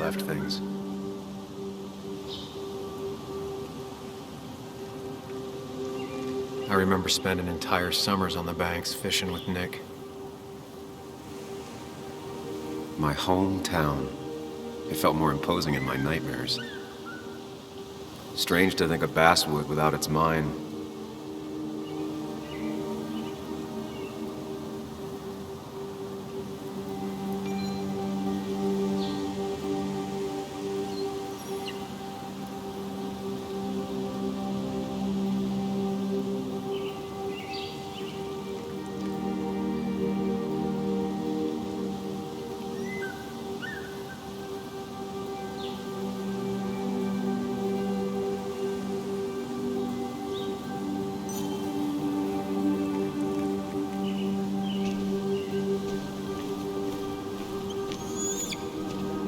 left things. I remember spending entire summers on the banks fishing with Nick. My hometown. It felt more imposing in my nightmares. Strange to think of Basswood without its mine.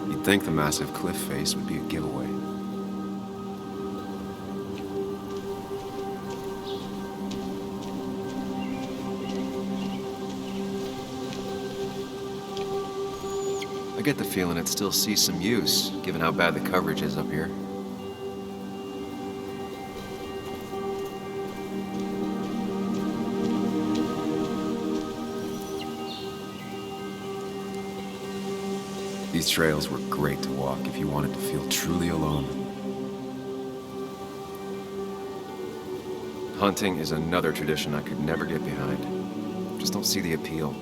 You'd think the massive cliff face would be a giveaway. I get the feeling it still sees some use, given how bad the coverage is up here. These trails were great to walk if you wanted to feel truly alone. Hunting is another tradition I could never get behind. Just don't see the appeal.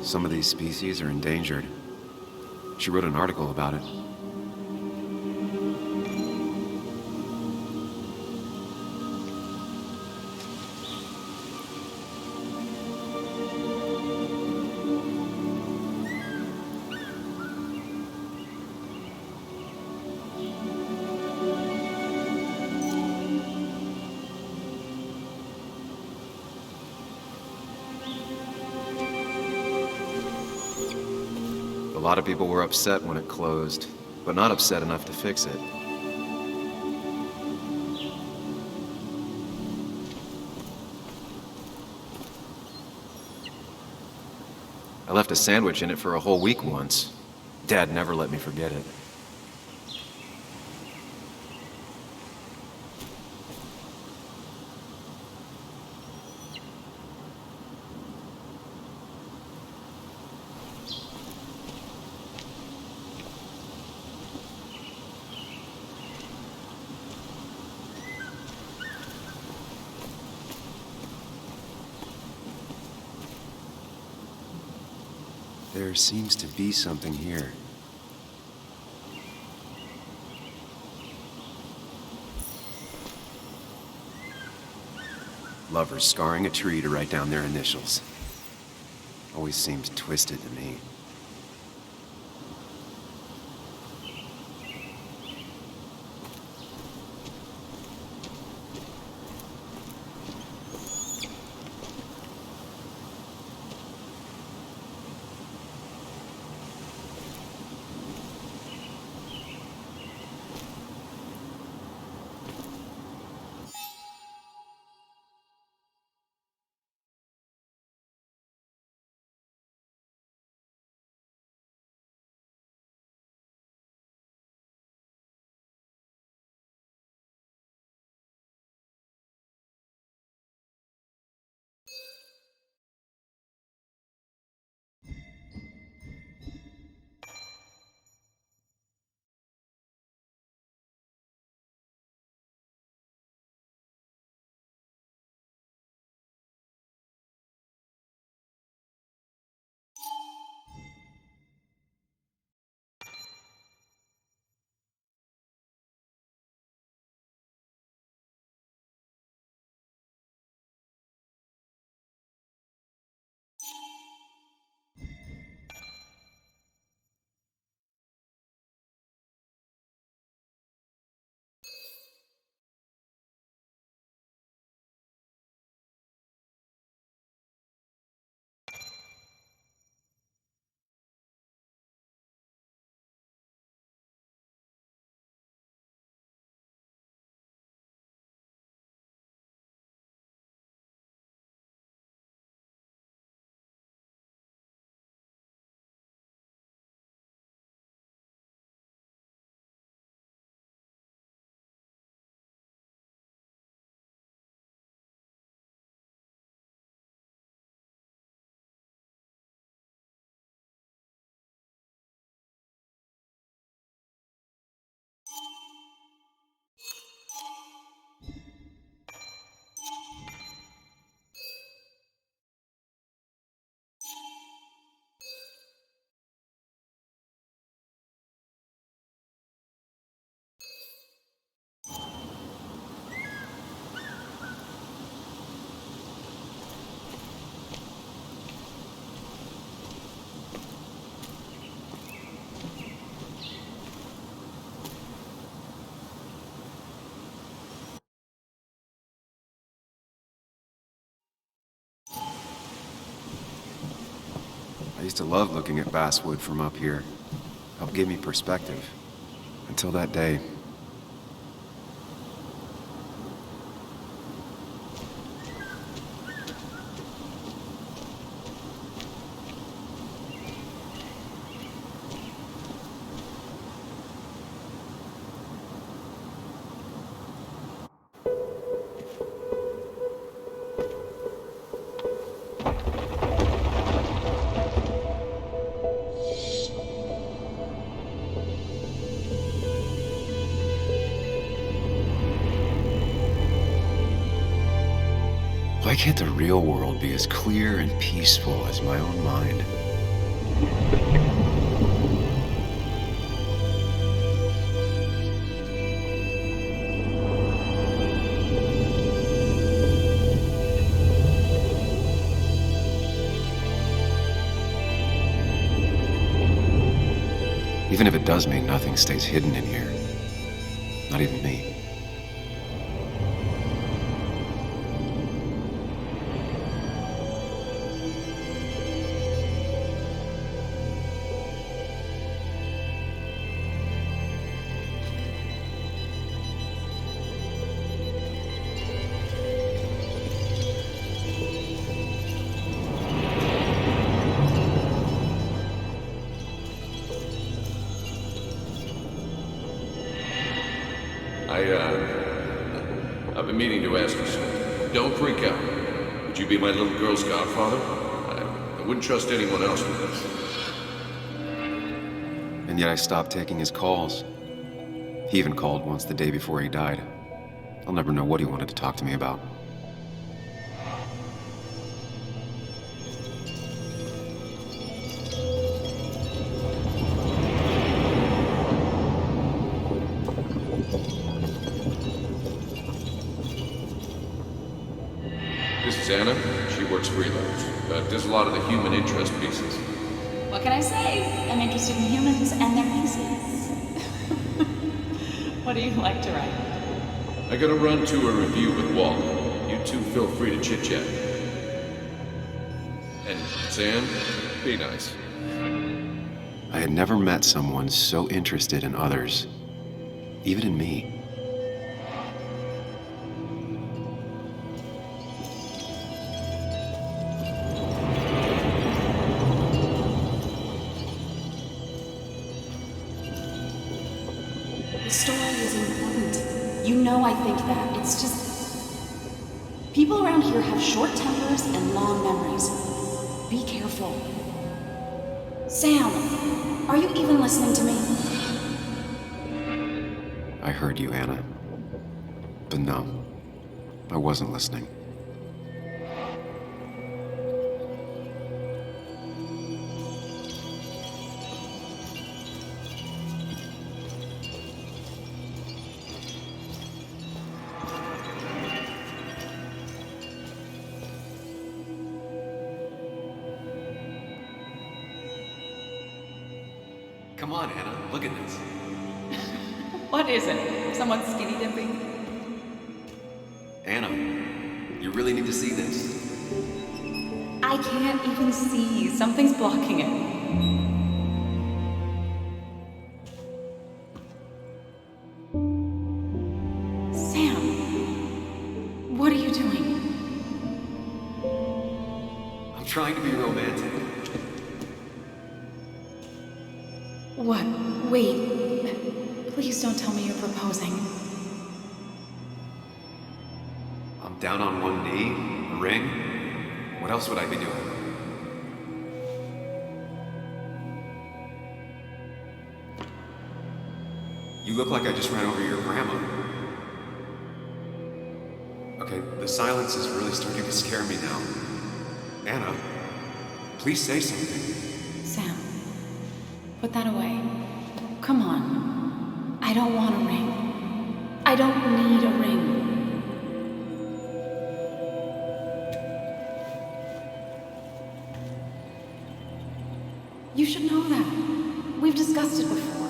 Some of these species are endangered. She wrote an article about it. A lot of people were upset when it closed, but not upset enough to fix it. I left a sandwich in it for a whole week once. Dad never let me forget it. There seems to be something here. Lovers scarring a tree to write down their initials. Always seems twisted to me. used to love looking at Basswood from up here. Helped give me perspective. Until that day. Why can't the real world be as clear and peaceful as my own mind? Even if it does mean nothing stays hidden in here. Not even me. I've been meaning to ask you something. Don't freak out. Would you be my little girl's godfather? I wouldn't trust anyone else with this. And yet I stopped taking his calls. He even called once the day before he died. I'll never know what he wanted to talk to me about. This is Anna. She works freelance. Does a lot of the human interest pieces. What can I say? I'm interested in humans and their pieces. What do you like to write? I gotta run to a review with Walt. You two feel free to chit-chat. And Sam, be nice. I had never met someone so interested in others. Even in me. The story is important. You know I think that. It's just... people around here have short tempers and long memories. Be careful. Sam, are you even listening to me? I heard you, Anna. But no, I wasn't listening. Come on, Anna, look at this. What is it? Someone skinny dipping? Anna, you really need to see this. I can't even see. Something's blocking it. Sam, what are you doing? I'm trying to be romantic. What? Wait. Please don't tell me you're proposing. I'm down on one knee, a ring. What else would I be doing? You look like I just ran over your grandma. Okay, the silence is really starting to scare me now. Anna, please say something. Sam, put that away. Come on. I don't want a ring. I don't need a ring. You should know that. We've discussed it before.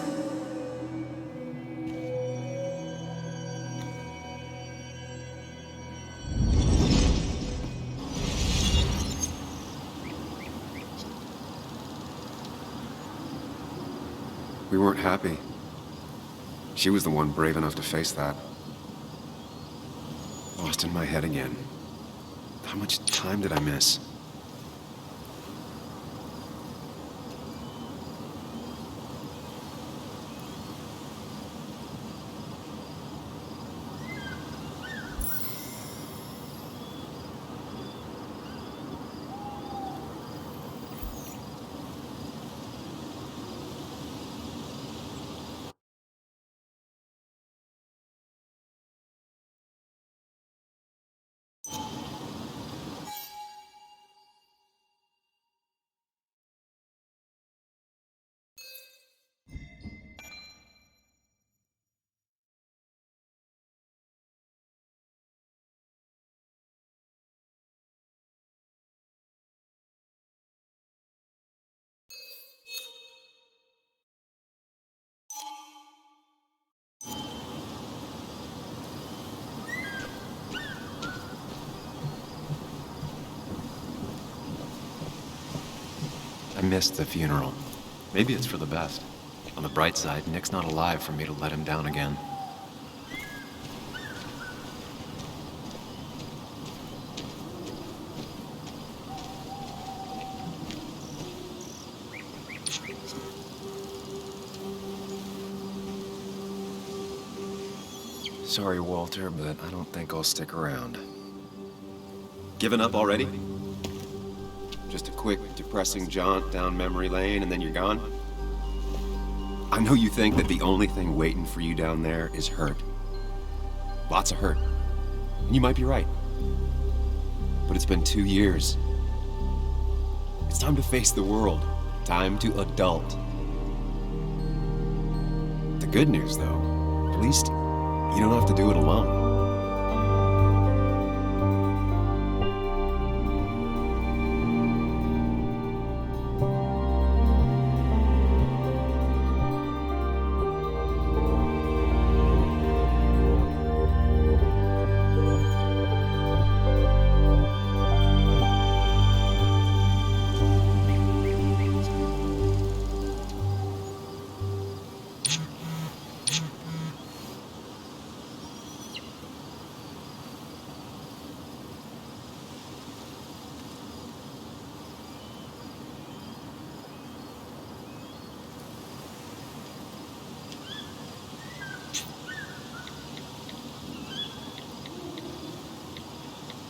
We weren't happy. She was the one brave enough to face that. Lost in my head again. How much time did I miss? I missed the funeral. Maybe it's for the best. On the bright side, Nick's not alive for me to let him down again. Sorry, Walter, but I don't think I'll stick around. Given up already? Just a quick, depressing jaunt down memory lane and then you're gone? I know you think that the only thing waiting for you down there is hurt. Lots of hurt. And you might be right. But it's been 2 years. It's time to face the world. Time to adult. The good news, though, at least you don't have to do it alone.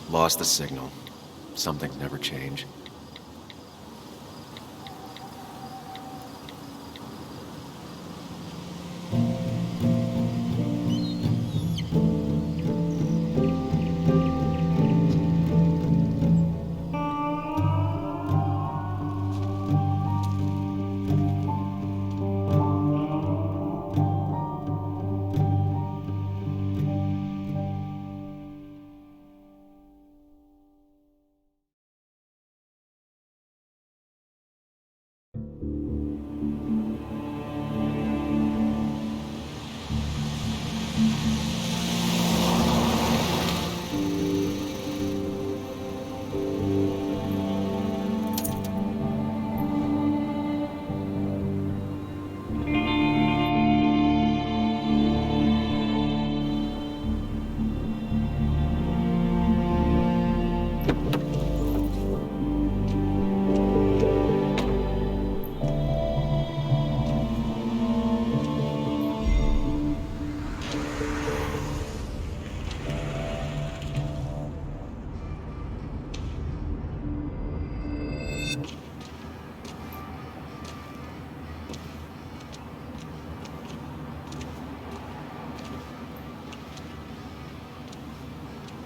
Lost the signal. Some things never change.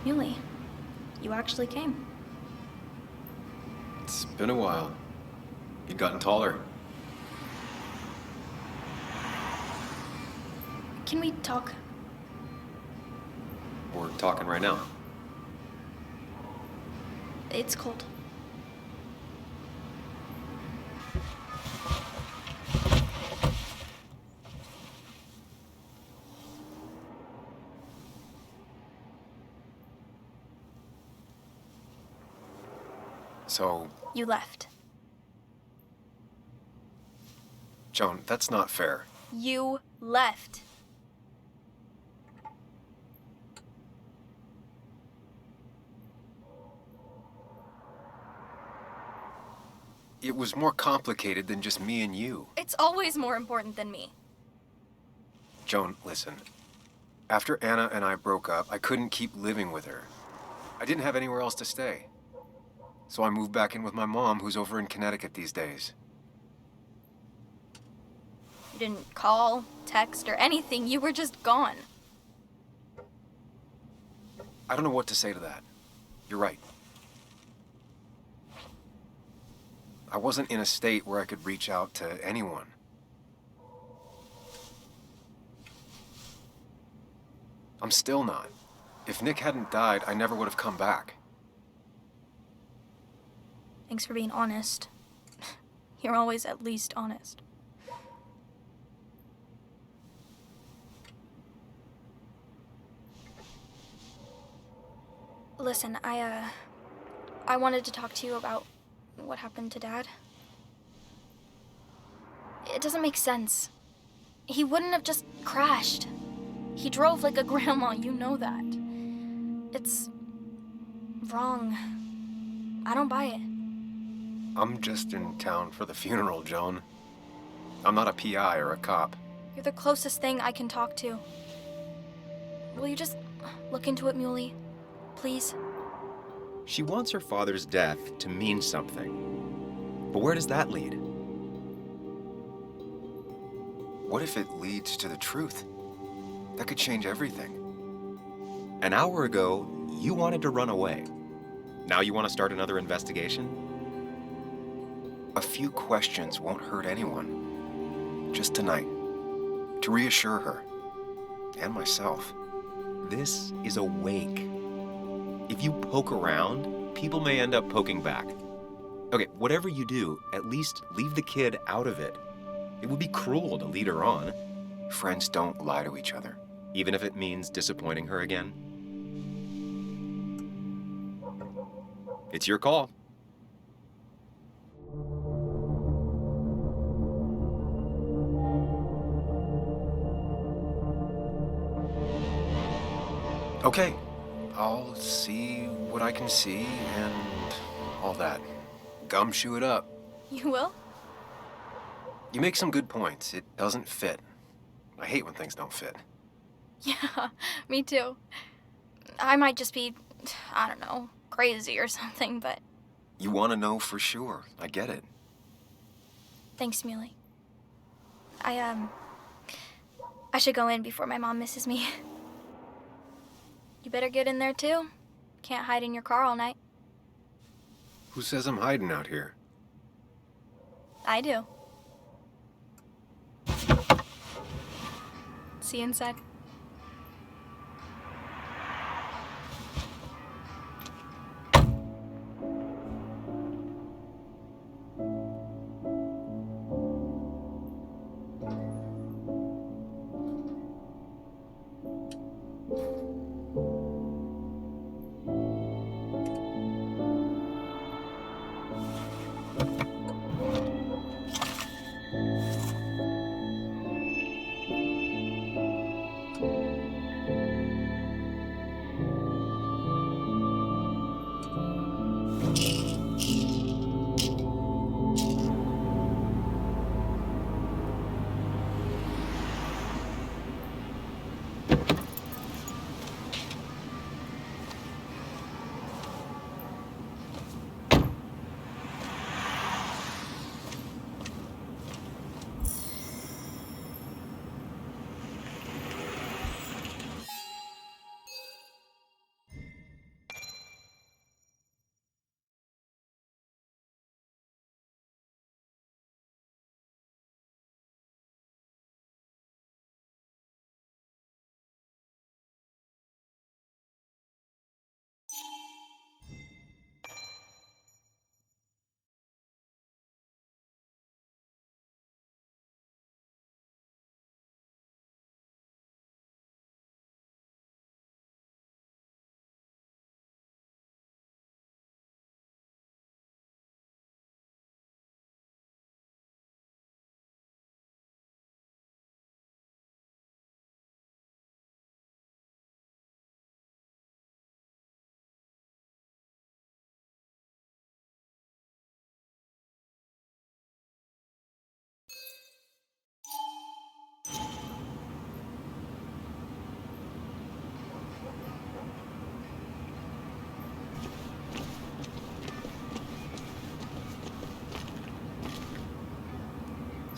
Muley, you actually came. It's been a while. You've gotten taller. Can we talk? We're talking right now. It's cold. So, You left. Joan, that's not fair. You left. It was more complicated than just me and you. It's always more important than me. Joan, listen. After Anna and I broke up, I couldn't keep living with her. I didn't have anywhere else to stay. So I moved back in with my mom, who's over in Connecticut these days. You didn't call, text, or anything. You were just gone. I don't know what to say to that. You're right. I wasn't in a state where I could reach out to anyone. I'm still not. If Nick hadn't died, I never would have come back. Thanks for being honest. You're always at least honest. Listen, I wanted to talk to you about what happened to Dad. It doesn't make sense. He wouldn't have just crashed. He drove like a grandma, you know that. It's wrong. I don't buy it. I'm just in town for the funeral, Joan. I'm not a PI or a cop. You're the closest thing I can talk to. Will you just look into it, Muley? Please? She wants her father's death to mean something. But where does that lead? What if it leads to the truth? That could change everything. An hour ago, you wanted to run away. Now you want to start another investigation? A few questions won't hurt anyone. Just tonight. To reassure her. And myself. This is a wake. If you poke around, people may end up poking back. Okay, whatever you do, at least leave the kid out of it. It would be cruel to lead her on, Friends don't lie to each other. even if it means disappointing her again. It's your call. Okay. I'll see what I can see and all that. Gumshoe it up. You will? You make some good points. It doesn't fit. I hate when things don't fit. Yeah, me too. I might just be, I don't know, crazy or something, but You want to know for sure. I get it. thanks, Muley. I should go in before my mom misses me. You better get in there too. Can't hide in your car all night. Who says I'm hiding out here? I do. See you inside.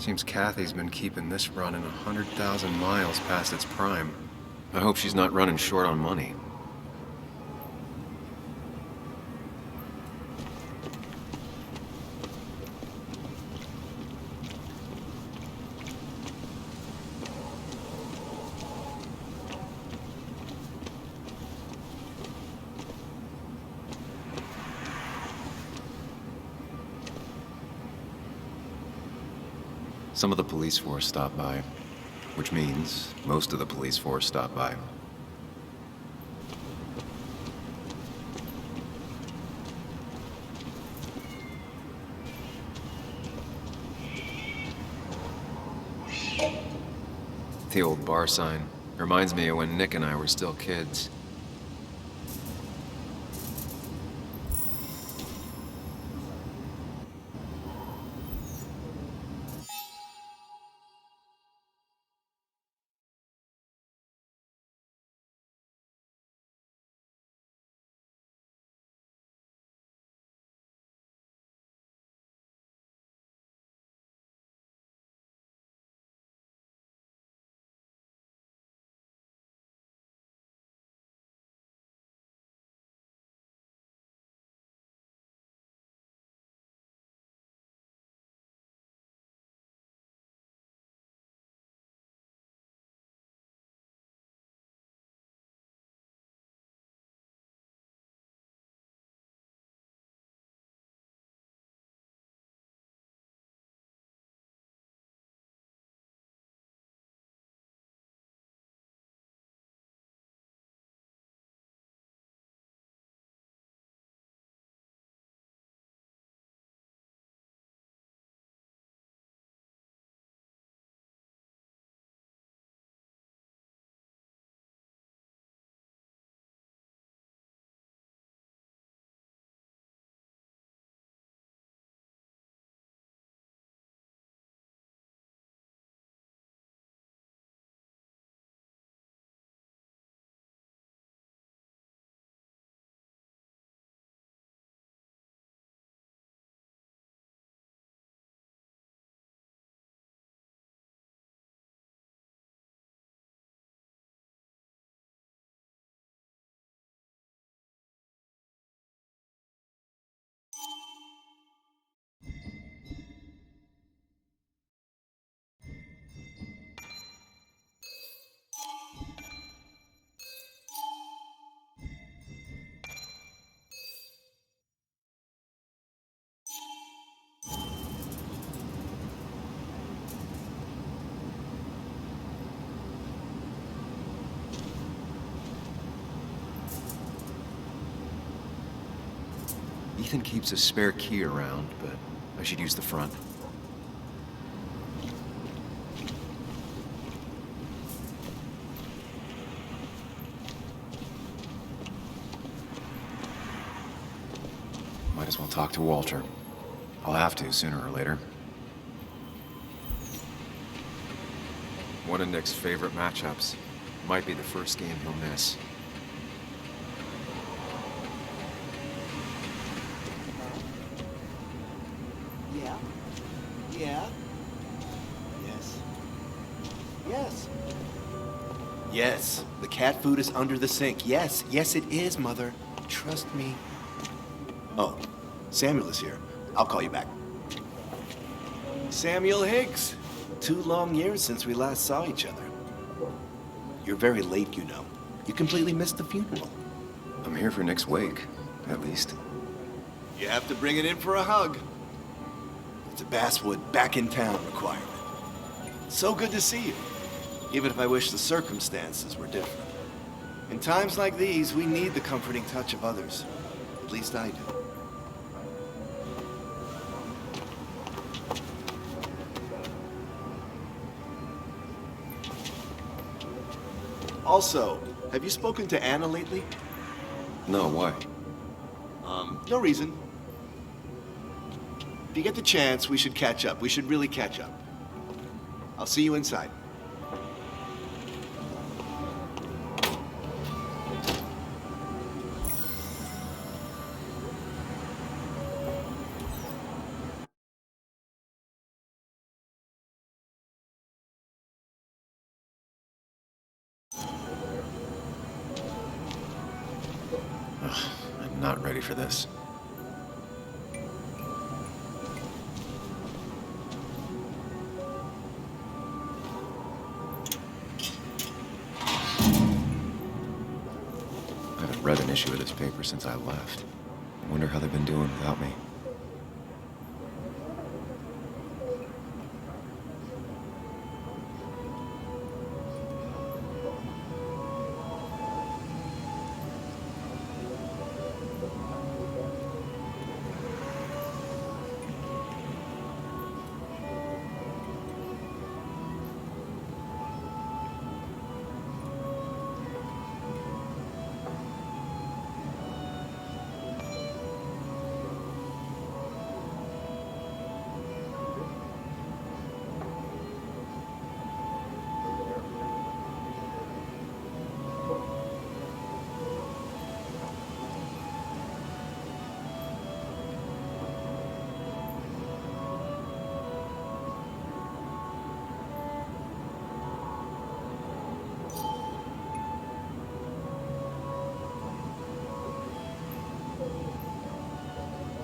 Seems Kathy's been keeping this running 100,000 miles past its prime. I hope she's not running short on money. Some of the police force stopped by, which means most of the police force stopped by. The old bar sign reminds me of when Nick and I were still kids. Ethan keeps a spare key around, but I should use the front. Might as well talk to Walter. I'll have to sooner or later. One of Nick's favorite matchups. Might be the first game he'll miss. Yeah? Yeah? Yes. Yes. Yes, the cat food is under the sink. Yes, yes it is, Mother. Trust me. Oh, Samuel is here. I'll call you back. Samuel Higgs. 2 long years since we last saw each other. You're very late, you know. You completely missed the funeral. I'm here for Nick's wake, at least. You have to bring it in for a hug. It's a Basswood back in town requirement. So good to see you, even if I wish the circumstances were different. In times like these, we need the comforting touch of others. At least I do. Also, have you spoken to Anna lately? No, why? No reason. If you get the chance, we should catch up. We should really catch up. I'll see you inside. not ready for this. I haven't read an issue of this paper since I left. I wonder how they've been doing without me.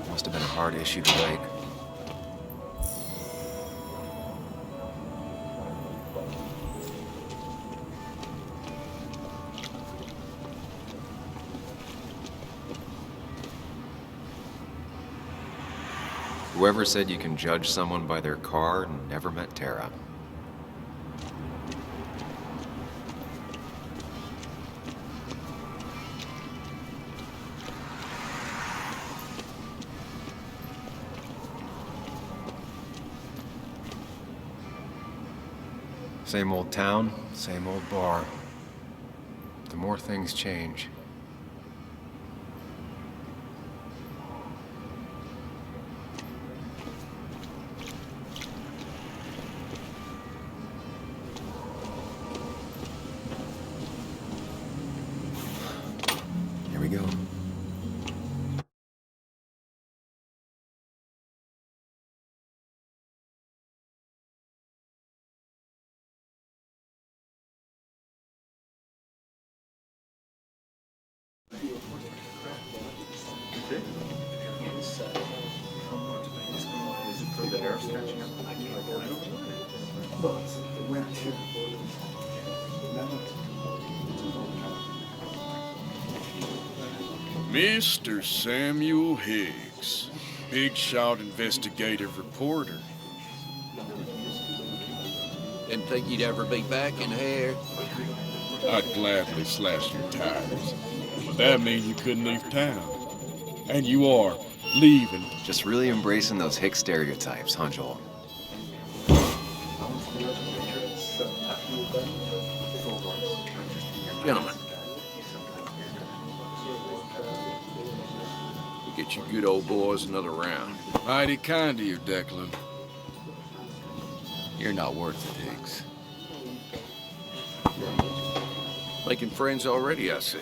Must have been a hard issue to write. Whoever said you can judge someone by their car never met Tara. Same old town, same old bar. The more things change. Here we go. Mr. Samuel Higgs, big shot investigative reporter. Didn't think you'd ever be back in here. I'd gladly slash your tires, but that means you couldn't leave town. And you are leaving. Just really embracing those hick stereotypes, huh, Joel? Gentlemen. We get you good old boys another round. Mighty kind of you, Declan. You're not worth it, Higgs. Making friends already, I see.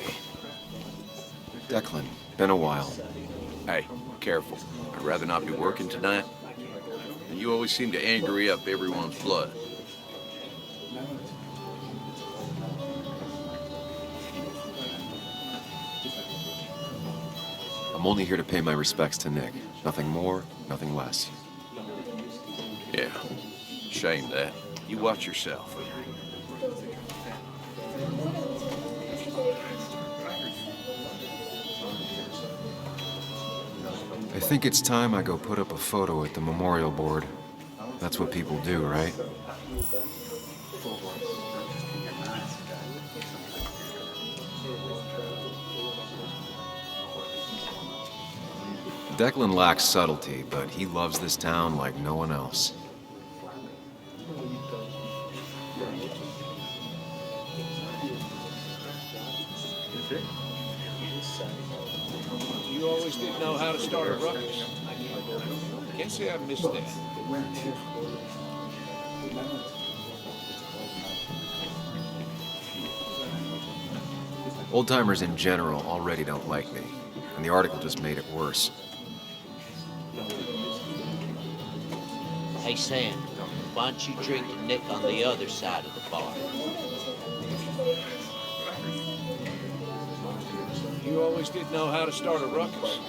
Declan, been a while. Hey, careful. I'd rather not be working tonight. And you always seem to angry up everyone's blood. I'm only here to pay my respects to Nick. Nothing more, nothing less. Yeah, shame that. You watch yourself. I think it's time I go put up a photo at the memorial board. That's what people do, right? Declan lacks subtlety, but he loves this town like no one else. You always did know how to start a ruckus. Can't say I missed that. Old-timers in general already don't like me, and the article just made it worse. Hey, Sam, why don't you drink to Nick on the other side of the bar? You always did know how to start a ruckus.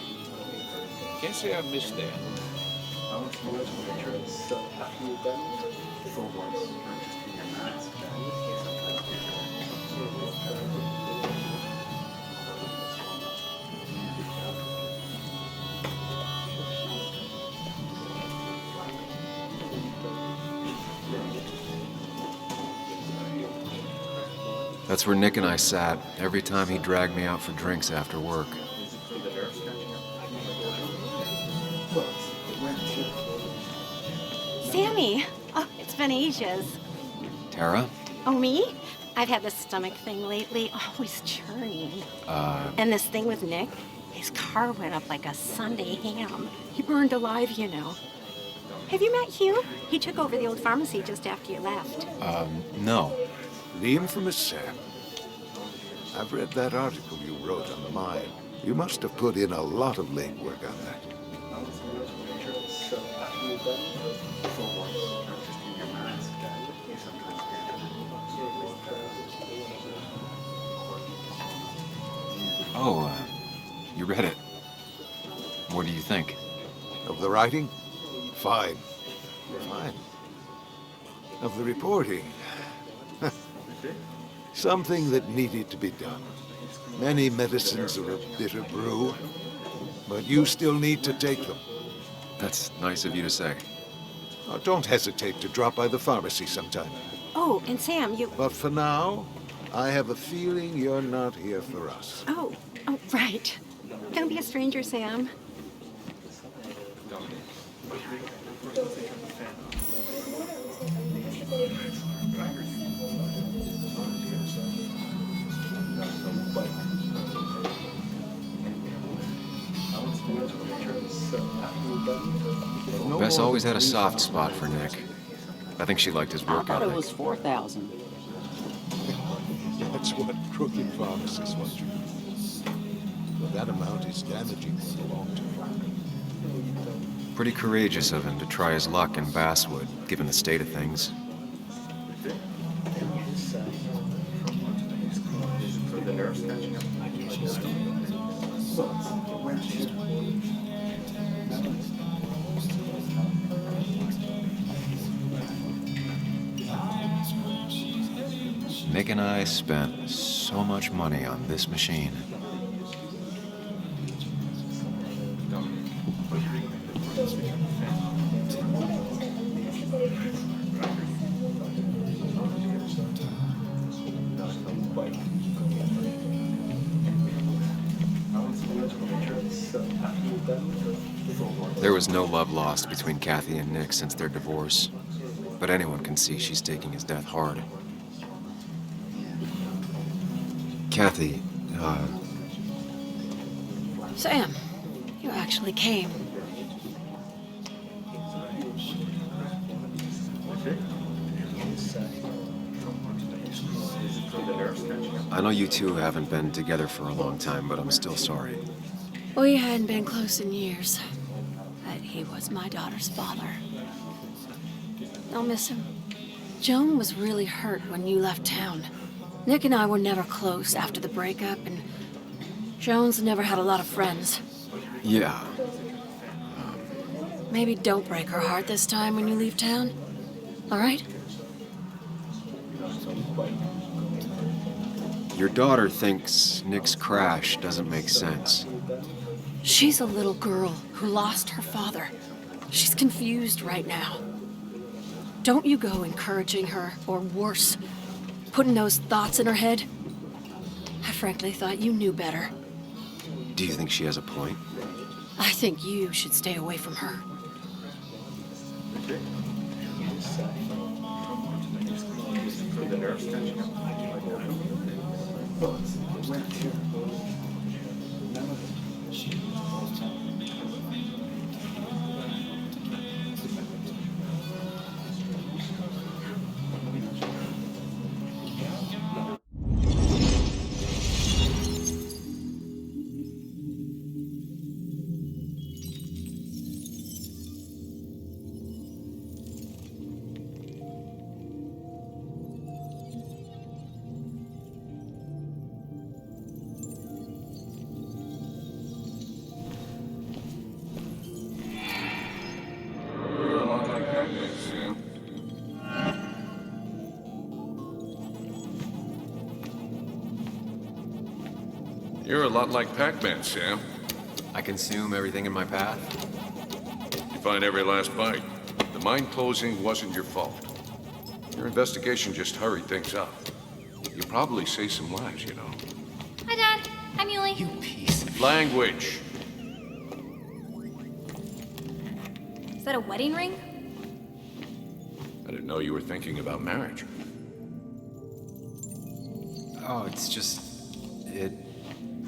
Can't say I missed that. That's where Nick and I sat every time he dragged me out for drinks after work. Sammy! Oh, it's been ages. Tara? Oh, me? I've had this stomach thing lately, always churning. And this thing with Nick, his car went up like a Sunday ham. He burned alive, you know. Have you met Hugh? He took over the old pharmacy just after you left. No. The infamous Sam. I've read that article you wrote on the mine. You must have put in a lot of legwork on that. Oh, you read it. What do you think? Of the writing? Fine. Fine. Of the reporting? Something that needed to be done. Many medicines are a bitter brew, but you still need to take them. That's nice of you to say. Oh, don't hesitate to drop by the pharmacy sometime. Oh, and Sam, you... But for now, I have a feeling you're not here for us. Oh, right. Don't be a stranger, Sam. Bess always had a soft spot for Nick. I think she liked his I work thought ethic. it was 4,000. That's what crooked pharmacists want you to do. But that amount is damaging for the long term. Pretty courageous of him to try his luck in Basswood, given the state of things. Nick and I spent so much money on this machine. There was no love lost between Kathy and Nick since their divorce, but anyone can see she's taking his death hard. Kathy, Sam, you actually came. I know you two haven't been together for a long time, but I'm still sorry. We hadn't been close in years, but he was my daughter's father. I'll miss him. Joan was really hurt when you left town. Nick and I were never close after the breakup, and Joan's never had a lot of friends. Yeah. Maybe don't break her heart this time when you leave town, all right? Your daughter thinks Nick's crash doesn't make sense. She's a little girl who lost her father. She's confused right now. Don't you go encouraging her, or worse, putting those thoughts in her head. I frankly thought you knew better. Do you think she has a point? I think you should stay away from her. You're a lot like Pac-Man, Sam. I consume everything in my path. You find every last bite. The mine closing wasn't your fault. Your investigation just hurried things up. You probably saved some lives, you know. Hi, Dad. Hi, Muley. You piece of... Language. Is that a wedding ring? I didn't know you were thinking about marriage. Oh, it's just... It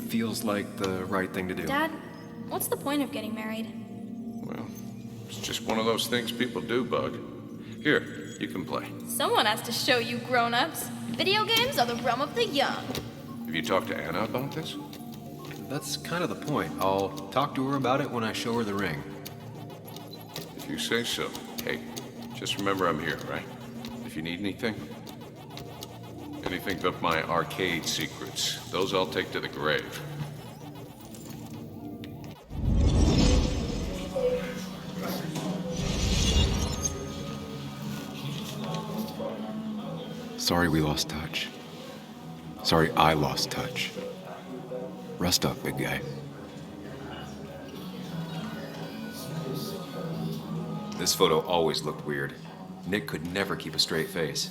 feels like the right thing to do. Dad, what's the point of getting married? Well, it's just one of those things people do, Bug. Here, you can play. Someone has to show you grown-ups. Video games are the realm of the young. Have you talked to Anna about this? That's kind of the point. I'll talk to her about it when I show her the ring. If you say so. Hey, just remember I'm here, right? If you need anything. Anything but my arcade secrets. Those I'll take to the grave. Sorry we lost touch. Sorry I lost touch. Rest up, big guy. This photo always looked weird. Nick could never keep a straight face.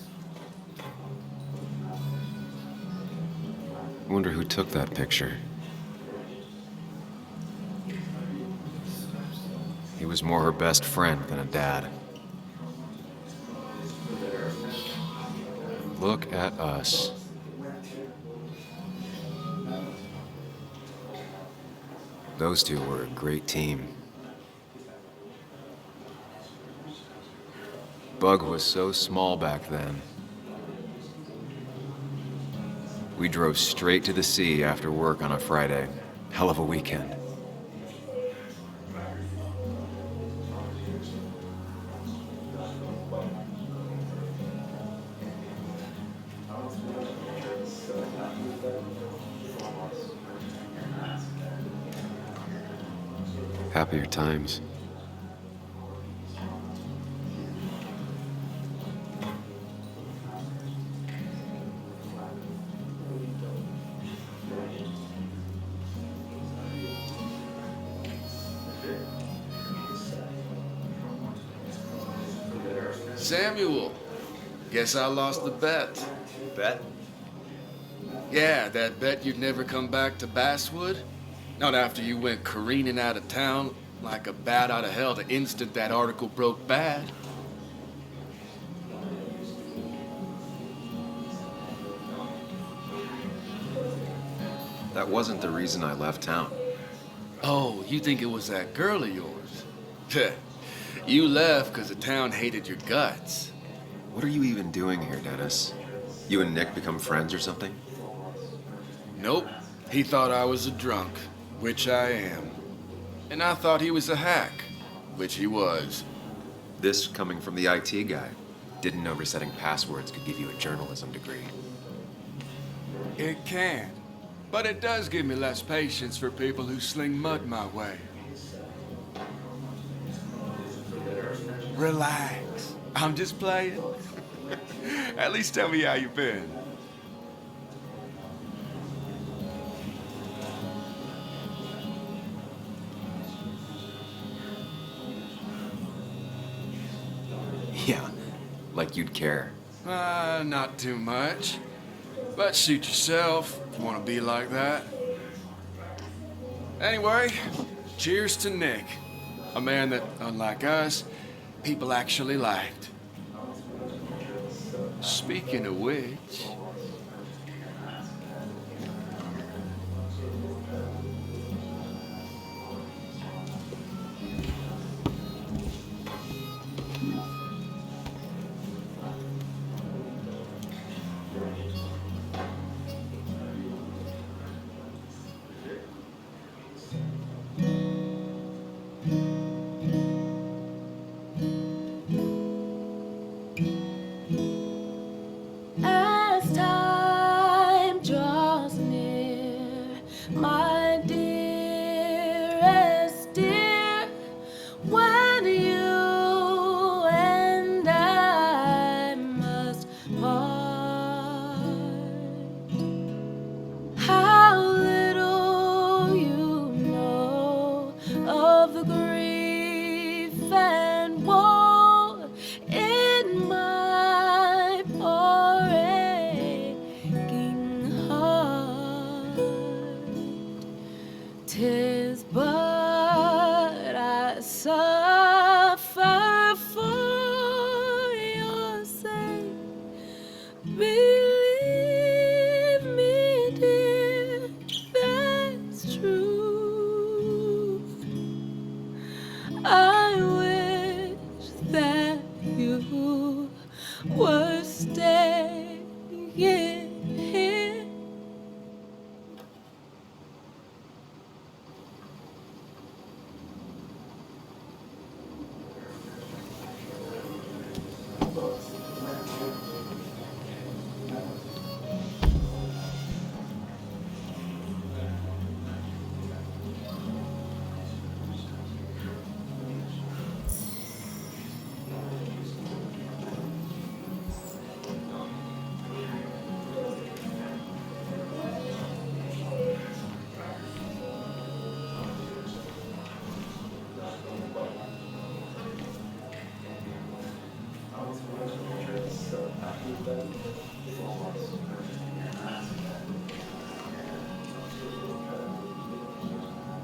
I wonder who took that picture. He was more her best friend than a dad. Look at us. Those two were a great team. Bug was so small back then. We drove straight to the sea after work on a Friday. Hell of a weekend. Happier times. Samuel, guess I lost the bet. Bet? Yeah, that bet you'd never come back to Basswood. Not after you went careening out of town like a bat out of hell the instant that article broke bad. That wasn't the reason I left town. Oh, you think it was that girl of yours? You left because the town hated your guts. What are you even doing here, Dennis? You and Nick become friends or something? Nope. He thought I was a drunk, which I am. And I thought he was a hack, which he was. This coming from the IT guy. Didn't know resetting passwords could give you a journalism degree. It can. But it does give me less patience for people who sling mud my way. Relax. I'm just playing. At least tell me how you been. Yeah, like you'd care. Not too much. But suit yourself if you want to be like that. Anyway, cheers to Nick. A man that, unlike us, people actually liked. Speaking of which... As 'tis but I suffer for your sake. Believe me, dear, that's true. I wish that you were staying here.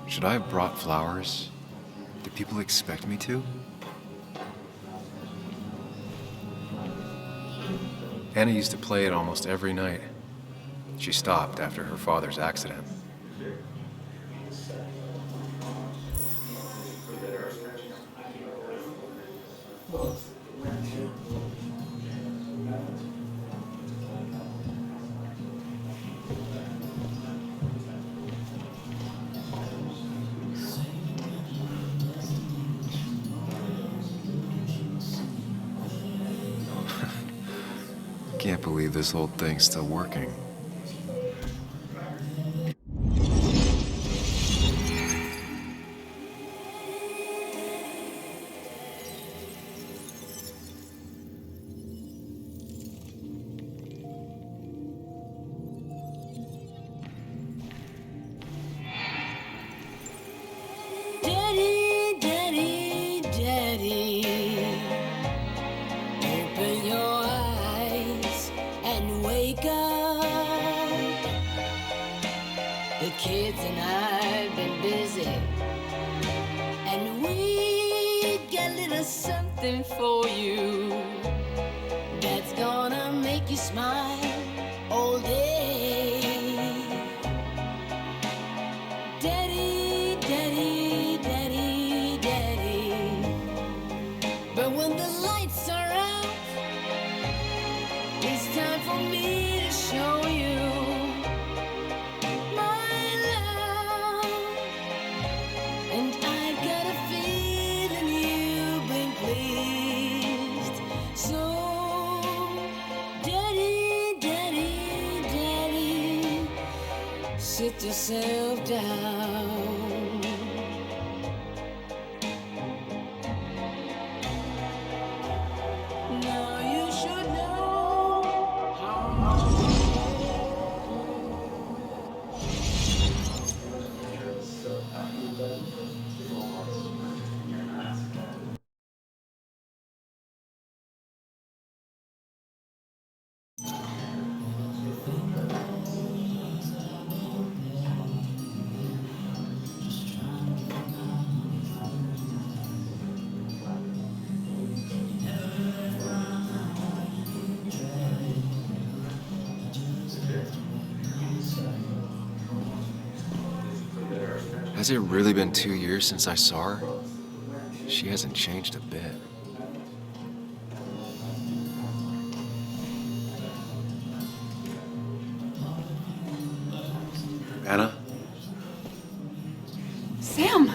Should I have brought flowers? Do people expect me to? Anna used to play it almost every night. She stopped after her father's accident. Can't believe this whole thing's still working. Daddy, Daddy, Daddy, open your eyes and wake up. The kids and I've been busy, and we got a little something for you that's gonna make you smile all day. Daddy, Daddy, Daddy, Daddy. But when the lights are out, it's time for me to show you my love. And I got a feeling you've been pleased. So, Daddy, Daddy, Daddy, sit yourself down. Now you should know how much Has it really been 2 years since I saw her? She hasn't changed a bit. Anna? Sam!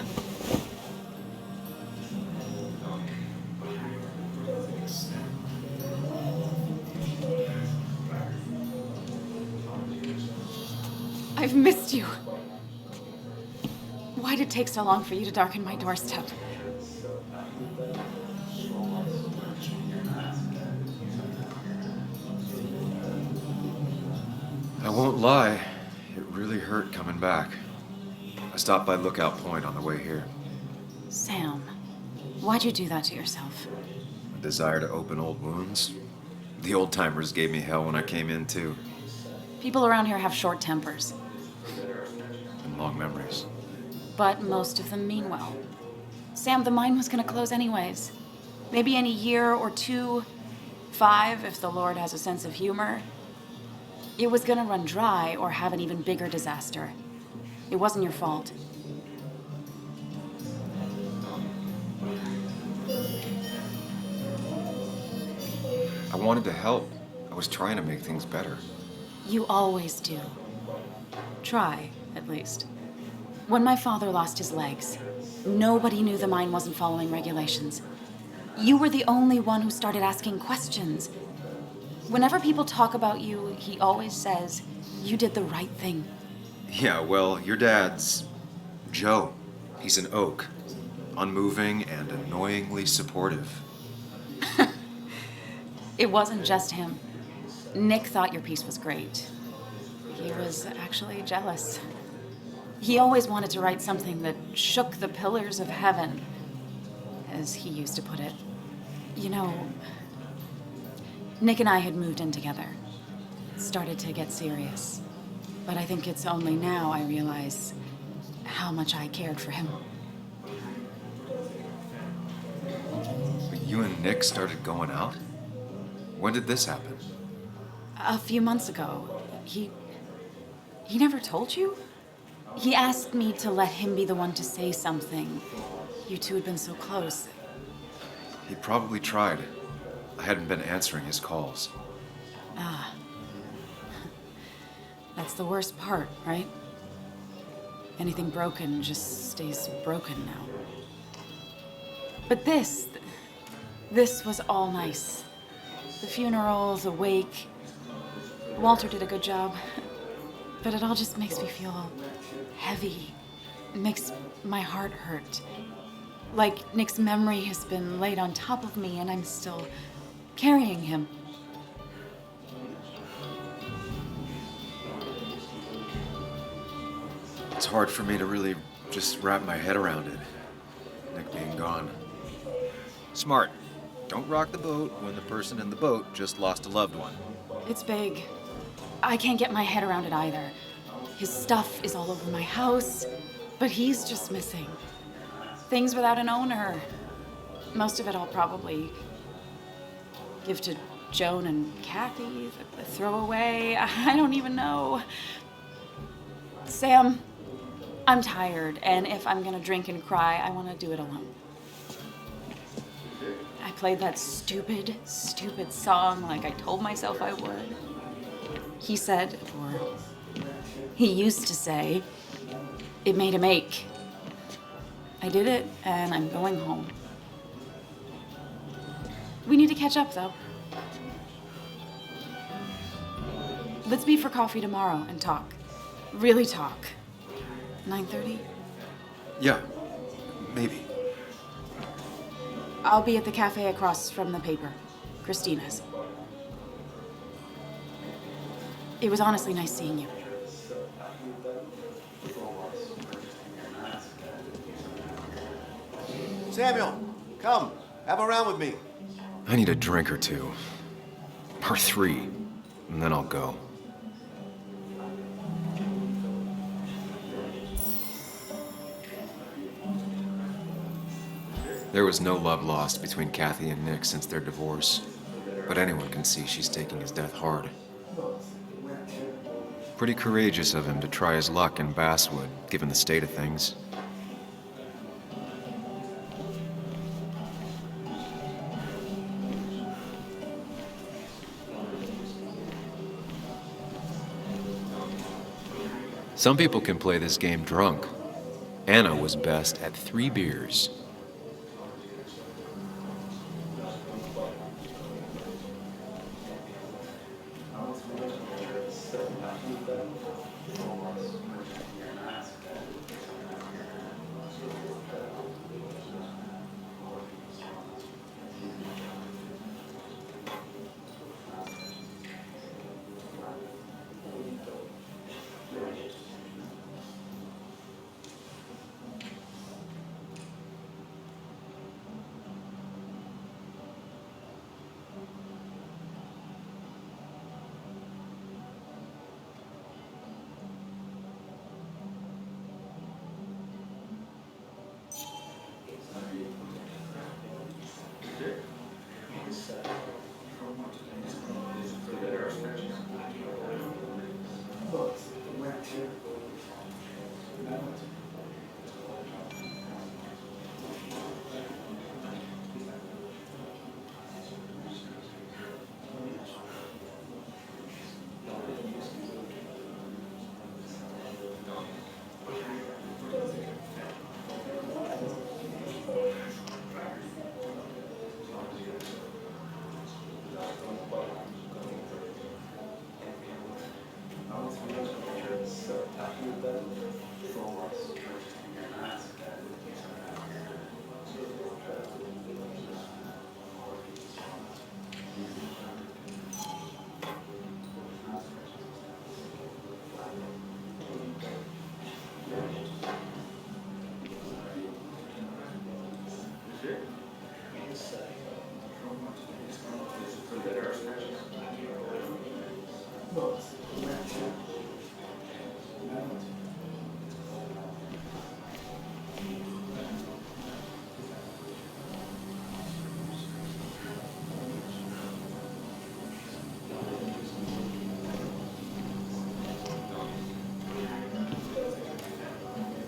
I've missed you. Why'd it take so long for you to darken my doorstep? I won't lie, it really hurt coming back. I stopped by Lookout Point on the way here. Sam, why'd you do that to yourself? A desire to open old wounds. The old-timers gave me hell when I came in, too. People around here have short tempers. And long memories. but most of them mean well. Sam, the mine was gonna close anyways. Maybe in a year or 2, 5, if the Lord has a sense of humor. It was gonna run dry or have an even bigger disaster. It wasn't your fault. I wanted to help. I was trying to make things better. You always do. Try, at least. When my father lost his legs, nobody knew the mine wasn't following regulations. You were the only one who started asking questions. Whenever people talk about you, he always says, you did the right thing. Yeah, well, your dad's Joe. He's an oak. Unmoving and annoyingly supportive. It wasn't just him. Nick thought your piece was great. He was actually jealous. He always wanted to write something that shook the pillars of heaven, as he used to put it. You know, Nick and I had moved in together. It started to get serious. But I think it's only now I realize how much I cared for him. But you and Nick started going out? When did this happen? A few months ago. He never told you? He asked me to let him be the one to say something. You two had been so close. He probably tried. I hadn't been answering his calls. Ah. That's the worst part, right? Anything broken just stays broken now. But this was all nice. The funeral, the wake. Walter did a good job. But it all just makes me feel heavy. It makes my heart hurt. Like Nick's memory has been laid on top of me and I'm still carrying him. It's hard for me to really just wrap my head around it. Nick being gone. Smart. Don't rock the boat when the person in the boat just lost a loved one. It's big. I can't get my head around it either. His stuff is all over my house, but he's just missing. Things without an owner. Most of it I'll probably give to Joan and Kathy, the throwaway. I don't even know. Sam, I'm tired, and if I'm gonna drink and cry, I want to do it alone. I played that stupid song like I told myself I would. He said, or he used to say, it made him ache. I did it, and I'm going home. We need to catch up, though. Let's meet for coffee tomorrow and talk. Really talk. 9:30? Yeah, maybe. I'll be at the cafe across from the paper. Christina's. It was honestly nice seeing you. Samuel, come. Have a round with me. I need a drink or two. Or 3. And then I'll go. There was no love lost between Kathy and Nick since their divorce. But anyone can see she's taking his death hard. Pretty courageous of him to try his luck in Basswood, given the state of things. Some people can play this game drunk. Anna was best at 3 beers.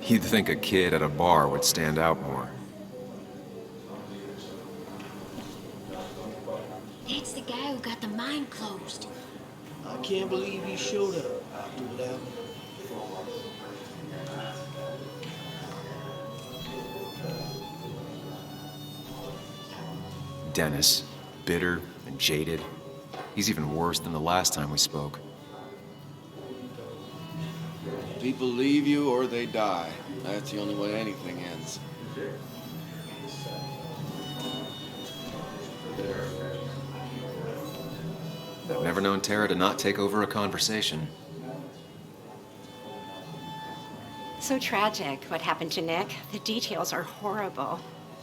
You'd think a kid at a bar would stand out more. That's the guy who got the mine closed. I can't believe he showed up after what happened. Dennis, bitter and jaded. He's even worse than the last time we spoke. People leave you or they die. That's the only way anything ends. I've never known Tara to not take over a conversation. So tragic, what happened to Nick. The details are horrible.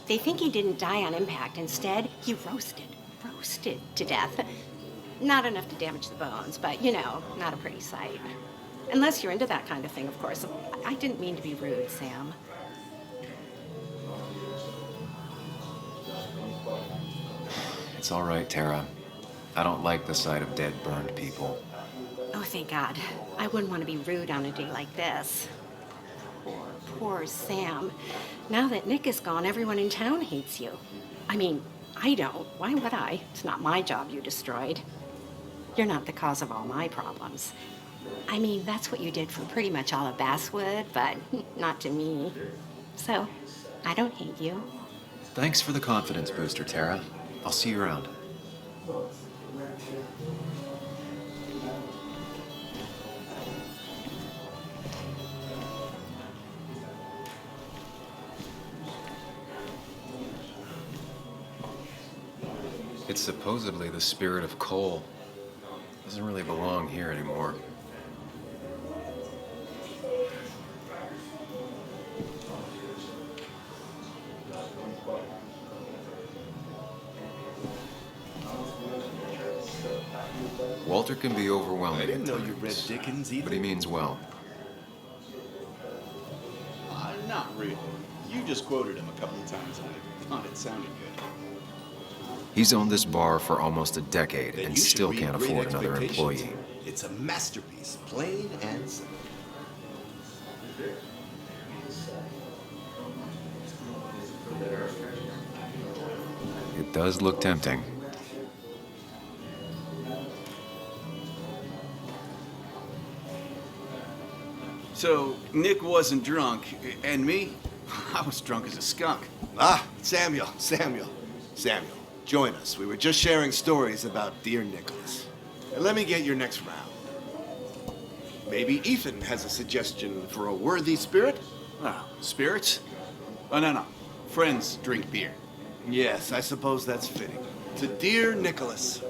They think he didn't die on impact. Instead, he roasted to death. Not enough to damage the bones, but, you know, not a pretty sight. Unless you're into that kind of thing, of course. I didn't mean to be rude, Sam. It's all right, Tara. I don't like the sight of dead, burned people. Oh, thank God. I wouldn't want to be rude on a day like this. Poor Sam. Now that Nick is gone, everyone in town hates you. I mean, I don't. Why would I? It's not my job you destroyed. You're not the cause of all my problems. I mean, that's what you did for pretty much all of Basswood, but not to me. So, I don't hate you. Thanks for the confidence booster, Tara. I'll see you around. It's supposedly the spirit of coal. Doesn't really belong here anymore. Walter can be overwhelming. I didn't know at you read times, Dickens either. but he means well. Not really. You just quoted him a couple of times and I thought it sounded good. He's owned this bar for almost a decade Then and you should still read can't Great afford another Expectations. employee. It's a masterpiece, plain and simple. It does look tempting. So, Nick wasn't drunk, and me? I was drunk as a skunk. Ah, Samuel, join us. We were just sharing stories about dear Nicholas. And let me get your next round. Maybe Ethan has a suggestion for a worthy spirit? Oh, spirits? Oh, no. Friends drink beer. Yes, I suppose that's fitting. To dear Nicholas.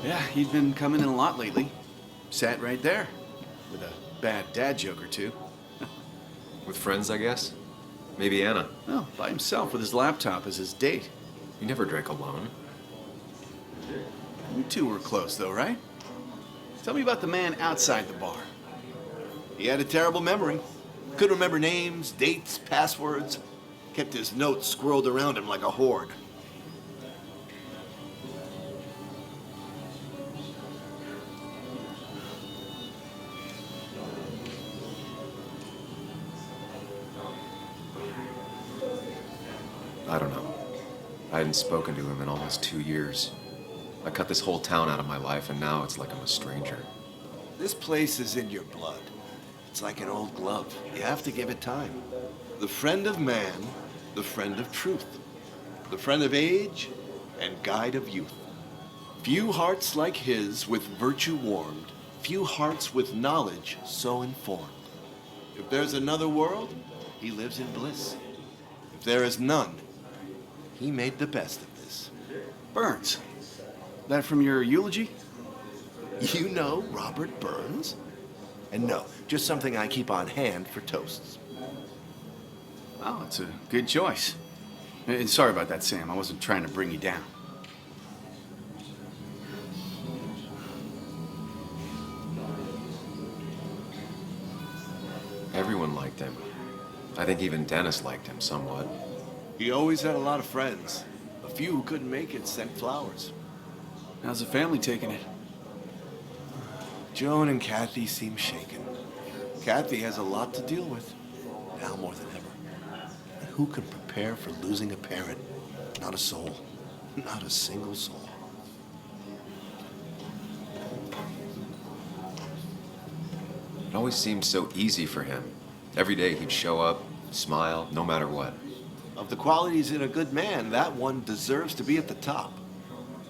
Yeah, he's been coming in a lot lately. Sat right there. With a bad dad joke or two. With friends, I guess? Maybe Anna. No, by himself with his laptop as his date. You never drank alone. You two were close, though, right? Tell me about the man outside the bar. He had a terrible memory. Couldn't remember names, dates, passwords. Kept his notes squirreled around him like a hoard. I don't know. I hadn't spoken to him in almost 2 years. I cut this whole town out of my life, and now it's like I'm a stranger. This place is in your blood. It's like an old glove. You have to give it time. The friend of man, the friend of truth. The friend of age, and guide of youth. Few hearts like his with virtue warmed, few hearts with knowledge so informed. If there's another world, he lives in bliss. If there is none, he made the best of this. Burns. That from your eulogy? You know Robert Burns? And no, just something I keep on hand for toasts. Oh, it's a good choice. And sorry about that, Sam. I wasn't trying to bring you down. Everyone liked him. I think even Dennis liked him somewhat. He always had a lot of friends. A few who couldn't make it sent flowers. How's the family taking it? Joan and Kathy seem shaken. Kathy has a lot to deal with, now more than ever. And who can prepare for losing a parent? Not a soul. Not a single soul. It always seemed so easy for him. Every day he'd show up, smile, no matter what. Of the qualities in a good man, that one deserves to be at the top.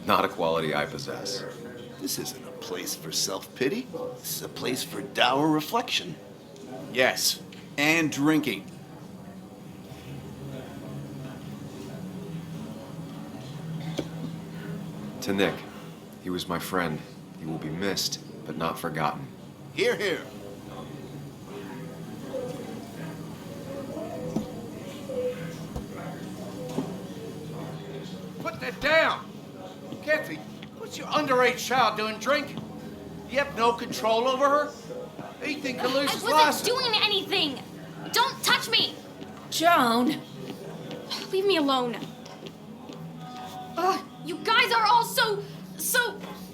Not a quality I possess. This isn't a place for self-pity. This is a place for dour reflection. Yes, and drinking. To Nick, he was my friend. He will be missed, but not forgotten. Hear, hear. Put that down! Kathy, what's your underage child doing drinking? You have no control over her? Ethan could lose his I wasn't license. doing anything! Don't touch me! Joan! Leave me alone. Ugh, you guys are all so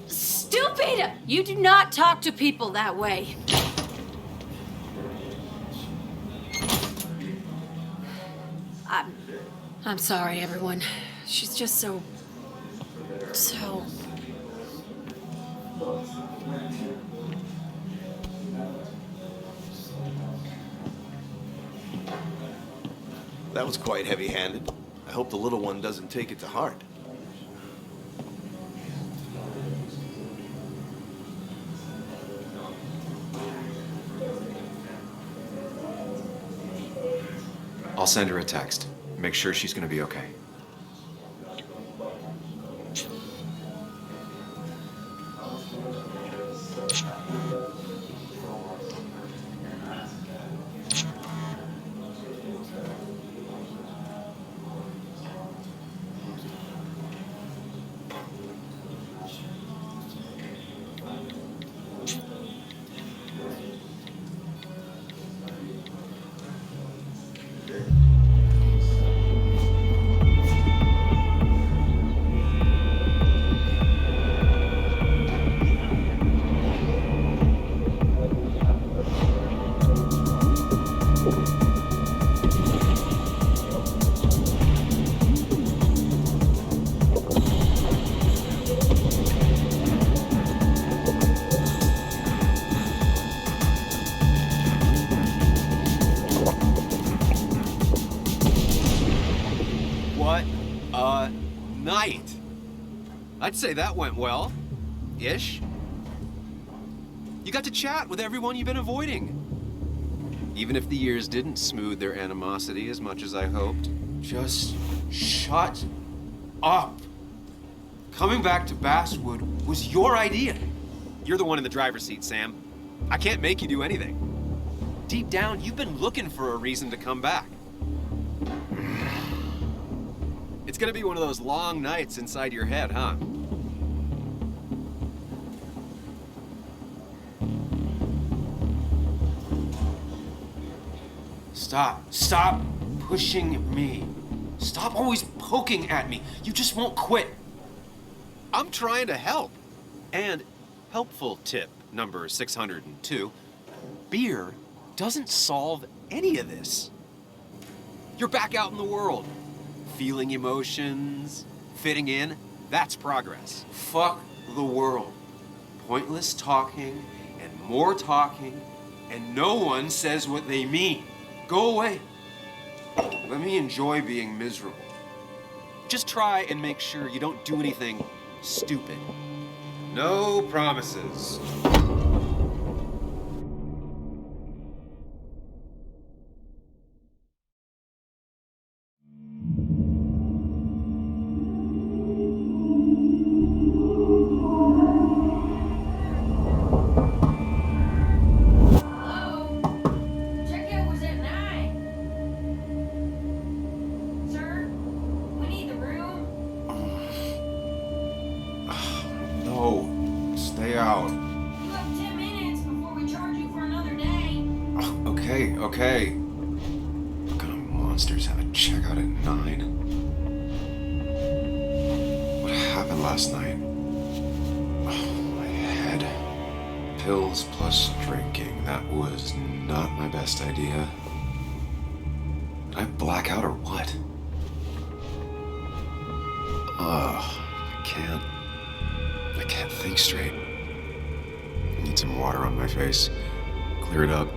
stupid! You do not talk to people that way. I'm sorry, everyone. She's just so... That was quite heavy-handed. I hope the little one doesn't take it to heart. I'll send her a text. Make sure she's gonna be okay. Night. I'd say that went well. Ish. You got to chat with everyone you've been avoiding. Even if the years didn't smooth their animosity as much as I hoped. Just shut up. Coming back to Basswood was your idea. You're the one in the driver's seat, Sam. I can't make you do anything. Deep down, you've been looking for a reason to come back. It's gonna be one of those long nights inside your head, huh? Stop pushing me. Stop always poking at me. You just won't quit. I'm trying to help. And helpful tip number 602, beer doesn't solve any of this. You're back out in the world. Feeling emotions, fitting in, that's progress. Fuck the world. Pointless talking and more talking, and no one says what they mean. Go away. Let me enjoy being miserable. Just try and make sure you don't do anything stupid. No promises. Okay. What kind of monsters have a checkout at 9? What happened last night? Oh, my head. Pills plus drinking. That was not my best idea. Did I black out or what? Ugh, I can't think straight. I need some water on my face. Clear it up.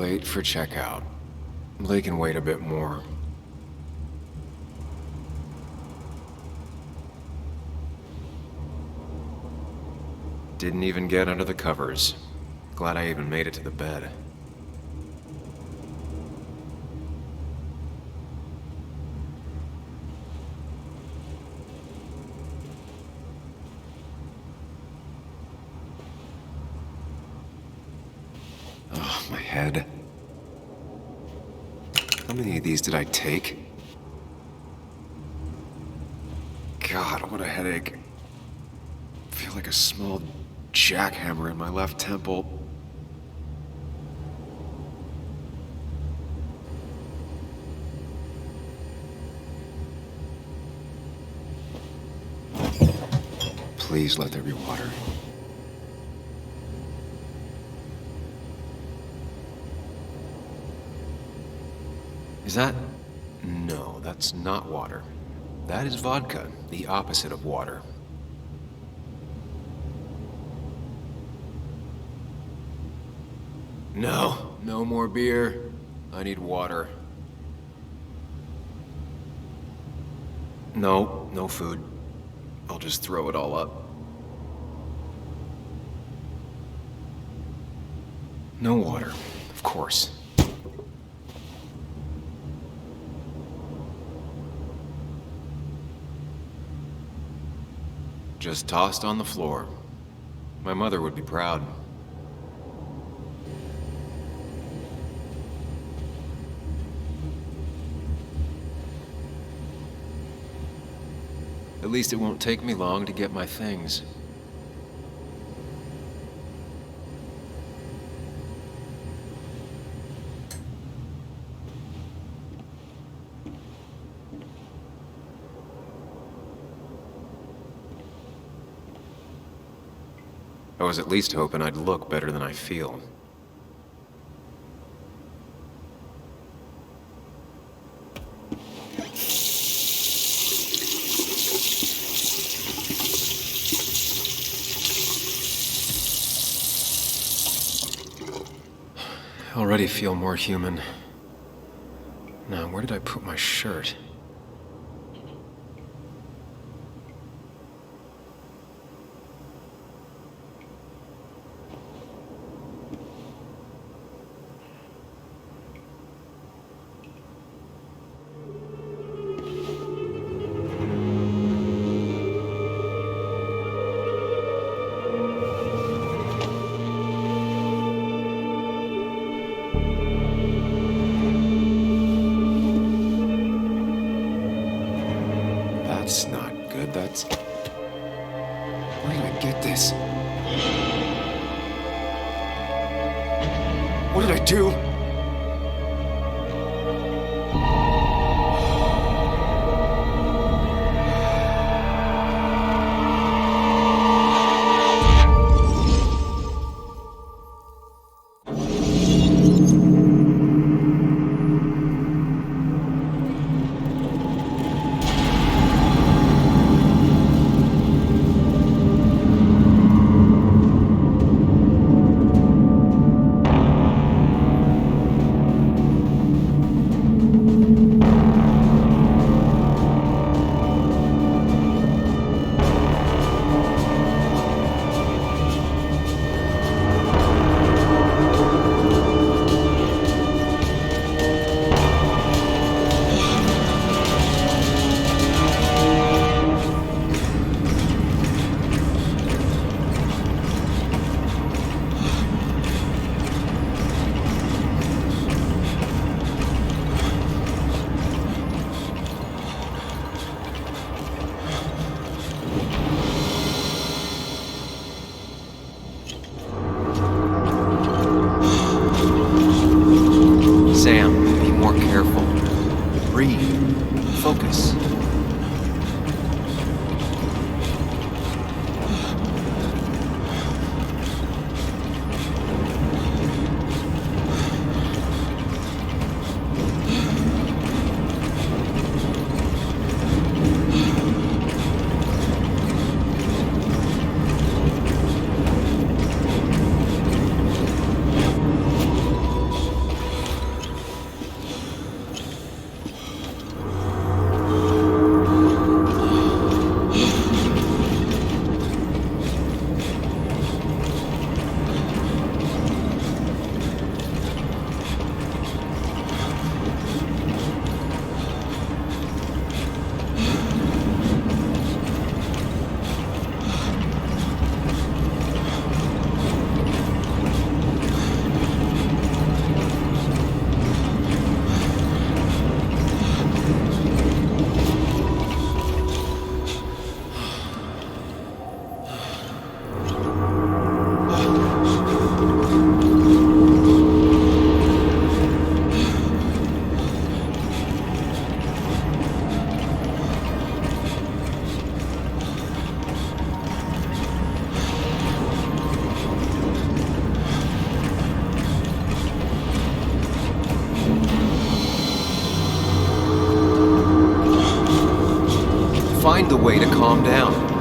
late for checkout. They can wait a bit more. Didn't even get under the covers. Glad I even made it to the bed. Oh, my head. How many of these did I take? God, what a headache. I feel like a small jackhammer in my left temple. Please let there be water. Is that? No, that's not water. That is vodka, the opposite of water. No, no more beer. I need water. No, no food. I'll just throw it all up. No water, of course. Just tossed on the floor. My mother would be proud. At least it won't take me long to get my things. I was at least hoping I'd look better than I feel. I already feel more human. Now, where did I put my shirt? That's not good. That's... Where did I get this? What did I do? find the way to calm down.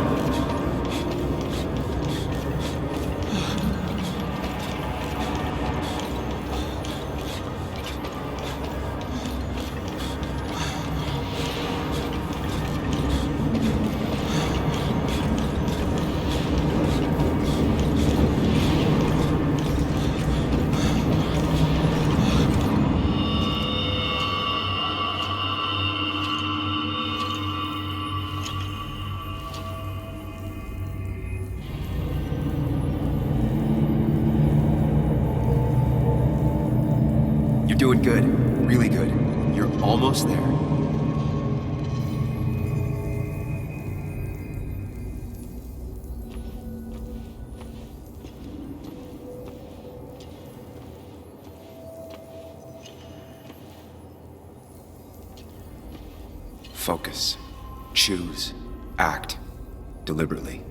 You're doing good. Really good. You're almost there. Focus. Choose. Act. Deliberately.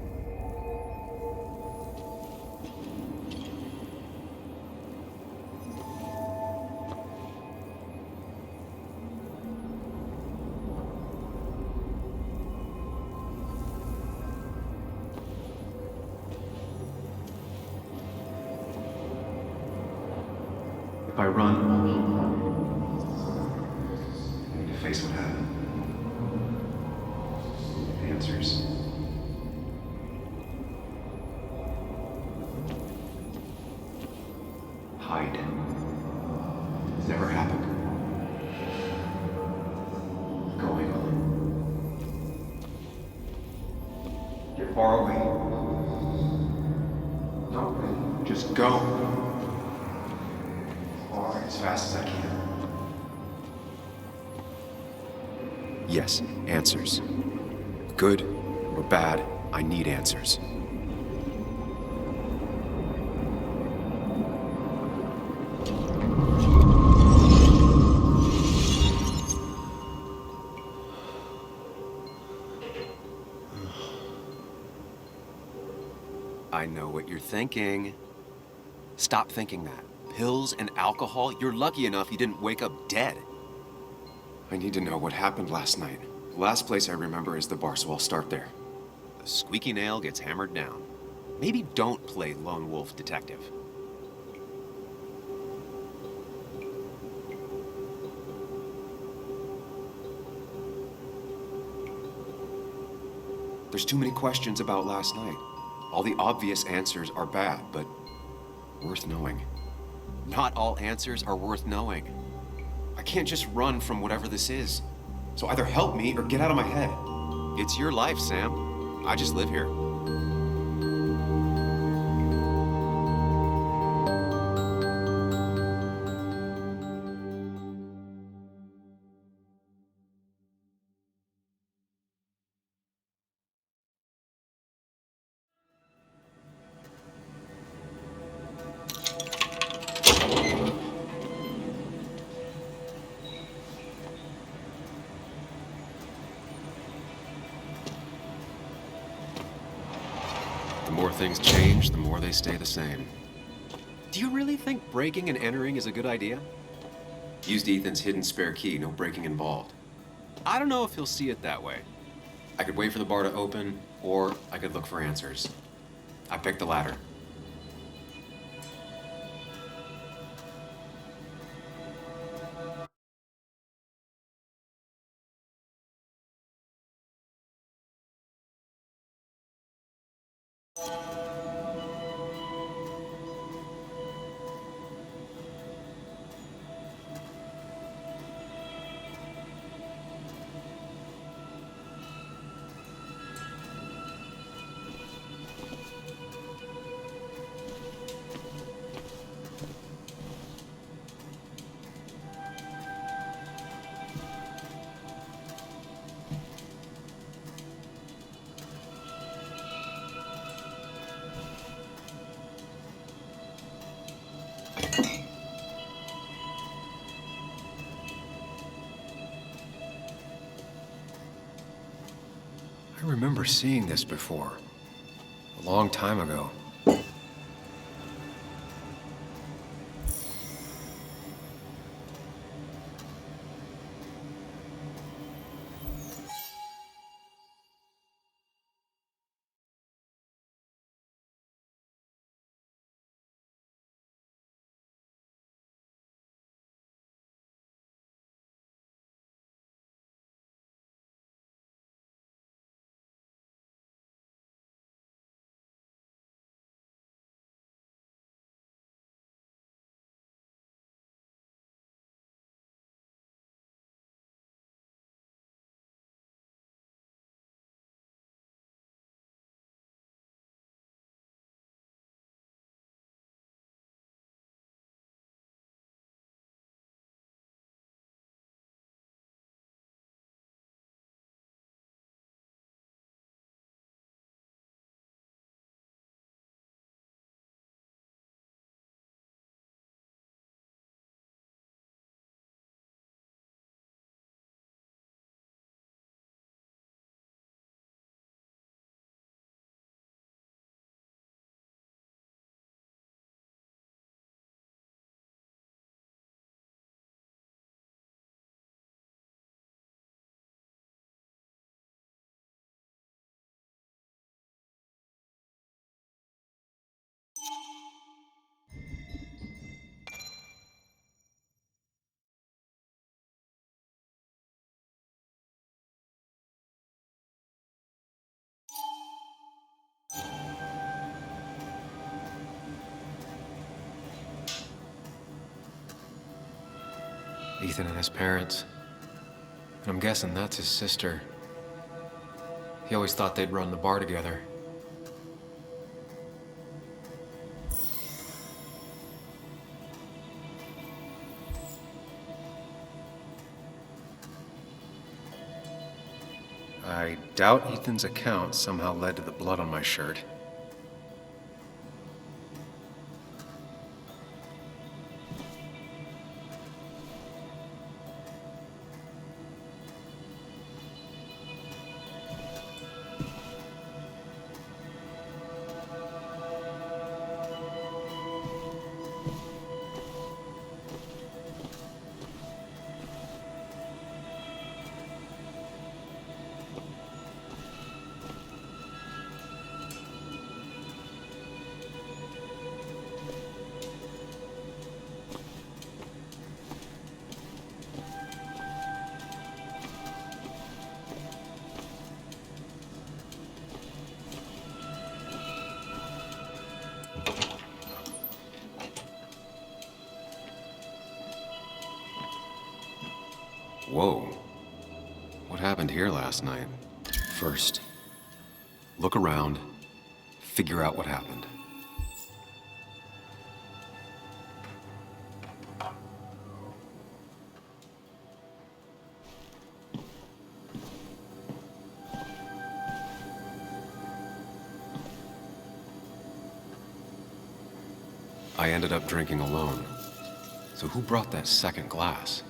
If I run, I need to face what happened. Answers. Hide. It's never happened. Going on. Get far away. Don't run. Just go. Far as fast as I can. Yes, answers. Good or bad, I need answers. I know what you're thinking. Stop thinking that. Pills and alcohol? You're lucky enough you didn't wake up dead. I need to know what happened last night. The last place I remember is the bar, so I'll start there. The squeaky nail gets hammered down. Maybe don't play lone wolf detective. There's too many questions about last night. All the obvious answers are bad, but worth knowing. Not all answers are worth knowing. I can't just run from whatever this is. So either help me or get out of my head. It's your life, Sam. I just live here. The more things change, the more they stay the same. Do you really think breaking and entering is a good idea? Used Ethan's hidden spare key, no breaking involved. I don't know if he'll see it that way. I could wait for the bar to open, or I could look for answers. I picked the latter. I remember seeing this before. A long time ago. Ethan and his parents. And I'm guessing that's his sister. He always thought they'd run the bar together. I doubt Ethan's account somehow led to the blood on my shirt. Whoa. What happened here last night? First, look around, figure out what happened. I ended up drinking alone. So who brought that second glass?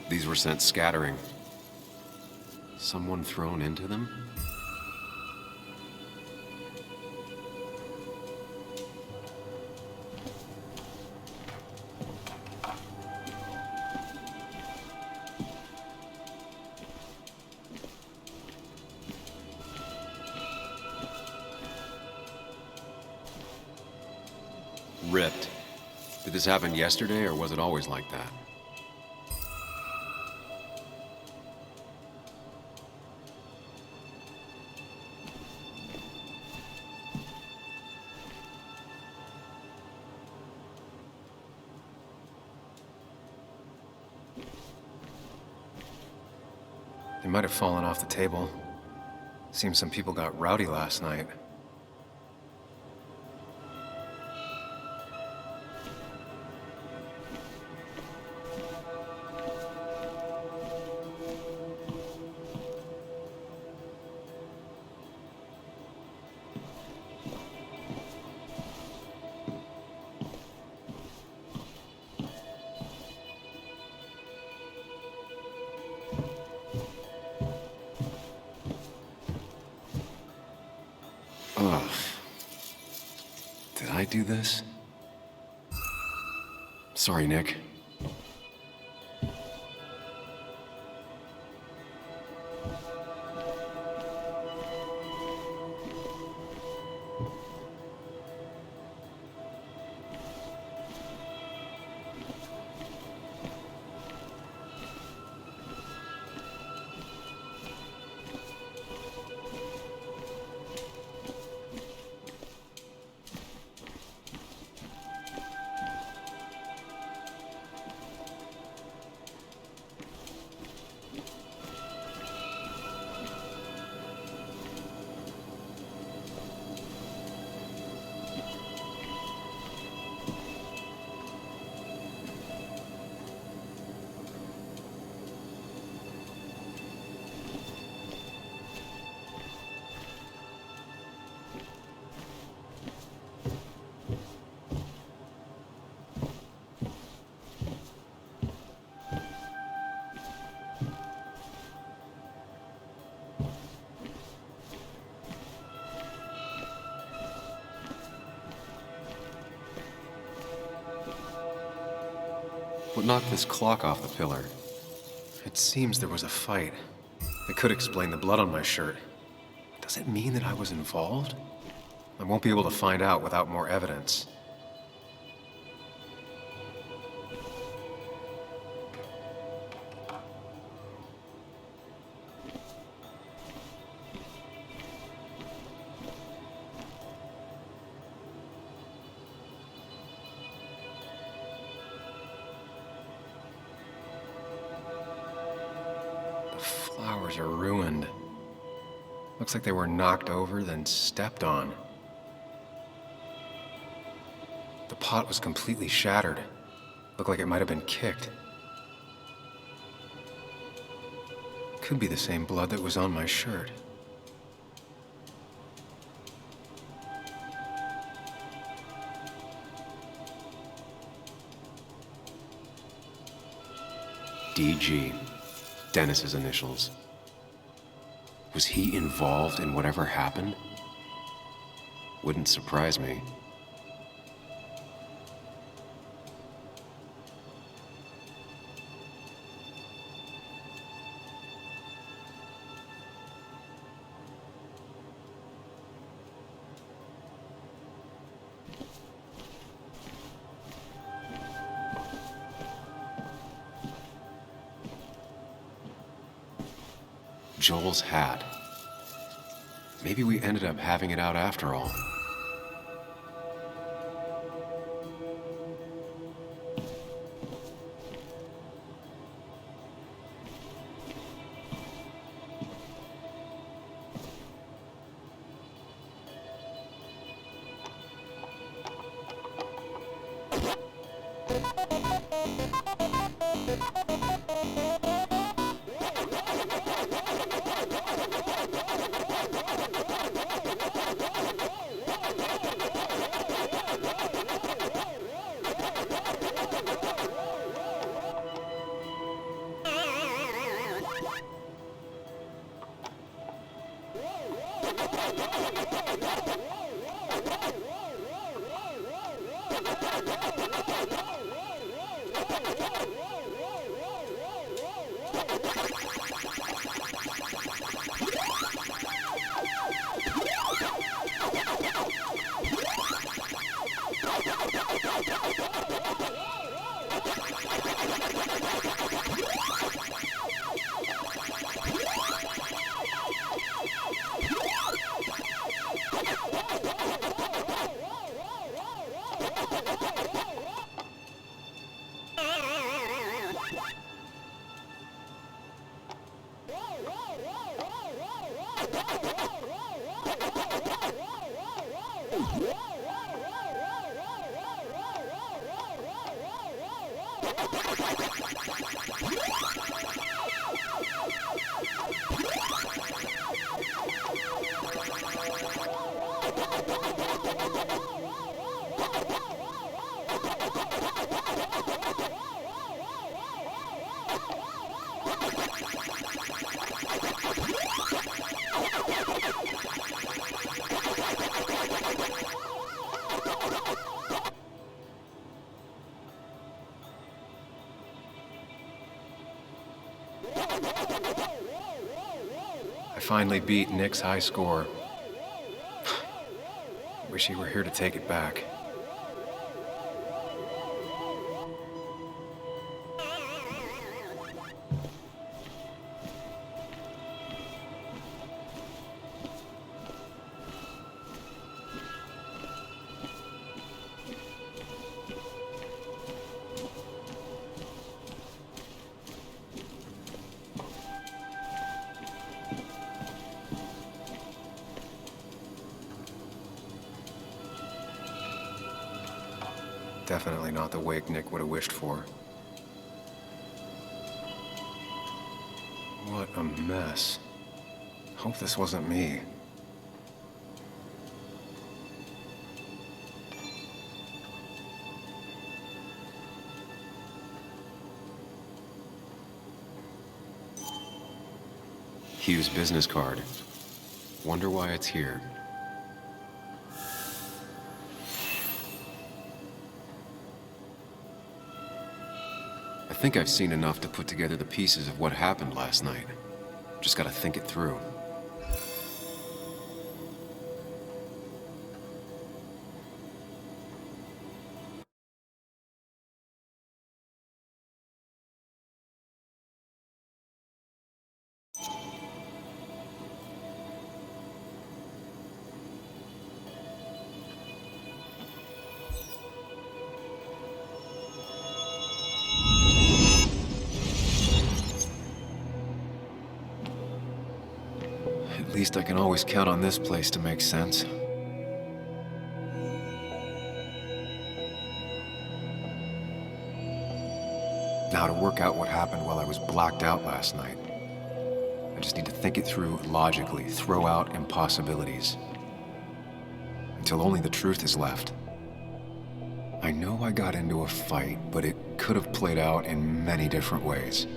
These were sent scattering. Someone thrown into them? Ripped. Did this happen yesterday, or was it always like that? They might have fallen off the table. Seems some people got rowdy last night. Ugh. Did I do this? Sorry, Nick. What knocked this clock off the pillar? It seems there was a fight. It could explain the blood on my shirt. Does it mean that I was involved? I won't be able to find out without more evidence. The flowers are ruined. Looks like they were knocked over, then stepped on. The pot was completely shattered. Looked like it might have been kicked. Could be the same blood that was on my shirt. DG. Dennis's initials. Was he involved in whatever happened? Wouldn't surprise me. Joel's hat. Maybe we ended up having it out after all. I finally beat Nick's high score. Wish he were here to take it back. Definitely not the wake Nick would have wished for. What a mess. Hope this wasn't me. Hugh's business card. Wonder why it's here. think I've seen enough to put together the pieces of what happened last night. Just gotta think it through. At least I can always count on this place to make sense. Now to work out what happened while I was blacked out last night. I just need to think it through logically, throw out impossibilities. Until only the truth is left. I know I got into a fight, but it could have played out in many different ways.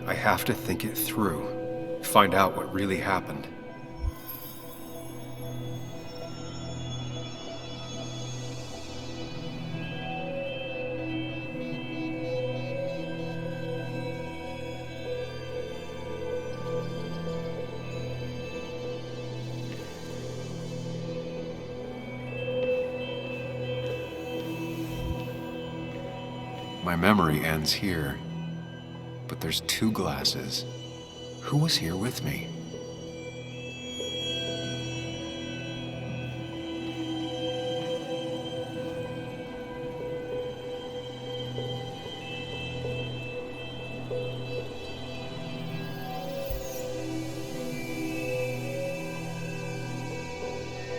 I have to think it through, find out what really happened. My memory ends here, but there's two glasses. Who was here with me?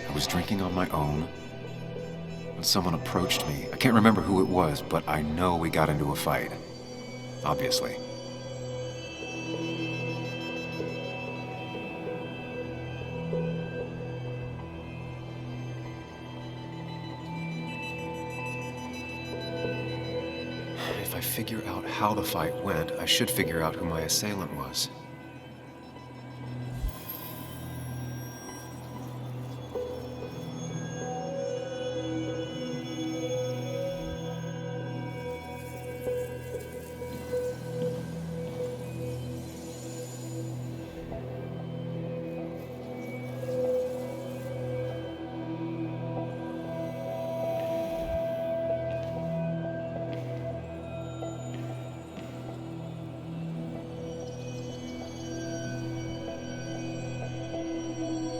I was drinking on my own when someone approached me. I can't remember who it was, but I know we got into a fight. Obviously. If I figure out how the fight went, I should figure out who my assailant was.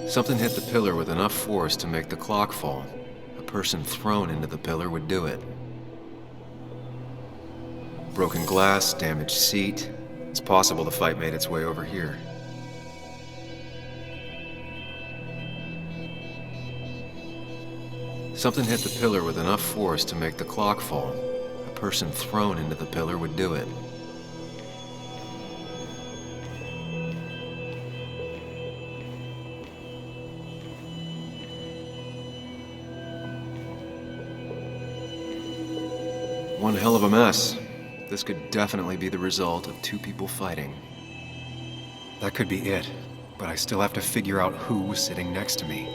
Something hit the pillar with enough force to make the clock fall. A person thrown into the pillar would do it. Broken glass, damaged seat. It's possible the fight made its way over here. Something hit the pillar with enough force to make the clock fall. A person thrown into the pillar would do it. One hell of a mess. This could definitely be the result of two people fighting. That could be it, but I still have to figure out who was sitting next to me.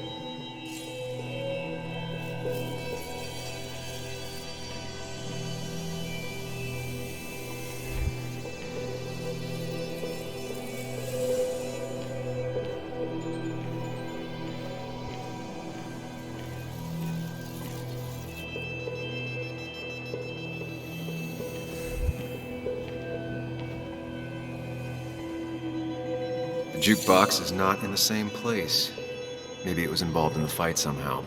The jukebox is not in the same place. Maybe it was involved in the fight somehow.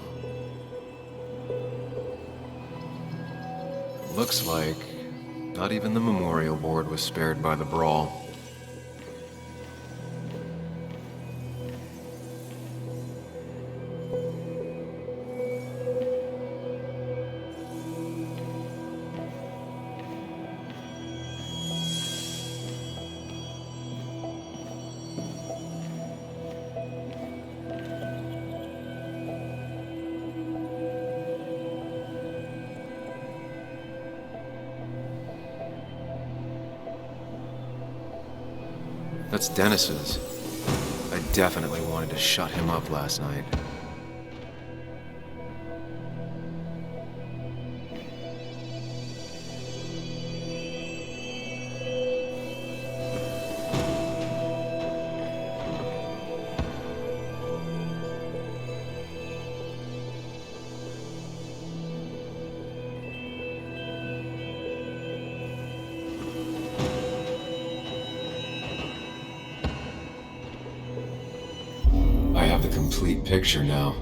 Looks like not even the memorial board was spared by the brawl. That's Dennis's. I definitely wanted to shut him up last night. complete picture now.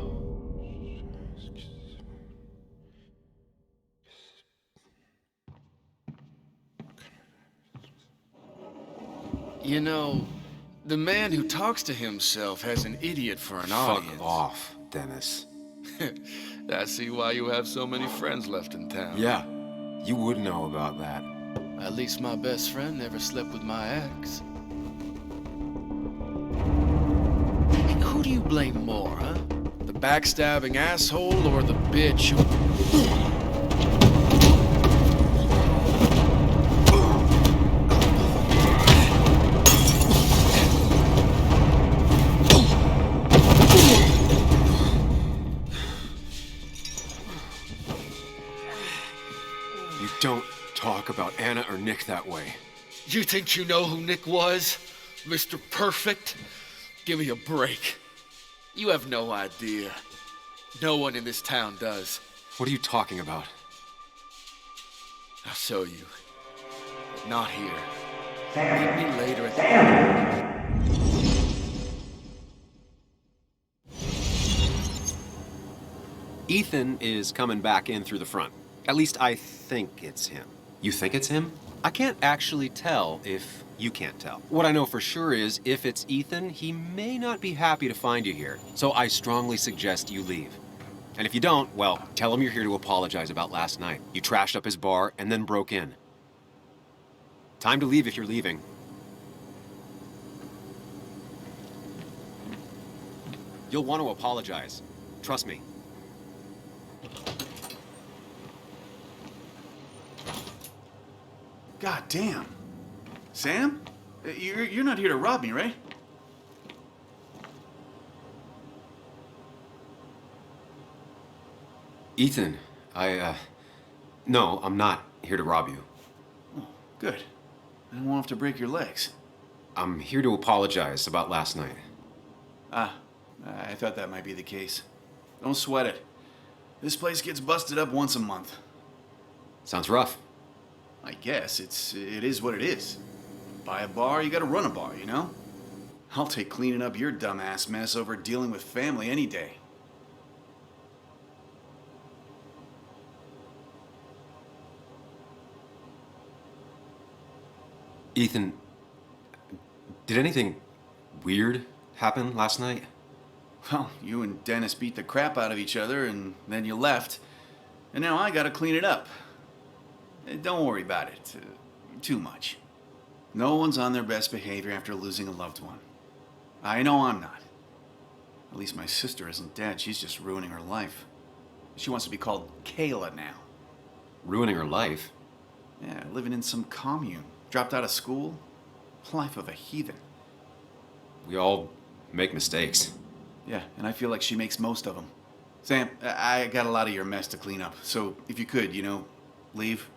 You know, the man who talks to himself has an idiot for an audience. Fuck off, Dennis. I see why you have so many friends left in town. Yeah, you would know about that. At least my best friend never slept with my ex. Who do you blame more, huh? The backstabbing asshole or the bitch who... Don't talk about Anna or Nick that way. You think you know who Nick was? Mr. Perfect? Give me a break. You have no idea. No one in this town does. What are you talking about? I'll show you. But not here. Meet me later at the... Ethan is coming back in through the front. At least I think it's him. You think it's him? I can't actually tell if you can't tell. What I know for sure is if it's Ethan, he may not be happy to find you here. So I strongly suggest you leave. And if you don't, well, tell him you're here to apologize about last night. You trashed up his bar and then broke in. Time to leave if you're leaving. You'll want to apologize. Trust me. God damn. Sam? You're not here to rob me, right? Ethan, no, I'm not here to rob you. Oh, good. I won't have to break your legs. I'm here to apologize about last night. Ah, I thought that might be the case. Don't sweat it. This place gets busted up once a month. Sounds rough. I guess it is what it is. Buy a bar, you gotta run a bar, you know? I'll take cleaning up your dumbass mess over dealing with family any day. Ethan, did anything weird happen last night? Well, you and Dennis beat the crap out of each other and then you left. And now I gotta clean it up. Don't worry about it too much. No one's on their best behavior after losing a loved one. I know I'm not. At least my sister isn't dead. She's just ruining her life. She wants to be called Kayla now. Ruining her life? Yeah, living in some commune. Dropped out of school. Life of a heathen. We all make mistakes. Yeah, and I feel like she makes most of them. Sam, I got a lot of your mess to clean up. So if you could, leave.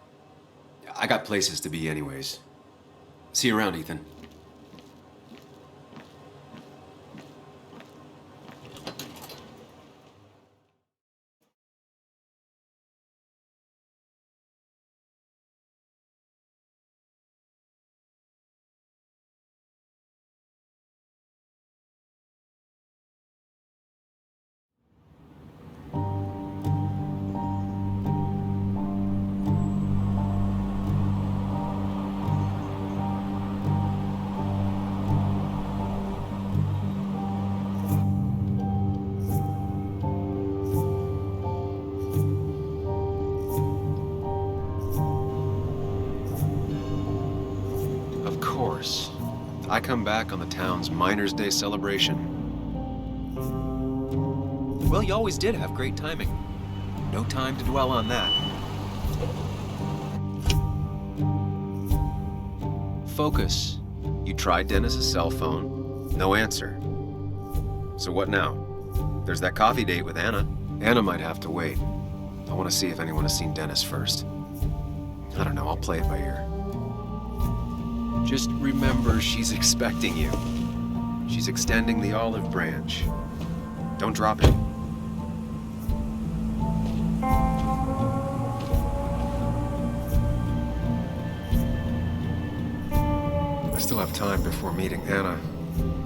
I got places to be anyways. See you around, Ethan. I come back on the town's Miners' Day celebration. Well, you always did have great timing. No time to dwell on that. Focus. You tried Dennis's cell phone. No answer. So what now? There's that coffee date with Anna. Anna might have to wait. I want to see if anyone has seen Dennis first. I don't know, I'll play it by ear. Just remember she's expecting you. She's extending the olive branch. Don't drop it. I still have time before meeting Anna.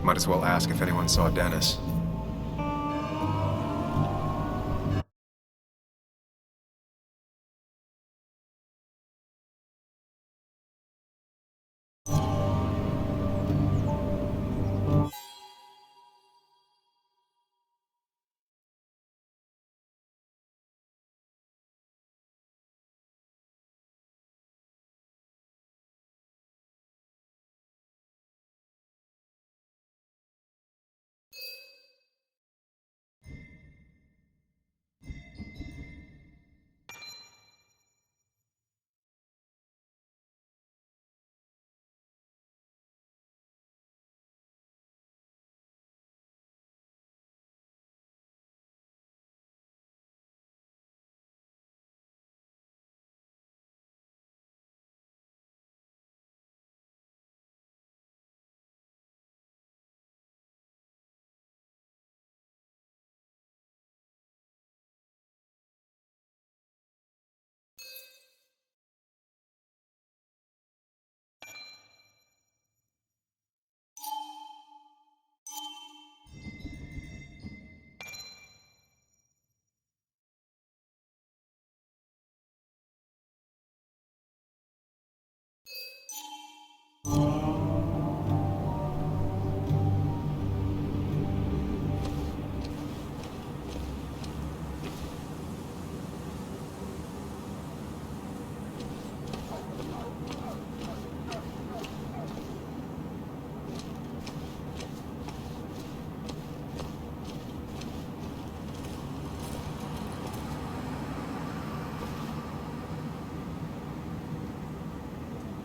Might as well ask if anyone saw Dennis.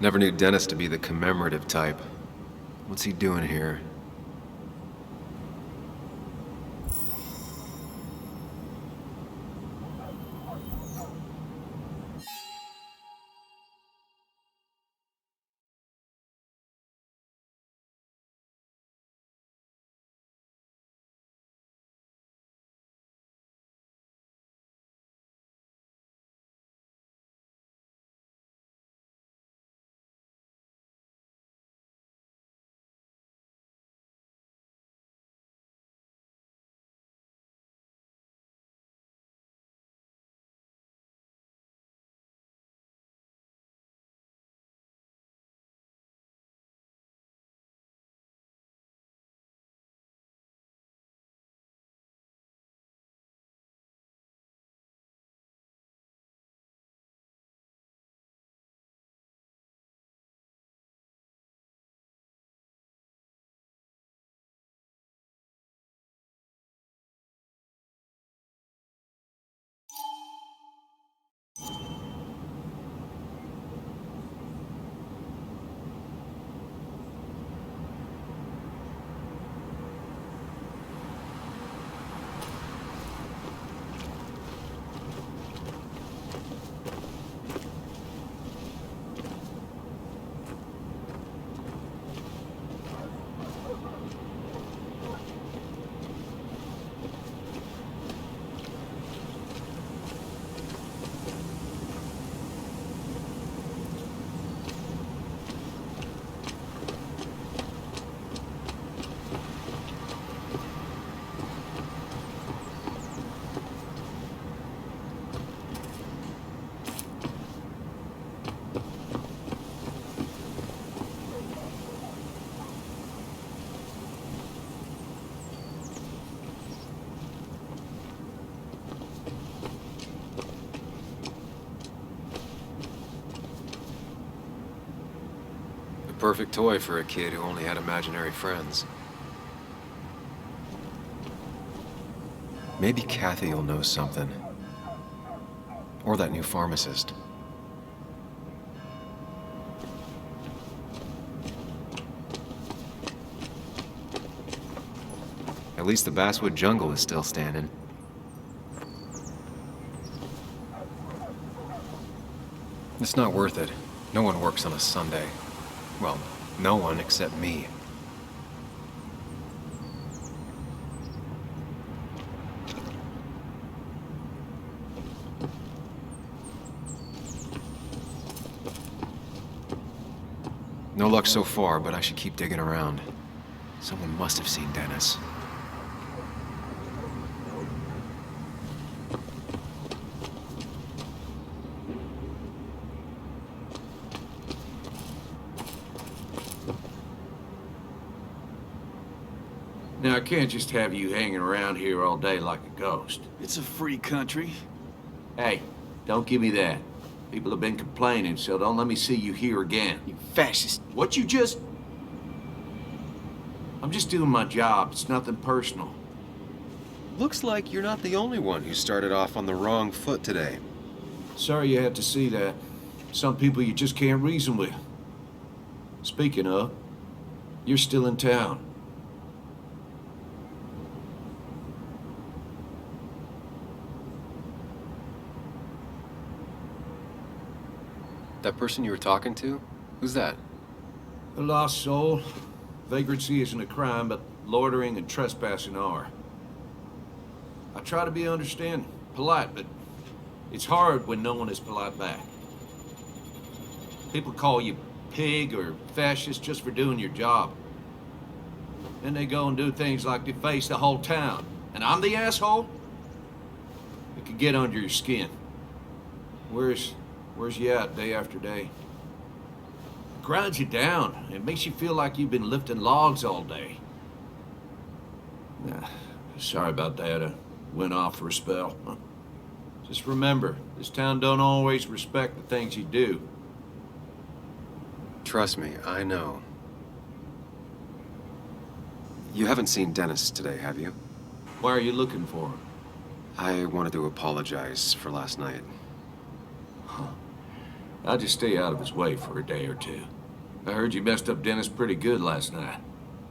Never knew Dennis to be the commemorative type. What's he doing here? Perfect toy for a kid who only had imaginary friends. Maybe Kathy will know something. Or that new pharmacist. At least the Basswood Jungle is still standing. It's not worth it. No one works on a Sunday. Well, no one except me. No luck so far, but I should keep digging around. Someone must have seen Dennis. Now, I can't just have you hanging around here all day like a ghost. It's a free country. Hey, don't give me that. People have been complaining, so don't let me see you here again. You fascist. What you just... I'm just doing my job. It's nothing personal. Looks like you're not the only one who started off on the wrong foot today. Sorry you had to see that. Some people you just can't reason with. Speaking of, you're still in town. That person you were talking to? Who's that? A lost soul. Vagrancy isn't a crime, but loitering and trespassing are. I try to be understanding, polite, but it's hard when no one is polite back. People call you pig or fascist just for doing your job. Then they go and do things like deface the whole town. And I'm the asshole? It could get under your skin. Where's you at day after day? grinds you down. It makes you feel like you've been lifting logs all day. Sorry about that. I went off for a spell. Just remember, this town don't always respect the things you do. Trust me, I know. You haven't seen Dennis today, have you? Why are you looking for him? I wanted to apologize for last night. I'll just stay out of his way for a day or two. I heard you messed up Dennis pretty good last night.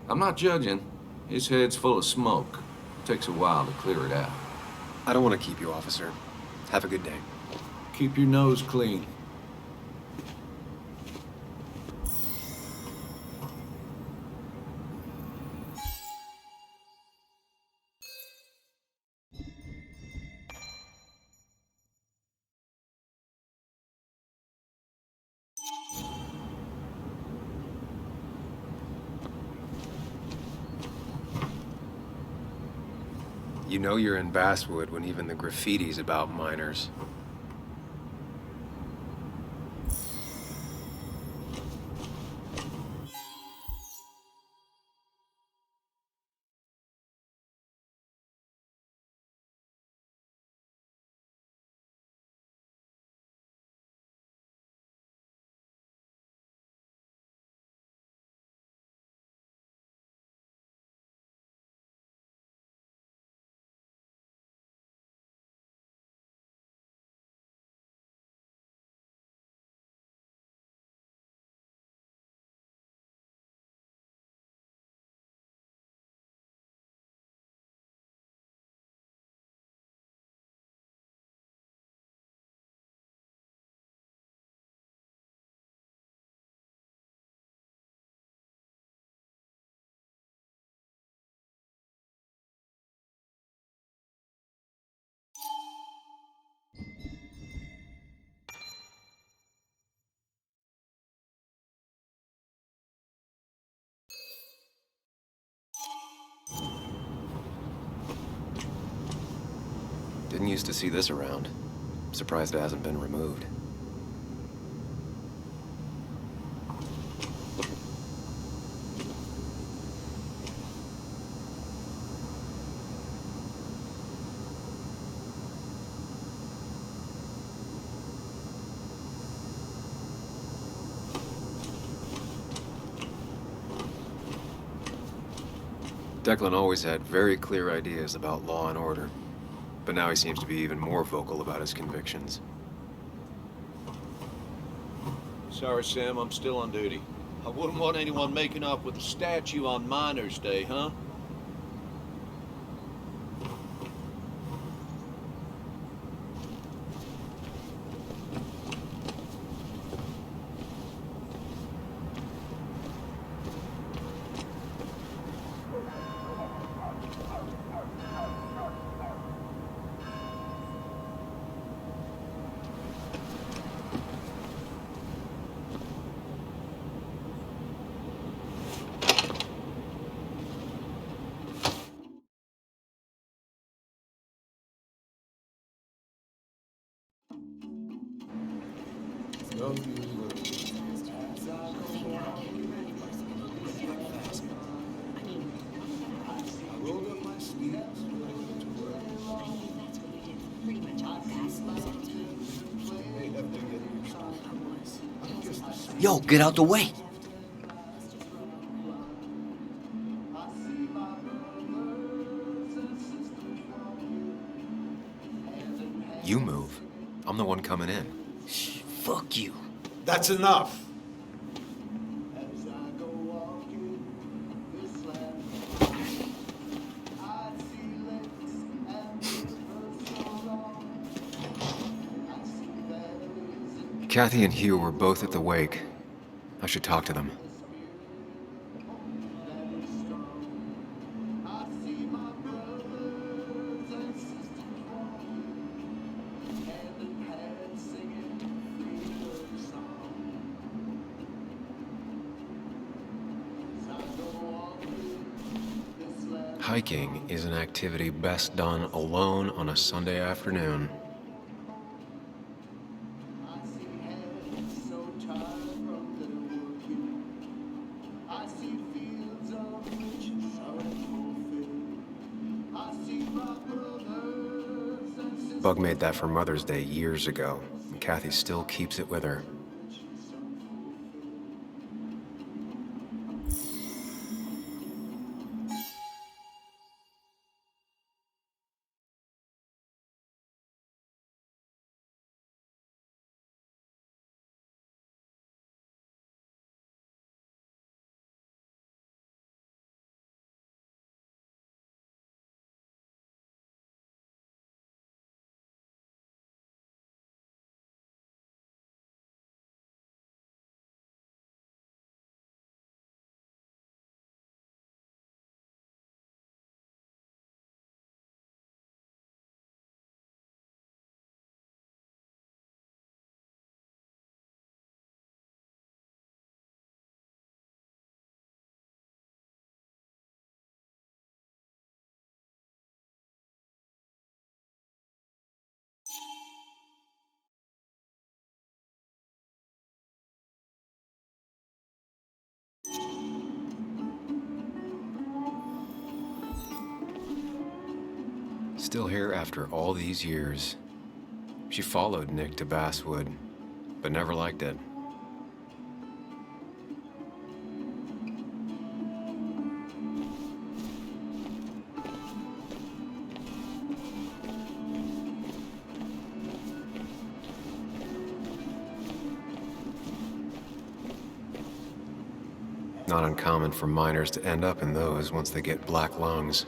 I'm not judging. His head's full of smoke. Takes a while to clear it out. I don't want to keep you, officer. Have a good day. Keep your nose clean. You know you're in Basswood when even the graffiti's about minors. Didn't used to see this around. Surprised it hasn't been removed. Declan always had very clear ideas about law and order, but now he seems to be even more vocal about his convictions. Sorry, Sam, I'm still on duty. I wouldn't want anyone making off with a statue on Miners' Day, huh? Yo, get out the way. You move. I'm the one coming in. Fuck you. That's enough. Kathy and Hugh were both at the wake. I should talk to them. Hiking is an activity best done alone on a Sunday afternoon. Bug made that for Mother's Day years ago, and Kathy still keeps it with her. Still here after all these years. She followed Nick to Basswood, but never liked it. Not uncommon for miners to end up in those once they get black lungs.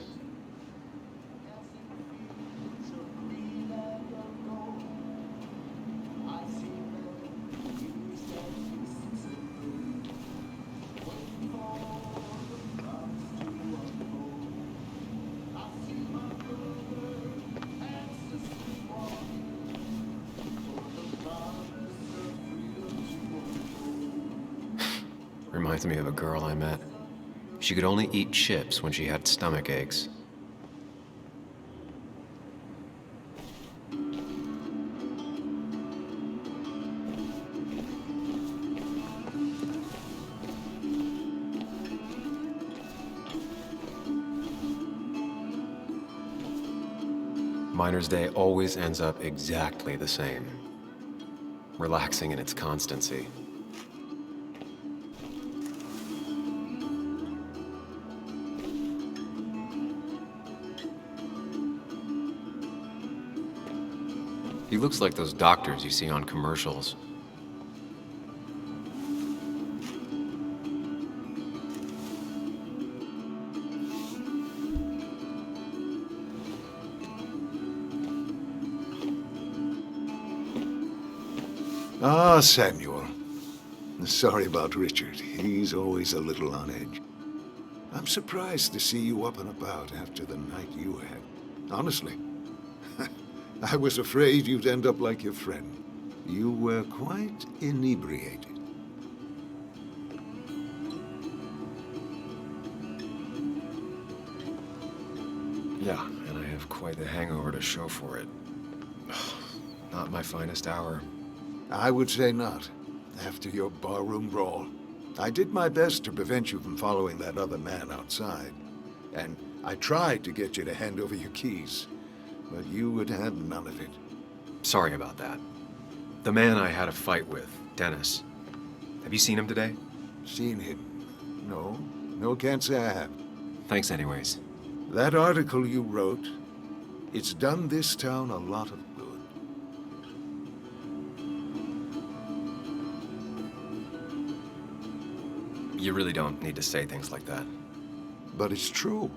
Reminds me of a girl I met. She could only eat chips when she had stomach aches. Miner's Day always ends up exactly the same. Relaxing in its constancy. He looks like those doctors you see on commercials. Ah, Samuel. Sorry about Richard. He's always a little on edge. I'm surprised to see you up and about after the night you had. Honestly. I was afraid you'd end up like your friend. You were quite inebriated. Yeah, and I have quite the hangover to show for it. Not my finest hour. I would say not, after your barroom brawl. I did my best to prevent you from following that other man outside. And I tried to get you to hand over your keys. But you would have none of it. Sorry about that. The man I had a fight with, Dennis. Have you seen him today? Seen him? No. No, can't say I have. Thanks anyways. That article you wrote, it's done this town a lot of good. You really don't need to say things like that. But it's true.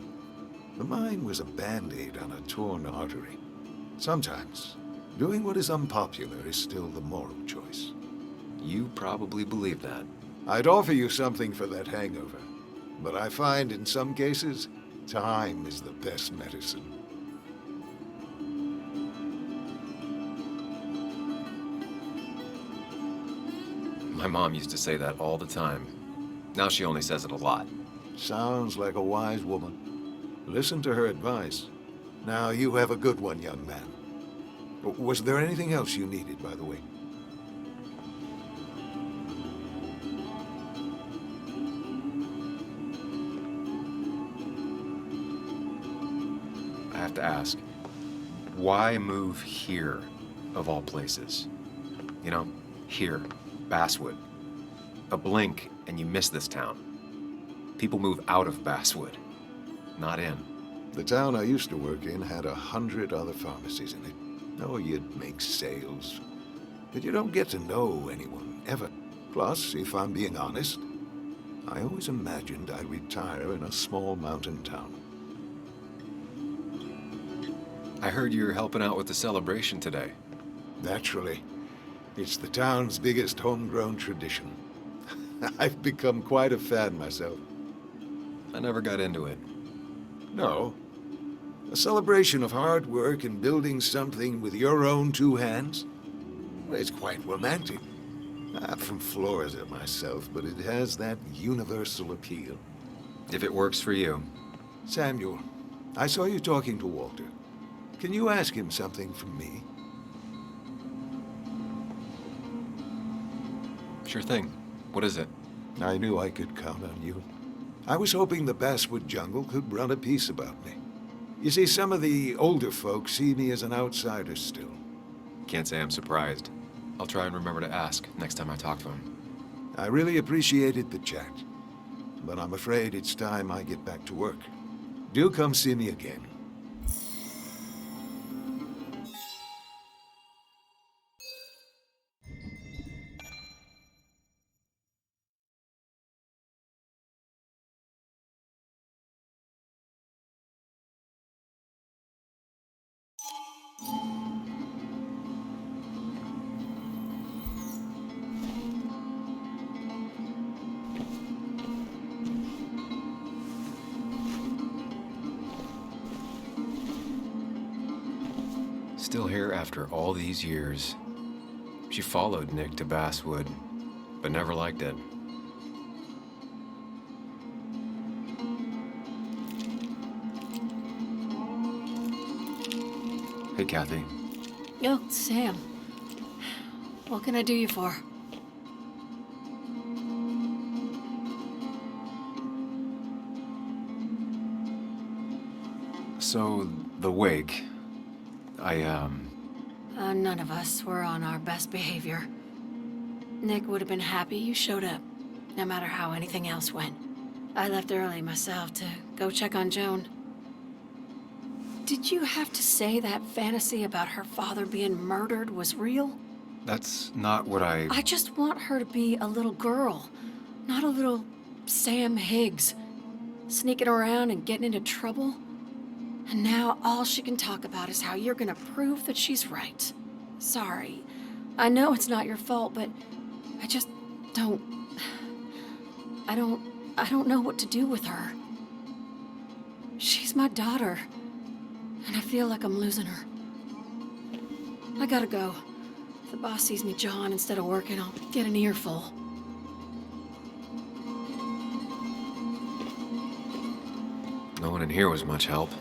The mine was a band-aid on a torn artery. Sometimes, doing what is unpopular is still the moral choice. You probably believe that. I'd offer you something for that hangover, but I find in some cases, time is the best medicine. My mom used to say that all the time. Now she only says it a lot. Sounds like a wise woman. Listen to her advice. Now you have a good one, young man. Was there anything else you needed, by the way? I have to ask. Why move here, of all places? You know, here, Basswood. A blink and you miss this town. People move out of Basswood, not in. The town I used to work in had 100 other pharmacies in it. Oh, you'd make sales. But you don't get to know anyone, ever. Plus, if I'm being honest, I always imagined I'd retire in a small mountain town. I heard you're helping out with the celebration today. Naturally. It's the town's biggest homegrown tradition. I've become quite a fan myself. I never got into it. No. A celebration of hard work and building something with your own two hands? Well, it's quite romantic. I'm from Florida myself, but it has that universal appeal. If it works for you. Samuel, I saw you talking to Walter. Can you ask him something from me? Sure thing. What is it? I knew I could count on you. I was hoping the Basswood Jungle could run a piece about me. You see, some of the older folks see me as an outsider still. Can't say I'm surprised. I'll try and remember to ask next time I talk to him. I really appreciated the chat, but I'm afraid it's time I get back to work. Do come see me again. Still here after all these years. She followed Nick to Basswood, but never liked it. Hey, Kathy. Oh, Sam. What can I do you for? So, the wake. None of us were on our best behavior. Nick would have been happy you showed up, no matter how anything else went. I left early myself to go check on Joan. Did you have to say that fantasy about her father being murdered was real? That's not what I just want her to be a little girl, not a little Sam Higgs, sneaking around and getting into trouble. And now all she can talk about is how you're gonna prove that she's right. Sorry. I know it's not your fault, but I just don't... I don't know what to do with her. She's my daughter, and I feel like I'm losing her. I gotta go. If the boss sees me jawing instead of working, I'll get an earful. No one in here was much help.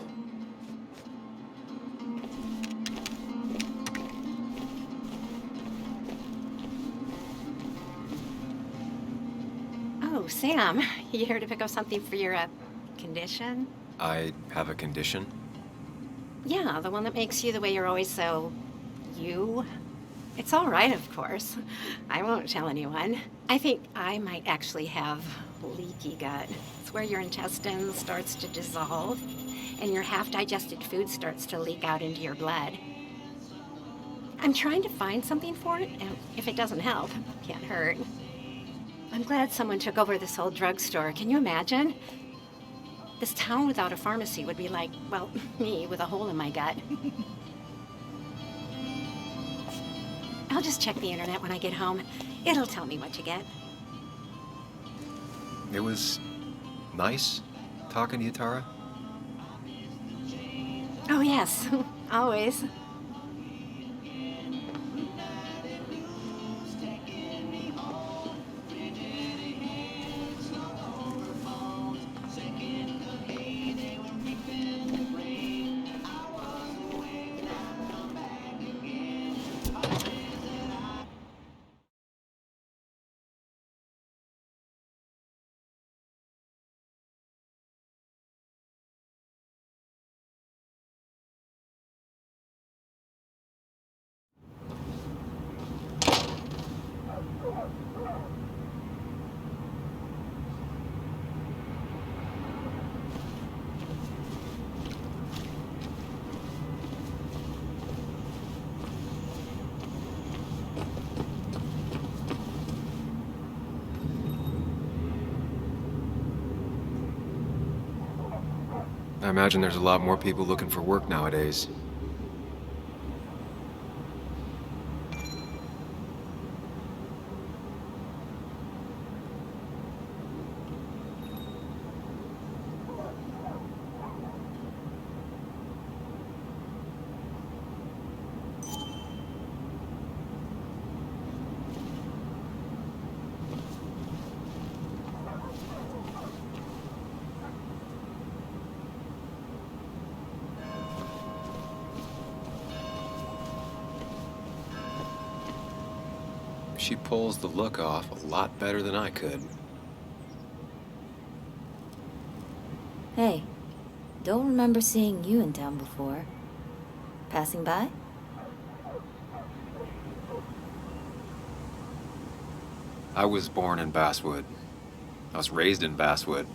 Oh, Sam, you here to pick up something for your, condition? I have a condition? Yeah, the one that makes you the way you're always so... you? It's all right, of course. I won't tell anyone. I think I might actually have leaky gut. It's where your intestine starts to dissolve, and your half-digested food starts to leak out into your blood. I'm trying to find something for it, and if it doesn't help, it can't hurt. I'm glad someone took over this old drugstore. Can you imagine? This town without a pharmacy would be like, well, me with a hole in my gut. I'll just check the internet when I get home. It'll tell me what to get. It was nice talking to you, Tara. Oh, yes. Always. I imagine there's a lot more people looking for work nowadays. She pulls the look off a lot better than I could. Hey, don't remember seeing you in town before. Passing by? I was born in Basswood. I was raised in Basswood,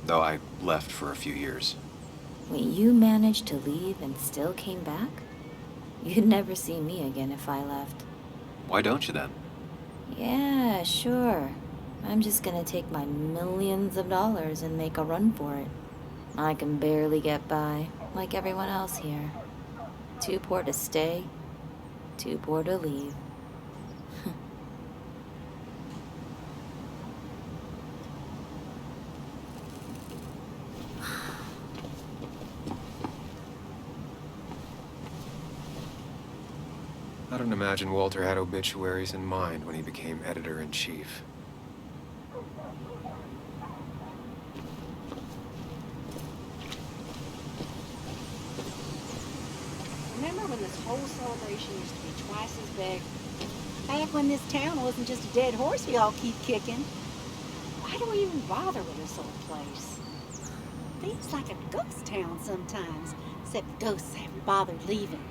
though I left for a few years. Wait, you managed to leave and still came back? You'd never see me again if I left. Why don't you then? Yeah, sure. I'm just gonna take my millions of dollars and make a run for it. I can barely get by, like everyone else here. Too poor to stay, too poor to leave. I don't imagine Walter had obituaries in mind when he became editor-in-chief. Remember when this whole celebration used to be twice as big? Back when this town wasn't just a dead horse we all keep kicking. Why do we even bother with this old place? Feels like a ghost town sometimes, except ghosts haven't bothered leaving.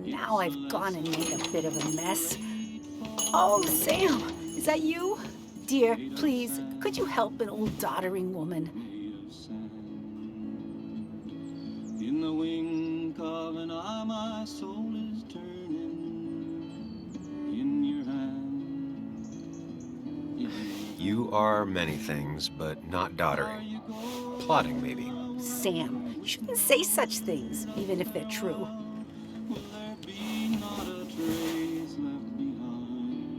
Now I've gone and made a bit of a mess. Oh, Sam, is that you? Dear, please, could you help an old doddering woman? In the wink of an eye, my soul is turning in your hand. You are many things, but not doddering. Plotting, maybe. Sam, you shouldn't say such things, even if they're true. Not a trace left behind.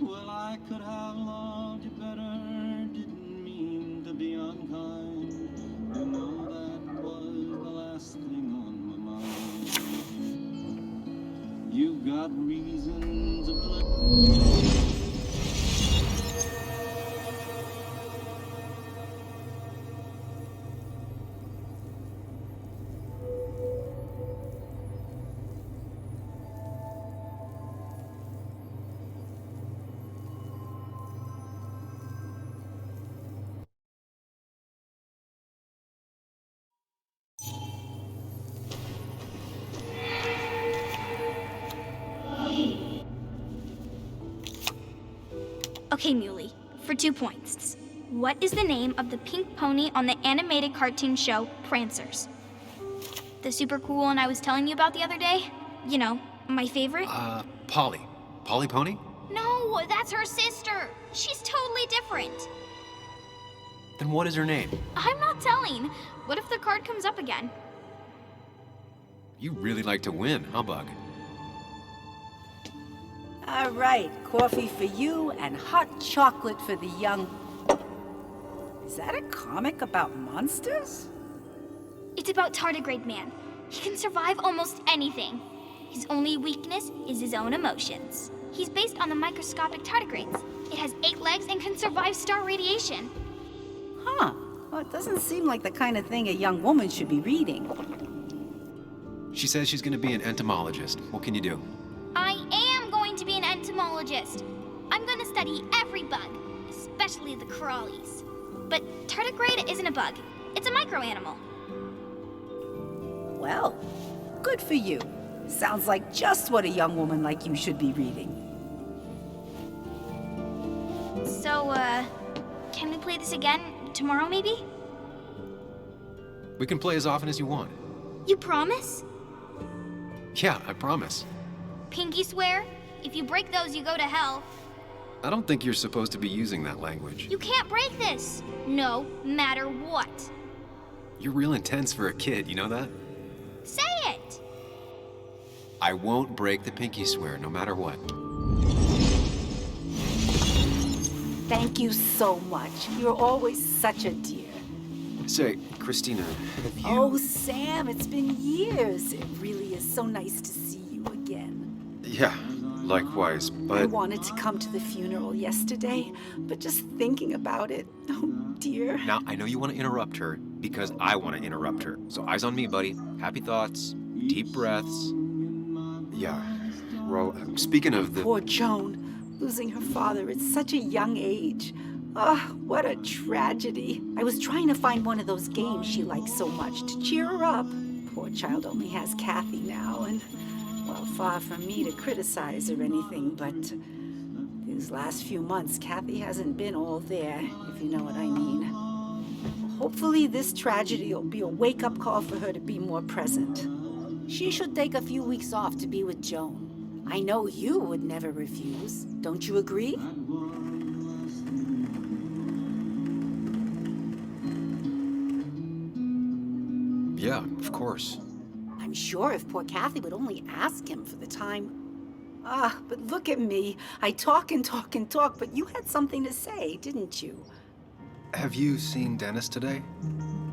Well, I could have loved you better, didn't mean to be unkind. You know that was the last thing on my mind. You've got reasons to play. Okay, Muley, for 2 points. What is the name of the pink pony on the animated cartoon show Prancers? The super cool one I was telling you about the other day? You know, my favorite? Polly. Polly Pony? No, that's her sister. She's totally different. Then what is her name? I'm not telling. What if the card comes up again? You really like to win, huh, Bug? All right, coffee for you and hot chocolate for the young... Is that a comic about monsters? It's about Tardigrade Man. He can survive almost anything. His only weakness is his own emotions. He's based on the microscopic tardigrades. It has 8 legs and can survive star radiation. Huh. Well, it doesn't seem like the kind of thing a young woman should be reading. She says she's gonna be an entomologist. What can you do? I am going to be an entomologist. I'm going to study every bug, especially the crawlies. But tardigrade isn't a bug. It's a microanimal. Well, good for you. Sounds like just what a young woman like you should be reading. So, can we play this again tomorrow, maybe? We can play as often as you want. You promise? Yeah, I promise. Pinky swear? If you break those, you go to hell. I don't think you're supposed to be using that language. You can't break this! No matter what. You're real intense for a kid, you know that? Say it! I won't break the pinky swear, no matter what. Thank you so much. You're always such a dear. Say, Christina, have you... Oh, Sam, it's been years. It really is so nice to see you again. Yeah, likewise, I but... wanted to come to the funeral yesterday, but just thinking about it, oh dear. Now, I know you want to interrupt her because I want to interrupt her. So eyes on me, buddy. Happy thoughts, deep breaths. Yeah, well, speaking of the... Poor Joan, losing her father at such a young age. Ah, what a tragedy. I was trying to find one of those games she likes so much to cheer her up. Poor child only has Kathy now, and, well, far from me to criticize or anything, but these last few months, Kathy hasn't been all there, if you know what I mean. Hopefully this tragedy will be a wake-up call for her to be more present. She should take a few weeks off to be with Joan. I know you would never refuse. Don't you agree? Yeah, of course. I'm sure if poor Kathy would only ask him for the time. Ah, but look at me. I talk and talk and talk, but you had something to say, didn't you? Have you seen Dennis today?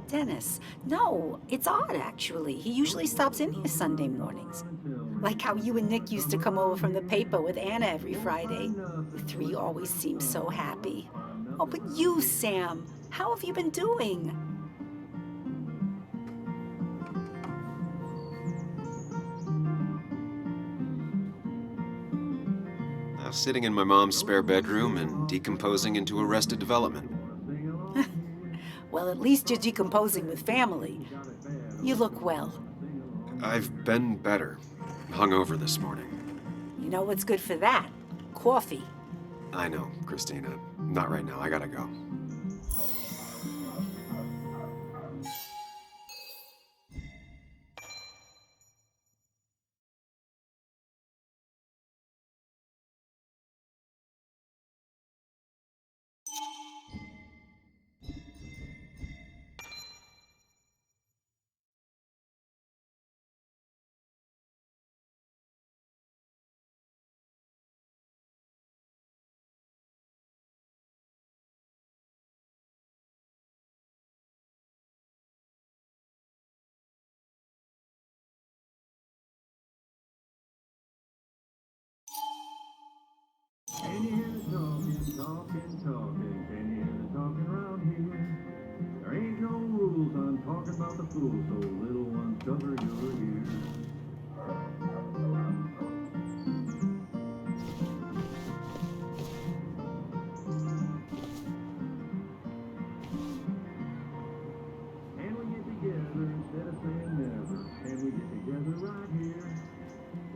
Dennis? No, it's odd, actually. He usually stops in here Sunday mornings. Like how you and Nick used to come over from the paper with Anna every Friday. The three always seem so happy. Oh, but you, Sam, how have you been doing? I was sitting in my mom's spare bedroom and decomposing into Arrested Development. Well, at least you're decomposing with family. You look well. I've been better. Hungover this morning. You know what's good for that? Coffee. I know, Christina. Not right now. I gotta go. Can you hear the talking? Can you hear the talking around here? There ain't no rules, I'm talking about the fools, so little ones cover your ears. Can we get together instead of saying never? Can we get together right here?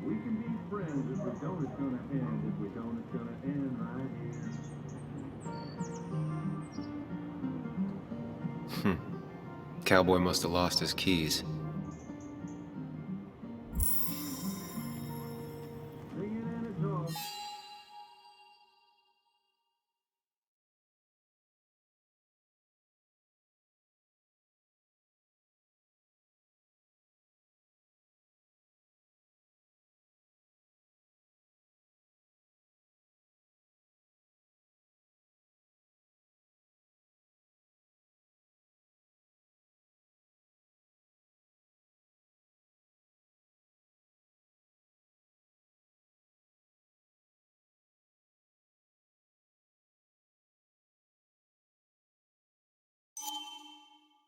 We can be friends. If we don't, it's gonna end. If we don't, it's gonna end right here. Cowboy must have lost his keys. Singing and a talk.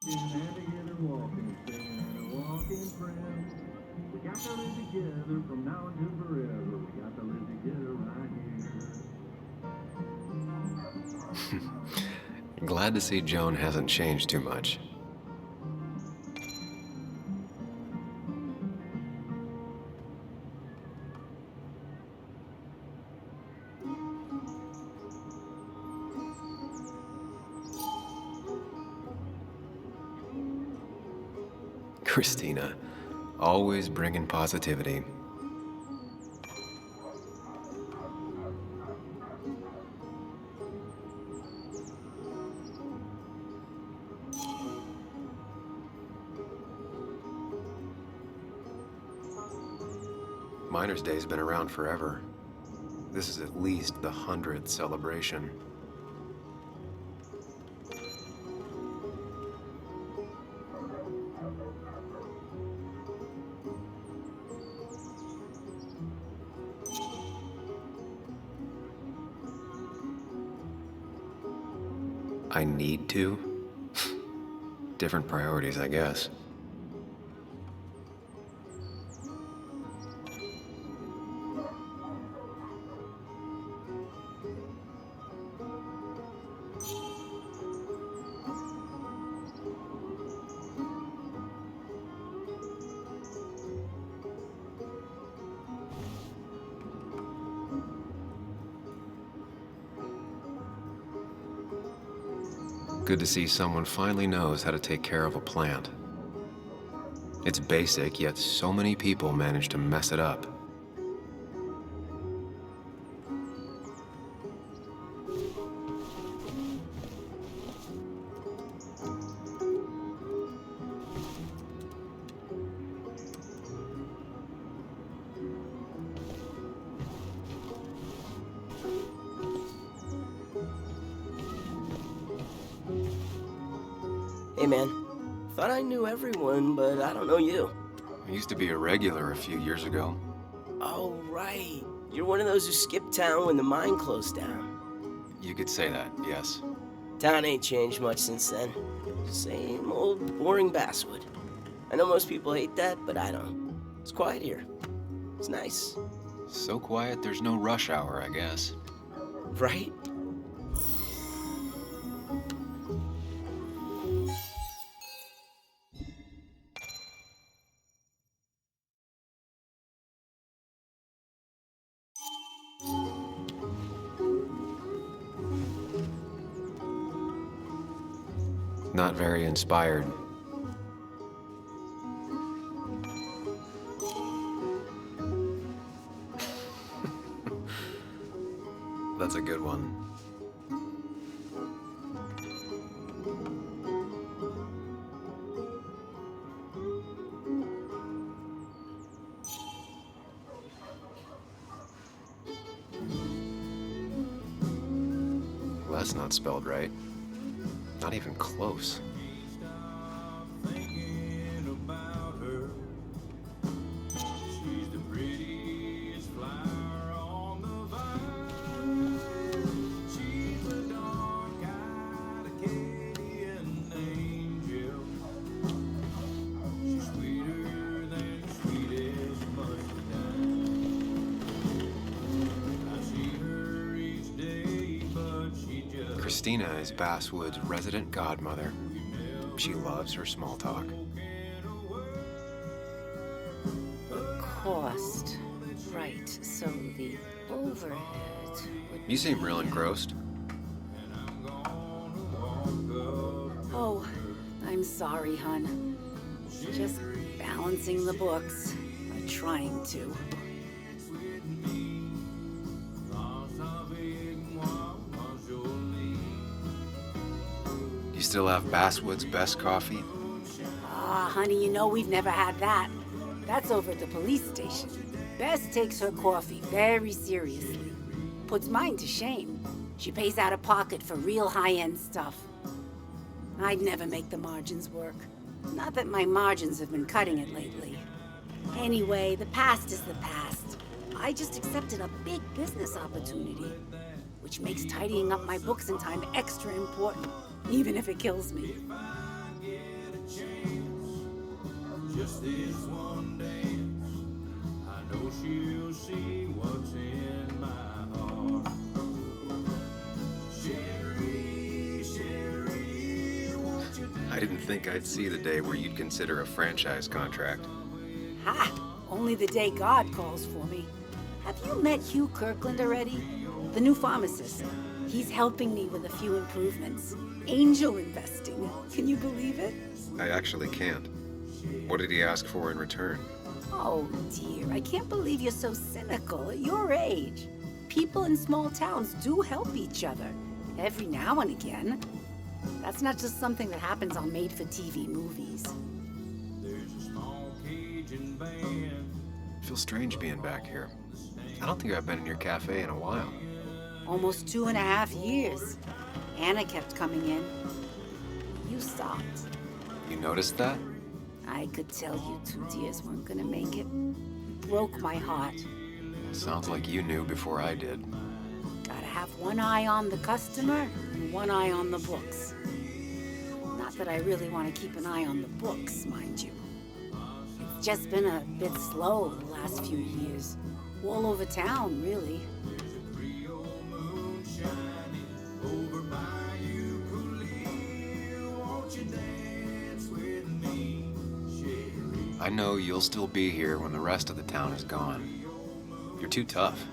And together walking, singing and a walking friends. We got to live together from now until forever. We got to live together right here. Glad to see Joan hasn't changed too much. Christina, always bringing positivity. Miner's Day's been around forever. This is at least the 100th celebration. I need to? Different priorities, I guess. Good to see someone finally knows how to take care of a plant. It's basic, yet so many people manage to mess it up. Hey man, thought I knew everyone, but I don't know you. I used to be a regular a few years ago. Oh right, you're one of those who skipped town when the mine closed down. You could say that, yes. Town ain't changed much since then. Same old boring Basswood. I know most people hate that, but I don't. It's quiet here. It's nice. So quiet there's no rush hour, I guess. Right? Not very inspired. That's a good one. Well, that's not spelled right. Not even close. Christina is Basswood's resident godmother. She loves her small talk. The cost. Right, so the overhead would You seem real engrossed. Oh, I'm sorry, hon. Just balancing the books. Or trying to. You still have Basswood's best coffee? Ah, honey, you know we've never had that. That's over at the police station. Bess takes her coffee very seriously. Puts mine to shame. She pays out of pocket for real high-end stuff. I'd never make the margins work. Not that my margins have been cutting it lately. Anyway, the past is the past. I just accepted a big business opportunity, which makes tidying up my books in time extra important, even if it kills me. Just this one dance, I know she'll see what's in my heart. Sherry, won't you I didn't think I'd see the day where you'd consider a franchise contract. Ha! Only the day God calls for me. Have you met Hugh Kirkland already? The new pharmacist. He's helping me with a few improvements. Angel investing. Can you believe it? I actually can't. What did he ask for in return? Oh, dear, I can't believe you're so cynical at your age. People in small towns do help each other, every now and again. That's not just something that happens on made-for-TV movies. It feels strange being back here. I don't think I've been in your cafe in a while. Almost 2.5 years. Anna kept coming in. You stopped. You noticed that? I could tell you two dears weren't gonna make it. Broke my heart. Sounds like you knew before I did. Gotta have one eye on the customer and one eye on the books. Not that I really want to keep an eye on the books, mind you. It's just been a bit slow the last few years. All over town, really. I know you'll still be here when the rest of the town is gone. You're too tough.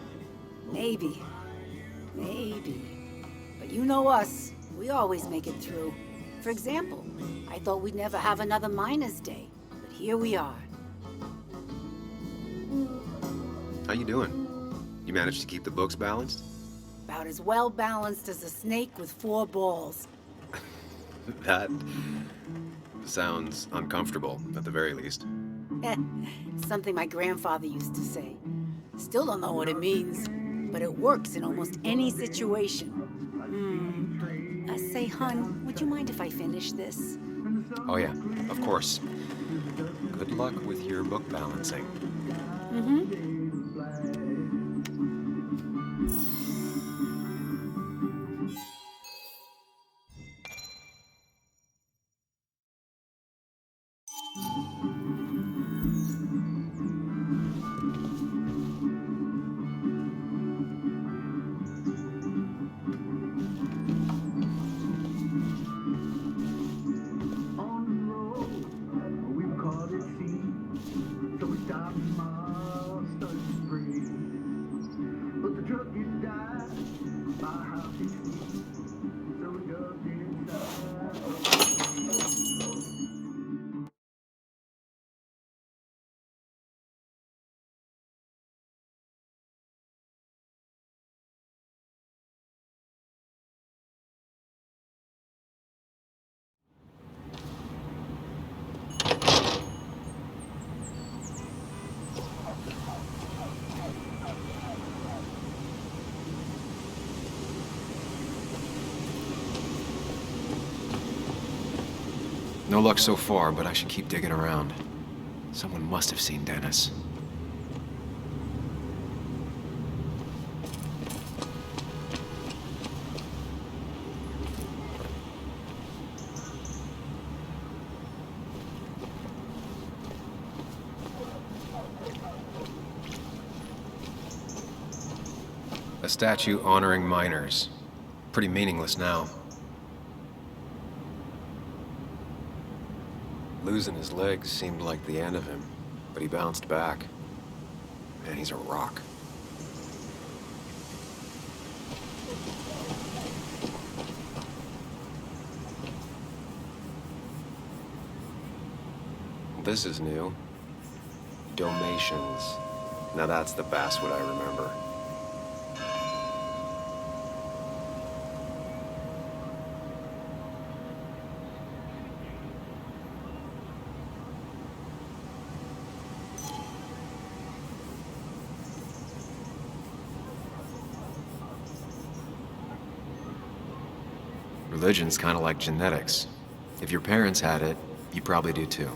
Maybe. Maybe. But you know us. We always make it through. For example, I thought we'd never have another Miners' Day, but here we are. How you doing? You managed to keep the books balanced? About as well balanced as a snake with 4 balls. That sounds uncomfortable, at the very least. Something my grandfather used to say. Still don't know what it means, but it works in almost any situation. Say, hun, would you mind if I finish this? Oh yeah, of course. Good luck with your book balancing. Mm-hmm. No luck so far, but I should keep digging around. Someone must have seen Dennis. A statue honoring miners. Pretty meaningless now. Losing his legs seemed like the end of him, but he bounced back. Man, he's a rock. This is new. Domations. Now that's the Basswood I remember. Religion's kind of like genetics. If your parents had it, you probably do too.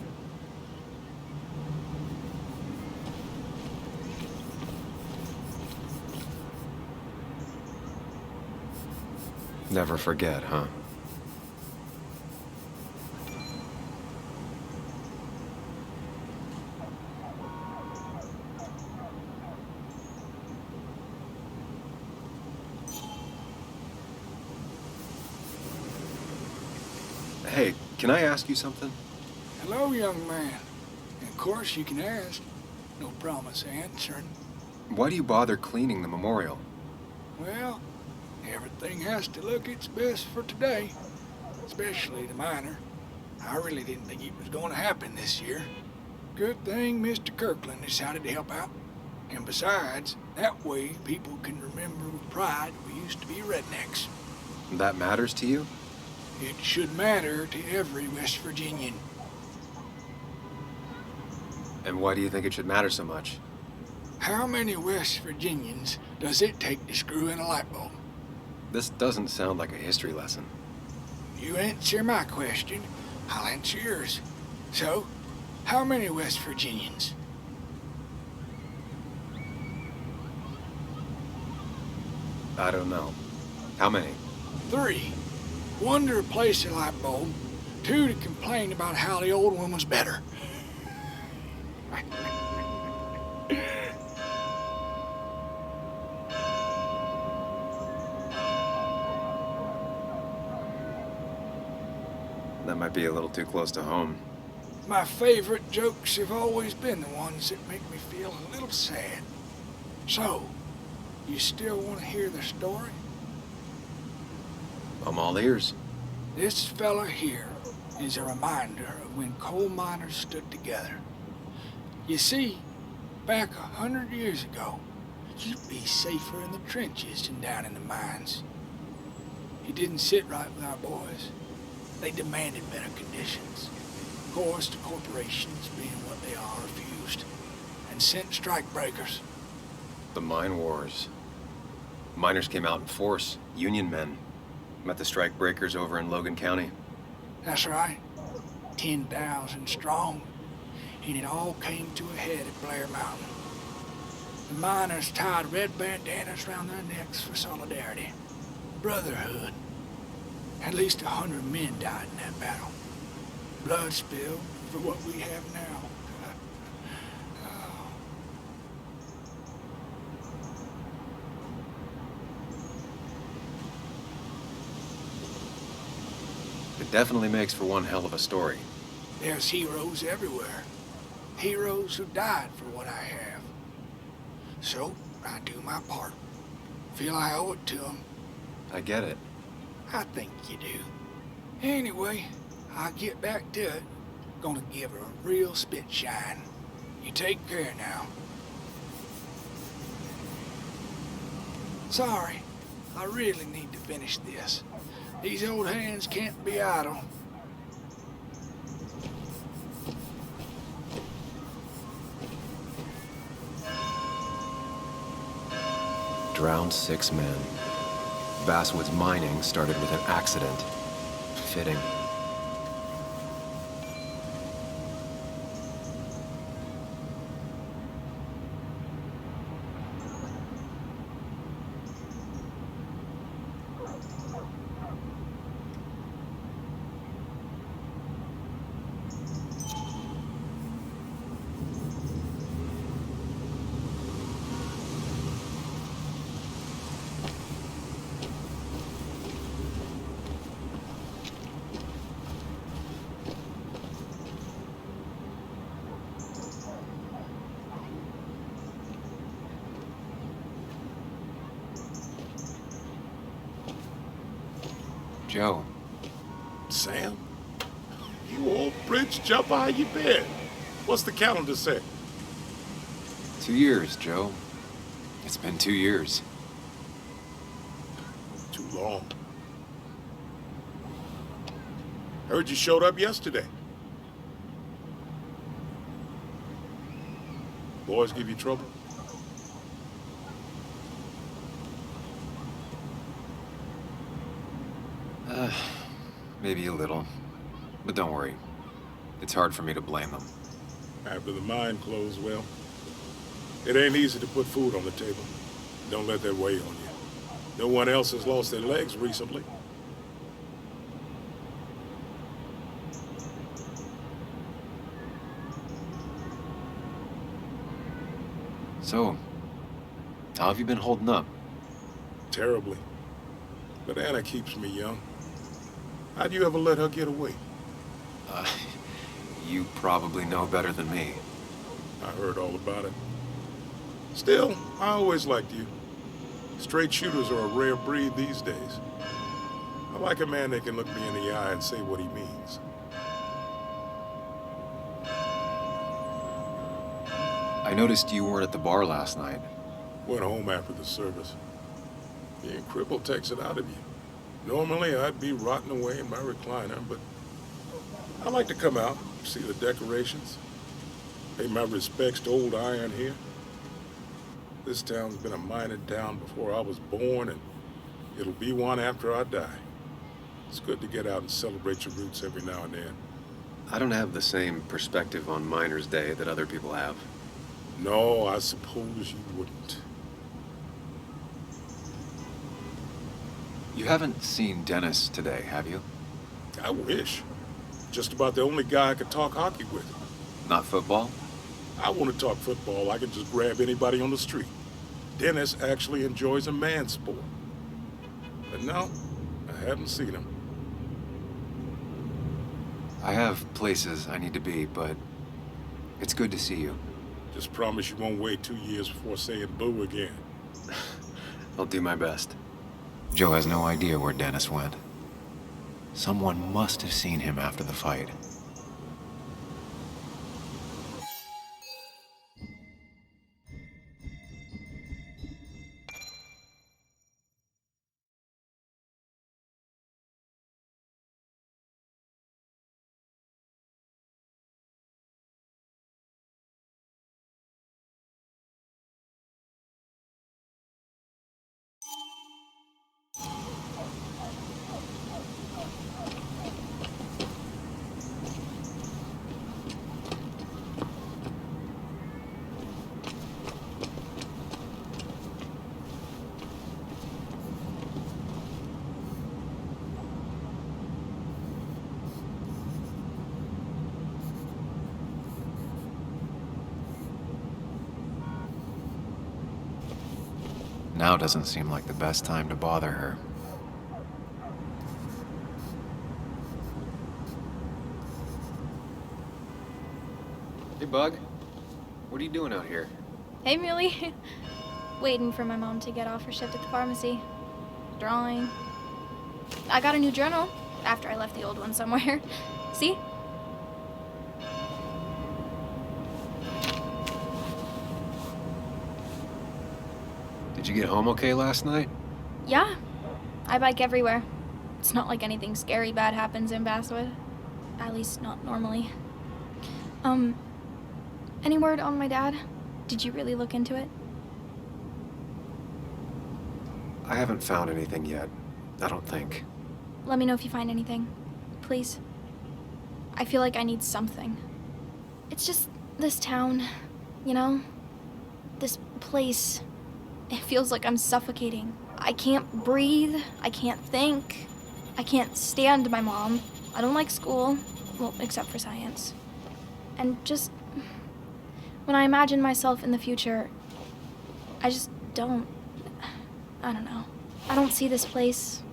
Never forget, huh? Hey, can I ask you something? Hello, young man. Of course you can ask. No promise answering. Why do you bother cleaning the memorial? Well, everything has to look its best for today. Especially the miner. I really didn't think it was going to happen this year. Good thing Mr. Kirkland decided to help out. And besides, that way people can remember with pride we used to be rednecks. That matters to you? It should matter to every West Virginian. And why do you think it should matter so much? How many West Virginians does it take to screw in a light bulb? This doesn't sound like a history lesson. You answer my question, I'll answer yours. So, how many West Virginians? I don't know. How many? 3. 1 to replace a light bulb. 2 to complain about how the old one was better. That might be a little too close to home. My favorite jokes have always been the ones that make me feel a little sad. So, you still want to hear the story? I'm all ears. This fella here is a reminder of when coal miners stood together. You see, back 100 years ago, you'd be safer in the trenches than down in the mines. It didn't sit right with our boys. They demanded better conditions. Of course, the corporations, being what they are, refused and sent strike breakers. The mine wars. Miners came out in force, Union men. Met the strike breakers over in Logan County. That's right. 10,000 strong. And it all came to a head at Blair Mountain. The miners tied red bandanas around their necks for solidarity. Brotherhood. At least 100 men died in that battle. Blood spilled for what we have now. It definitely makes for one hell of a story. There's heroes everywhere. Heroes who died for what I have. So, I do my part. Feel I owe it to them. I get it. I think you do. Anyway, I'll get back to it. Gonna give her a real spit shine. You take care now. Sorry, I really need to finish this. These old hands can't be idle. Drowned 6 men. Basswood's mining started with an accident. Fitting. Joe. Sam? You old bridge jumper, how you been? What's the calendar say? 2 years, Joe. It's been 2 years. Too long. Heard you showed up yesterday. Boys give you trouble? Maybe a little. But don't worry. It's hard for me to blame them. After the mine closed, well, it ain't easy to put food on the table. Don't let that weigh on you. No one else has lost their legs recently. So, how have you been holding up? Terribly. But Anna keeps me young. How'd you ever let her get away? You probably know better than me. I heard all about it. Still, I always liked you. Straight shooters are a rare breed these days. I like a man that can look me in the eye and say what he means. I noticed you weren't at the bar last night. Went home after the service. Being crippled takes it out of you. Normally, I'd be rotting away in my recliner, but I like to come out, see the decorations, pay my respects to old Iron here. This town's been a mining town before I was born, and it'll be one after I die. It's good to get out and celebrate your roots every now and then. I don't have the same perspective on Miners' Day that other people have. No, I suppose you wouldn't. You haven't seen Dennis today, have you? I wish. Just about the only guy I could talk hockey with. Not football? I want to talk football. I can just grab anybody on the street. Dennis actually enjoys a man's sport. But no, I haven't seen him. I have places I need to be, but it's good to see you. Just promise you won't wait 2 years before saying boo again. I'll do my best. Joe has no idea where Dennis went. Someone must have seen him after the fight. Now doesn't seem like the best time to bother her. Hey, Bug. What are you doing out here? Hey, Muley. Waiting for my mom to get off her shift at the pharmacy. Drawing. I got a new journal after I left the old one somewhere. See? Did you get home okay last night? Yeah. I bike everywhere. It's not like anything scary bad happens in Basswood. At least not normally. Any word on my dad? Did you really look into it? I haven't found anything yet. I don't think. Let me know if you find anything. Please. I feel like I need something. It's just this town, you know? This place. It feels like I'm suffocating. I can't breathe. I can't think. I can't stand my mom. I don't like school. Well, except for science. And just... when I imagine myself in the future, I just don't... I don't know. I don't see this place.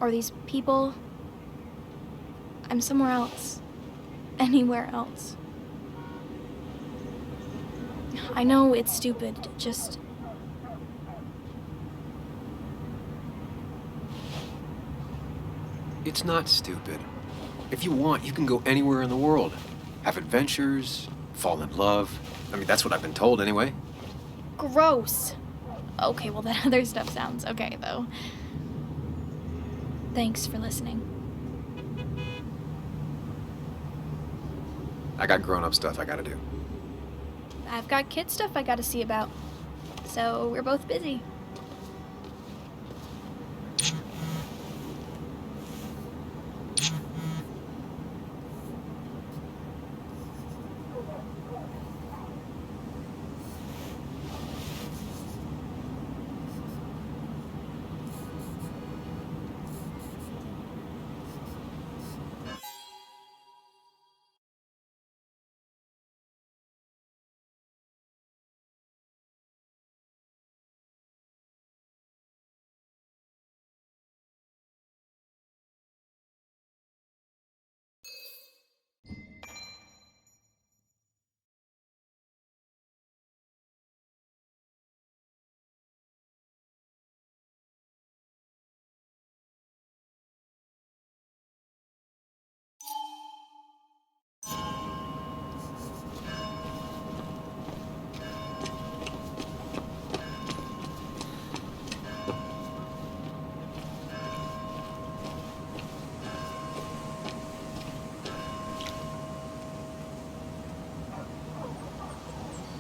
Or these people. I'm somewhere else. Anywhere else. I know it's stupid, just... It's not stupid. If you want, you can go anywhere in the world. Have adventures, fall in love. I mean, that's what I've been told anyway. Gross. Okay, well, that other stuff sounds okay, though. Thanks for listening. I got grown-up stuff I gotta do. I've got kid stuff I gotta see about. So we're both busy.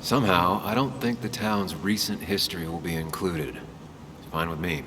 Somehow, I don't think the town's recent history will be included. It's fine with me.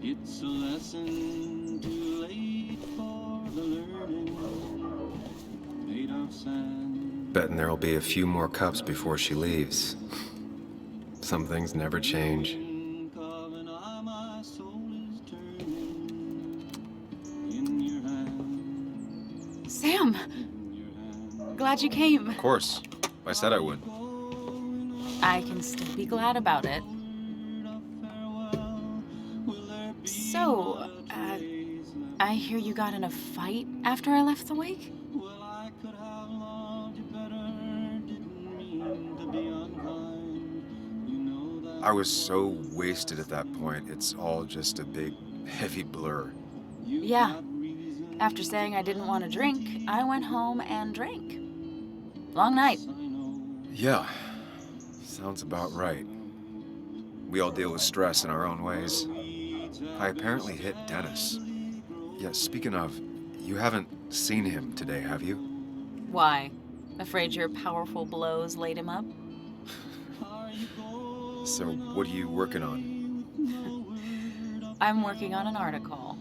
It's a lesson too late for the learning, made of sand. Betting there'll be a few more cups before she leaves. Some things never change. My soul is turning in your hand. Sam! Glad you came. Of course. I said I would. I can still be glad about it. So, I hear you got in a fight after I left the wake? I was so wasted at that point, it's all just a big, heavy blur. Yeah. After saying I didn't want to drink, I went home and drank. Long night. Yeah. Sounds about right. We all deal with stress in our own ways. I apparently hit Dennis. Yeah, speaking of, you haven't seen him today, have you? Why? Afraid your powerful blows laid him up? So, what are you working on? I'm working on an article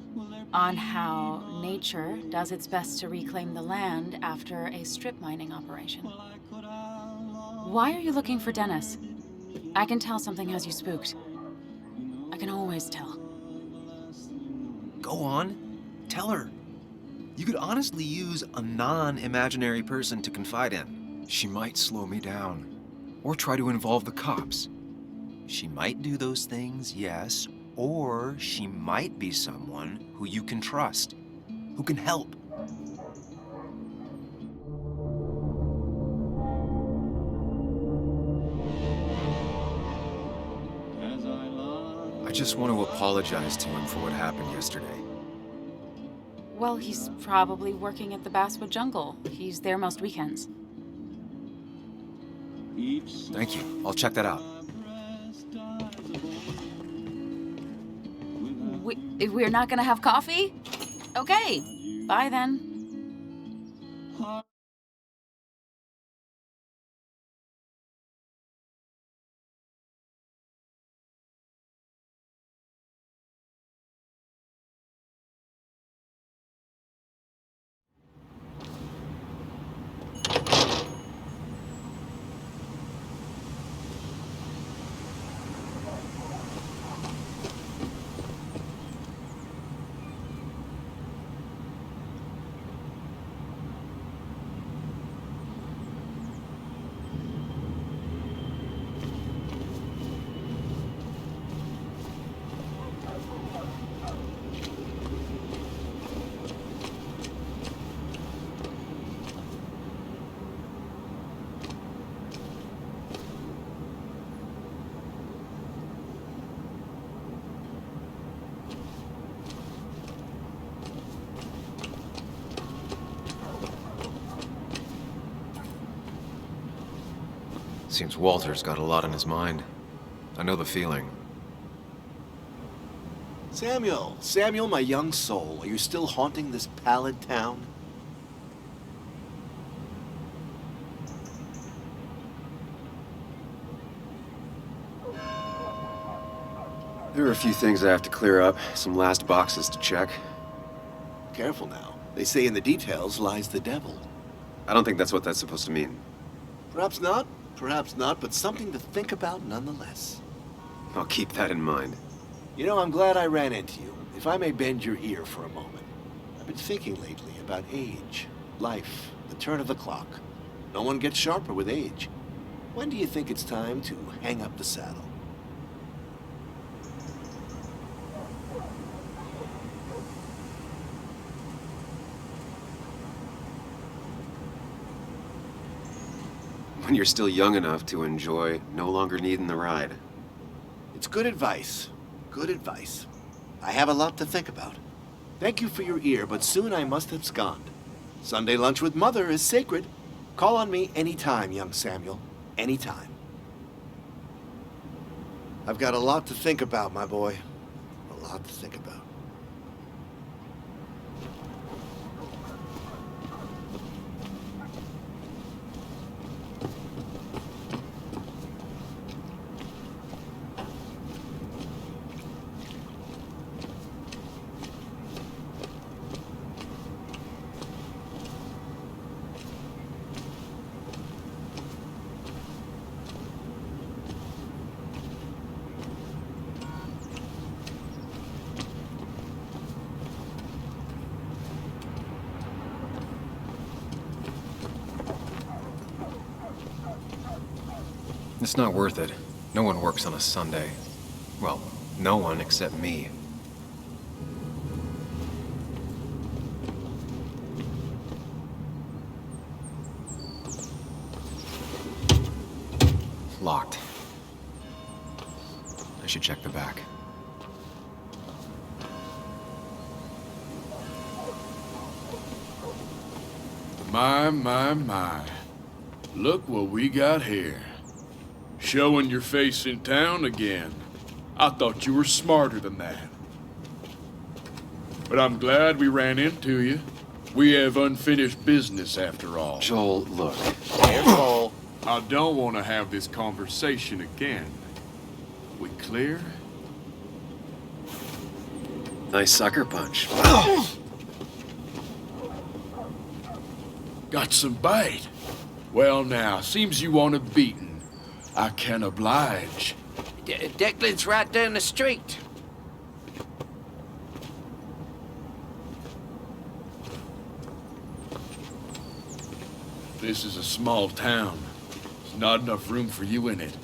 on how nature does its best to reclaim the land after a strip mining operation. Why are you looking for Dennis? I can tell something has you spooked. I can always tell. Go on. Tell her. You could honestly use a non-imaginary person to confide in. She might slow me down. Or try to involve the cops. She might do those things, yes, or she might be someone who you can trust, who can help. I just want to apologize to him for what happened yesterday. Well, he's probably working at the Basswood Jungle. He's there most weekends. Thank you. I'll check that out. We're not gonna have coffee? Okay. Bye then. Seems Walter's got a lot on his mind. I know the feeling. Samuel, Samuel, my young soul, are you still haunting this pallid town? There are a few things I have to clear up, some last boxes to check. Careful now. They say in the details lies the devil. I don't think that's what that's supposed to mean. Perhaps not, but something to think about nonetheless. I'll keep that in mind. You know, I'm glad I ran into you. If I may bend your ear for a moment. I've been thinking lately about age, life, the turn of the clock. No one gets sharper with age. When do you think it's time to hang up the saddle? when you're still young enough to enjoy no longer needing the ride. It's good advice. Good advice. I have a lot to think about. Thank you for your ear, but soon I must abscond. Sunday lunch with Mother is sacred. Call on me anytime, young Samuel. Anytime. I've got a lot to think about, my boy. A lot to think about. It's not worth it. No one works on a Sunday. Well, no one except me. Locked. I should check the back. My. Look what we got here. Showing your face in town again. I thought you were smarter than that. But I'm glad we ran into you. We have unfinished business after all. Joel, look. Careful. I don't want to have this conversation again. We clear? Nice sucker punch. Got some bite. Well now, seems you want a beating. I can oblige. Declan's right down the street. This is a small town. There's not enough room for you in it.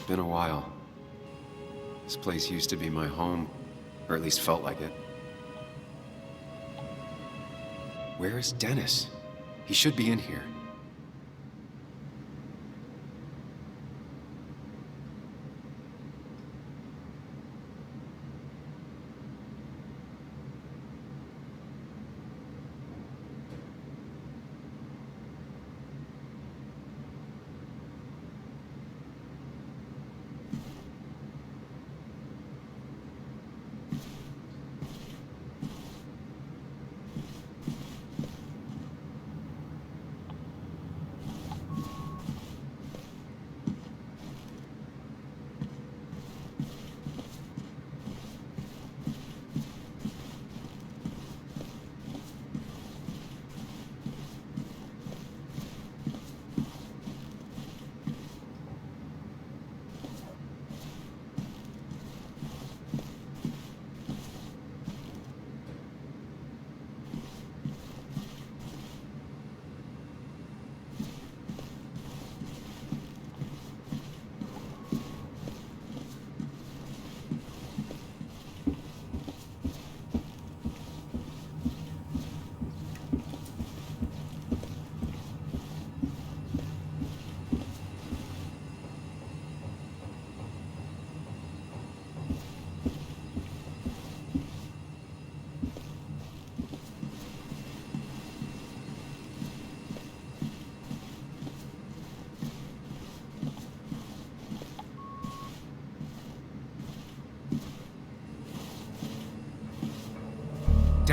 Been a while. This place used to be my home, or at least felt like it. Where is Dennis? He should be in here.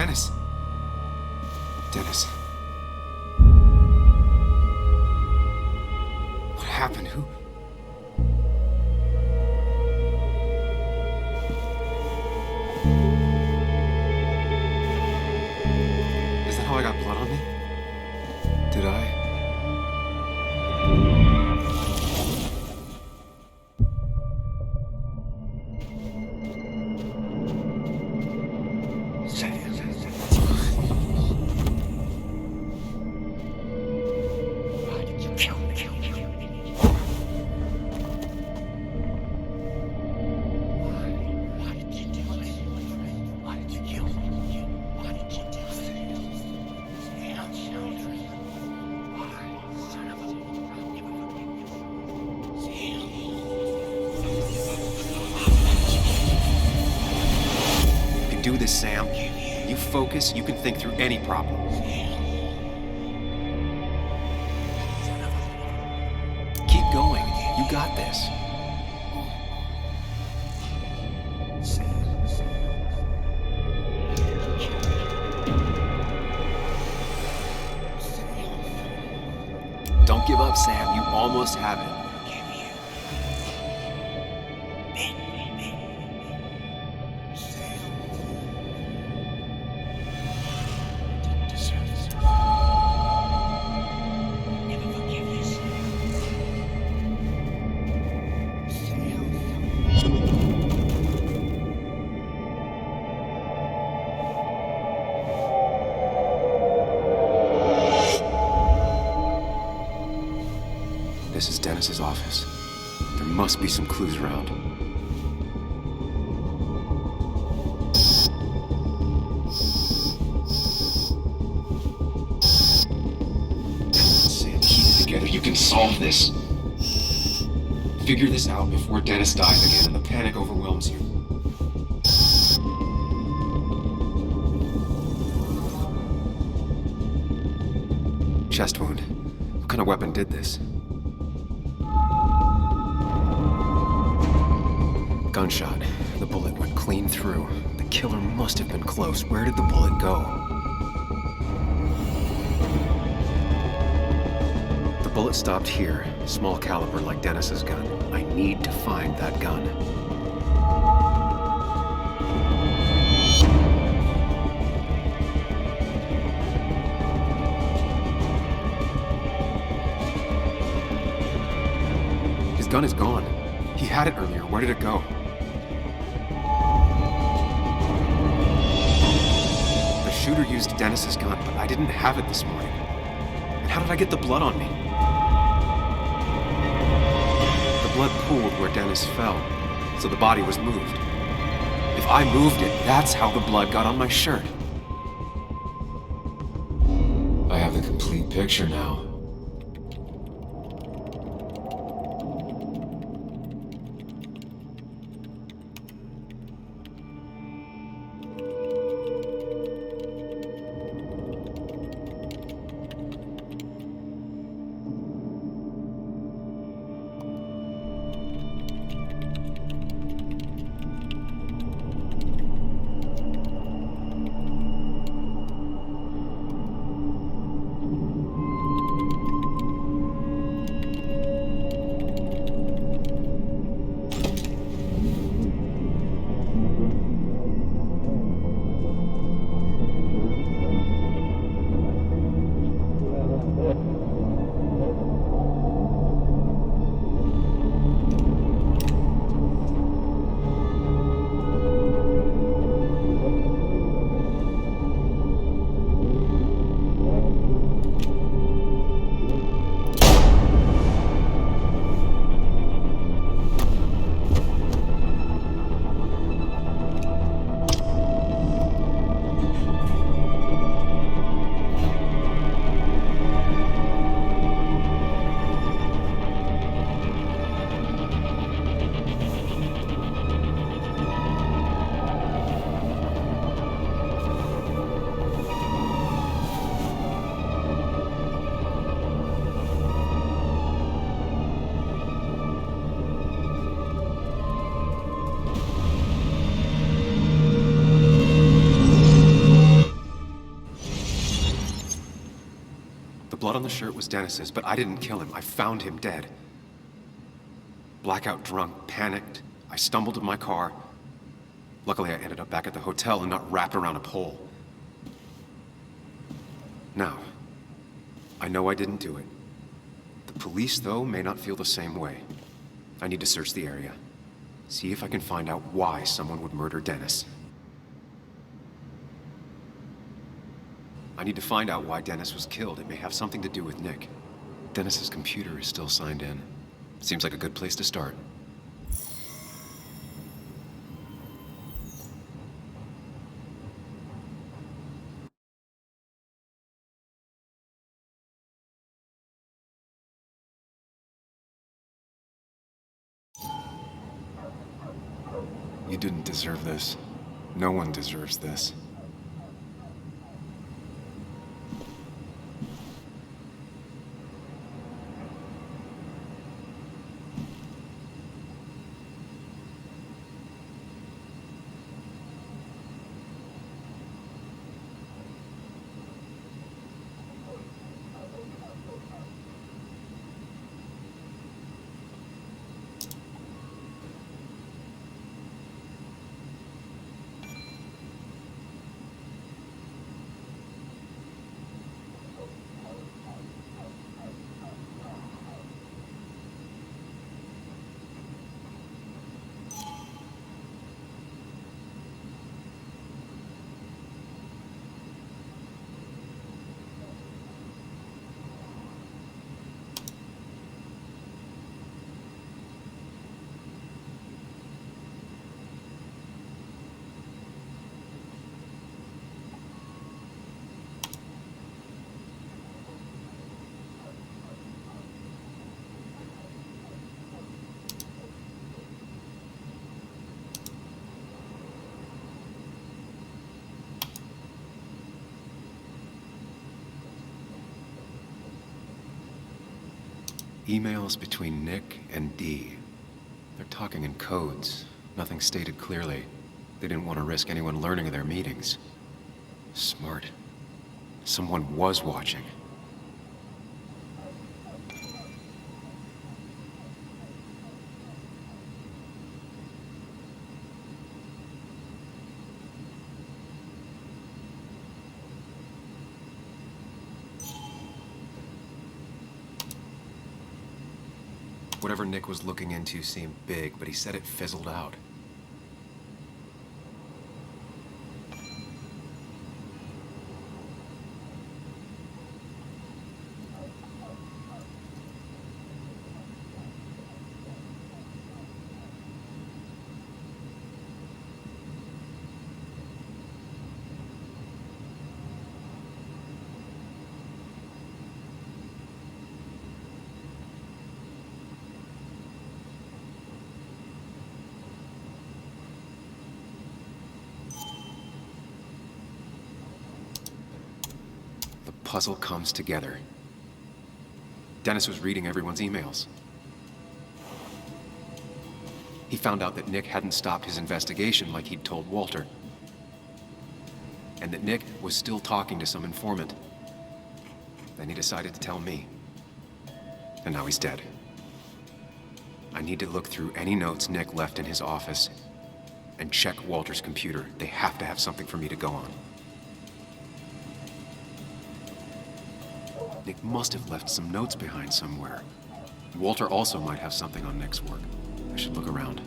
Dennis. Dennis. What happened? Who? Is that how I got blood on me? Did I? Do this, Sam. You focus, you can think through any problem. Keep going. You got this. Don't give up, Sam. You almost have it. This is Dennis's office. There must be some clues around. Sam, keep it together. You can solve this. Figure this out before Dennis dies again and the panic overwhelms you. Chest wound. What kind of weapon did this? Gunshot. The bullet went clean through. The killer must have been close. Where did the bullet go? The bullet stopped here. Small caliber like Dennis's gun. I need to find that gun. His gun is gone. He had it earlier. Where did it go? The shooter used Dennis's gun, but I didn't have it this morning. And how did I get the blood on me? The blood pooled where Dennis fell, so the body was moved. If I moved it, that's how the blood got on my shirt. I have the complete picture now. blood on the shirt was Dennis's, but I didn't kill him. I found him dead. Blackout drunk, panicked. I stumbled to my car. Luckily, I ended up back at the hotel and not wrapped around a pole. Now, I know I didn't do it. The police, though, may not feel the same way. I need to search the area. See if I can find out why someone would murder Dennis. I need to find out why Dennis was killed. It may have something to do with Nick. Dennis's computer is still signed in. Seems like a good place to start. You didn't deserve this. No one deserves this. Emails between Nick and Dee. They're talking in codes. Nothing stated clearly. They didn't want to risk anyone learning of their meetings. Smart. Someone was watching. Whatever Nick was looking into seemed big, but he said it fizzled out. Puzzle comes together. Dennis was reading everyone's emails. He found out that Nick hadn't stopped his investigation like he'd told Walter. And that Nick was still talking to some informant. Then he decided to tell me. And now he's dead. I need to look through any notes Nick left in his office and check Walter's computer. They have to have something for me to go on. Nick must have left some notes behind somewhere. Walter also might have something on Nick's work. I should look around.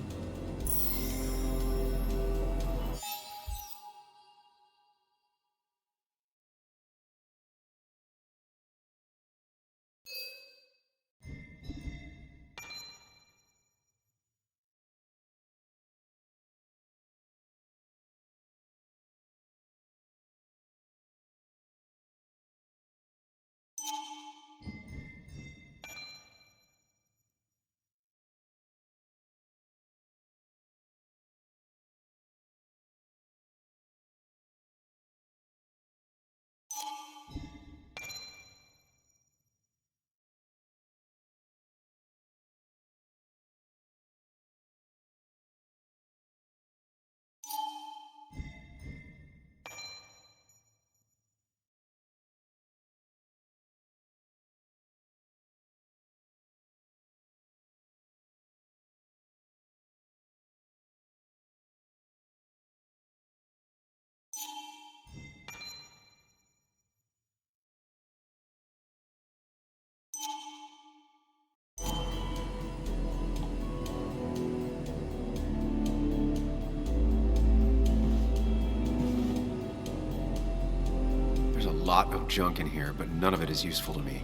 lot of junk in here, but none of it is useful to me.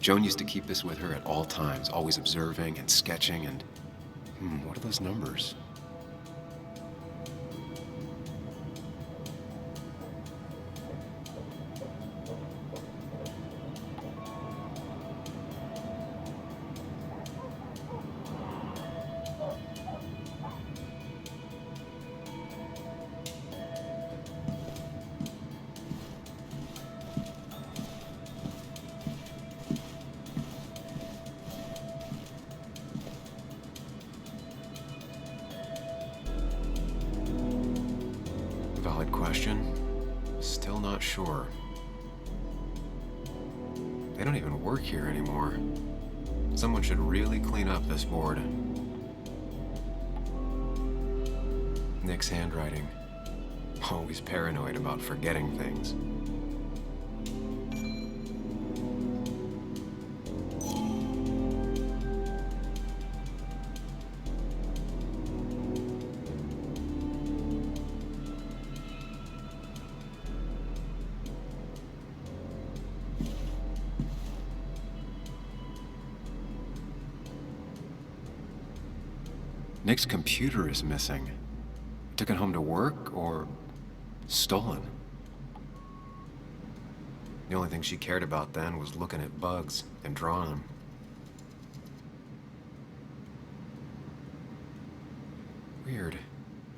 Joan used to keep this with her at all times, always observing and sketching and... what are those numbers? Valid question. Still not sure. They don't even work here anymore. Someone should really clean up this board. Nick's handwriting. Always paranoid about forgetting things. Nick's computer is missing. Took it home to work or stolen. The only thing she cared about then was looking at bugs and drawing them. Weird.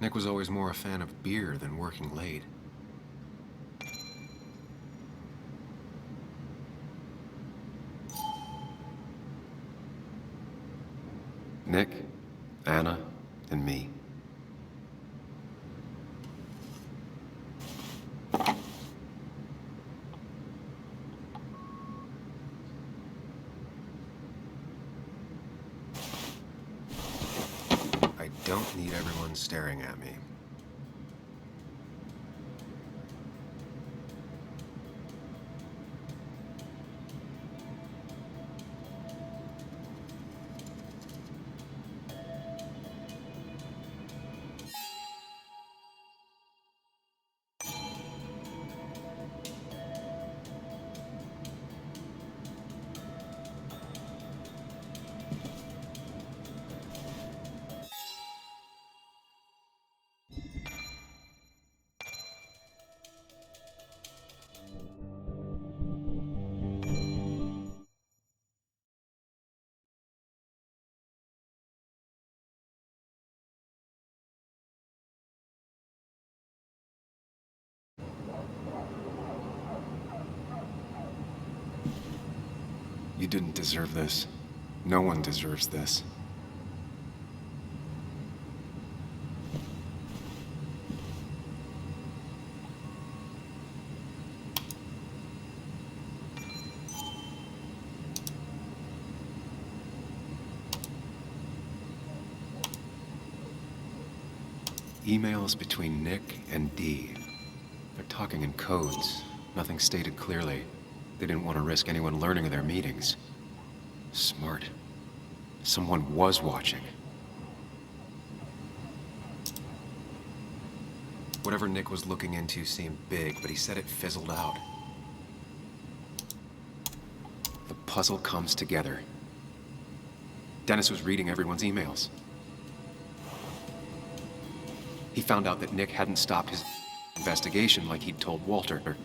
Nick was always more a fan of beer than working late. Nick, Anna, and me. I don't need everyone staring at me. You didn't deserve this. No one deserves this. Emails between Nick and Dee. They're talking in codes. Nothing stated clearly. They didn't want to risk anyone learning of their meetings. Smart. Someone was watching. Whatever Nick was looking into seemed big, but he said it fizzled out. The puzzle comes together. Dennis was reading everyone's emails. He found out that Nick hadn't stopped his investigation like he'd told Walter.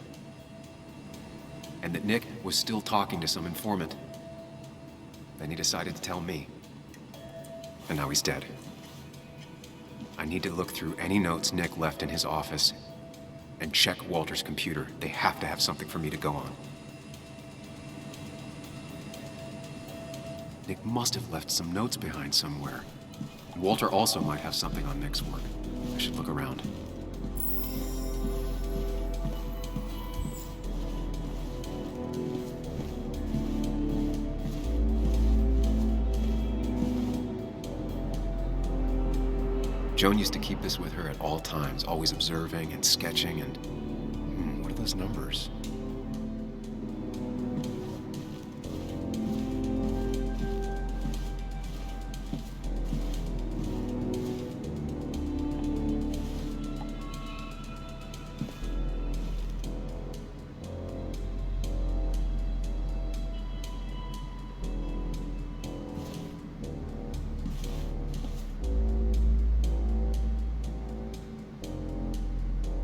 And that Nick was still talking to some informant. Then he decided to tell me. And now he's dead. I need to look through any notes Nick left in his office and check Walter's computer. They have to have something for me to go on. Nick must have left some notes behind somewhere. Walter also might have something on Nick's work. I should look around. Joan used to keep this with her at all times, always observing and sketching and... what are those numbers?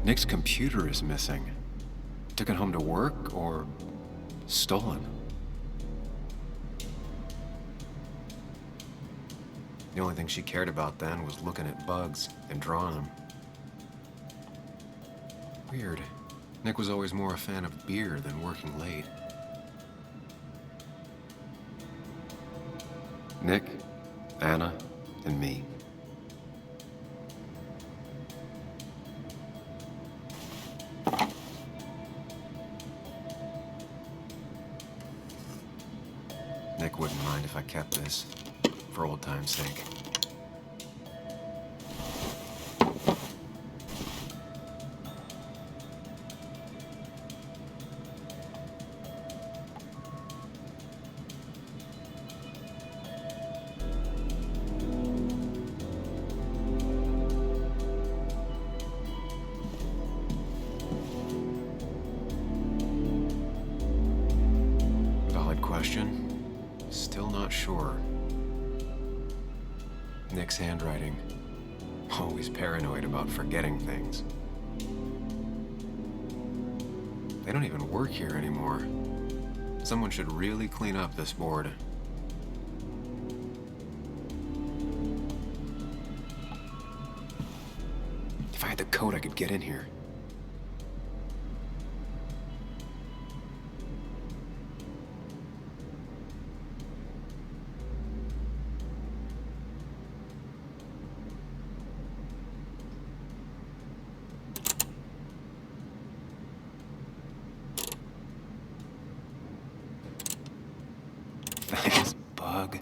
Nick's computer is missing. Took it home to work or stolen? The only thing she cared about then was looking at bugs and drawing them. Weird. Nick was always more a fan of beer than working late. Nick, Anna, and me. Nick wouldn't mind if I kept this, for old time's sake. Valid question. Still not sure. Nick's handwriting. Always paranoid about forgetting things. They don't even work here anymore. Someone should really clean up this board. If I had the code, I could get in here. Thanks, Bug.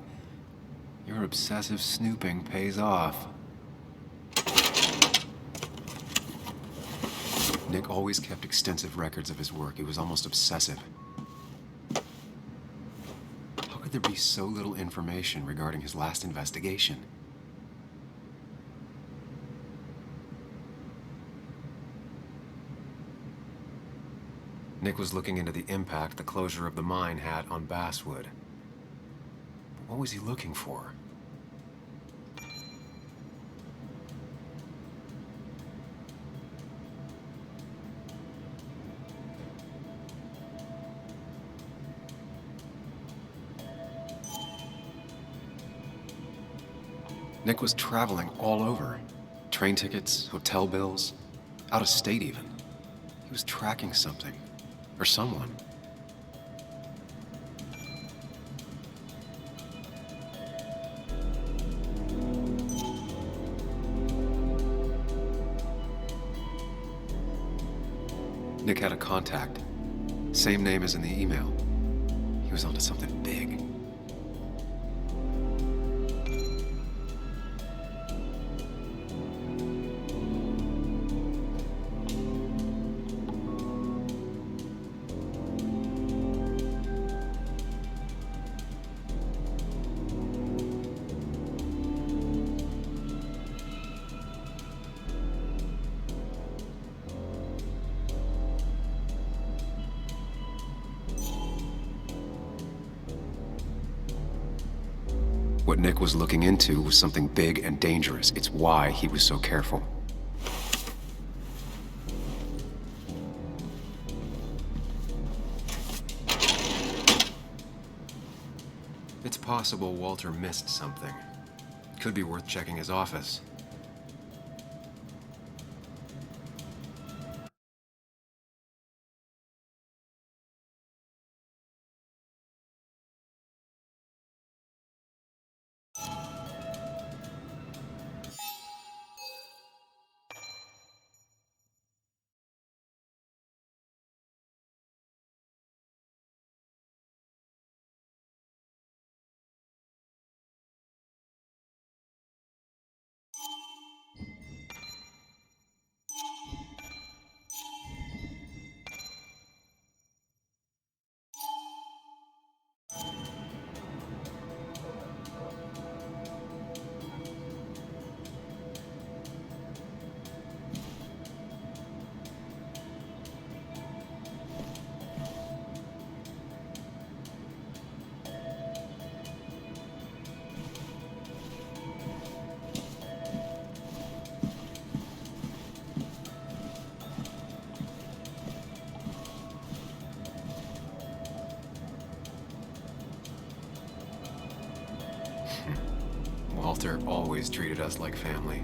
Your obsessive snooping pays off. Nick always kept extensive records of his work. He was almost obsessive. How could there be so little information regarding his last investigation? Nick was looking into the impact the closure of the mine had on Basswood. What was he looking for? Nick was traveling all over. Train tickets, hotel bills, out of state even. He was tracking something, or someone. Nick had a contact. Same name as in the email. He was onto something big. What Nick was looking into was something big and dangerous. It's why he was so careful. It's possible Walter missed something. Could be worth checking his office. Walter always treated us like family.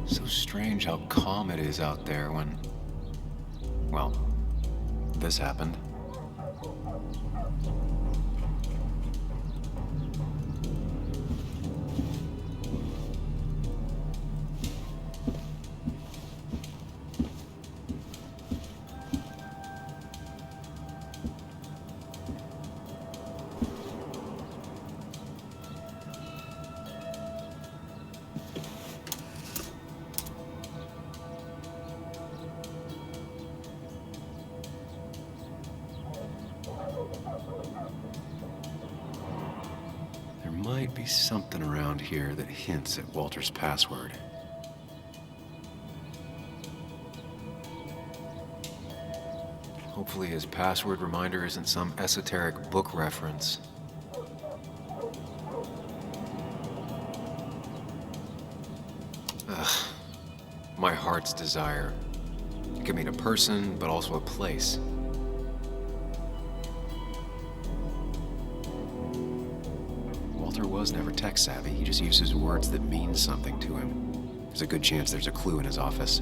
So strange how calm it is out there when, well, this happened. Might be something around here that hints at Walter's password. Hopefully his password reminder isn't some esoteric book reference. Ugh. My heart's desire. It could mean a person, but also a place. Walter was never tech-savvy. He just uses words that mean something to him. There's a good chance there's a clue in his office.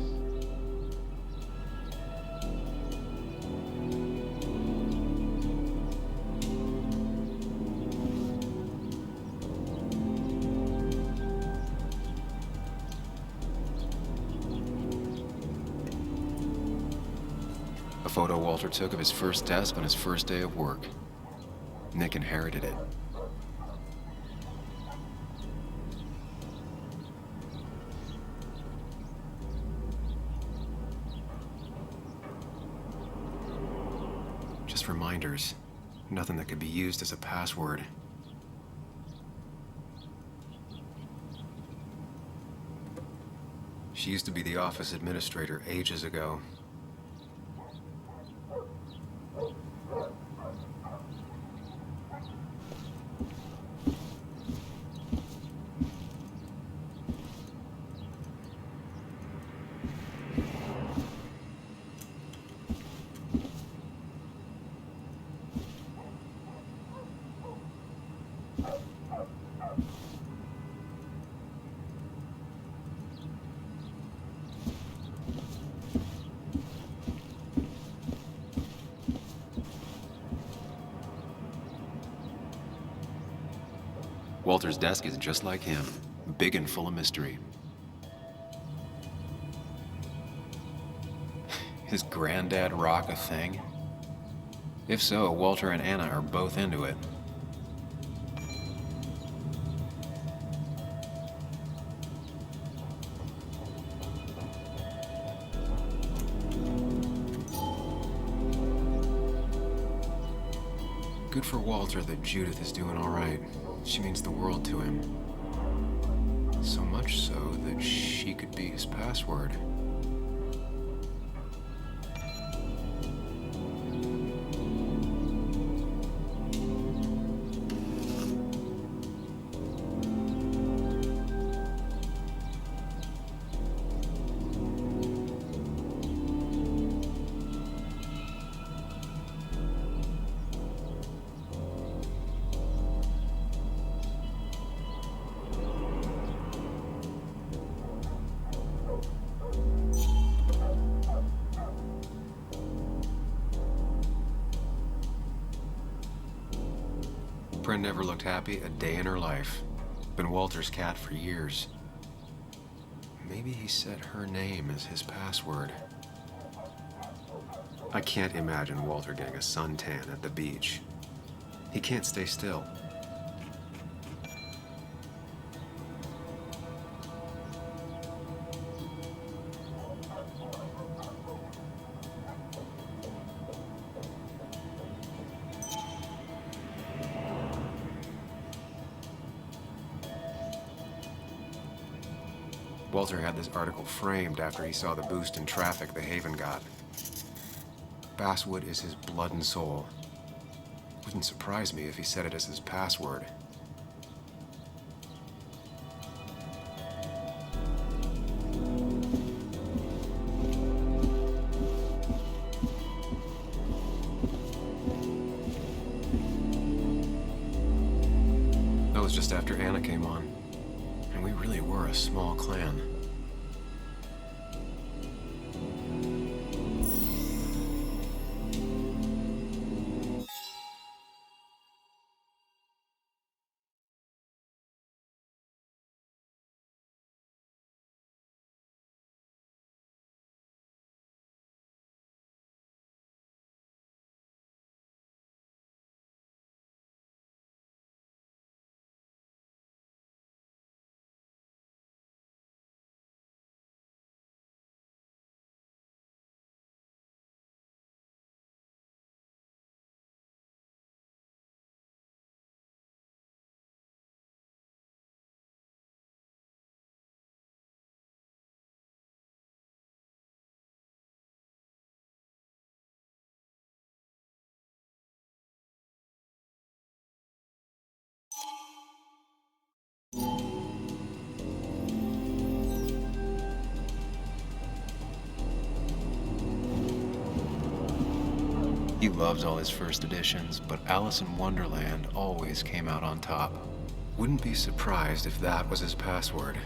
A photo Walter took of his first desk on his first day of work. Nick inherited it. Just reminders. Nothing that could be used as a password. She used to be the office administrator ages ago. Walter's desk is just like him, big and full of mystery. His granddad rock a thing? If so, Walter and Anna are both into it. Good for Walter that Judith is doing all right. She means the world to him. So much so that she could be his password. Prin never looked happy a day in her life. Been Walter's cat for years. Maybe he set her name as his password. I can't imagine Walter getting a suntan at the beach. He can't stay still. Walter had this article framed after he saw the boost in traffic the Haven got. Basswood is his blood and soul. Wouldn't surprise me if he set it as his password. That was just after Anna came on. And we really were a small clan. He loves all his first editions, but Alice in Wonderland always came out on top. Wouldn't be surprised if that was his password.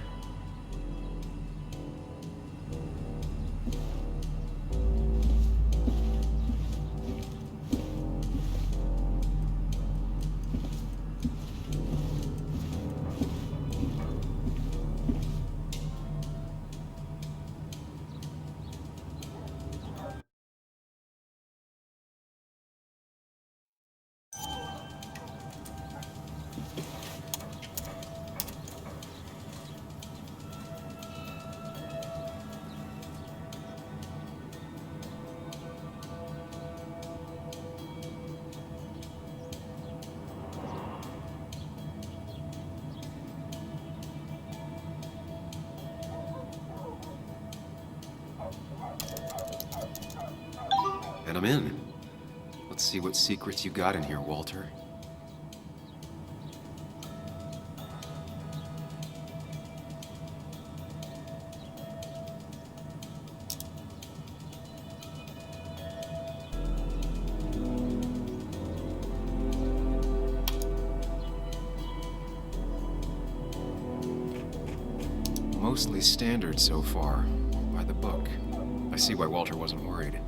And I'm in. Let's see what secrets you got in here, Walter. Mostly standard so far, by the book. I see why Walter wasn't worried.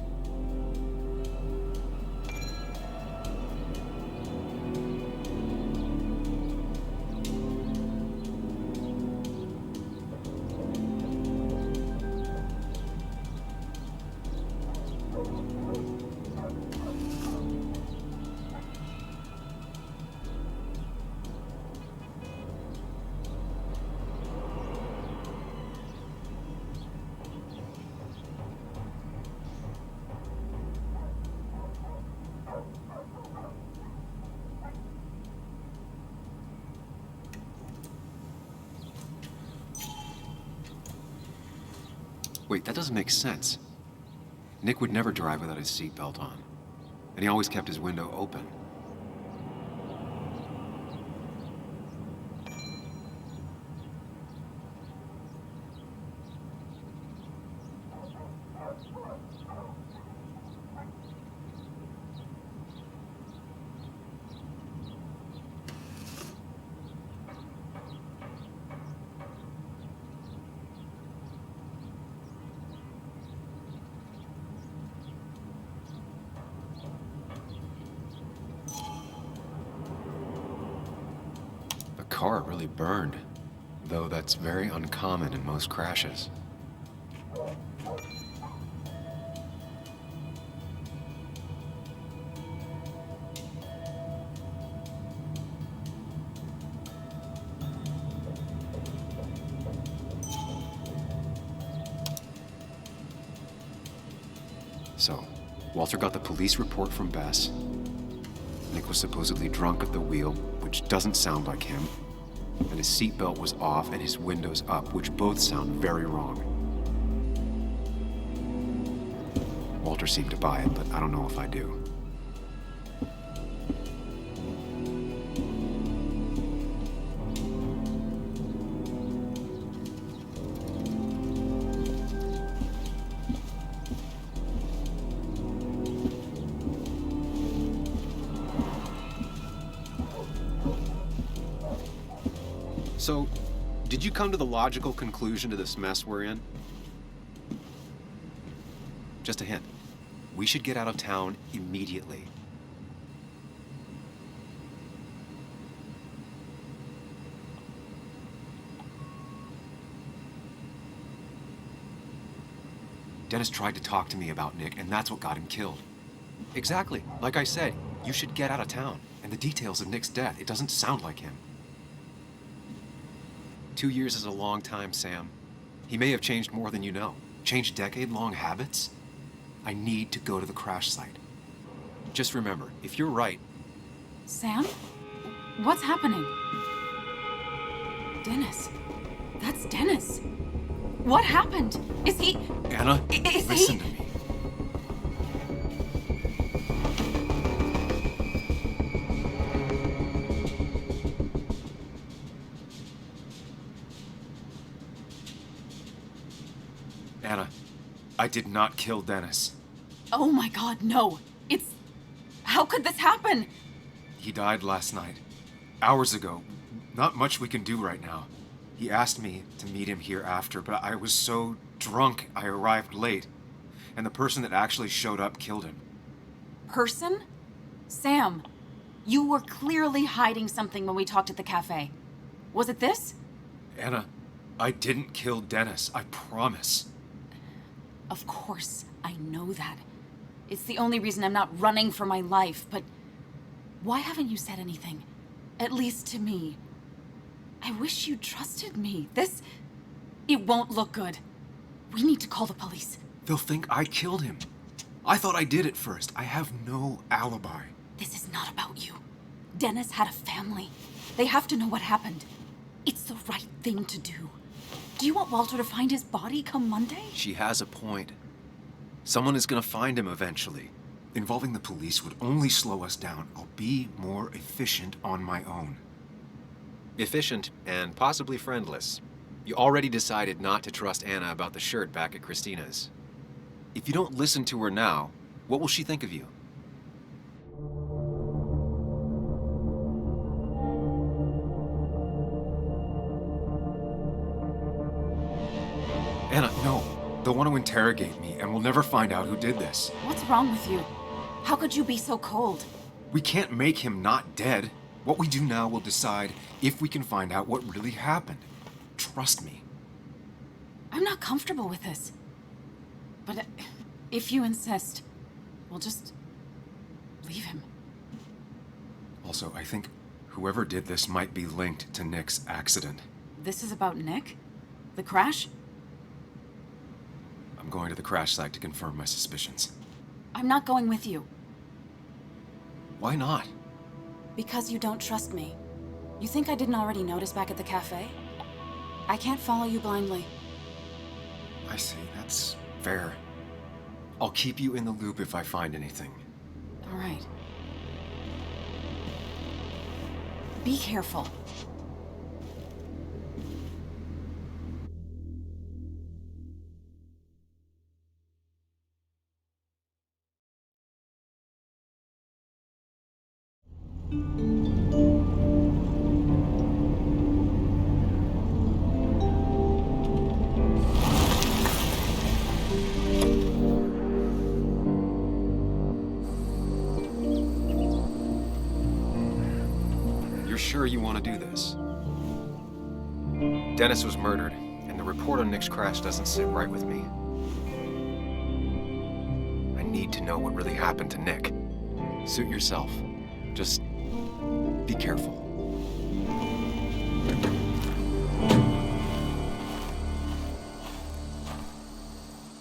Wait, that doesn't make sense. Nick would never drive without his seatbelt on. And he always kept his window open. car really burned, though that's very uncommon in most crashes. So, Walter got the police report from Bess. Nick was supposedly drunk at the wheel, which doesn't sound like him. And his seatbelt was off and his windows up, which both sound very wrong. Walter seemed to buy it, but I don't know if I do. So, did you come to the logical conclusion to this mess we're in? Just a hint. We should get out of town immediately. Dennis tried to talk to me about Nick, and that's what got him killed. Exactly. Like I said, you should get out of town. And the details of Nick's death, it doesn't sound like him. 2 years is a long time, Sam. He may have changed more than you know. Changed decade-long habits? I need to go to the crash site. Just remember, if you're right... Sam? What's happening? Dennis. That's Dennis. What happened? Is he... Anna, listen to me. Anna, I did not kill Dennis. Oh my God, no. It's... How could this happen? He died last night. Hours ago. Not much we can do right now. He asked me to meet him here after, but I was so drunk I arrived late. And the person that actually showed up killed him. Person? Sam, you were clearly hiding something when we talked at the cafe. Was it this? Anna, I didn't kill Dennis. I promise. Of course, I know that. It's the only reason I'm not running for my life, but why haven't you said anything? At least to me. I wish you trusted me. It won't look good. We need to call the police. They'll think I killed him. I thought I did at first. I have no alibi. This is not about you. Dennis had a family. They have to know what happened. It's the right thing to do. Do you want Walter to find his body come Monday? She has a point. Someone is gonna find him eventually. Involving the police would only slow us down. I'll be more efficient on my own. Efficient and possibly friendless. You already decided not to trust Anna about the shirt back at Christina's. If you don't listen to her now, what will she think of you? Anna, no. They'll want to interrogate me, and we'll never find out who did this. What's wrong with you? How could you be so cold? We can't make him not dead. What we do now will decide if we can find out what really happened. Trust me. I'm not comfortable with this. But if you insist, we'll just leave him. Also, I think whoever did this might be linked to Nick's accident. This is about Nick? The crash? I'm going to the crash site to confirm my suspicions. I'm not going with you. Why not? Because you don't trust me. You think I didn't already notice back at the cafe? I can't follow you blindly. I see, that's fair. I'll keep you in the loop if I find anything. All right. Be careful. You're sure you want to do this? Dennis was murdered, and the report on Nick's crash doesn't sit right with me. I need to know what really happened to Nick. Suit yourself. Just be careful.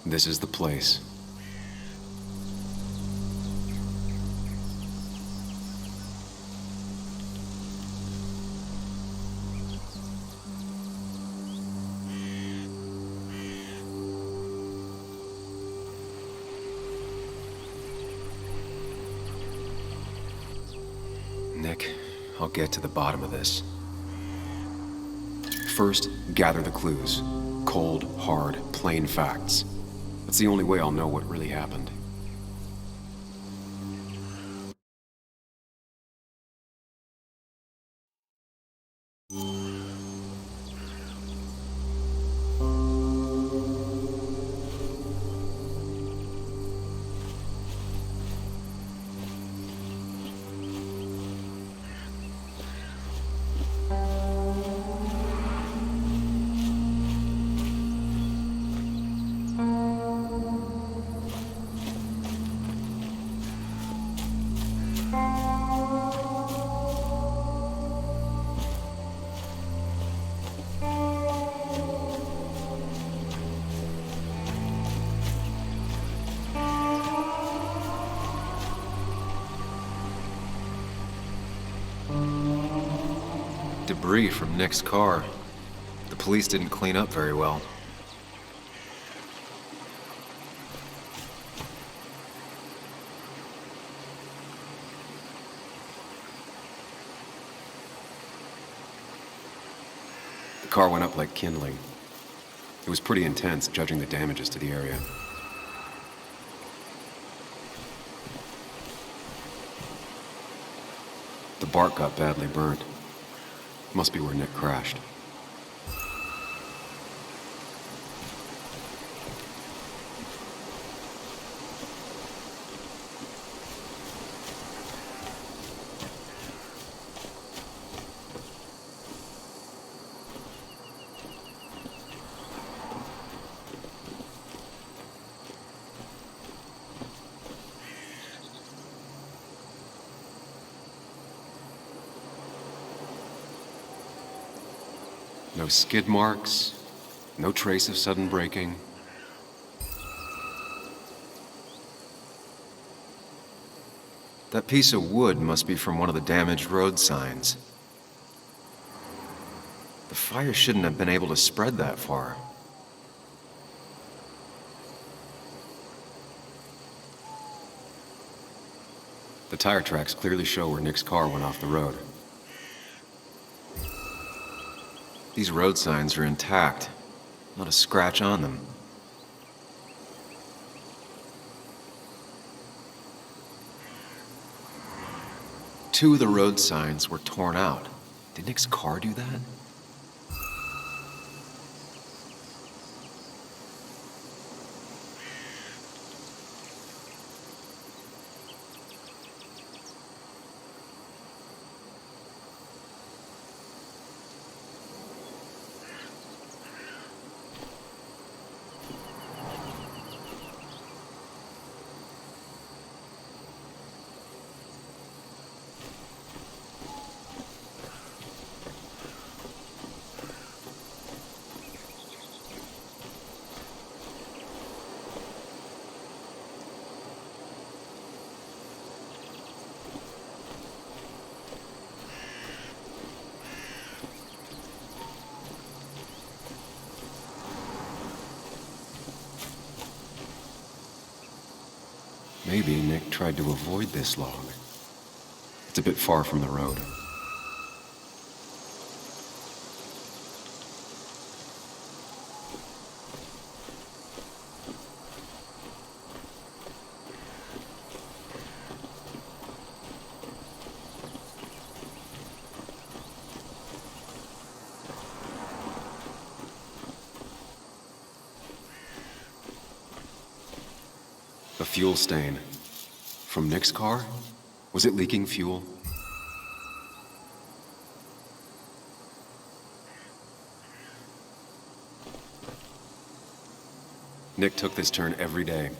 This is the place. Nick, I'll get to the bottom of this. First, gather the clues. Cold, hard, plain facts. That's the only way I'll know what really happened. Debris from Nick's car. The police didn't clean up very well. The car went up like kindling. It was pretty intense, judging the damages to the area. The bark got badly burnt. Must be where Nick crashed. No skid marks, no trace of sudden braking. That piece of wood must be from one of the damaged road signs. The fire shouldn't have been able to spread that far. The tire tracks clearly show where Nick's car went off the road. These road signs are intact, not a scratch on them. Two of the road signs were torn out. Did Nick's car do that? Maybe Nick tried to avoid this log. It's a bit far from the road. A fuel stain. From Nick's car? Was it leaking fuel? Nick took this turn every day.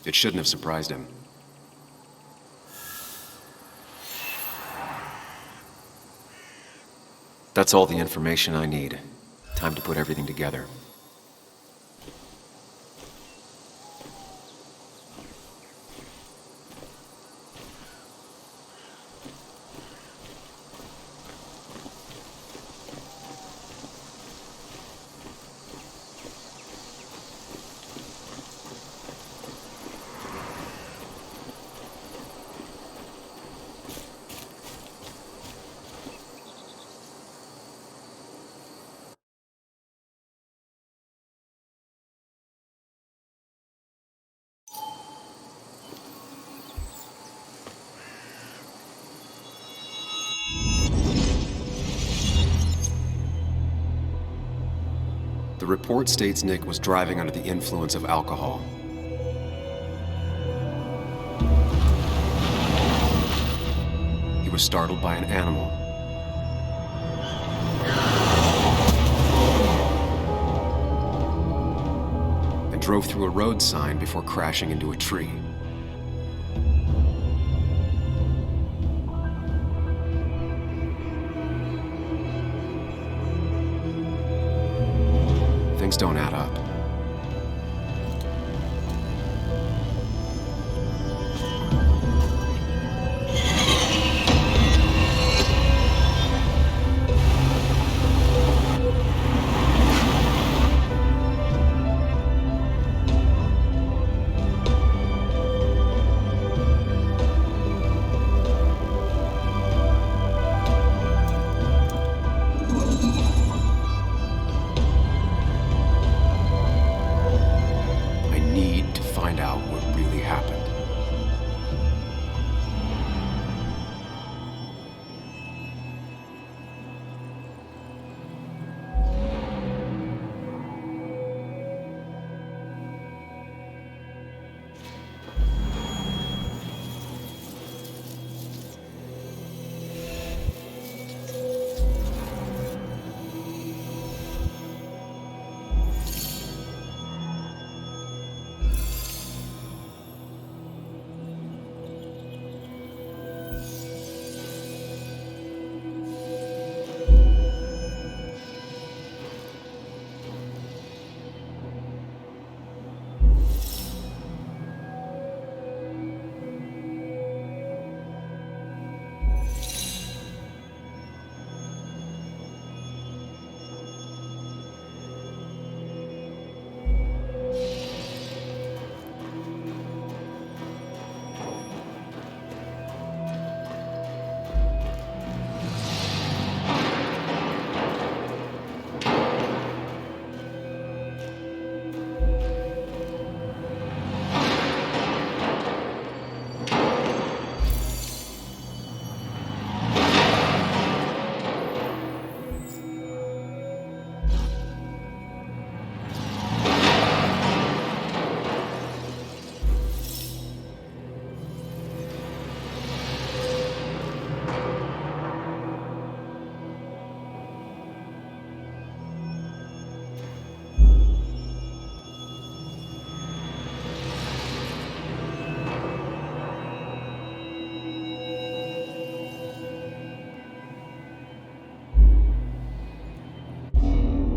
It shouldn't have surprised him. That's all the information I need. Time to put everything together. The report states Nick was driving under the influence of alcohol. He was startled by an animal. And drove through a road sign before crashing into a tree. Things don't add up.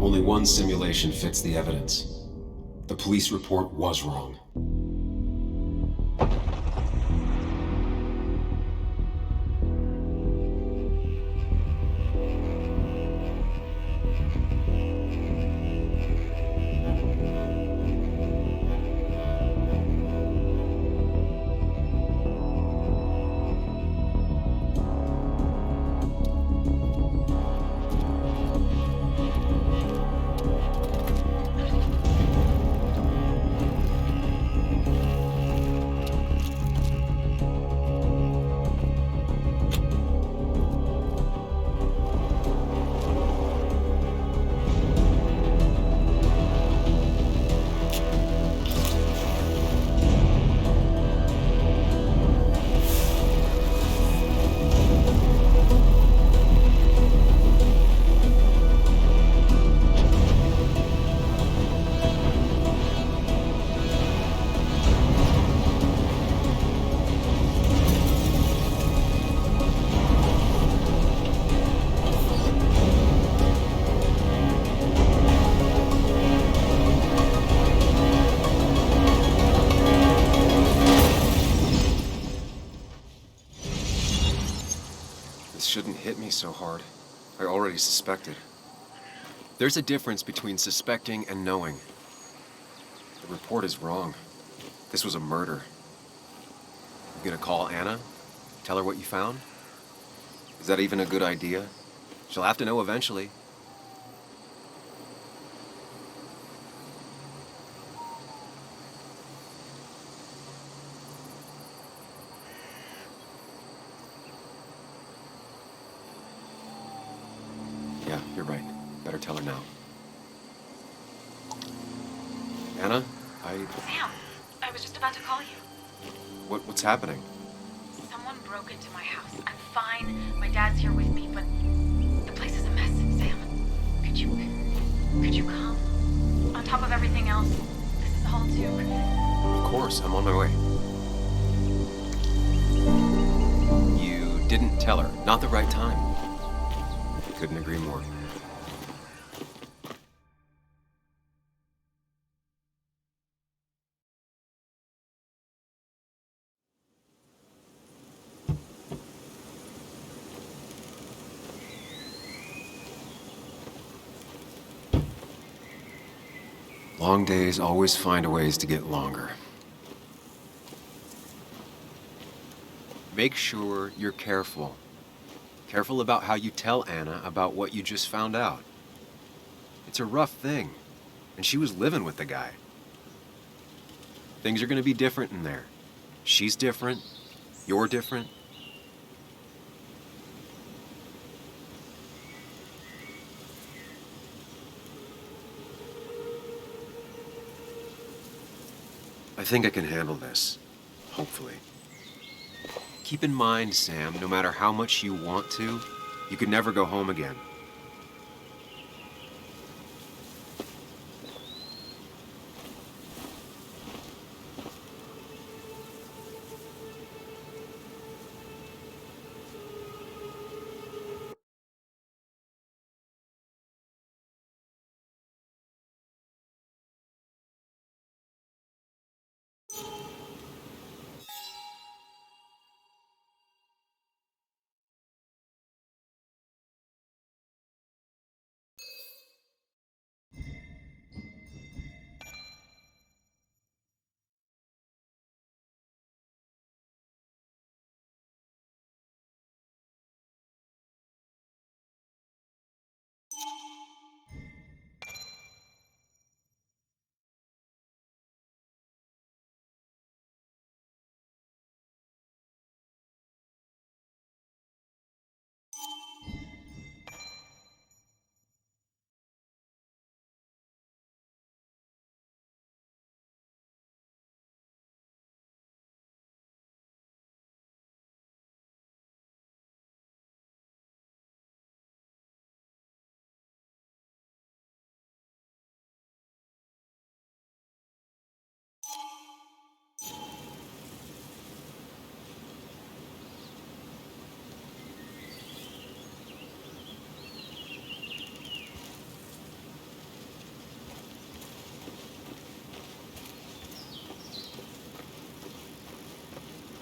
Only one simulation fits the evidence. The police report was wrong. hit me so hard. I already suspected. There's a difference between suspecting and knowing. The report is wrong. This was a murder. You gonna call Anna? Tell her what you found? Is that even a good idea? She'll have to know eventually. Yeah, you're right. Better tell her now. Anna, Sam, I was just about to call you. What's happening? Someone broke into my house. I'm fine. My dad's here with me, but the place is a mess, Sam. Could you come? On top of everything else, this is all too... Of course, I'm on my way. You didn't tell her. Not the right time. Couldn't agree more. Long days always find a ways to get longer. Make sure you're careful. Careful about how you tell Anna about what you just found out. It's a rough thing, and she was living with the guy. Things are gonna be different in there. She's different, you're different. I think I can handle this, hopefully. Keep in mind, Sam, no matter how much you want to, you could never go home again.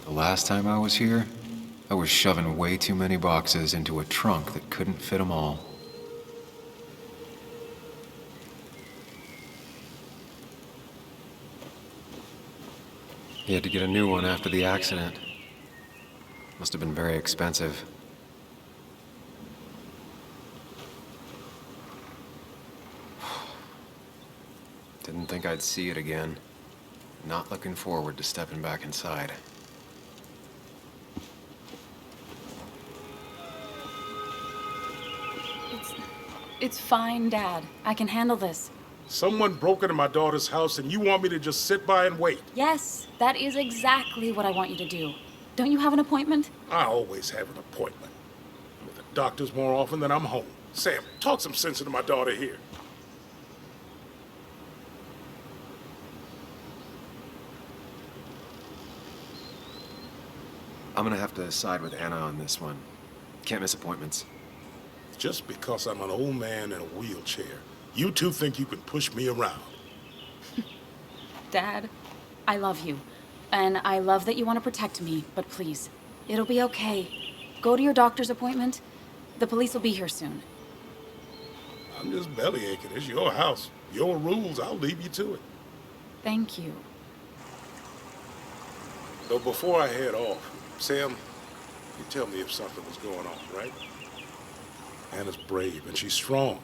The last time I was here, I was shoving way too many boxes into a trunk that couldn't fit them all. He had to get a new one after the accident. Must have been very expensive. Didn't think I'd see it again. Not looking forward to stepping back inside. It's fine, Dad. I can handle this. Someone broke into my daughter's house and you want me to just sit by and wait? Yes, that is exactly what I want you to do. Don't you have an appointment? I always have an appointment. I'm at the doctor's more often than I'm home. Sam, talk some sense into my daughter here. I'm gonna have to side with Anna on this one. Can't miss appointments. Just because I'm an old man in a wheelchair, you two think you can push me around. Dad, I love you. And I love that you want to protect me, but please, it'll be okay. Go to your doctor's appointment, The police will be here soon. I'm just belly aching. It's your house. Your rules. I'll leave you to it. Thank you. So before I head off, Sam, you tell me if something was going on, right? Anna's brave and she's strong,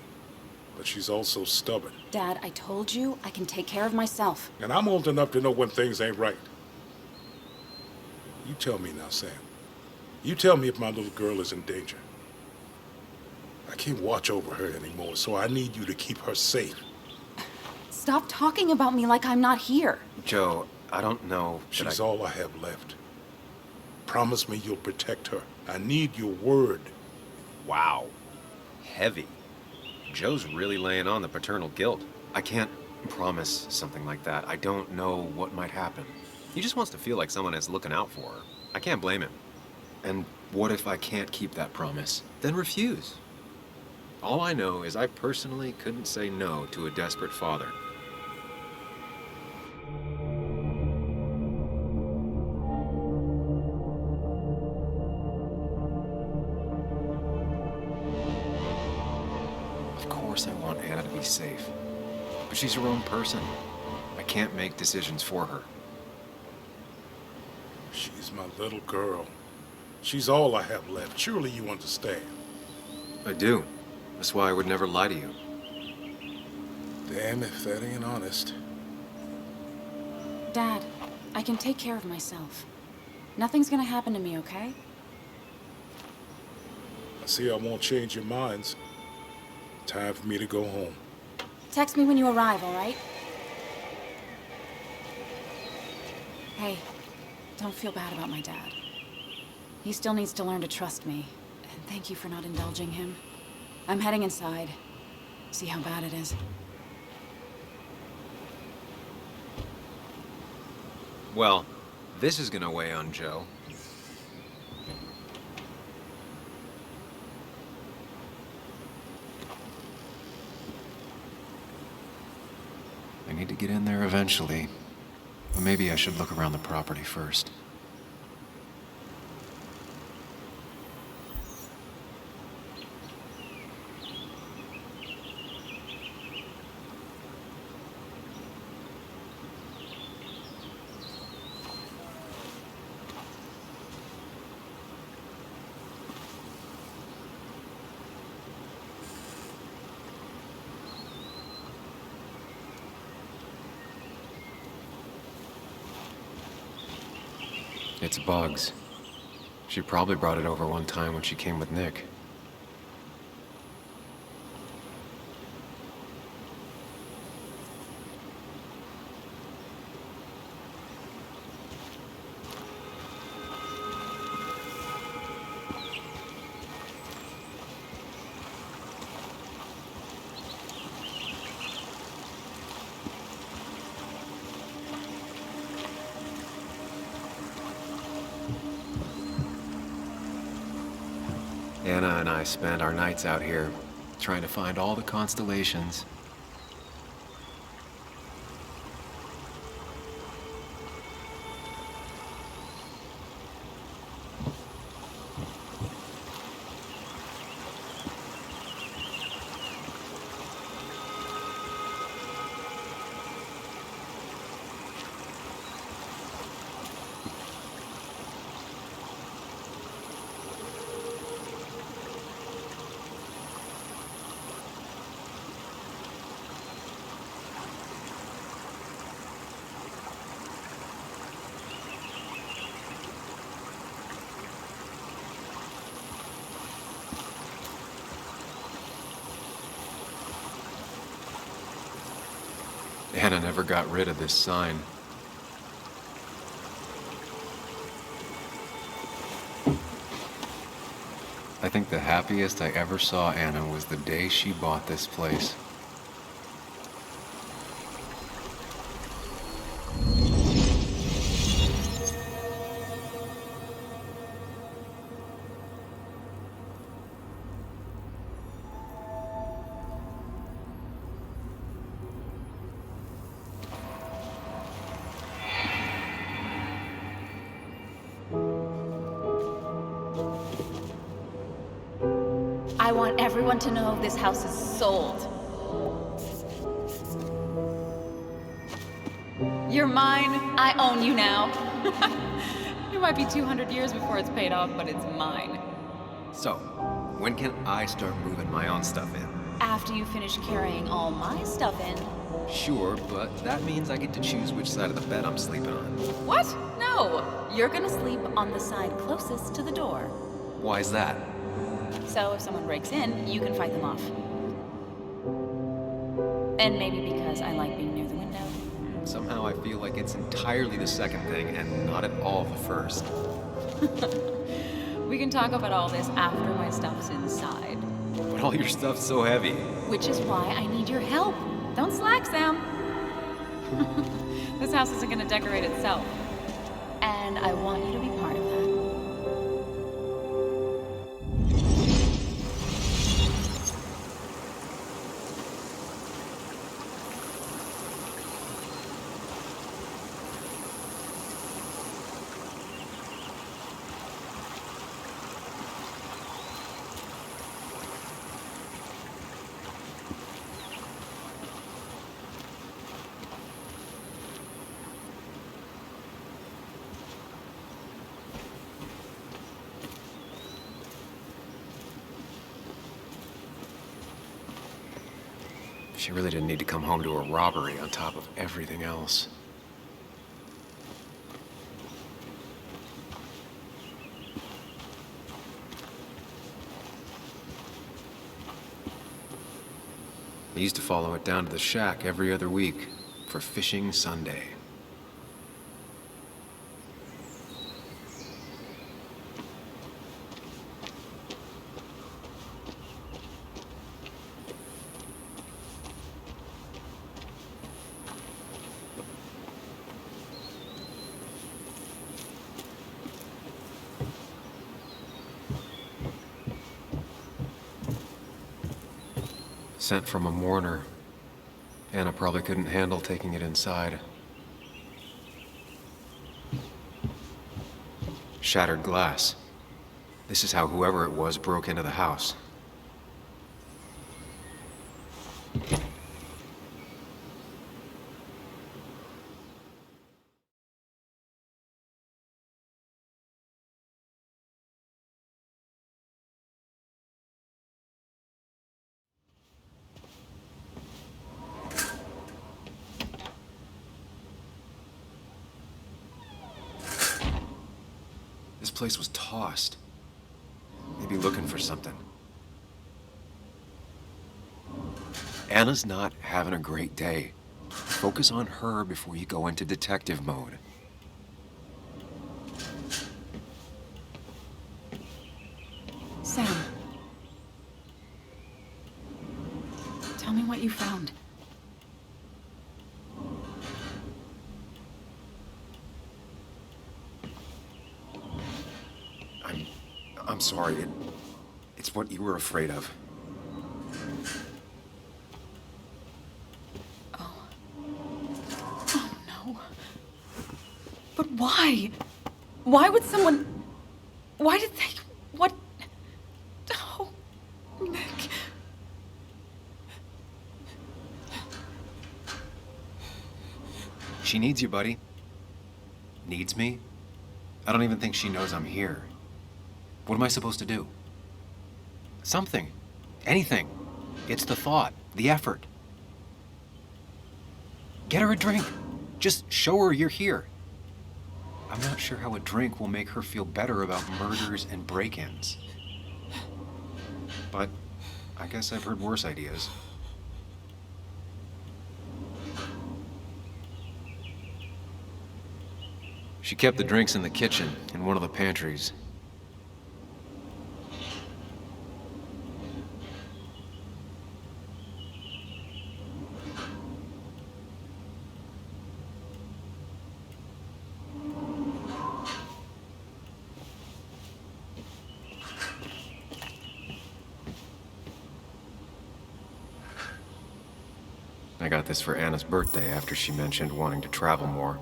but she's also stubborn. Dad, I told you I can take care of myself. And I'm old enough to know when things ain't right. You tell me now, Sam. You tell me if my little girl is in danger. I can't watch over her anymore, so I need you to keep her safe. Stop talking about me like I'm not here. Joe, I don't know. She's all I have left. Promise me you'll protect her. I need your word. Wow. Heavy. Joe's really laying on the paternal guilt. I can't promise something like that. I don't know what might happen. He just wants to feel like someone is looking out for her. I can't blame him. And what if I can't keep that promise? Then refuse. All I know is I personally couldn't say no to a desperate father. Of course I want Anna to be safe. But she's her own person. I can't make decisions for her. She's my little girl. She's all I have left. Surely you understand. I do. That's why I would never lie to you. Damn if that ain't honest. Dad, I can take care of myself. Nothing's gonna happen to me, okay? I see I won't change your minds. Time for me to go home. Text me when you arrive, all right? Hey, don't feel bad about my dad. He still needs to learn to trust me. And thank you for not indulging him. I'm heading inside. See how bad it is. Well, this is gonna weigh on Joe. I need to get in there eventually. But maybe I should look around the property first. It's bugs. She probably brought it over one time when she came with Nick. Anna and I spend our nights out here, trying to find all the constellations. Anna never got rid of this sign. I think the happiest I ever saw Anna was the day she bought this place. I want everyone to know this house is sold. You're mine. I own you now. It might be 200 years before it's paid off, but it's mine. So, when can I start moving my own stuff in? After you finish carrying all my stuff in. Sure, but that means I get to choose which side of the bed I'm sleeping on. What? No. You're gonna sleep on the side closest to the door. Why's that? So if someone breaks in, you can fight them off. And maybe because I like being near the window. Somehow I feel like it's entirely the second thing and not at all the first. We can talk about all this after my stuff's inside. But all your stuff's so heavy. Which is why I need your help. Don't slack, Sam. This house isn't gonna decorate itself. And I want you to be part of that. She really didn't need to come home to a robbery on top of everything else. I used to follow it down to the shack every other week for Fishing Sunday. Sent from a mourner. Anna probably couldn't handle taking it inside. Shattered glass. This is how whoever it was broke into the house. This place was tossed. Maybe looking for something. Anna's not having a great day. Focus on her before you go into detective mode. Sam. Tell me what you found. I'm sorry. It's what you were afraid of. Oh no. But why? Why would someone... Why did they... What... Oh, Nick. She needs you, buddy. Needs me? I don't even think she knows I'm here. What am I supposed to do? Something. Anything. It's the thought, the effort. Get her a drink. Just show her you're here. I'm not sure how a drink will make her feel better about murders and break-ins. But I guess I've heard worse ideas. She kept the drinks in the kitchen, in one of the pantries. I got this for Anna's birthday after she mentioned wanting to travel more.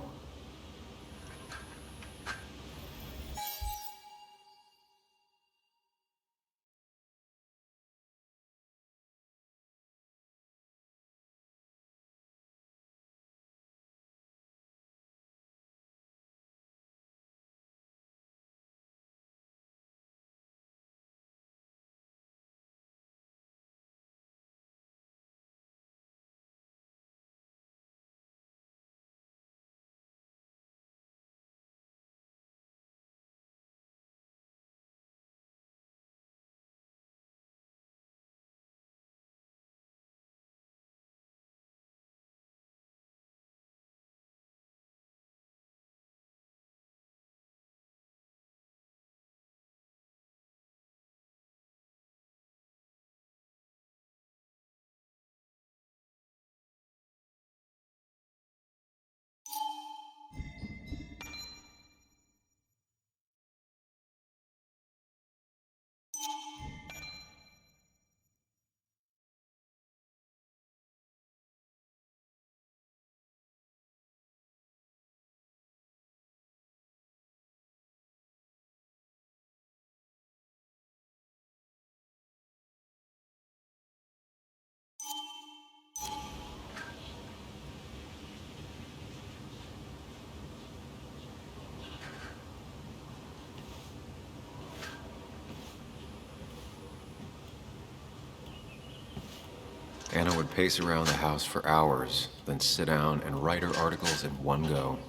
pace around the house for hours, then sit down and write her articles in one go.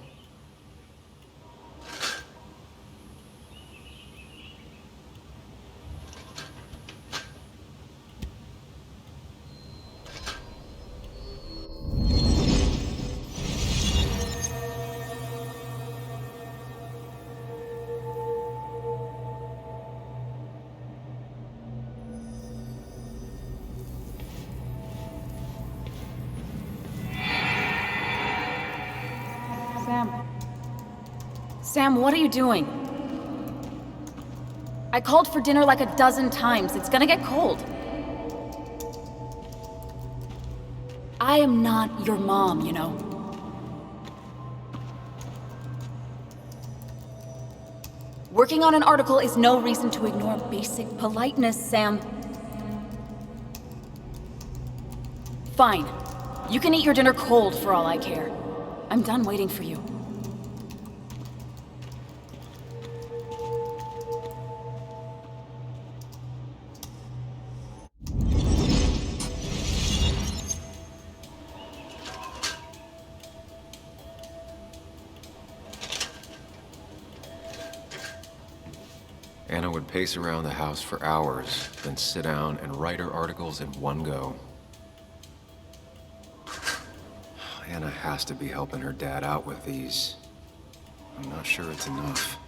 Sam, what are you doing? I called for dinner like a dozen times. It's gonna get cold. I am not your mom, you know. Working on an article is no reason to ignore basic politeness, Sam. Fine. You can eat your dinner cold for all I care. I'm done waiting for you. Anna would pace around the house for hours, then sit down and write her articles in one go. Anna has to be helping her dad out with these. I'm not sure it's enough.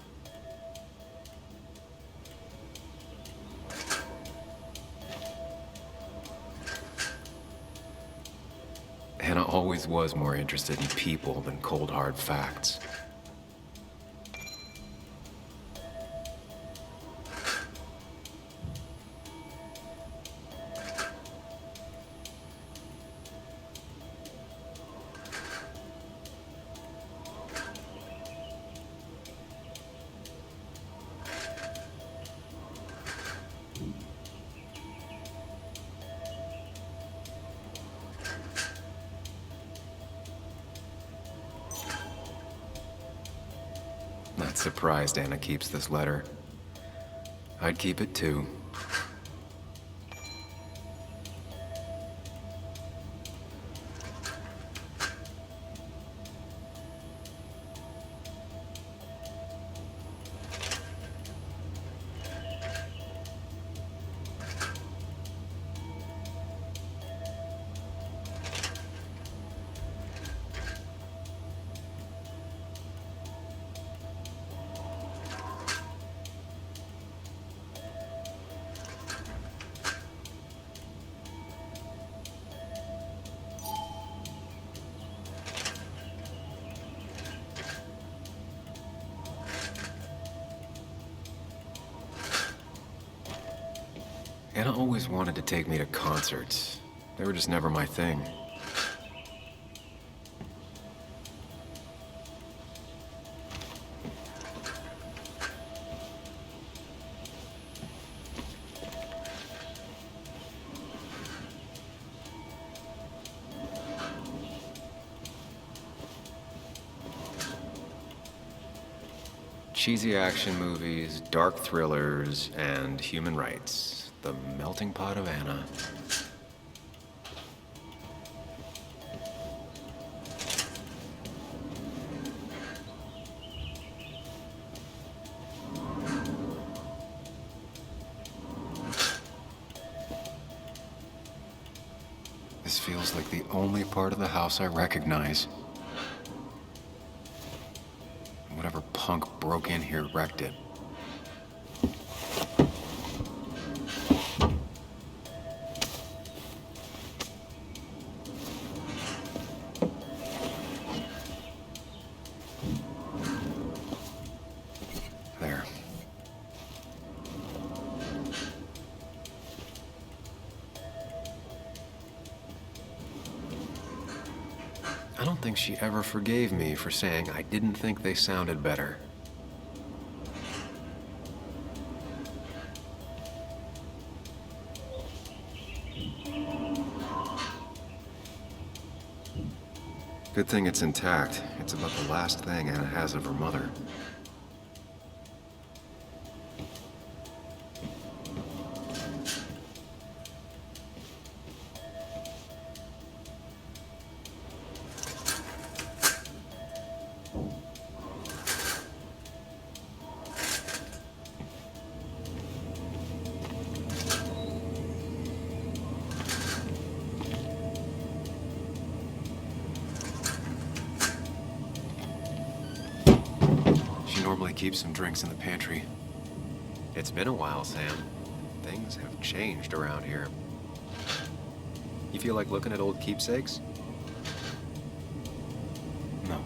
Anna always was more interested in people than cold, hard facts. Not surprised Anna keeps this letter. I'd keep it too. Anna always wanted to take me to concerts. They were just never my thing. Cheesy action movies, dark thrillers, and human rights. The melting pot of Anna. This feels like the only part of the house I recognize. Whatever punk broke in here wrecked it. There. I don't think she ever forgave me for saying I didn't think they sounded better. Good thing it's intact. It's about the last thing Anna has of her mother. keep some drinks in the pantry. It's been a while, Sam. Things have changed around here. You feel like looking at old keepsakes? No.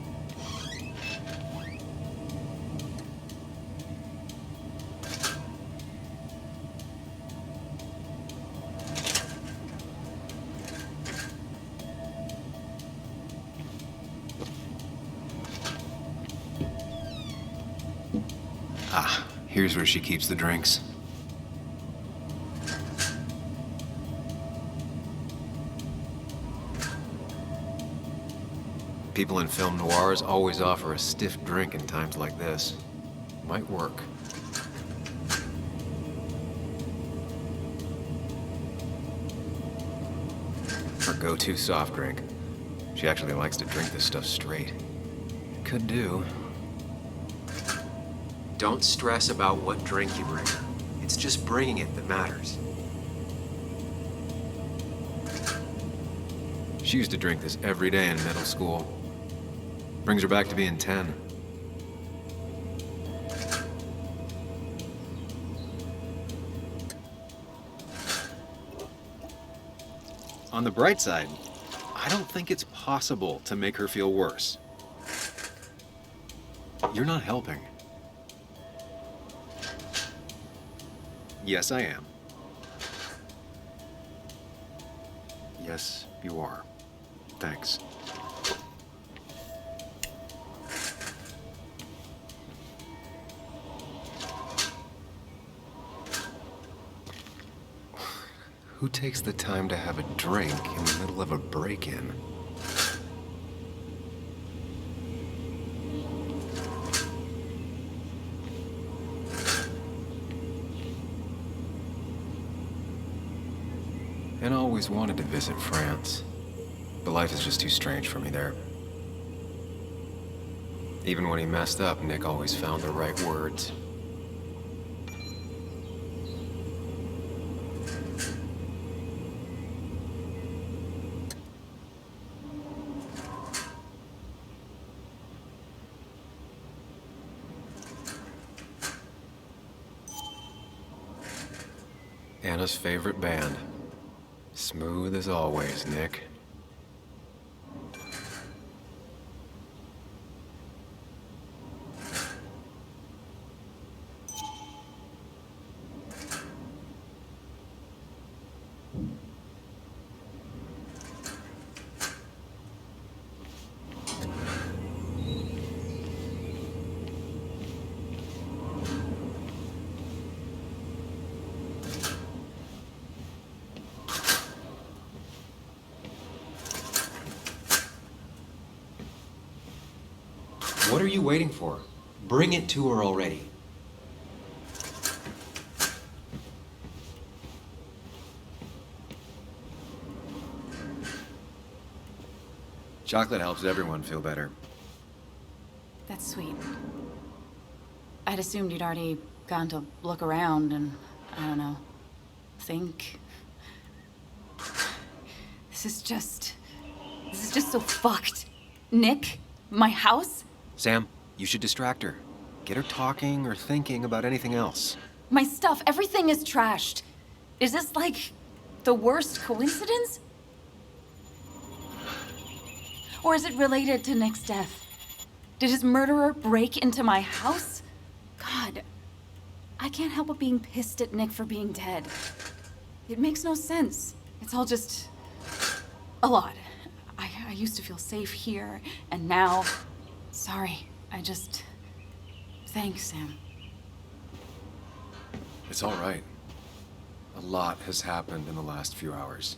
Ah, here's where she keeps the drinks. People in film noirs always offer a stiff drink in times like this. Might work. Her go-to soft drink. She actually likes to drink this stuff straight. Could do. Don't stress about what drink you bring. It's just bringing it that matters. She used to drink this every day in middle school. Brings her back to being 10. On the bright side, I don't think it's possible to make her feel worse. You're not helping. Yes, I am. Yes, you are. Thanks. Who takes the time to have a drink in the middle of a break-in? And I always wanted to visit France, but life is just too strange for me there. Even when he messed up, Nick always found the right words. Anna's favorite band. Smooth as always, Nick. What are you waiting for? Bring it to her already. Chocolate helps everyone feel better. That's sweet. I'd assumed you'd already gone to look around and, I don't know, think. This is just so fucked. Nick? My house? Sam, you should distract her. Get her talking or thinking about anything else. My stuff, everything is trashed. Is this like the worst coincidence? Or is it related to Nick's death? Did his murderer break into my house? God, I can't help but being pissed at Nick for being dead. It makes no sense. It's all just a lot. I used to feel safe here, and now... Sorry, Thanks, Sam. It's all right. A lot has happened in the last few hours.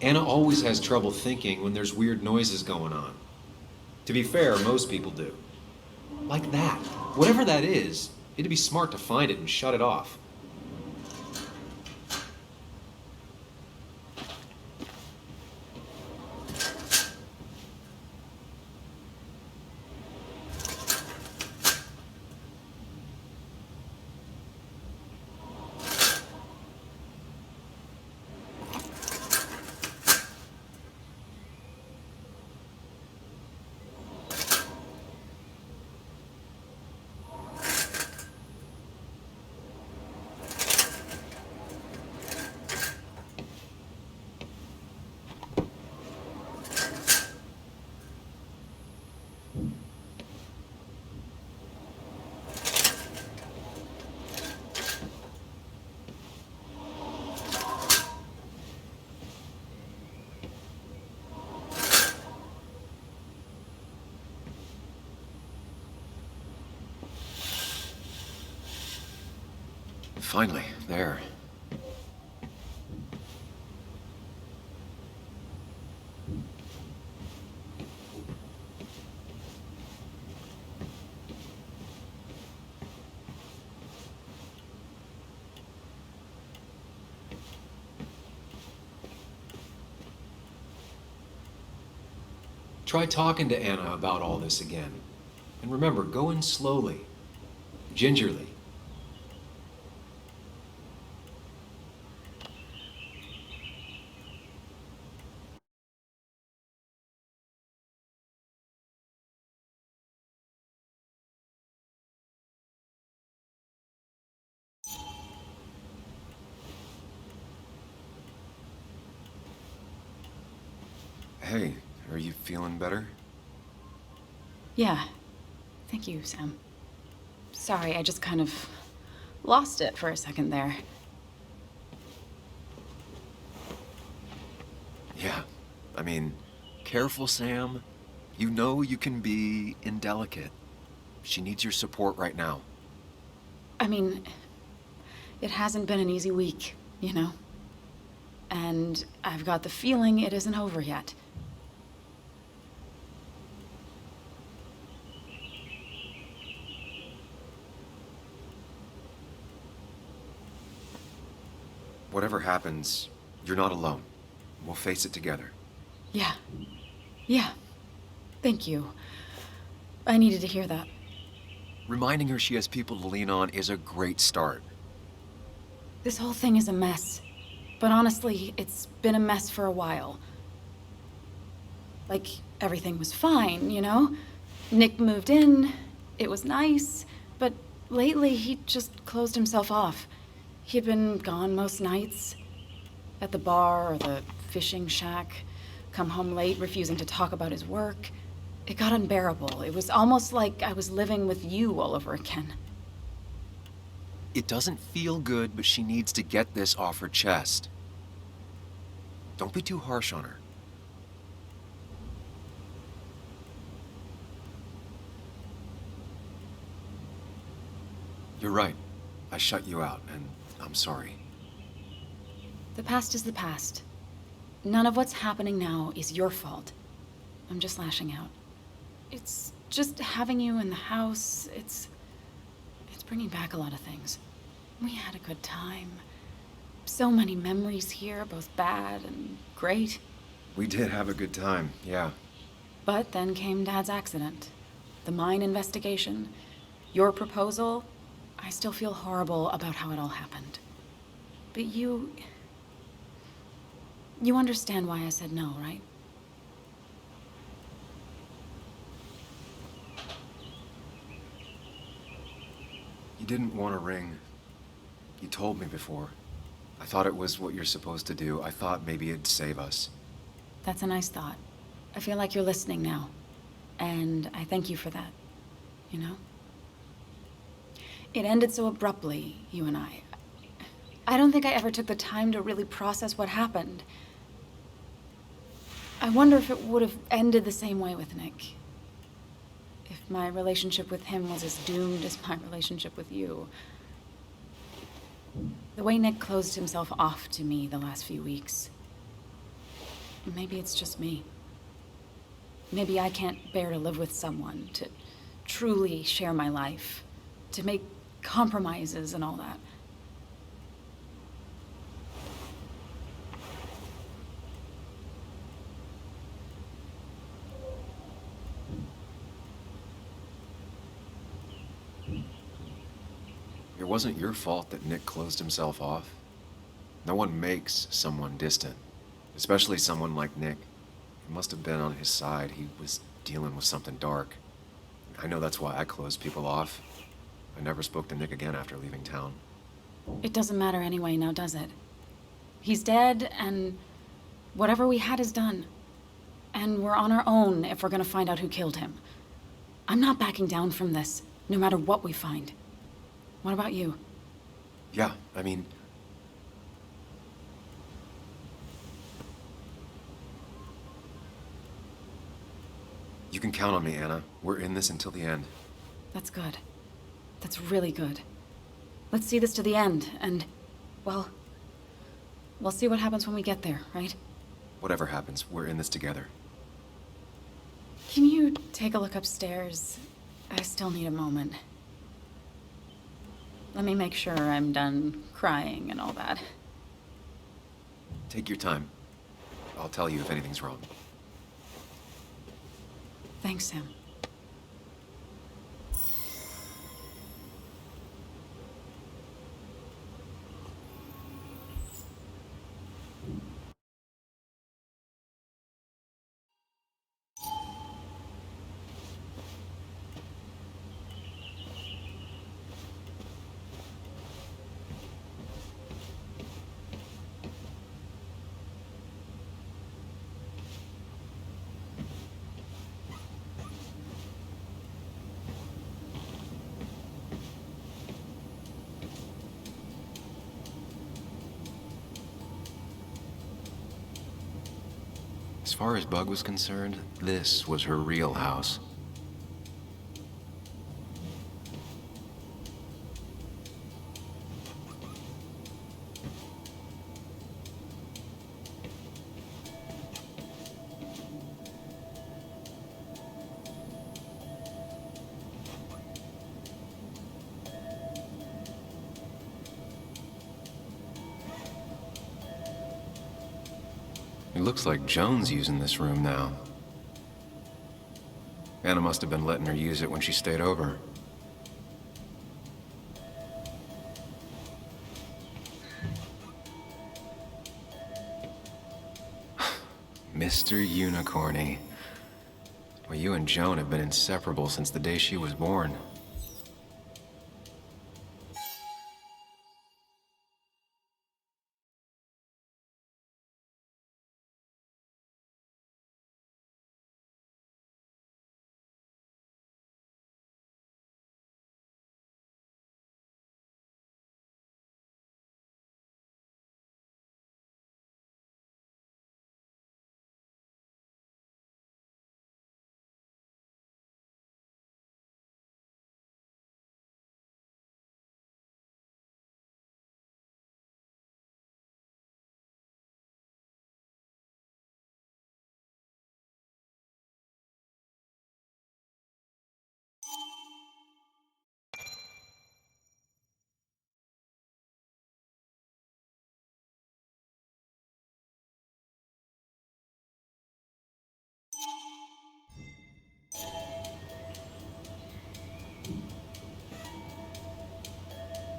Anna always has trouble thinking when there's weird noises going on. To be fair, most people do. Like that. Whatever that is, it'd be smart to find it and shut it off. Finally, there. Try talking to Anna about all this again. And remember, go in slowly, gingerly. Hey, are you feeling better? Yeah. Thank you, Sam. Sorry, I just kind of lost it for a second there. Yeah. I mean, careful, Sam. You know you can be indelicate. She needs your support right now. I mean, it hasn't been an easy week, you know? And I've got the feeling it isn't over yet. Whatever happens, you're not alone. We'll face it together. Yeah. Yeah. Thank you. I needed to hear that. Reminding her she has people to lean on is a great start. This whole thing is a mess. But honestly, it's been a mess for a while. Like, everything was fine, you know? Nick moved in, it was nice, but lately he just closed himself off. He'd been gone most nights. At the bar or the fishing shack. Come home late, refusing to talk about his work. It got unbearable. It was almost like I was living with you all over again. It doesn't feel good, but she needs to get this off her chest. Don't be too harsh on her. You're right. I shut you out, and I'm sorry. The past is the past. None of what's happening now is your fault. I'm just lashing out. It's just having you in the house. It's bringing back a lot of things. We had a good time. So many memories here, both bad and great. We did have a good time, yeah. But then came Dad's accident. The mine investigation. Your proposal. I still feel horrible about how it all happened. But you understand why I said no, right? You didn't want a ring. You told me before. I thought it was what you're supposed to do. I thought maybe it'd save us. That's a nice thought. I feel like you're listening now. And I thank you for that. You know? It ended so abruptly, you and I. I don't think I ever took the time to really process what happened. I wonder if it would have ended the same way with Nick. If my relationship with him was as doomed as my relationship with you. The way Nick closed himself off to me the last few weeks. Maybe it's just me. Maybe I can't bear to live with someone, to truly share my life, to make compromises and all that. It wasn't your fault that Nick closed himself off. No one makes someone distant, especially someone like Nick. It must have been on his side. He was dealing with something dark. I know that's why I closed people off. I never spoke to Nick again after leaving town. It doesn't matter anyway, now does it? He's dead, and whatever we had is done. And we're on our own if we're gonna find out who killed him. I'm not backing down from this, no matter what we find. What about you? Yeah, I mean... You can count on me, Anna. We're in this until the end. That's good. That's really good. Let's see this to the end, and, well, we'll see what happens when we get there, right? Whatever happens, we're in this together. Can you take a look upstairs? I still need a moment. Let me make sure I'm done crying and all that. Take your time. I'll tell you if anything's wrong. Thanks, Sam. As far as Bug was concerned, this was her real house. It looks like Joan's using this room now. Anna must have been letting her use it when she stayed over. Mr. Unicorny. Well, you and Joan have been inseparable since the day she was born.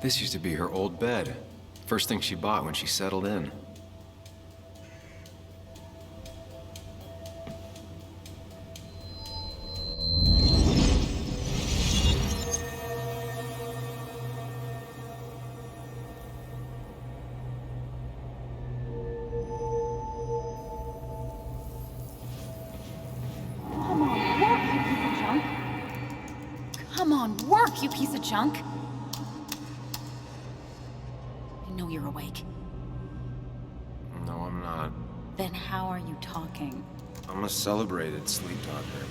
This used to be her old bed. First thing she bought when she settled in. Come on, work, you piece of junk! Come on, work, you piece of junk! I know you're awake. No, I'm not. Then how are you talking? I'm a celebrated sleep talker.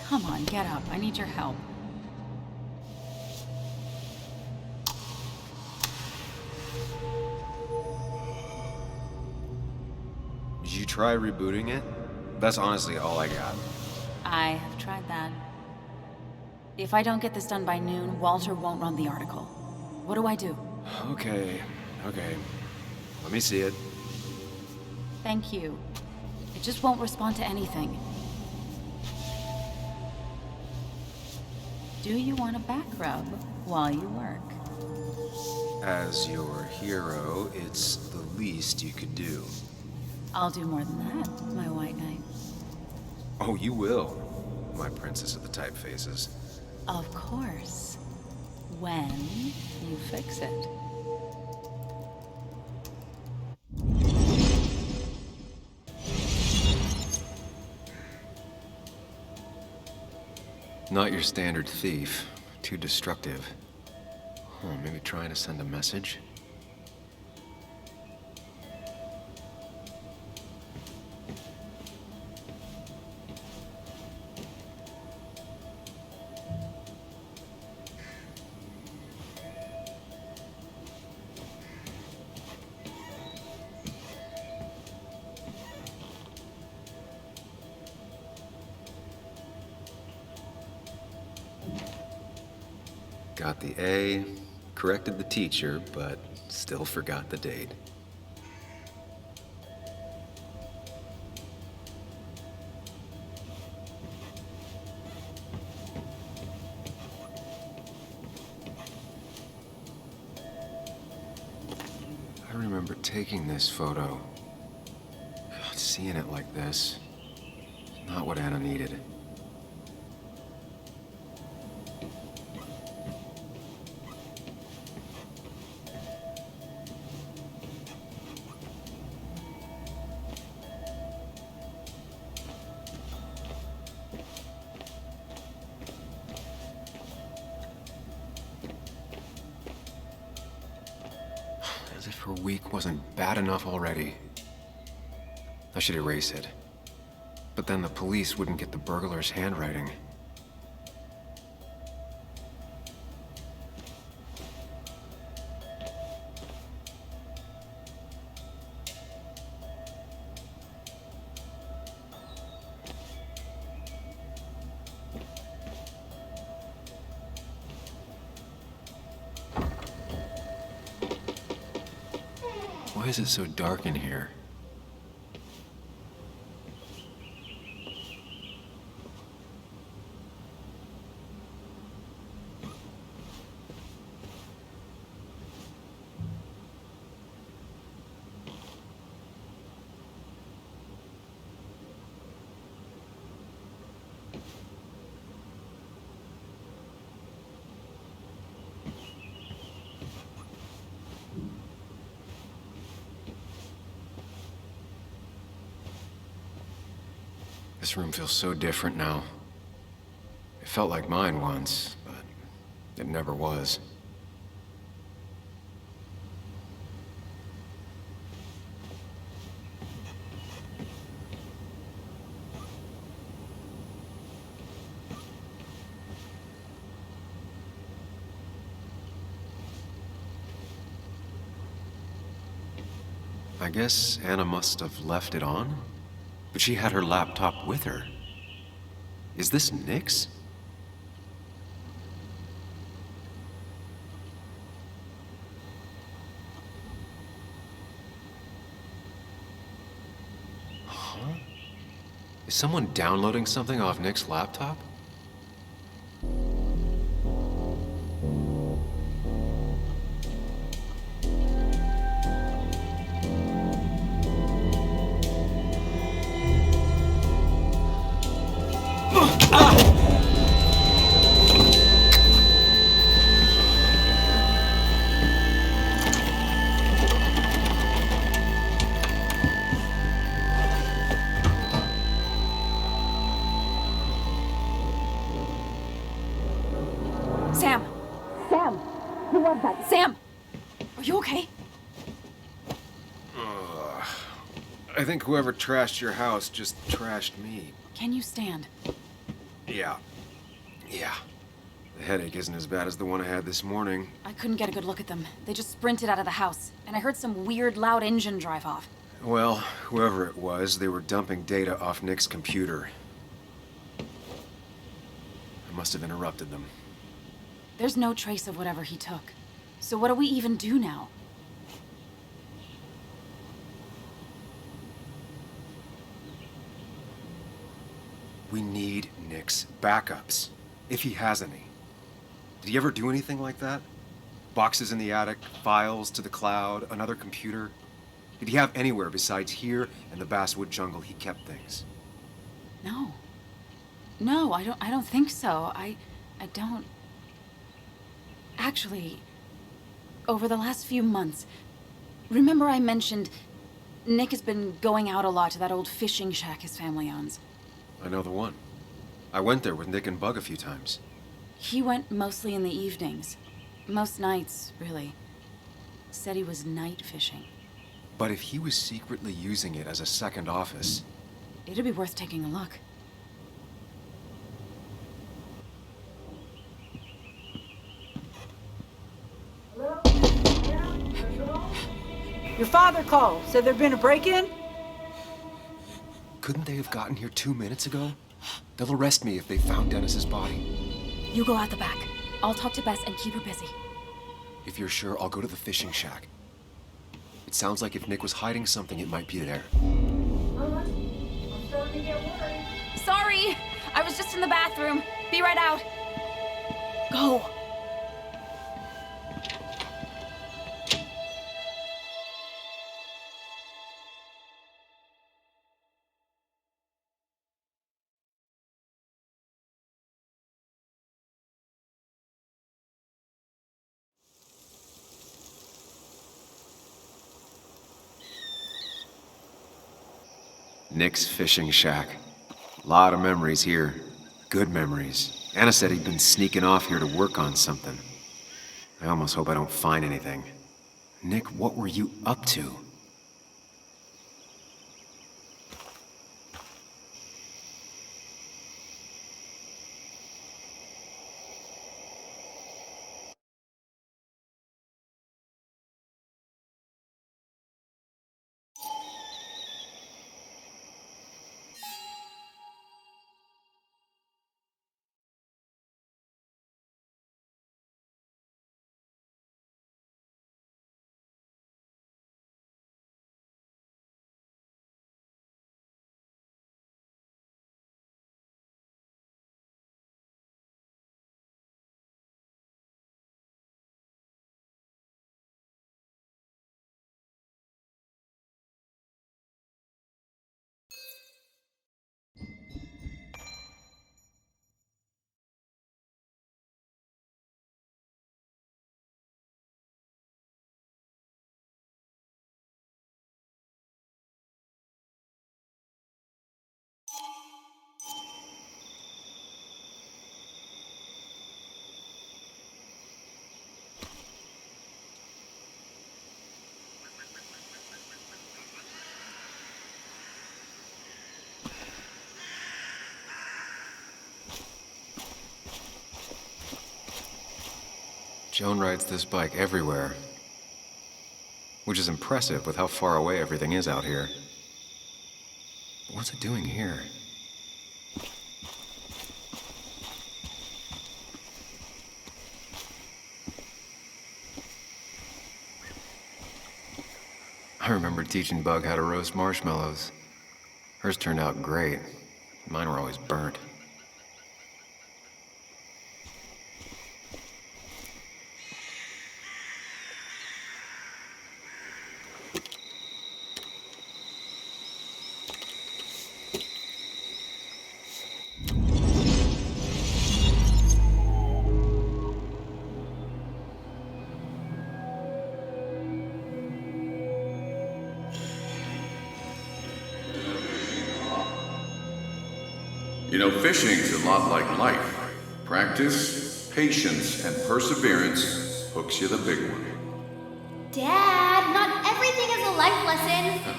Come on, get up. I need your help. try rebooting it? That's honestly all I got. I have tried that. If I don't get this done by noon, Walter won't run the article. What do I do? Okay. Let me see it. Thank you. It just won't respond to anything. Do you want a back rub while you work? As your hero, it's the least you could do. I'll do more than that, my white knight. Oh, you will, my princess of the typefaces. Of course. When you fix it. Not your standard thief. Too destructive. Oh, maybe trying to send a message? Got the A, corrected the teacher, but still forgot the date. I remember taking this photo. God, seeing it like this, not what Anna needed. As if her week wasn't bad enough already. I should erase it. But then the police wouldn't get the burglar's handwriting. Why is it so dark in here? This room feels so different now. It felt like mine once, but it never was. I guess Anna must have left it on? But she had her laptop with her. Is this Nick's? Huh? Is someone downloading something off Nick's laptop? Sam! Sam! Who was that? Sam! Are you okay? I think whoever trashed your house just trashed me. Can you stand? Yeah. The headache isn't as bad as the one I had this morning. I couldn't get a good look at them. They just sprinted out of the house, and I heard some weird, loud engine drive off. Well, whoever it was, they were dumping data off Nick's computer. I must have interrupted them. There's no trace of whatever he took. So what do we even do now? We need Nick's backups, if he has any. Did he ever do anything like that? Boxes in the attic, files to the cloud, another computer? Did he have anywhere besides here and the Basswood jungle he kept things? No. No, I don't think so. I don't... Actually, over the last few months, remember I mentioned Nick has been going out a lot to that old fishing shack his family owns. I know the one. I went there with Nick and Bug a few times. He went mostly in the evenings. Most nights, really. Said he was night fishing. But if he was secretly using it as a second office... It'd be worth taking a look. Your father called. Said there'd been a break-in? Couldn't they have gotten here 2 minutes ago? They'll arrest me if they found Dennis's body. You go out the back. I'll talk to Bess and keep her busy. If you're sure, I'll go to the fishing shack. It sounds like if Nick was hiding something, it might be there. I'm starting to get worried. Sorry! I was just in the bathroom. Be right out. Go. Nick's fishing shack. Lot of memories here. Good memories. Anna said he'd been sneaking off here to work on something. I almost hope I don't find anything. Nick, what were you up to? Joan rides this bike everywhere. Which is impressive with how far away everything is out here. But what's it doing here? I remember teaching Bug how to roast marshmallows. Hers turned out great. Mine were always burnt. You know, fishing's a lot like life. Practice, patience, and perseverance hooks you the big one. Dad, not everything is a life lesson.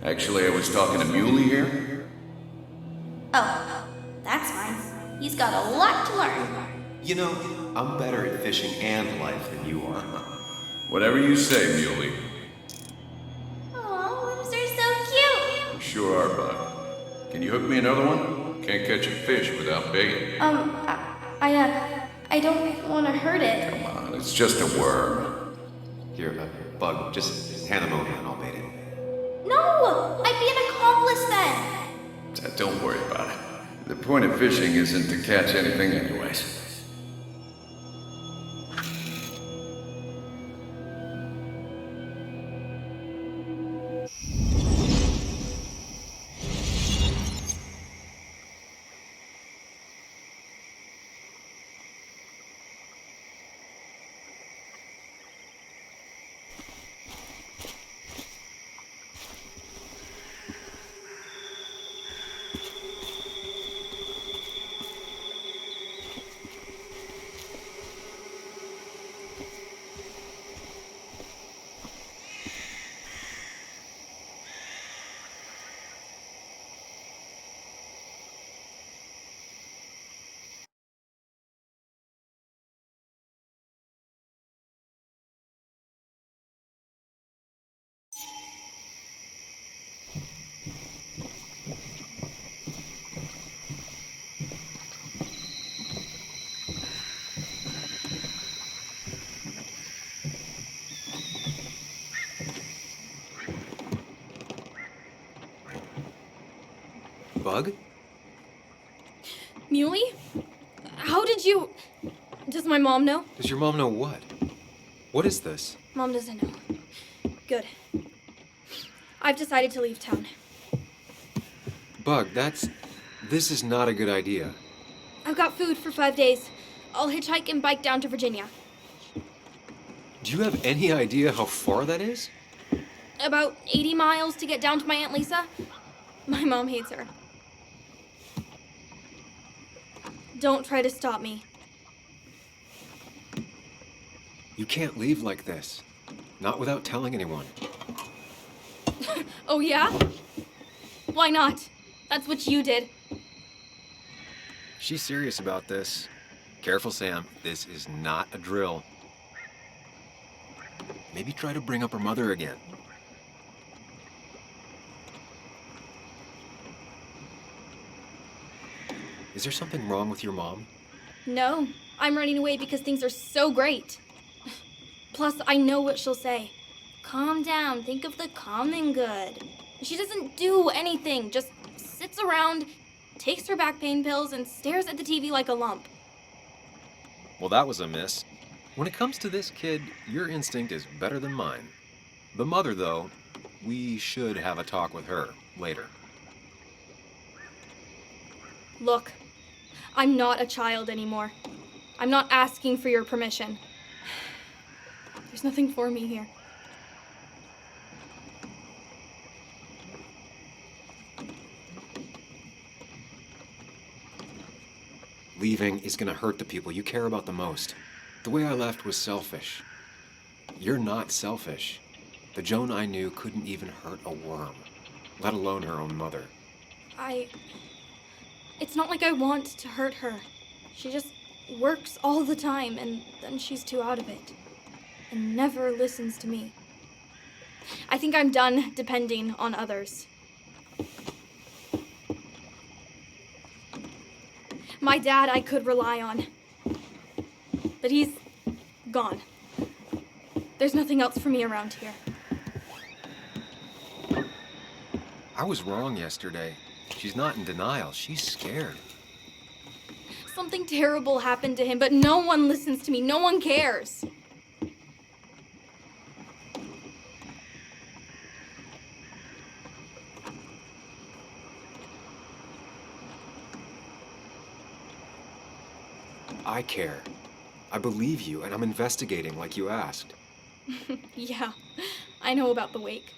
Actually, I was talking to Muley here. Oh, that's fine. He's got a lot to learn. You know, I'm better at fishing and life than you are. Whatever you say, Muley. Aw, Webster's sure are, bud. Can you hook me another one? Can't catch a fish without bait. I don't want to hurt it. Come on, it's just a worm. Here, Bug, just hand them over and I'll bait it. No! I'd be an accomplice then! Don't worry about it. The point of fishing isn't to catch anything anyways. Bug? Muley? How did you... Does my mom know? Does your mom know what? What is this? Mom doesn't know. Good. I've decided to leave town. Bug, this is not a good idea. I've got food for 5 days. I'll hitchhike and bike down to Virginia. Do you have any idea how far that is? About 80 miles to get down to my Aunt Lisa. My mom hates her. Don't try to stop me. You can't leave like this. Not without telling anyone. Oh, yeah? Why not? That's what you did. She's serious about this. Careful, Sam. This is not a drill. Maybe try to bring up her mother again. Is there something wrong with your mom? No, I'm running away because things are so great. Plus, I know what she'll say. Calm down, think of the common good. She doesn't do anything, just sits around, takes her back pain pills, and stares at the TV like a lump. Well, that was a miss. When it comes to this kid, your instinct is better than mine. The mother, though, we should have a talk with her later. Look, I'm not a child anymore. I'm not asking for your permission. There's nothing for me here. Leaving is gonna hurt the people you care about the most. The way I left was selfish. You're not selfish. The Joan I knew couldn't even hurt a worm, let alone her own mother. It's not like I want to hurt her. She just works all the time, and then she's too out of it. And never listens to me. I think I'm done depending on others. My dad I could rely on. But he's gone. There's nothing else for me around here. I was wrong yesterday. She's not in denial. She's scared. Something terrible happened to him, but no one listens to me. No one cares. I care. I believe you, and I'm investigating like you asked. Yeah, I know about the wake.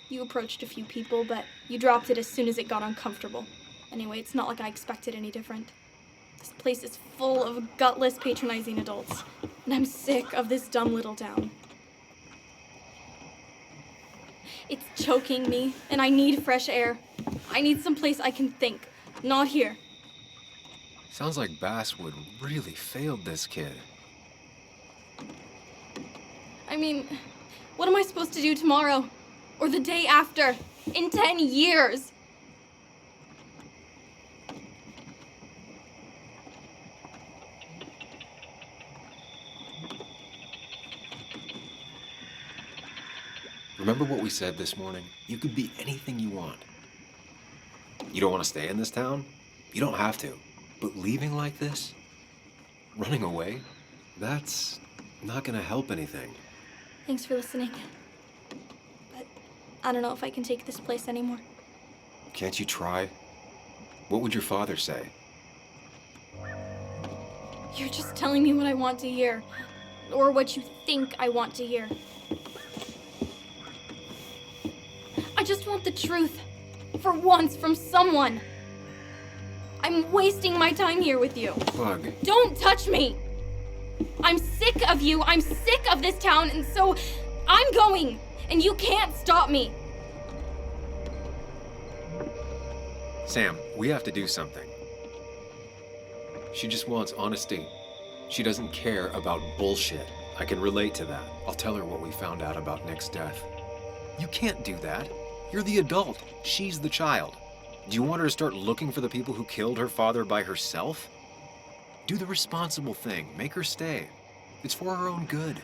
You approached a few people, but you dropped it as soon as it got uncomfortable. Anyway, it's not like I expected any different. This place is full of gutless, patronizing adults, and I'm sick of this dumb little town. It's choking me, and I need fresh air. I need someplace I can think, not here. Sounds like Basswood really failed this kid. I mean, what am I supposed to do tomorrow? Or the day after? In 10 years? Remember what we said this morning? You could be anything you want. You don't want to stay in this town? You don't have to. But leaving like this? Running away? That's not gonna help anything. Thanks for listening. But I don't know if I can take this place anymore. Can't you try? What would your father say? You're just telling me what I want to hear. Or what you think I want to hear. I just want the truth. For once, from someone. I'm wasting my time here with you. Bug. Don't touch me! I'm sick of you. I'm sick of this town, and so I'm going. And you can't stop me. Sam, we have to do something. She just wants honesty. She doesn't care about bullshit. I can relate to that. I'll tell her what we found out about Nick's death. You can't do that. You're the adult. She's the child. Do you want her to start looking for the people who killed her father by herself? Do the responsible thing. Make her stay. It's for her own good.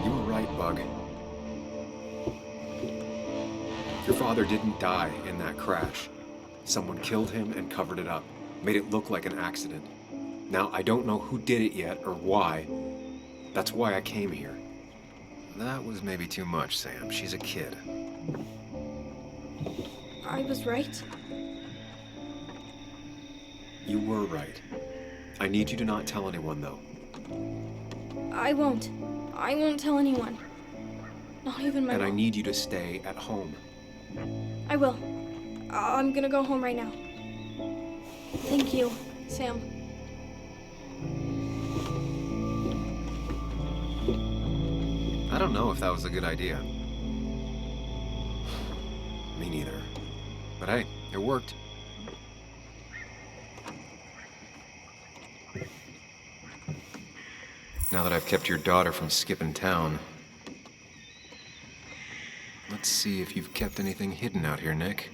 You were right, Bug. Your father didn't die in that crash. Someone killed him and covered it up. Made it look like an accident. Now, I don't know who did it yet or why. That's why I came here. That was maybe too much, Sam. She's a kid. I was right. You were right. I need you to not tell anyone, though. I won't. I won't tell anyone. Not even my And I mom. need you to stay at home. I will. I'm gonna go home right now. Thank you, Sam. I don't know if that was a good idea. Me neither. But hey, it worked. Now that I've kept your daughter from skipping town, let's see if you've kept anything hidden out here, Nick.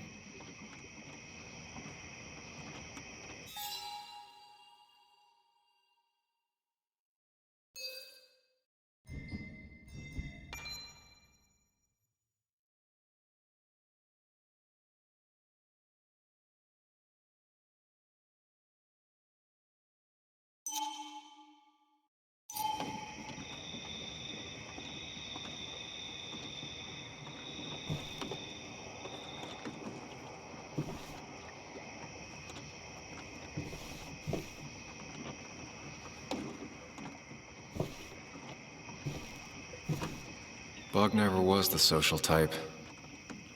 Bug never was the social type.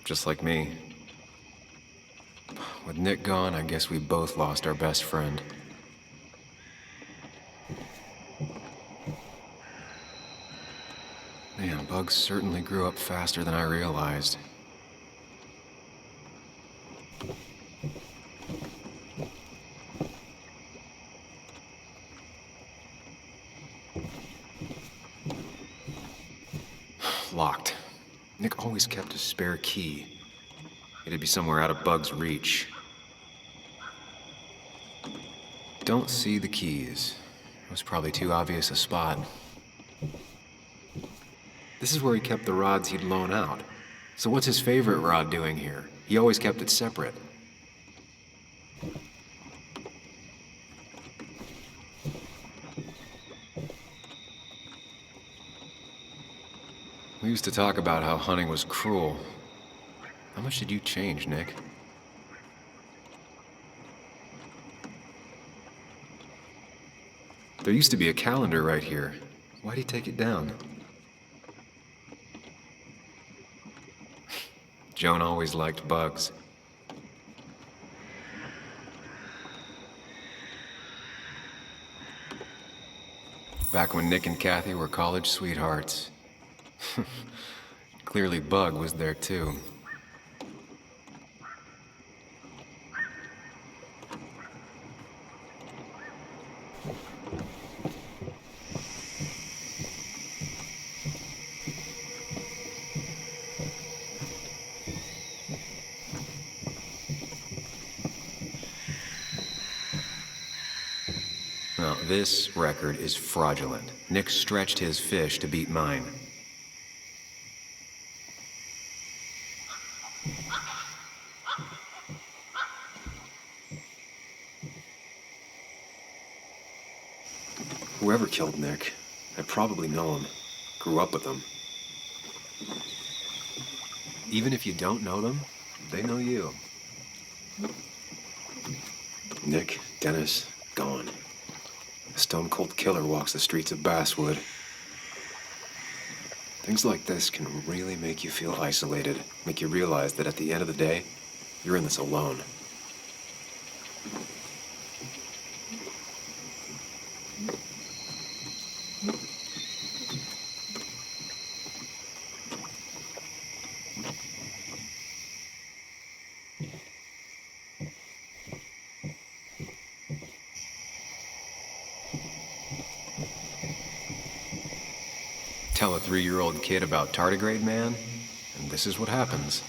Just like me. With Nick gone, I guess we both lost our best friend. Man, Bug certainly grew up faster than I realized. Locked. Nick always kept a spare key. It'd be somewhere out of Bug's reach. Don't see the keys. It was probably too obvious a spot. This is where he kept the rods he'd loan out. So what's his favorite rod doing here? He always kept it separate. We used to talk about how hunting was cruel. How much did you change, Nick? There used to be a calendar right here. Why'd he take it down? Joan always liked bugs. Back when Nick and Kathy were college sweethearts. Clearly Bug was there too. This record is fraudulent. Nick stretched his fish to beat mine. Whoever killed Nick, I probably know him. Grew up with him. Even if you don't know them, they know you. Nick, Dennis, gone. A stone-cold killer walks the streets of Basswood. Things like this can really make you feel isolated, make you realize that at the end of the day, you're in this alone. Tell a 3-year-old kid about tardigrade man, and this is what happens.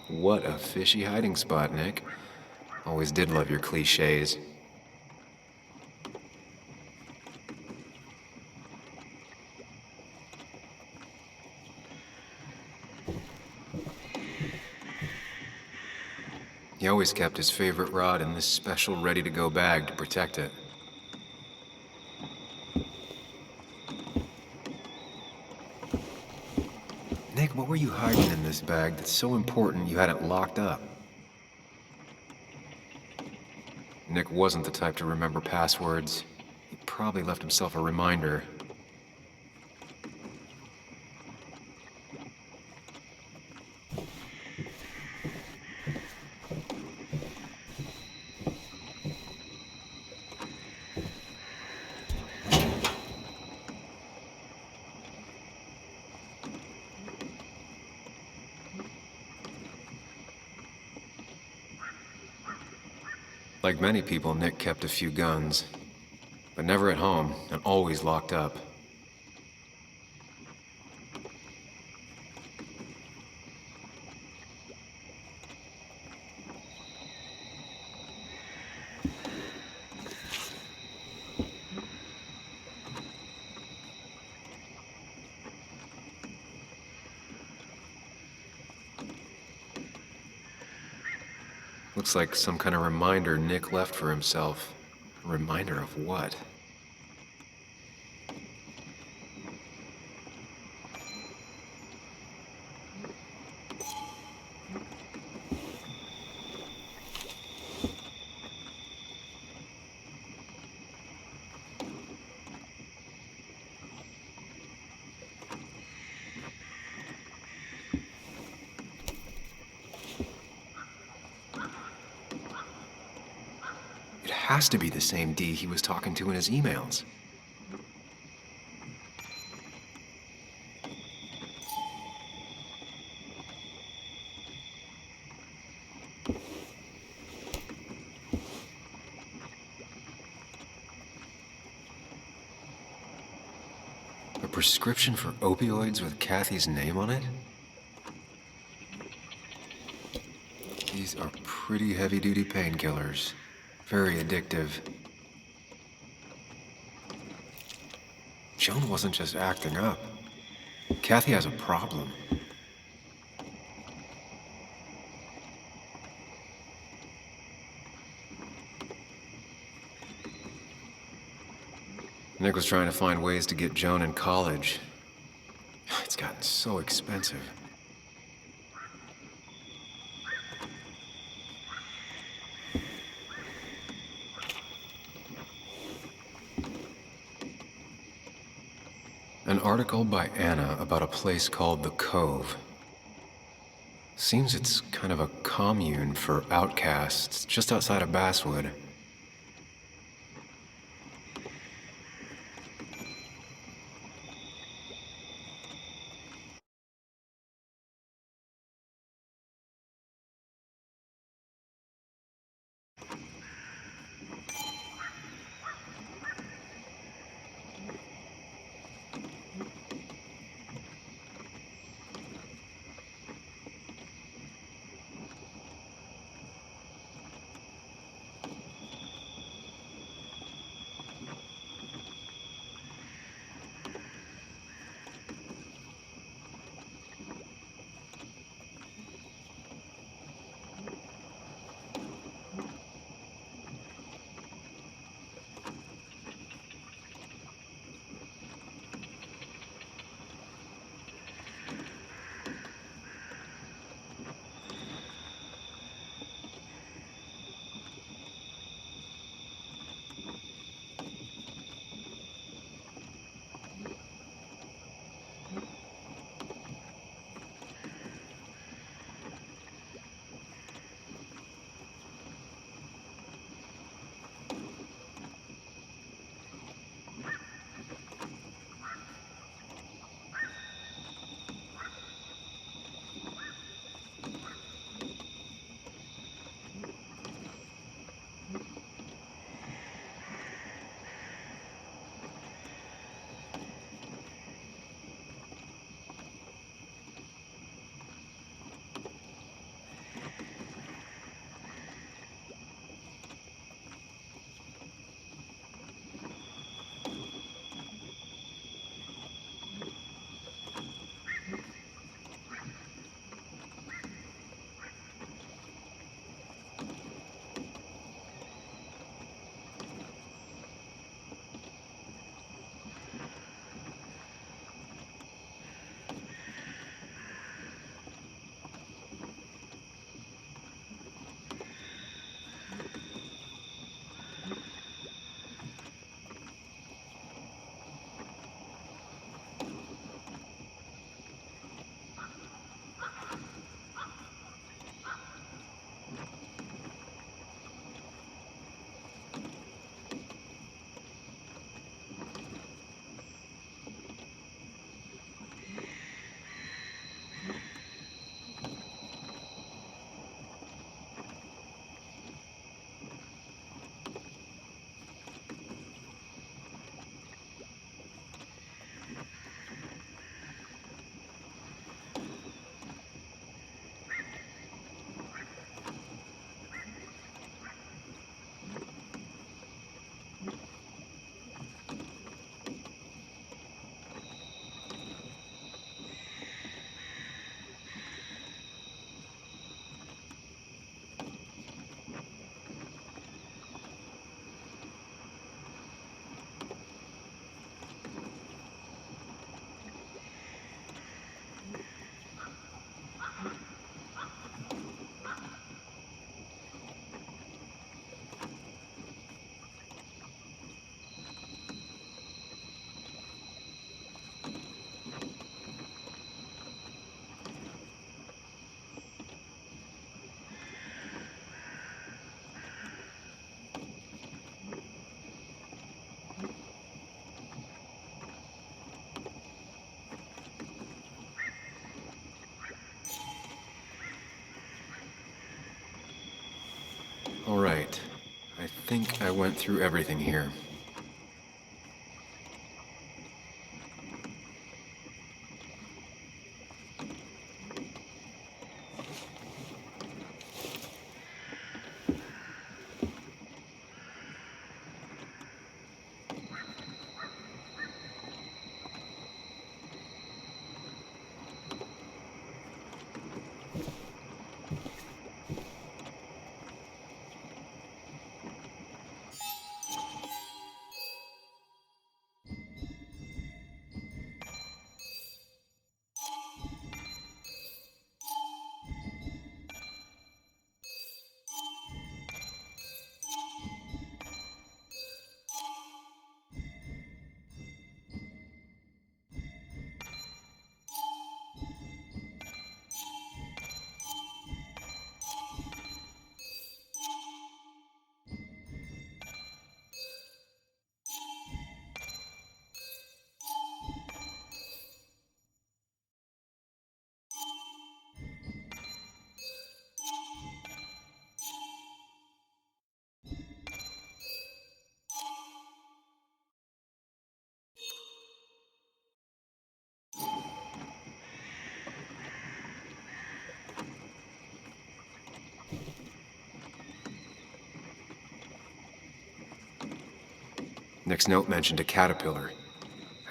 What a fishy hiding spot, Nick. Always did love your cliches. He always kept his favorite rod in this special ready-to-go bag to protect it. Nick, what were you hiding in this bag that's so important you had it locked up? Nick wasn't the type to remember passwords. He probably left himself a reminder. Like many people, Nick kept a few guns, but never at home and always locked up. Looks like some kind of reminder Nick left for himself. A reminder of what? Has to be the same D he was talking to in his emails. A prescription for opioids with Kathy's name on it? These are pretty heavy-duty painkillers. Very addictive. Joan wasn't just acting up. Kathy has a problem. Nick was trying to find ways to get Joan in college. It's gotten so expensive. An article by Anna about a place called The Cove. Seems it's kind of a commune for outcasts just outside of Basswood. think I went through everything here. Nick's note mentioned a caterpillar.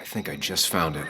I think I just found it.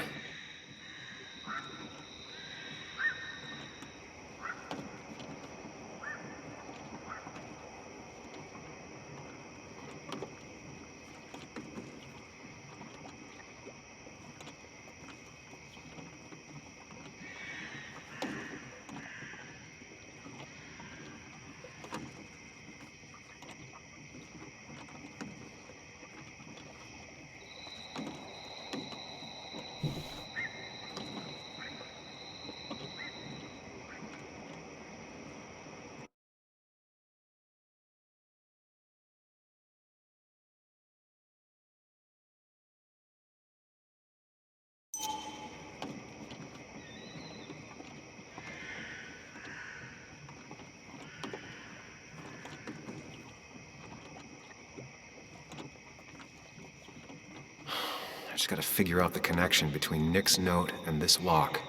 I just gotta figure out the connection between Nick's note and this lock.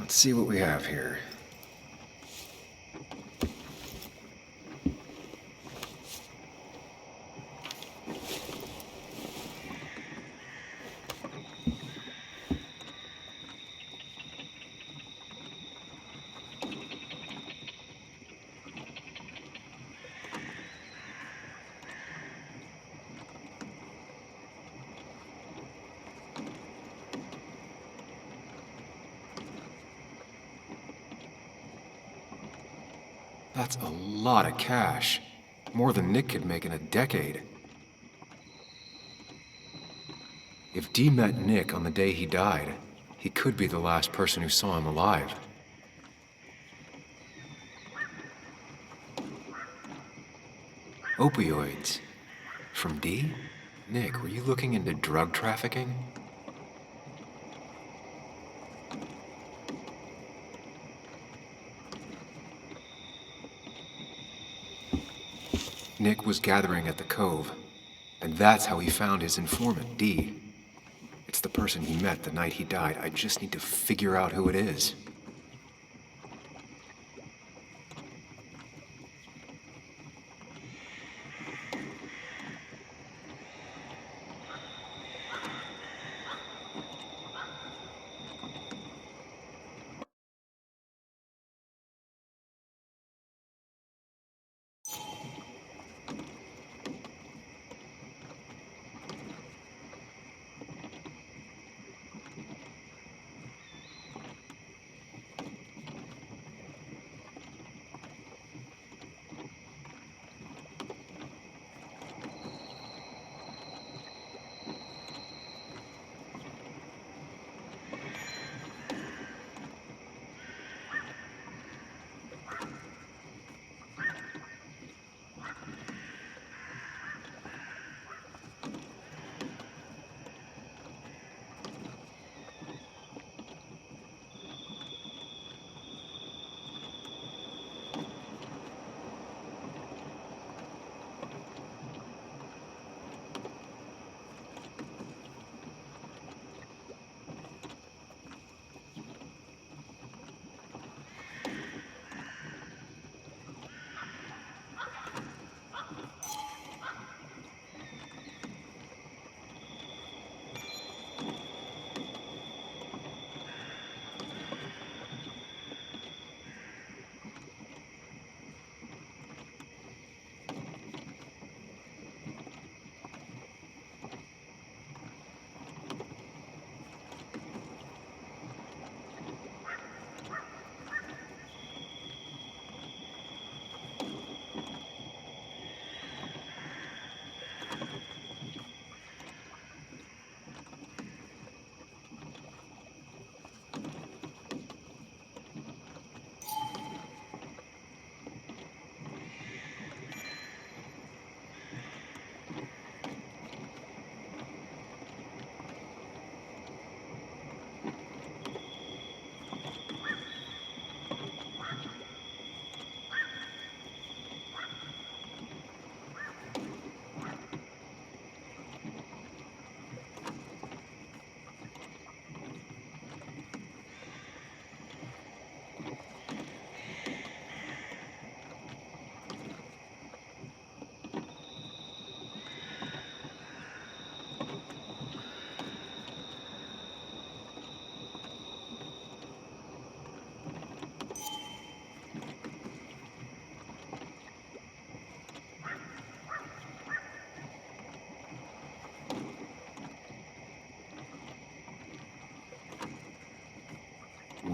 Let's see what we have here. That's a lot of cash. More than Nick could make in a decade. If Dee met Nick on the day he died, he could be the last person who saw him alive. Opioids. From Dee? Nick, were you looking into drug trafficking? Nick was gathering at the Cove, and that's how he found his informant, Dee. It's the person he met the night he died. I just need to figure out who it is.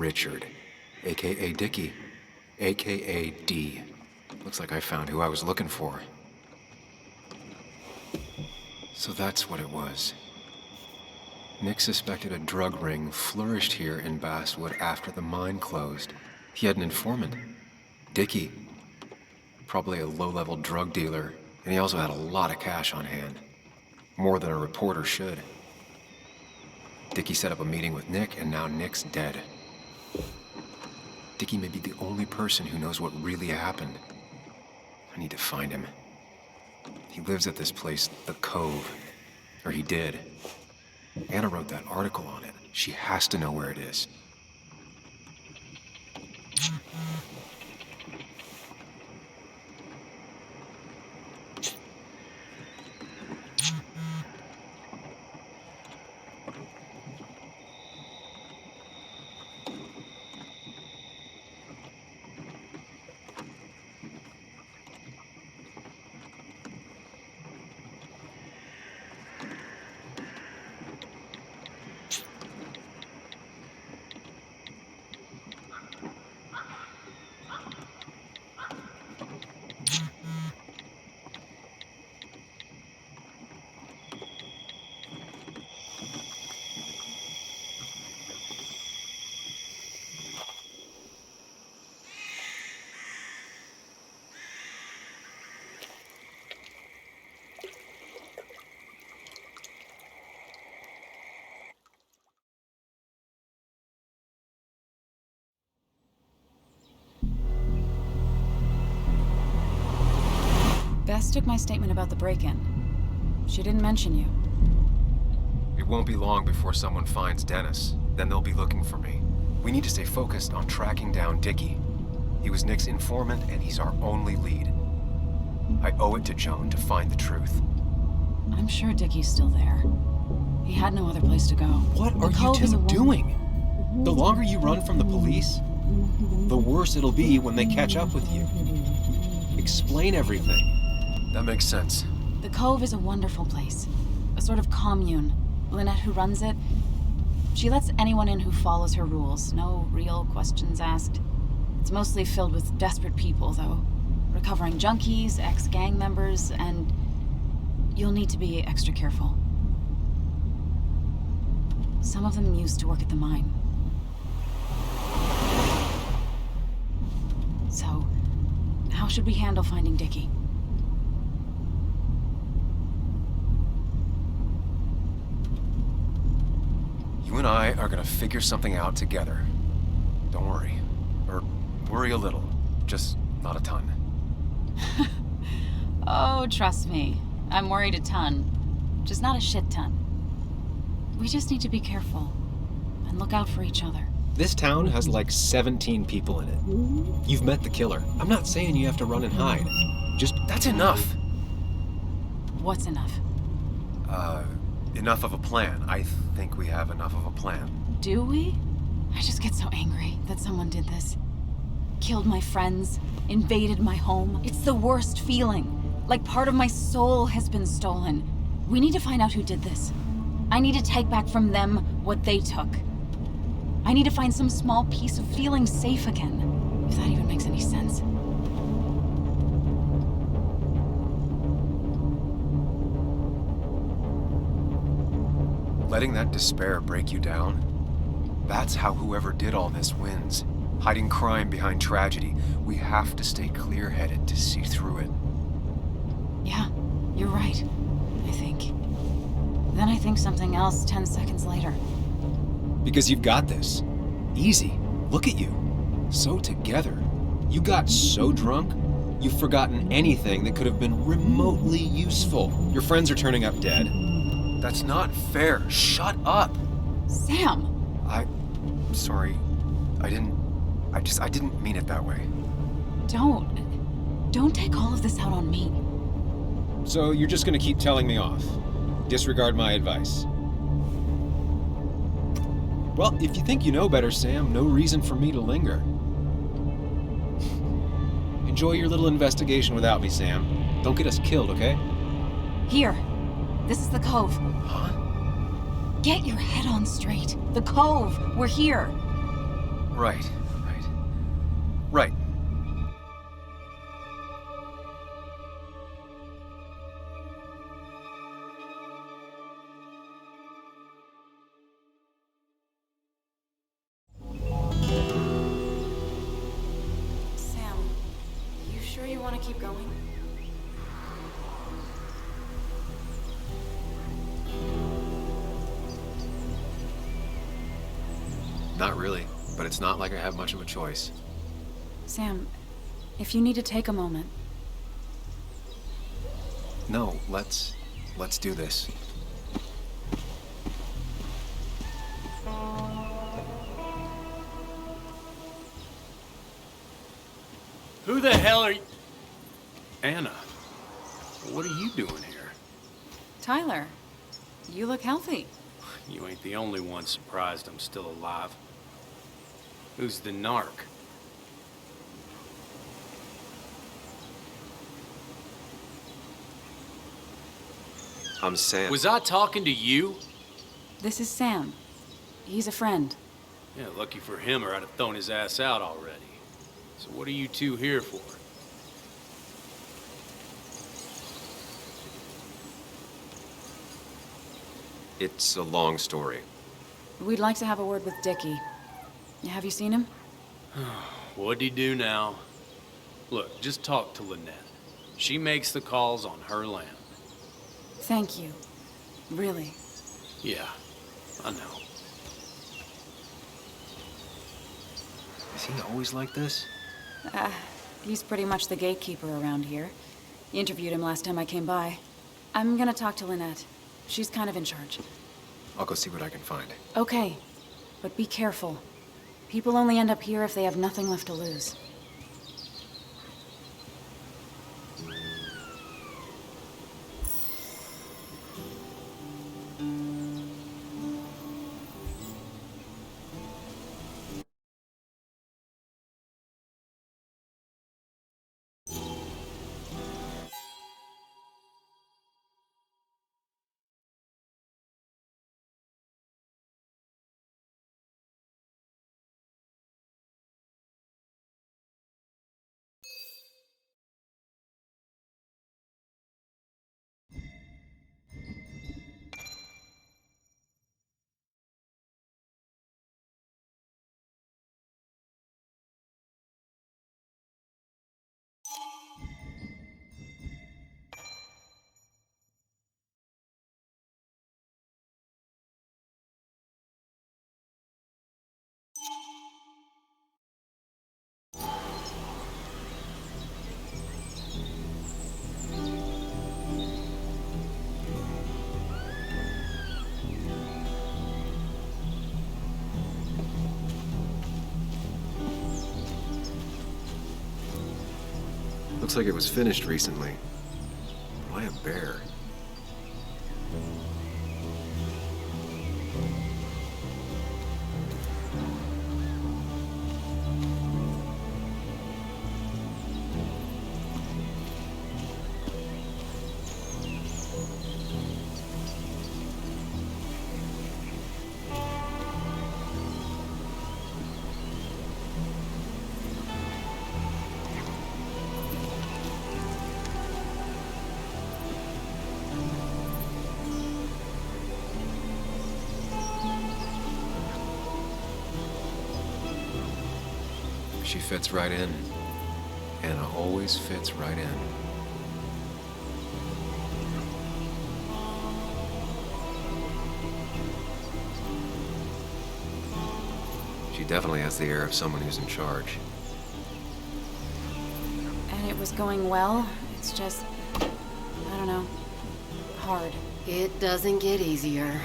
Richard, aka Dickie, aka D. Looks like I found who I was looking for. So that's what it was. Nick suspected a drug ring flourished here in Basswood after the mine closed. He had an informant, Dickie. Probably a low-level drug dealer, and he also had a lot of cash on hand. More than a reporter should. Dickie set up a meeting with Nick, and now Nick's dead. Dickie may be the only person who knows what really happened. I need to find him. He lives at this place, The Cove. Or he did. Anna wrote that article on it. She has to know where it is. Bess took my statement about the break-in. She didn't mention you. It won't be long before someone finds Dennis. Then they'll be looking for me. We need to stay focused on tracking down Dickie. He was Nick's informant, and he's our only lead. I owe it to Joan to find the truth. I'm sure Dickie's still there. He had no other place to go. What are you two doing? The longer you run from the police, the worse it'll be when they catch up with you. Explain everything. That makes sense. The Cove is a wonderful place. A sort of commune. Lynette, who runs it, she lets anyone in who follows her rules. No real questions asked. It's mostly filled with desperate people, though. Recovering junkies, ex-gang members, and you'll need to be extra careful. Some of them used to work at the mine. So, how should we handle finding Dickie? You and I are gonna figure something out together. Don't worry. Or worry a little. Just not a ton. Oh, trust me. I'm worried a ton. Just not a shit ton. We just need to be careful. And look out for each other. This town has like 17 people in it. You've met the killer. I'm not saying you have to run and hide. Just... That's enough! What's enough? Enough of a plan. I think we have enough of a plan. Do we? I just get so angry that someone did this. Killed my friends, invaded my home. It's the worst feeling. Like part of my soul has been stolen. We need to find out who did this. I need to take back from them what they took. I need to find some small piece of feeling safe again, if that even makes any sense. Letting that despair break you down? That's how whoever did all this wins. Hiding crime behind tragedy. We have to stay clear-headed to see through it. Yeah, you're right, I think. Then I think something else 10 seconds later. Because you've got this. Easy. Look at you. So together. You got so drunk, you've forgotten anything that could have been remotely useful. Your friends are turning up dead. That's not fair. Shut up! Sam! Sorry. I didn't mean it that way. Don't take all of this out on me. So you're just gonna keep telling me off. Disregard my advice. Well, if you think you know better, Sam, no reason for me to linger. Enjoy your little investigation without me, Sam. Don't get us killed, okay? Here. This is the Cove. Huh? Get your head on straight. The Cove. We're here. Right. Right. Sam, you sure you want to keep going? Not really, but it's not like I have much of a choice. Sam, if you need to take a moment. No, let's do this. Who the hell are you? Anna, what are you doing here? Tyler, you look healthy. You ain't the only one surprised I'm still alive. Who's the narc? I'm Sam. Was I talking to you? This is Sam. He's a friend. Yeah, lucky for him or I'd have thrown his ass out already. So what are you two here for? It's a long story. We'd like to have a word with Dickie. Have you seen him? What'd he do now? Look, just talk to Lynette. She makes the calls on her land. Thank you. Really. Yeah, I know. Is he always like this? He's pretty much the gatekeeper around here. Interviewed him last time I came by. I'm gonna talk to Lynette. She's kind of in charge. I'll go see what I can find. Okay, but be careful. People only end up here if they have nothing left to lose. Looks like it was finished recently. Why a bear? She fits right in. Anna always fits right in. She definitely has the air of someone who's in charge. And it was going well. It's just, I don't know, hard. It doesn't get easier.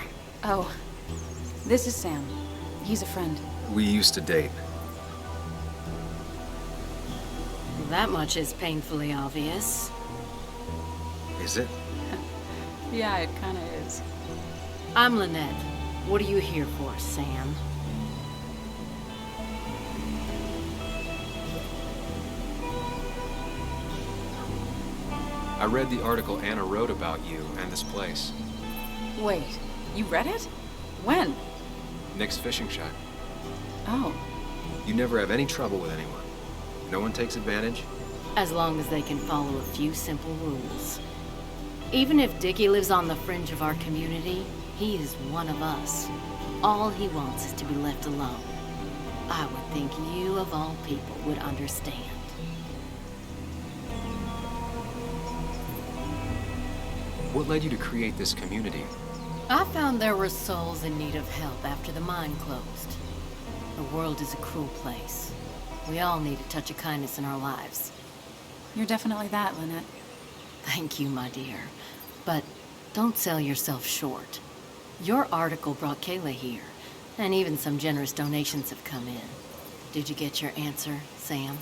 Oh, this is Sam. He's a friend. We used to date. That much is painfully obvious. Is it? Yeah, it kind of is. I'm Lynette. What are you here for, Sam? I read the article Anna wrote about you and this place. Wait, you read it? When? Nick's fishing shack. Oh. You never have any trouble with anyone. No one takes advantage. As long as they can follow a few simple rules. Even if Dickie lives on the fringe of our community, he is one of us. All he wants is to be left alone. I would think you, of all people, would understand. What led you to create this community? I found there were souls in need of help after the mine closed. The world is a cruel place. We all need a touch of kindness in our lives. You're definitely that, Lynette. Thank you, my dear. But don't sell yourself short. Your article brought Kayla here, and even some generous donations have come in. Did you get your answer, Sam?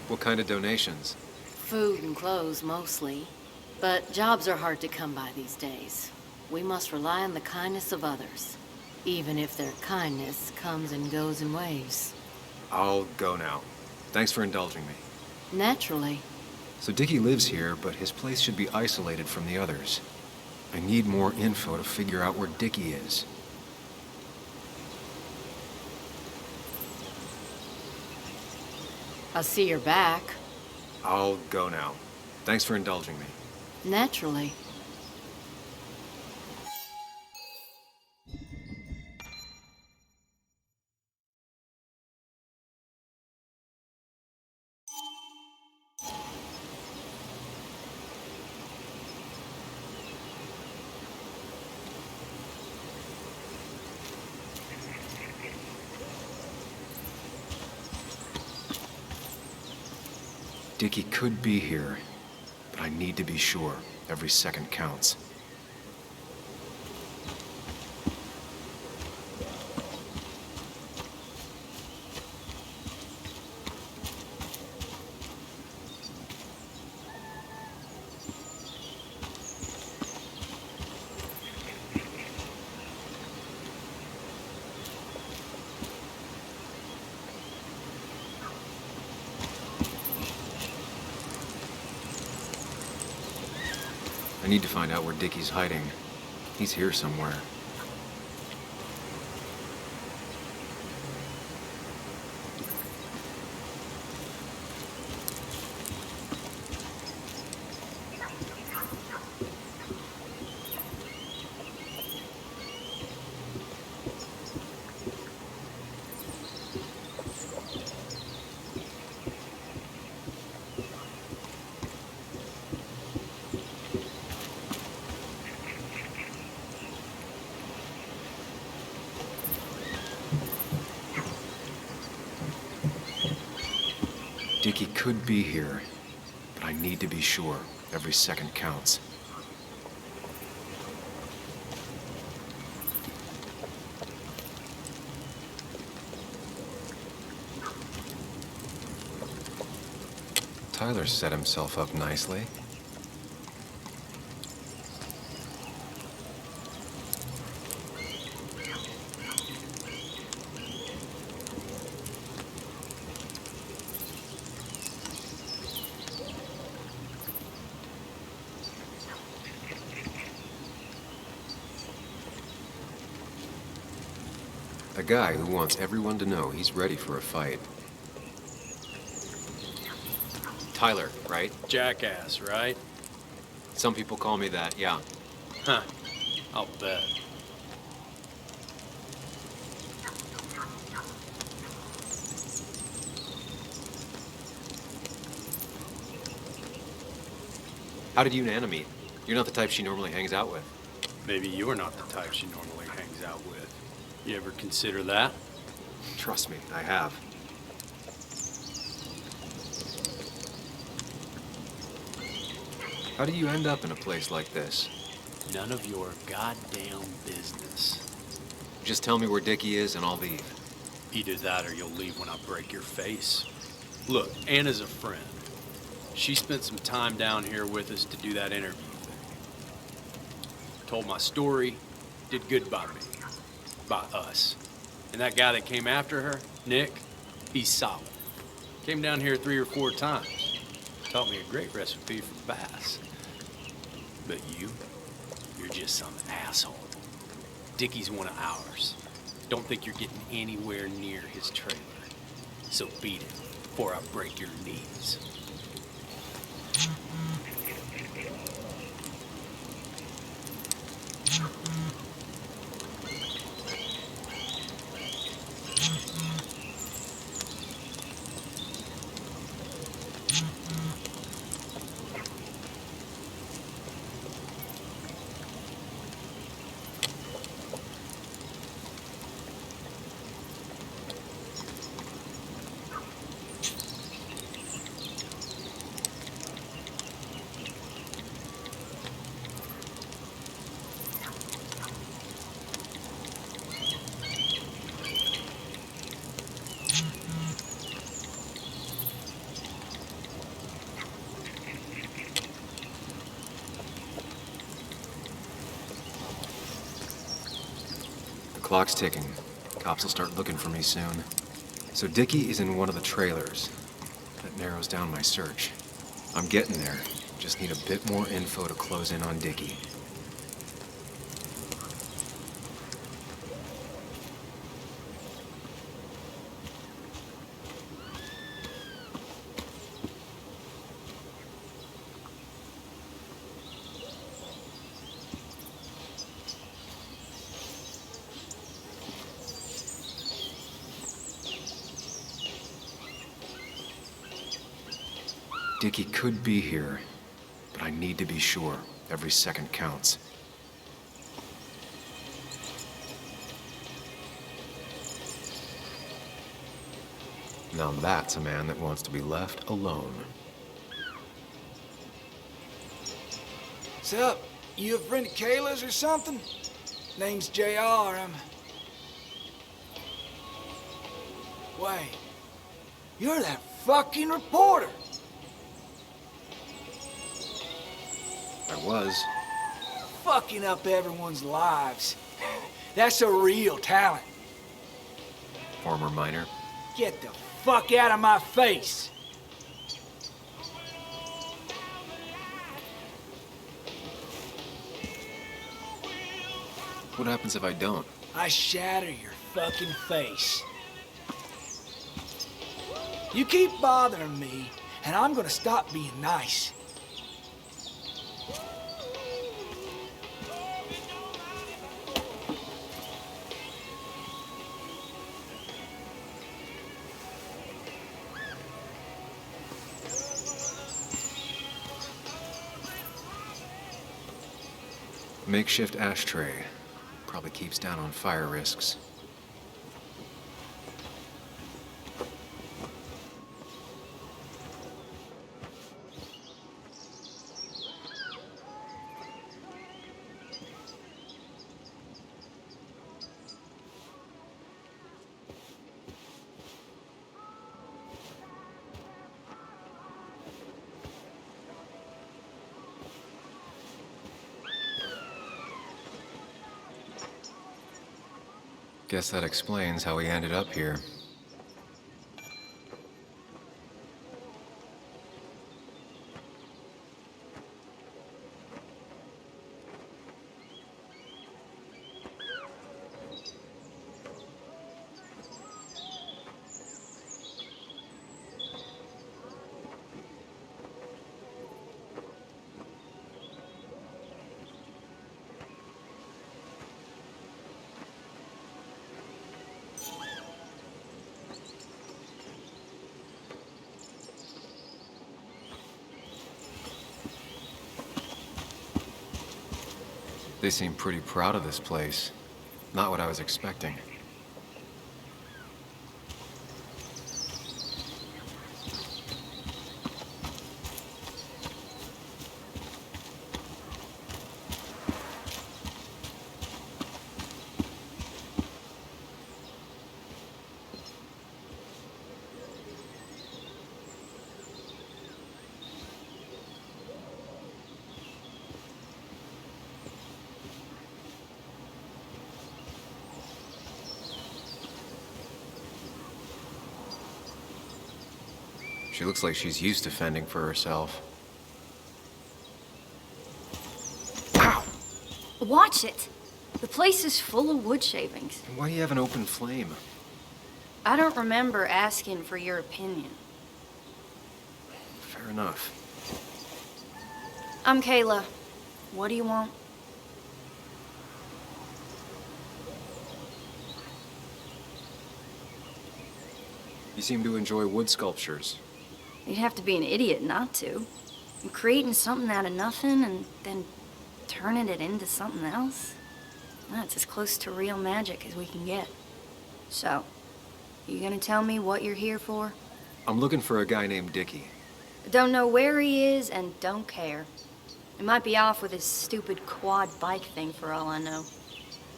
What kind of donations? Food and clothes, mostly. But jobs are hard to come by these days. We must rely on the kindness of others, even if their kindness comes and goes in waves. I'll go now. Thanks for indulging me. Naturally. So Dickie lives here, but his place should be isolated from the others. I need more info to figure out where Dickie is. I see you're back. I'll go now. Thanks for indulging me. Naturally. Dickie could be here, but I need to be sure. Every second counts. I need to find out where Dickie's hiding. He's here somewhere. Dickie could be here, but I need to be sure. Every second counts. Tyler set himself up nicely. A guy who wants everyone to know he's ready for a fight. Tyler, right? Jackass, right? Some people call me that, yeah. Huh. I'll bet. How did you and Anna meet? You're not the type she normally hangs out with. Maybe you're not the type she normally hangs out with. You ever consider that? Trust me, I have. How do you end up in a place like this? None of your goddamn business. Just tell me where Dickie is and I'll leave. Either that or you'll leave when I break your face. Look, Anna's a friend. She spent some time down here with us to do that interview thing. Told my story, did good by me. By us. And that guy that came after her, Nick, he's solid. Came down here 3 or 4 times. Taught me a great recipe for bass. But you're just some asshole. Dickie's one of ours. Don't think you're getting anywhere near his trailer. So beat it before I break your knees. Clock's ticking. Cops will start looking for me soon. So Dickie is in one of the trailers. That narrows down my search. I'm getting there. Just need a bit more info to close in on Dickie. Dickie could be here, but I need to be sure. Every second counts. Now that's a man that wants to be left alone. What's up? You a friend of Kayla's or something? Name's JR. Wait. You're that fucking reporter. I was. Fucking up everyone's lives. That's a real talent. Former miner. Get the fuck out of my face. What happens if I don't? I shatter your fucking face. You keep bothering me, and I'm gonna stop being nice. Makeshift ashtray. Probably keeps down on fire risks. Guess that explains how we ended up here. They seem pretty proud of this place. Not what I was expecting. She looks like she's used to fending for herself. Watch it. The place is full of wood shavings. Why do you have an open flame? I don't remember asking for your opinion. Fair enough. I'm Kayla. What do you want? You seem to enjoy wood sculptures. You'd have to be an idiot not to. And creating something out of nothing and then turning it into something else? That's as close to real magic as we can get. So, you gonna tell me what you're here for? I'm looking for a guy named Dickie. Don't know where he is and don't care. He might be off with his stupid quad bike thing for all I know.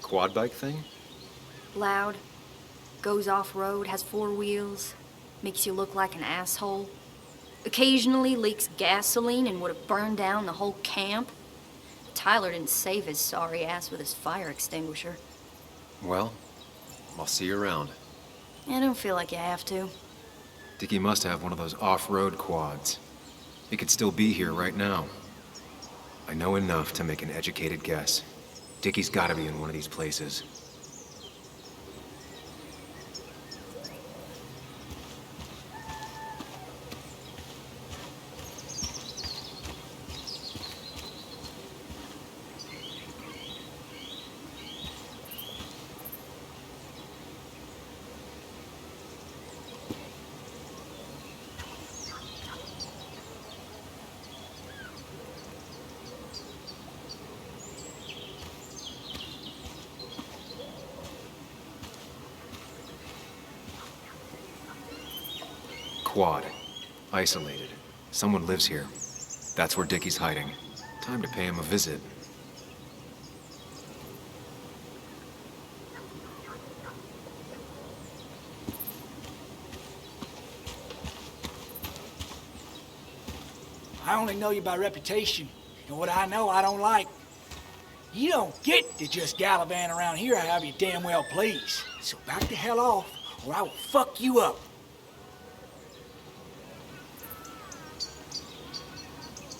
Quad bike thing? Loud, goes off-road, has 4 wheels, makes you look like an asshole. Occasionally leaks gasoline and would have burned down the whole camp. Tyler didn't save his sorry ass with his fire extinguisher. Well, I'll see you around. I don't feel like you have to. Dickie must have one of those off-road quads. He could still be here right now. I know enough to make an educated guess. Dickie's gotta be in one of these places. Quad. Isolated. Someone lives here. That's where Dickie's hiding. Time to pay him a visit. I only know you by reputation, and what I know I don't like. You don't get to just gallivant around here however you damn well please. So back the hell off, or I will fuck you up.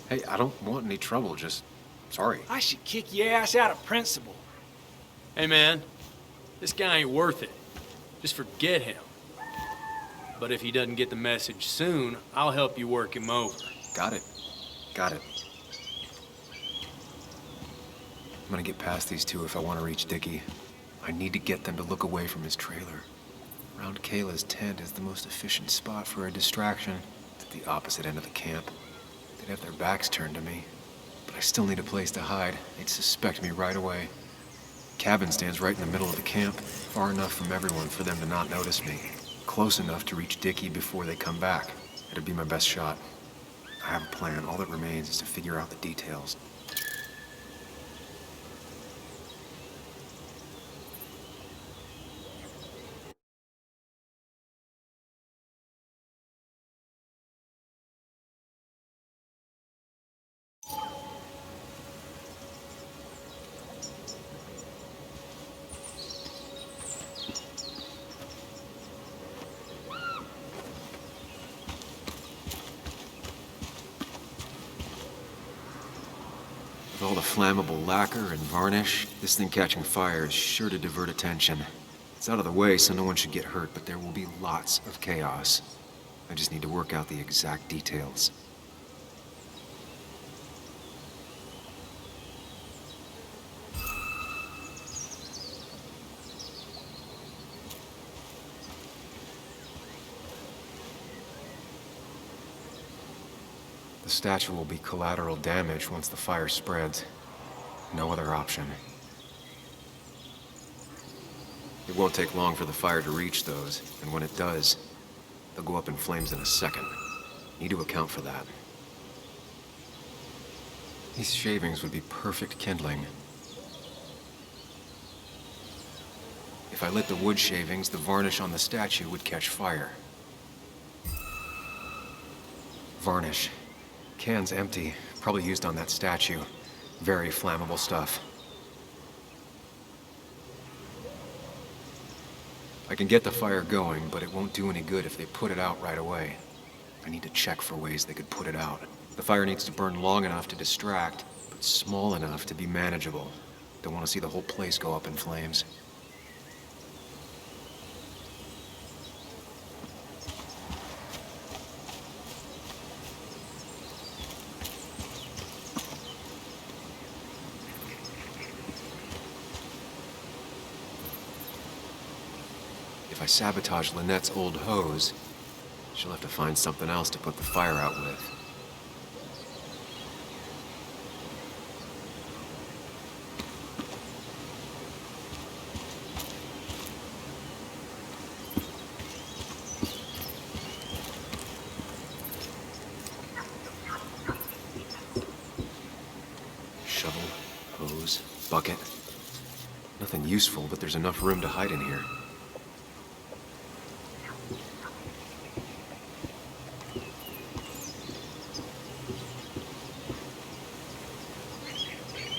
Hey, I don't want any trouble, just... sorry. I should kick your ass out of principle. Hey, man. This guy ain't worth it. Just forget him. But if he doesn't get the message soon, I'll help you work him over. Got it. Got it. I'm gonna get past these two if I want to reach Dickie. I need to get them to look away from his trailer. Around Kayla's tent is the most efficient spot for a distraction. It's at the opposite end of the camp. They'd have their backs turned to me. But I still need a place to hide. They'd suspect me right away. Cabin stands right in the middle of the camp, far enough from everyone for them to not notice me. Close enough to reach Dickie before they come back. It'd be my best shot. I have a plan. All that remains is to figure out the details. With all the flammable lacquer and varnish, this thing catching fire is sure to divert attention. It's out of the way, so no one should get hurt, but there will be lots of chaos. I just need to work out the exact details. The statue will be collateral damage once the fire spreads. No other option. It won't take long for the fire to reach those, and when it does, they'll go up in flames in a second. Need to account for that. These shavings would be perfect kindling. If I lit the wood shavings, the varnish on the statue would catch fire. Varnish. Can's empty. Probably used on that statue. Very flammable stuff. I can get the fire going, but it won't do any good if they put it out right away. I need to check for ways they could put it out. The fire needs to burn long enough to distract, but small enough to be manageable. Don't want to see the whole place go up in flames. If I sabotage Lynette's old hose, she'll have to find something else to put the fire out with. Shovel, hose, bucket. Nothing useful, but there's enough room to hide in here.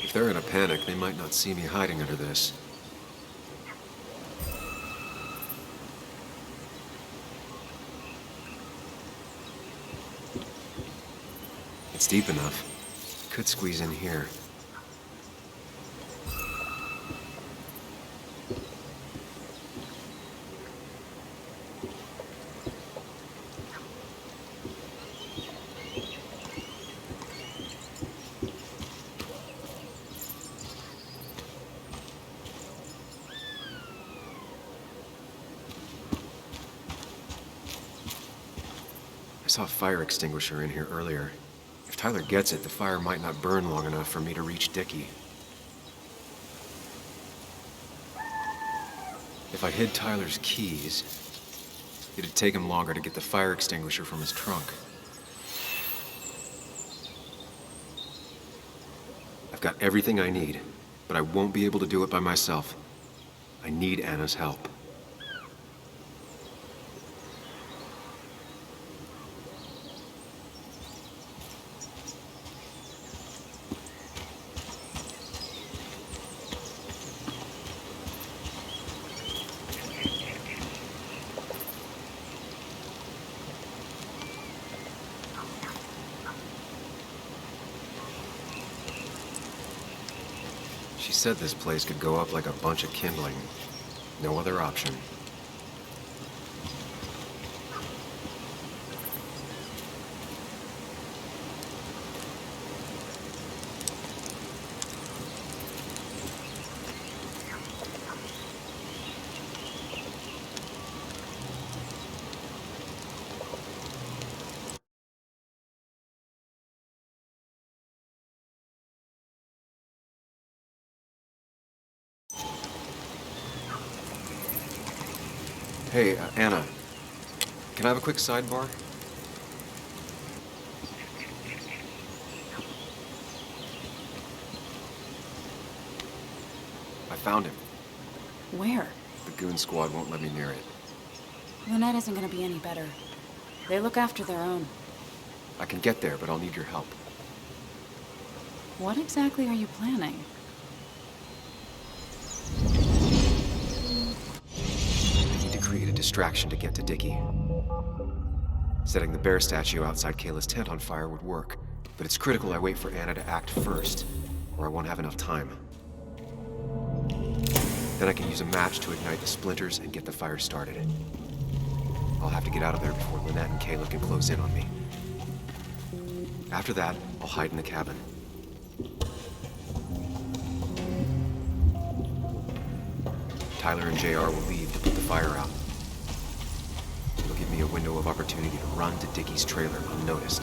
If they're in a panic, they might not see me hiding under this. It's deep enough. Could squeeze in here. I saw a fire extinguisher in here earlier. If Tyler gets it, the fire might not burn long enough for me to reach Dickie. If I hid Tyler's keys, it'd take him longer to get the fire extinguisher from his trunk. I've got everything I need, but I won't be able to do it by myself. I need Anna's help. She said this place could go up like a bunch of kindling. No other option. Hey, Anna. Can I have a quick sidebar? I found him. Where? The goon squad won't let me near it. Lynette isn't gonna be any better. They look after their own. I can get there, but I'll need your help. What exactly are you planning? I need to create a distraction to get to Dickie. Setting the bear statue outside Kayla's tent on fire would work, but it's critical I wait for Anna to act first, or I won't have enough time. Then I can use a match to ignite the splinters and get the fire started. I'll have to get out of there before Lynette and Kayla can close in on me. After that, I'll hide in the cabin. Tyler and JR will leave to put the fire out. It'll give me a window of opportunity to run to Dickie's trailer unnoticed.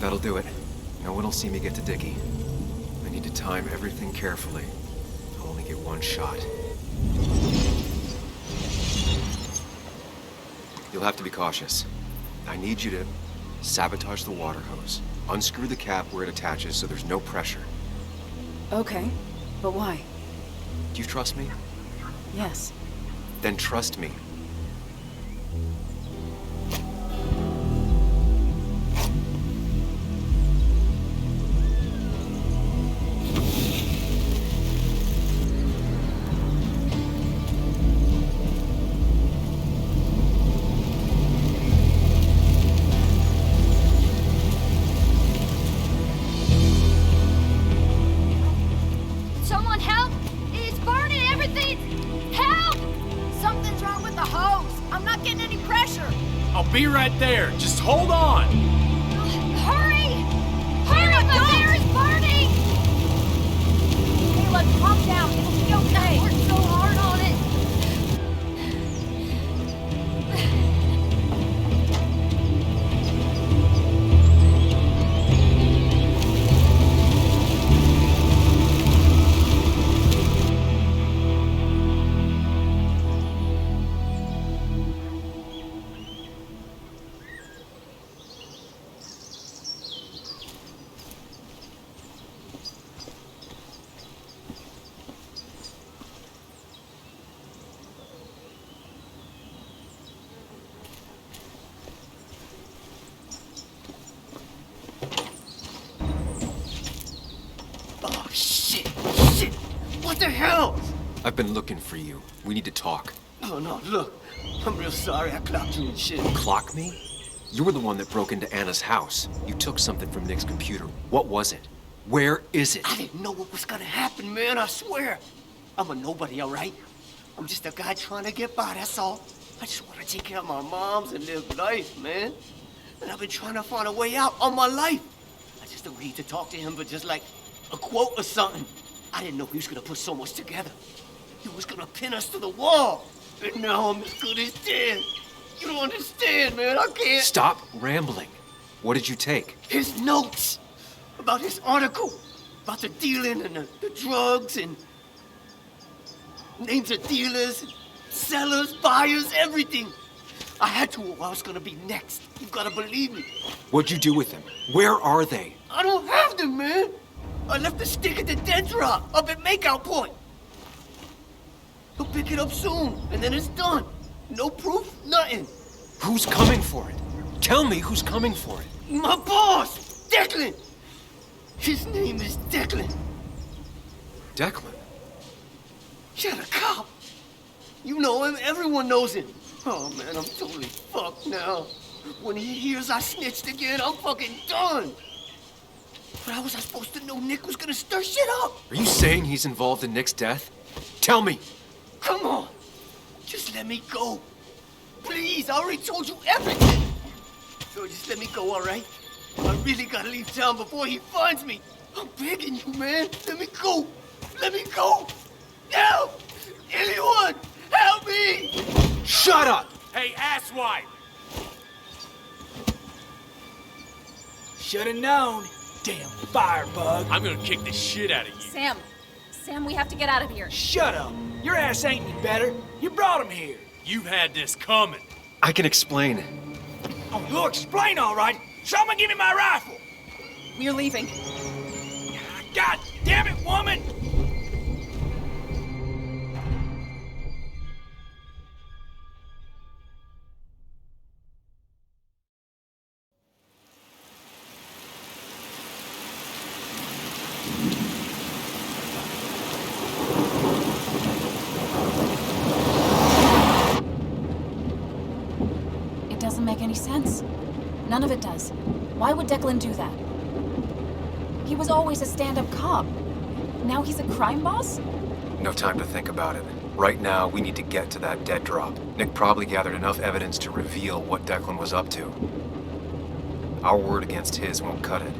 That'll do it. No one will see me get to Dickie. I need to time everything carefully. I'll only get one shot. You'll have to be cautious. I need you to sabotage the water hose. Unscrew the cap where it attaches so there's no pressure. Okay, but why? Do you trust me? Yes. Then trust me. Someone help! It's burning everything! Help! Something's wrong with the hose. I'm not getting any pressure. I'll be right there. Just hold on. Hurry! Hurry! The air is burning! Caleb, calm down. It'll be okay. I worked so hard on it. Oh, shit! Shit! What the hell? I've been looking for you. We need to talk. Oh, no, look. I'm real sorry I clocked you and shit. Clock me? You were the one that broke into Anna's house. You took something from Nick's computer. What was it? Where is it? I didn't know what was gonna happen, man, I swear. I'm a nobody, all right? I'm just a guy trying to get by, that's all. I just want to take care of my moms and live life, man. And I've been trying to find a way out all my life. I just agreed to talk to him for just like a quote or something. I didn't know he was gonna put so much together. He was gonna pin us to the wall. And now I'm as good as dead. You don't understand, man. I can't. Stop rambling. What did you take? His notes about his article, about the dealing and the drugs and names of dealers, sellers, buyers, everything. I had to or I was gonna be next. You gotta believe me. What'd you do with them? Where are they? I don't have them, man. I left the stick at the dead drop up at Makeout Point. He'll pick it up soon, and then it's done. No proof, nothing. Who's coming for it? Tell me who's coming for it. My boss, Declan. His name is Declan. Declan? Yeah, the cop. You know him, everyone knows him. Oh man, I'm totally fucked now. When he hears I snitched again, I'm fucking done. But how was I supposed to know Nick was gonna stir shit up? Are you saying he's involved in Nick's death? Tell me. Come on. Just let me go. Please, I already told you everything. So just let me go, all right? I really gotta leave town before he finds me. I'm begging you, man. Let me go. Let me go. Help! Anyone, help me! Shut up! Hey, asswipe! Should've known. Damn firebug. I'm gonna kick the shit out of you. Sam, we have to get out of here. Shut up. Your ass ain't any better. You brought him here. You've had this coming. I can explain. Oh, you'll explain all right. Someone give me my rifle. We're leaving. God damn it, woman! It doesn't make any sense. None of it does. Why would Declan do that? He was always a stand-up cop. Now he's a crime boss? No time to think about it. Right now, we need to get to that dead drop. Nick probably gathered enough evidence to reveal what Declan was up to. Our word against his won't cut it.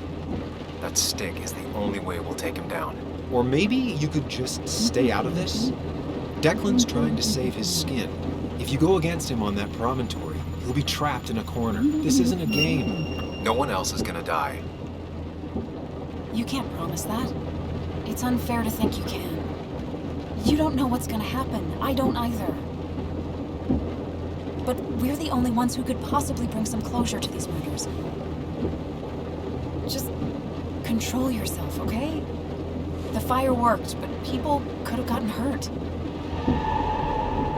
That stick is the only way we'll take him down. Or maybe you could just stay out of this? Declan's trying to save his skin. If you go against him on that promontory, he'll be trapped in a corner. This isn't a game. No one else is gonna die. You can't promise that. It's unfair to think you can. You don't know what's gonna happen. I don't either. But we're the only ones who could possibly bring some closure to these murders. Just control yourself, okay? The fire worked, but people could have gotten hurt.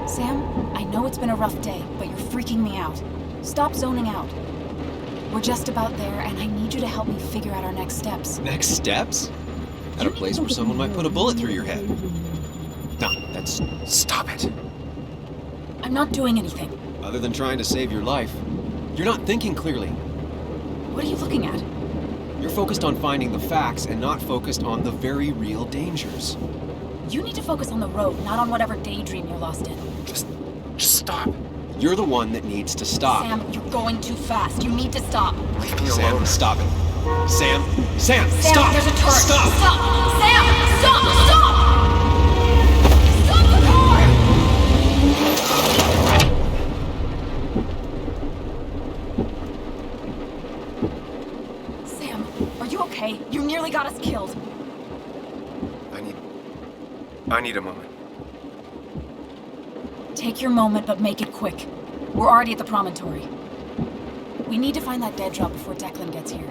Sam, I know it's been a rough day, but you're freaking me out. Stop zoning out. We're just about there, and I need you to help me figure out our next steps. Next steps? At a place where someone might put a bullet through your head. No, that's... Stop it. I'm not doing anything. Other than trying to save your life, you're not thinking clearly. What are you looking at? You're focused on finding the facts and not focused on the very real dangers. You need to focus on the road, not on whatever daydream you're lost in. Just stop. You're the one that needs to stop. Sam, you're going too fast. You need to stop. Leave me Sam, alone. stop it. Sam, Sam, stop! There's a turret. Stop! Stop! Sam, stop! Stop! Stop the car! Sam, are you okay? You nearly got us killed. I need a moment. Take your moment, but make it quick. We're already at the promontory. We need to find that dead drop before Declan gets here.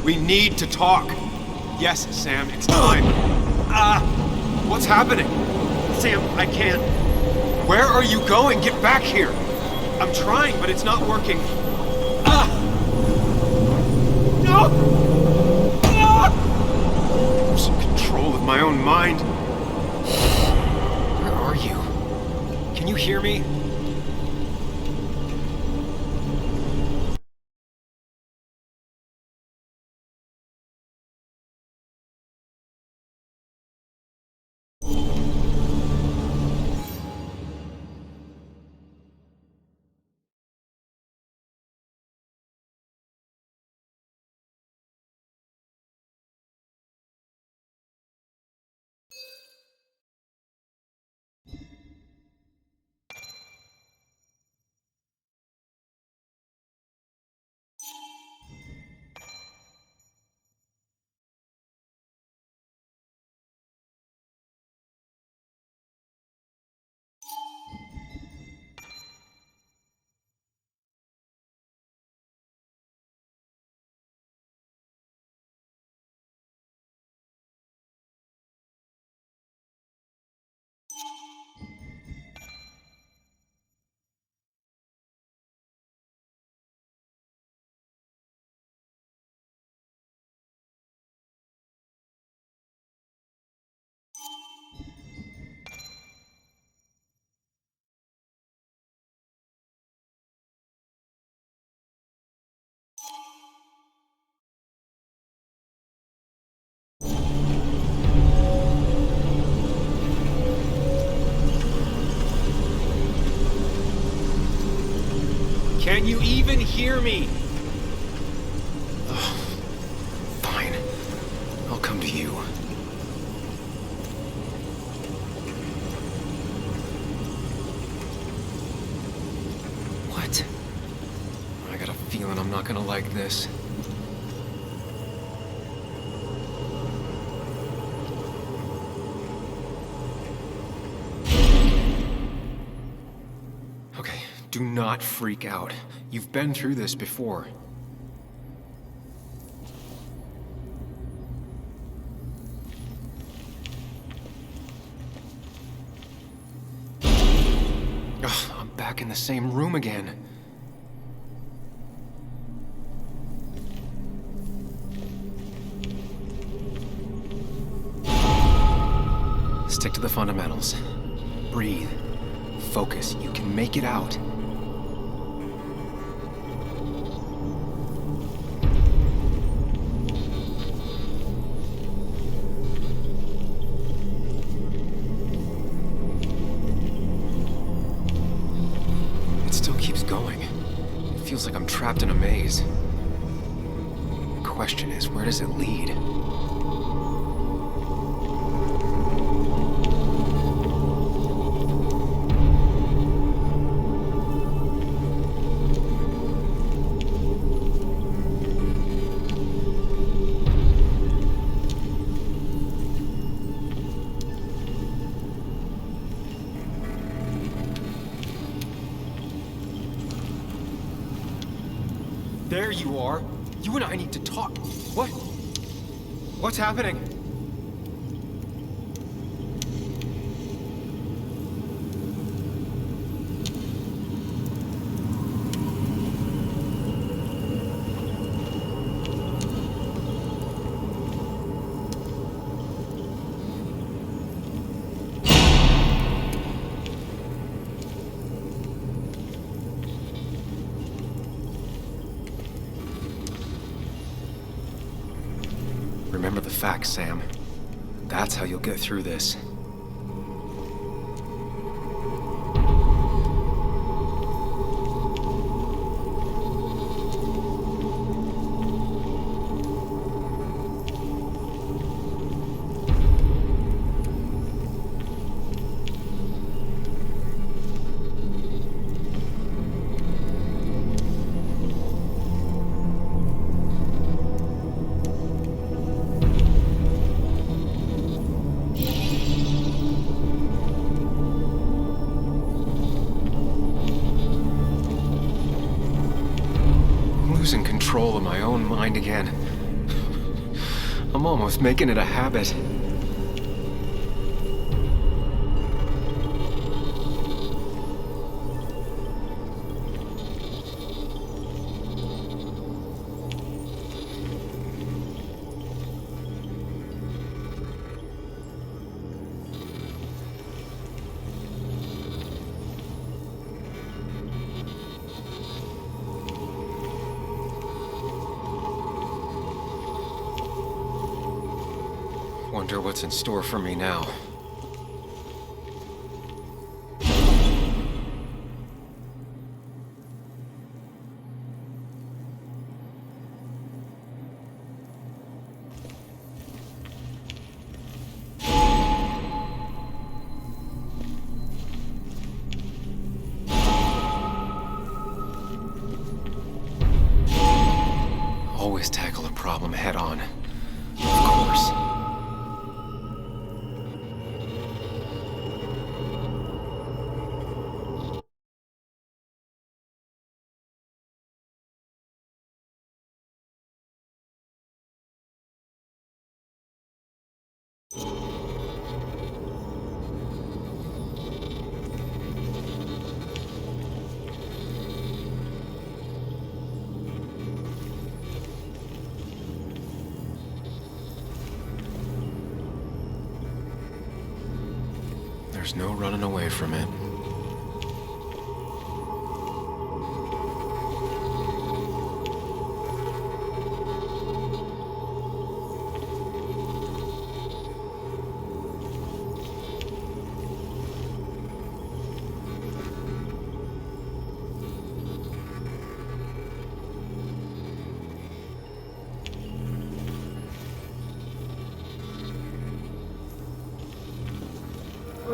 We need to talk. Yes, Sam, it's time. What's happening? Sam, I can't. Where are you going? Get back here. I'm trying, but it's not working. No! Losing control of my own mind. Where are you? Can you hear me? Can you even hear me? Fine. I'll come to you. What? I got a feeling I'm not gonna like this. Okay, do not freak out. You've been through this before. Ugh, I'm back in the same room again. Stick to the fundamentals. Breathe. Focus. You can make it out. It still keeps going. It feels like I'm trapped in a maze. The question is, where does it lead? There you are. You and I need to talk. What? What's happening? Remember the facts, Sam. That's how you'll get through this. Losing control of my own mind again. I'm almost making it a habit. Wonder what's in store for me now. Always tackle a problem head on. Of course. There's no running away from it.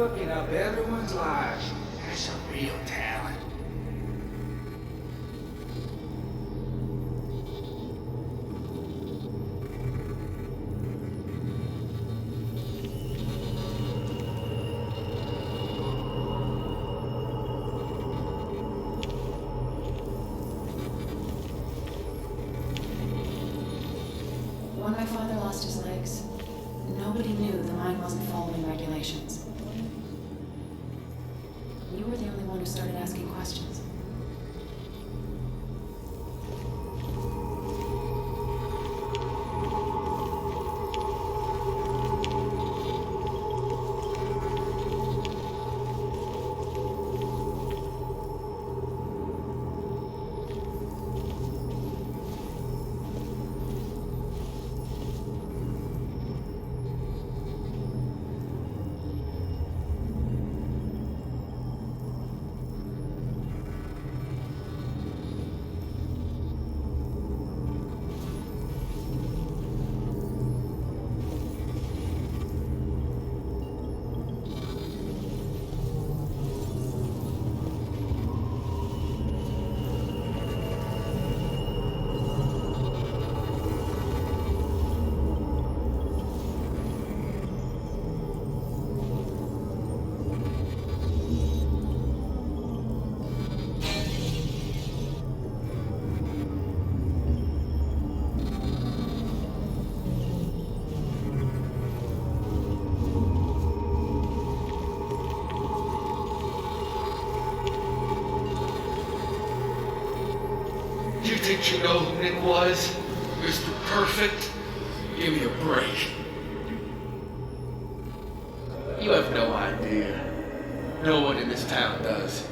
fucking up everyone's lives. That's a real talent. When my father lost his legs, nobody knew the mine wasn't following regulations. You were the only one who started asking questions. You think you know who Nick was? Mr. Perfect? Give me a break. You have no idea. No one in this town does.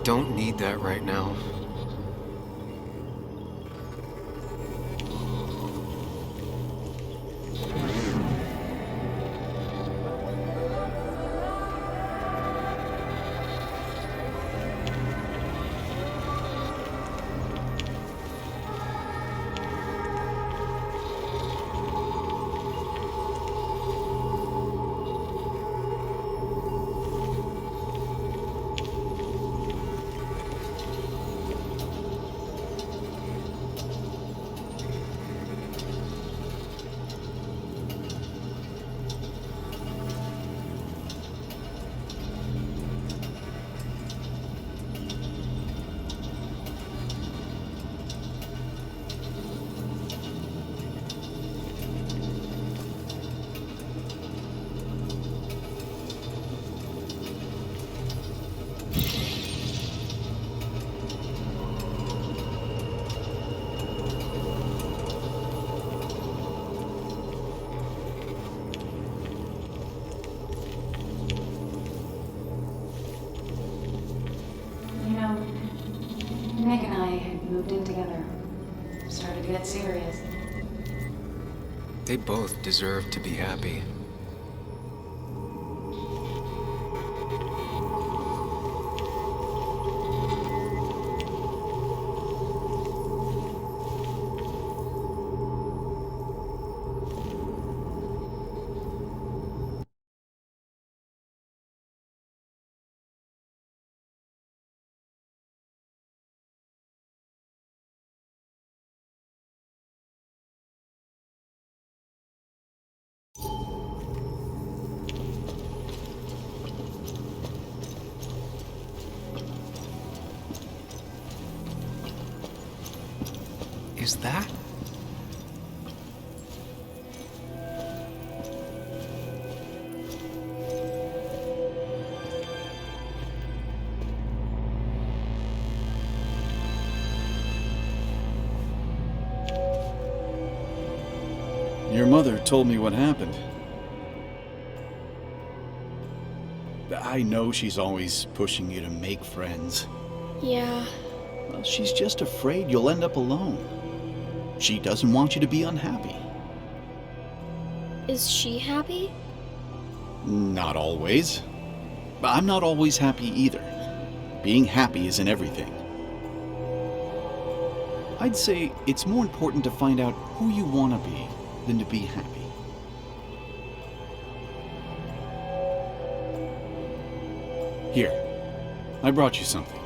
Don't need that right now. Nick and I had moved in together. Started to get serious. They both deserve to be happy. Is that? Your mother told me what happened. I know she's always pushing you to make friends. Yeah. Well, she's just afraid you'll end up alone. She doesn't want you to be unhappy. Is she happy? Not always. But I'm not always happy either. Being happy isn't everything. I'd say it's more important to find out who you want to be than to be happy. Here, I brought you something.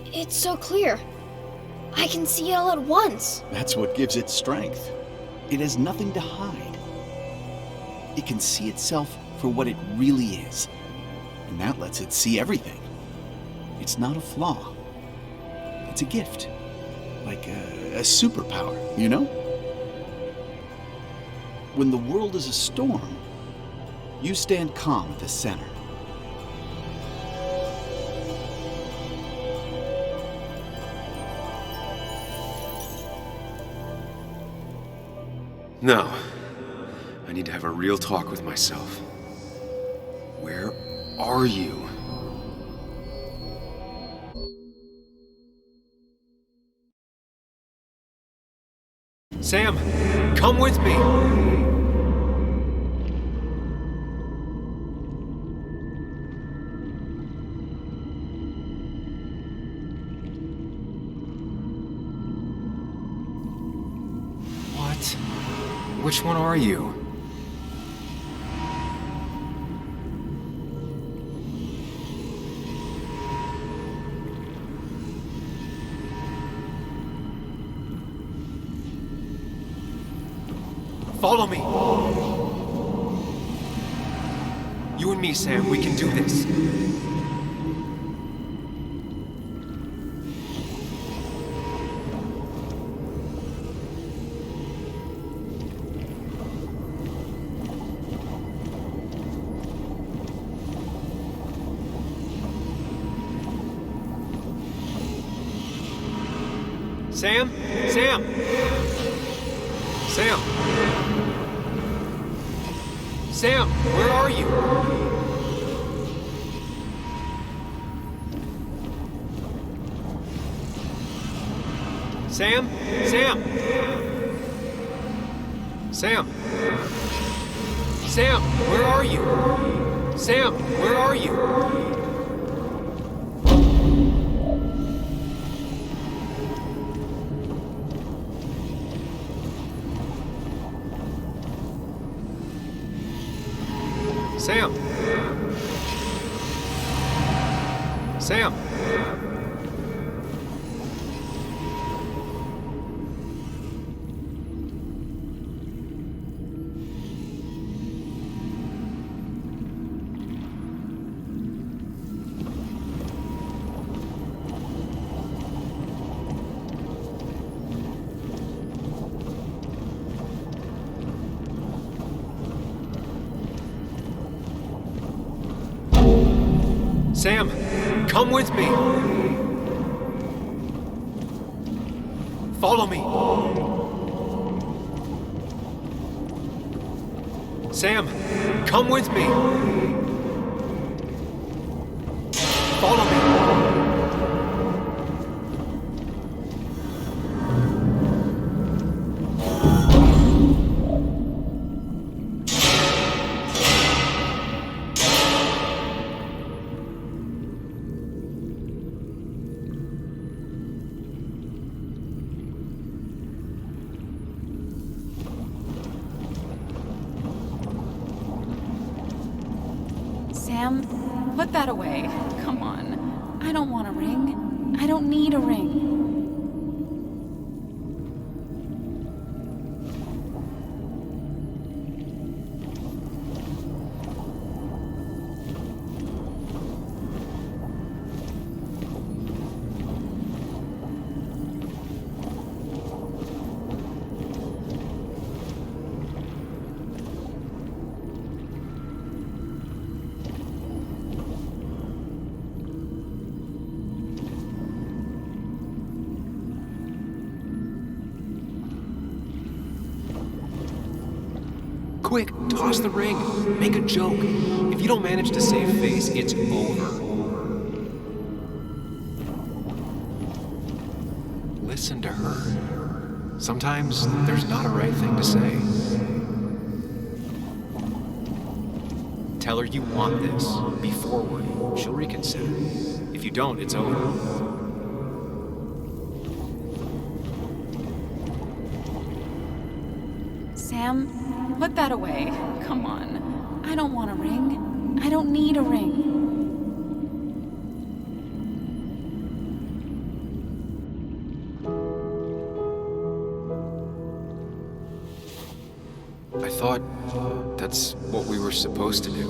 It's so clear. I can see it all at once. That's what gives it strength. It has nothing to hide. It can see itself for what it really is, and that lets it see everything. It's not a flaw. It's a gift. Like a superpower, you know? When the world is a storm, you stand calm at the center. No. I need to have a real talk with myself. Where are you? Sam, come with me! What? Which one are you? Follow me! You and me, Sam, we can do this. Sam? Sam! Sam! Sam, where are you? Sam? Sam! Sam! Sam, where are you? Sam, where are you? Sam! Sam! Sam, come with me. Follow me. Sam, come with me. Follow me. Sam, put that away. Come on. I don't want a ring. I don't need a ring. Quick, toss the ring. Make a joke. If you don't manage to save face, it's over. Listen to her. Sometimes there's not a right thing to say. Tell her you want this. Be forward. She'll reconsider. If you don't, it's over. Sam, put that away. Come on. I don't want a ring. I don't need a ring. I thought that's what we were supposed to do.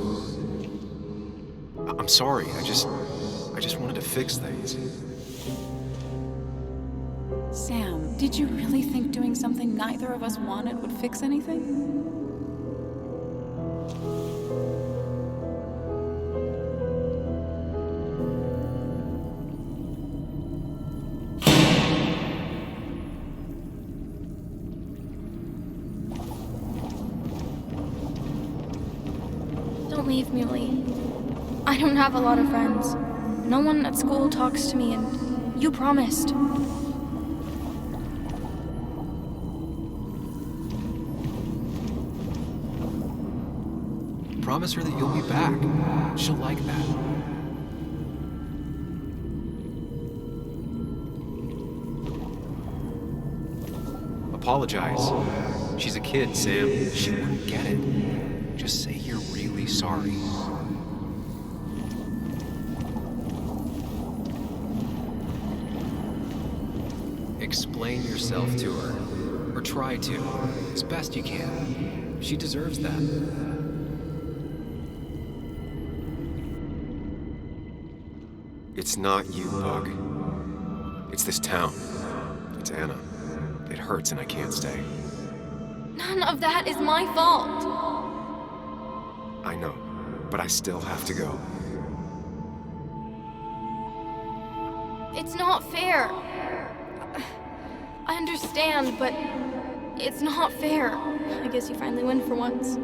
I'm sorry. I just wanted to fix things. Sam, did you really think doing something neither of us wanted would fix anything? Don't leave, Muley. I don't have a lot of friends. No one at school talks to me, and you promised. Promise her that you'll be back. She'll like that. Apologize. She's a kid, Sam. She wouldn't get it. Just say you're really sorry. Explain yourself to her. Or try to. As best you can. She deserves that. It's not you, Bug. It's this town. It's Anna. It hurts and I can't stay. None of that is my fault. I know, but I still have to go. It's not fair. I understand, but it's not fair. I guess you finally win for once.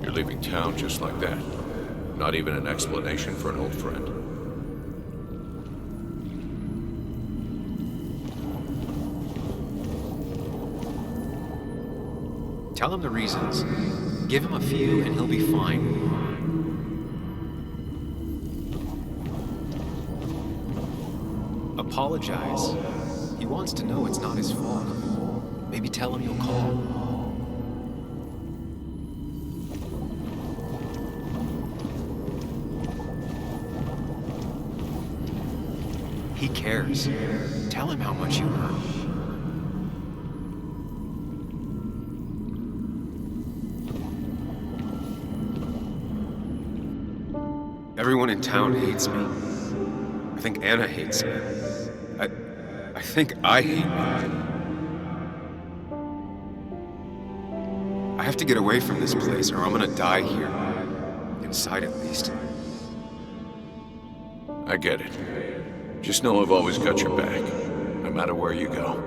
You're leaving town just like that. Not even an explanation for an old friend. Tell him the reasons. Give him a few and he'll be fine. Apologize. He wants to know it's not his fault. Maybe tell him you'll call. He cares. Tell him how much you hurt. Everyone in town hates me. I think Anna hates me. I think I hate me. I have to get away from this place or I'm gonna die here. Inside at least. I get it. Just know I've always got your back, no matter where you go.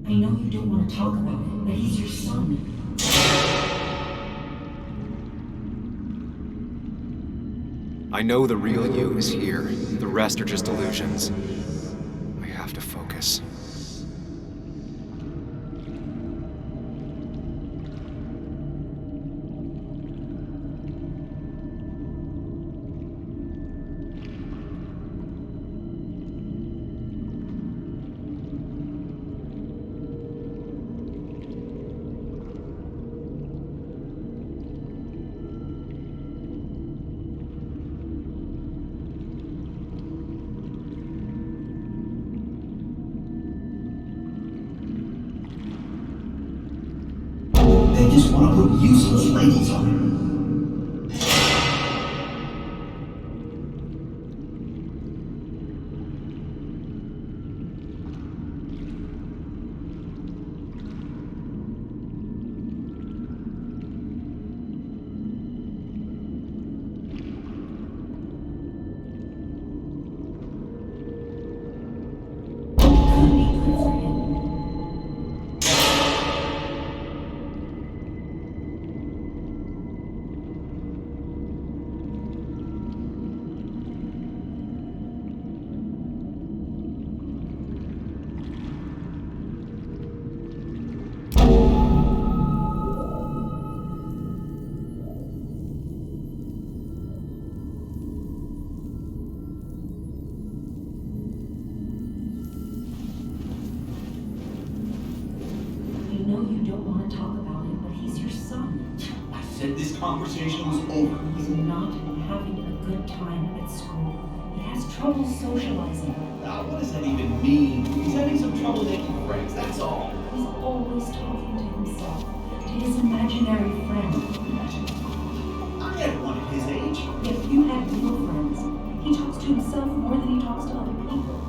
I know you don't want to talk about it, but he's your son. I know the real you is here. The rest are just illusions. I have to focus. They just want to put useless labels on it. conversation was over. He's not having a good time at school. He has trouble socializing. Now, what does that even mean? He's having some trouble making friends, that's all. He's always talking to himself, to his imaginary friend. I had one at his age. If you had real friends, he talks to himself more than he talks to other people.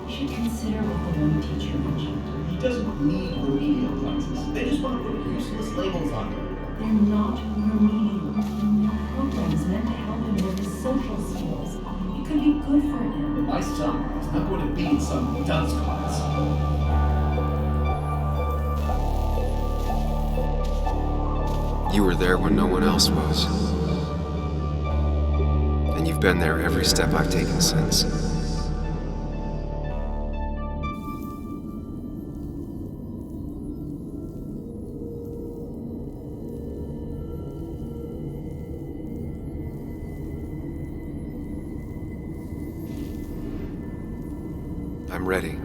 You should consider what the one teacher mentioned. He doesn't need remedial classes. They just want to put useless labels on him. They're not remedial. They're programs meant to help him with his social skills. It could be good for him. But my son is not going to be in some dunce class. You were there when no one else was. And you've been there every step I've taken since. I'm ready.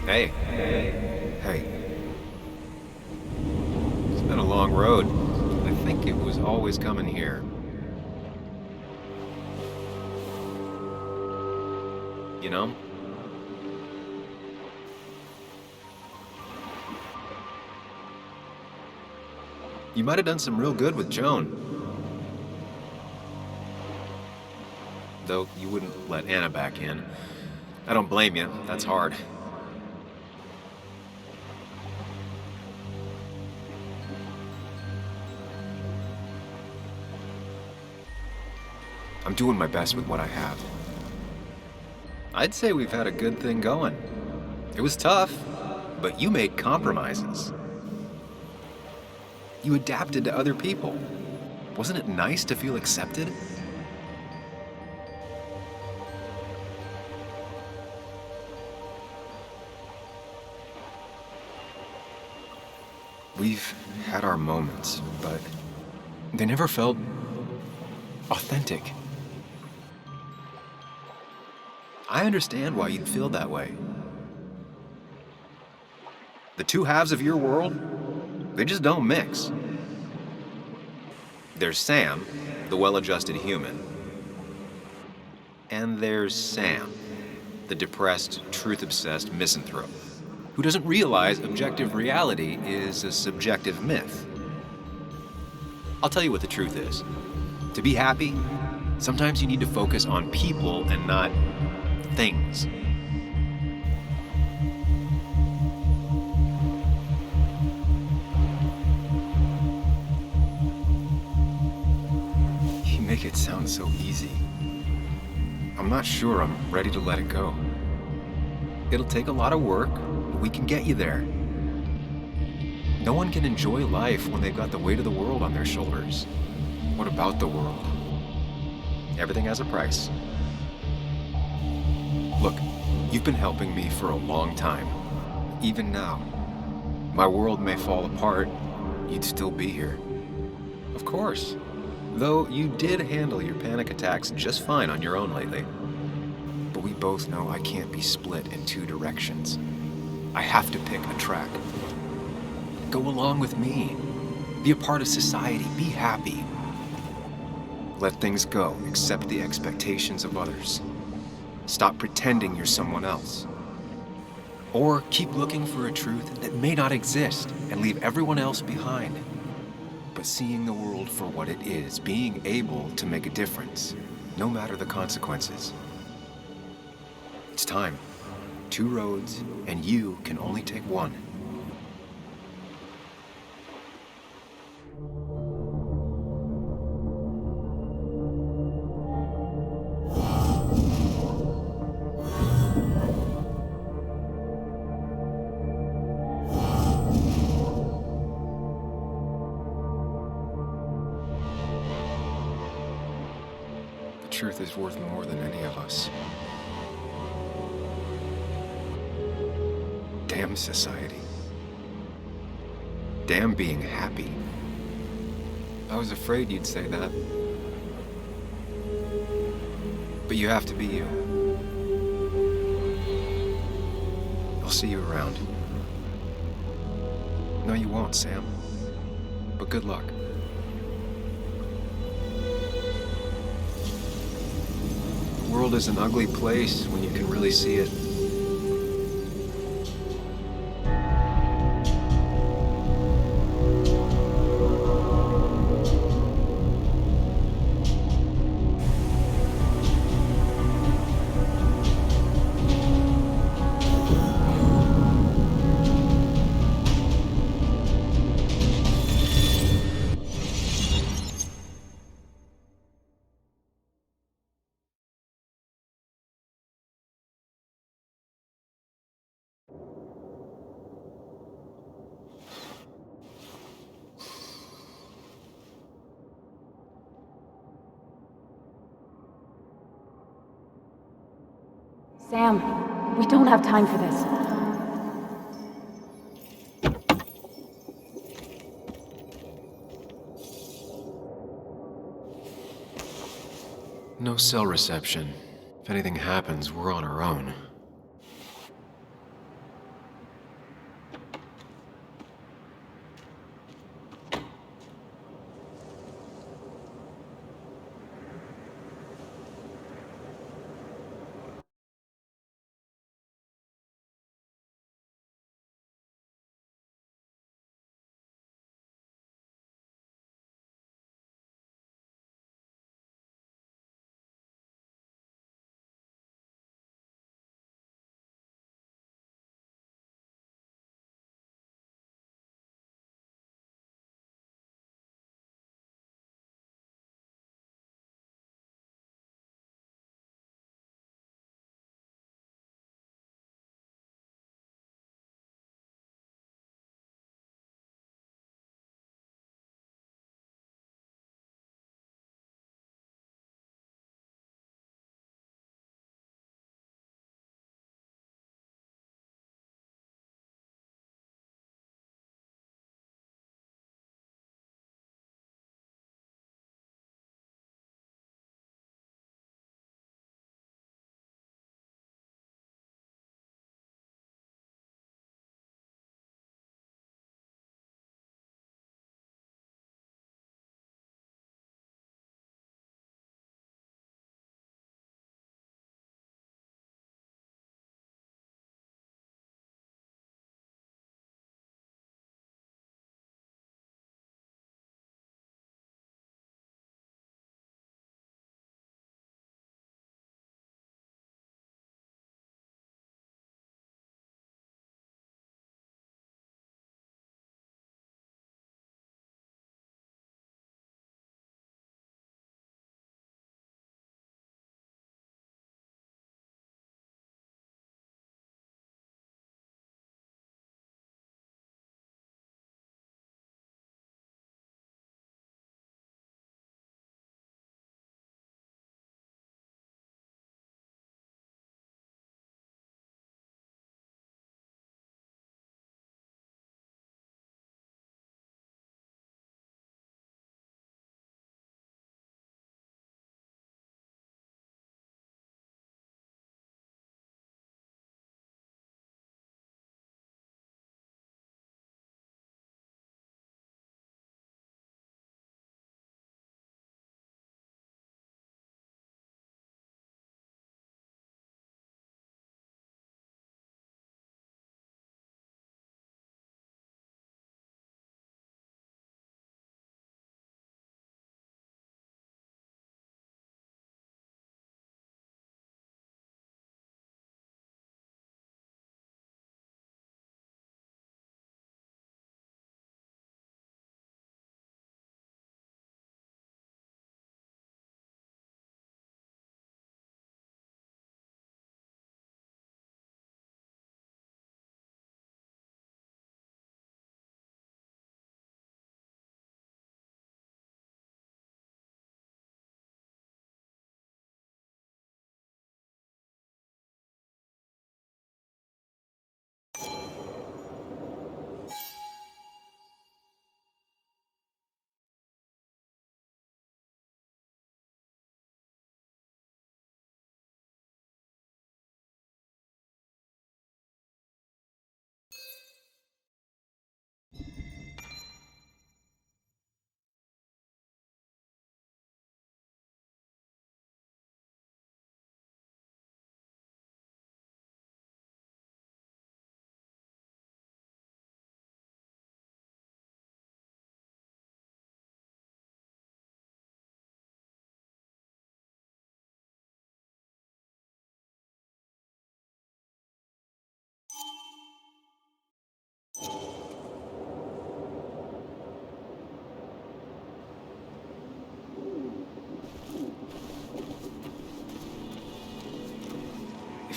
Hey. Hey. It's been a long road. I think it was always coming here. You know? You might have done some real good with Joan. Though you wouldn't let Anna back in. I don't blame you. That's hard. I'm doing my best with what I have. I'd say we've had a good thing going. It was tough, but you made compromises. You adapted to other people. Wasn't it nice to feel accepted? We've had our moments, but they never felt authentic. I understand why you'd feel that way. The two halves of your world, they just don't mix. There's Sam, the well-adjusted human. And there's Sam, the depressed, truth-obsessed misanthrope, who doesn't realize objective reality is a subjective myth. I'll tell you what the truth is. To be happy, sometimes you need to focus on people and not things. You make it sound so easy. I'm not sure I'm ready to let it go. It'll take a lot of work, but we can get you there. No one can enjoy life when they've got the weight of the world on their shoulders. What about the world? Everything has a price. Look, you've been helping me for a long time. even now, my world may fall apart, you'd still be here. Of course. Though you did handle your panic attacks just fine on your own lately. But we both know I can't be split in two directions. I have to pick a track. Go along with me. Be a part of society. Be happy. Let things go. Accept the expectations of others. Stop pretending you're someone else. Or keep looking for a truth that may not exist and leave everyone else behind. But seeing the world for what it is, being able to make a difference, no matter the consequences. It's time. 2 roads, and you can only take one. The truth is worth more than any of us. Damn society. Damn being happy. I was afraid you'd say that. But you have to be you. I'll see you around. No, you won't, Sam. But good luck. The world is an ugly place when you can really see it. Sam, we don't have time for this. No cell reception. If anything happens, we're on our own.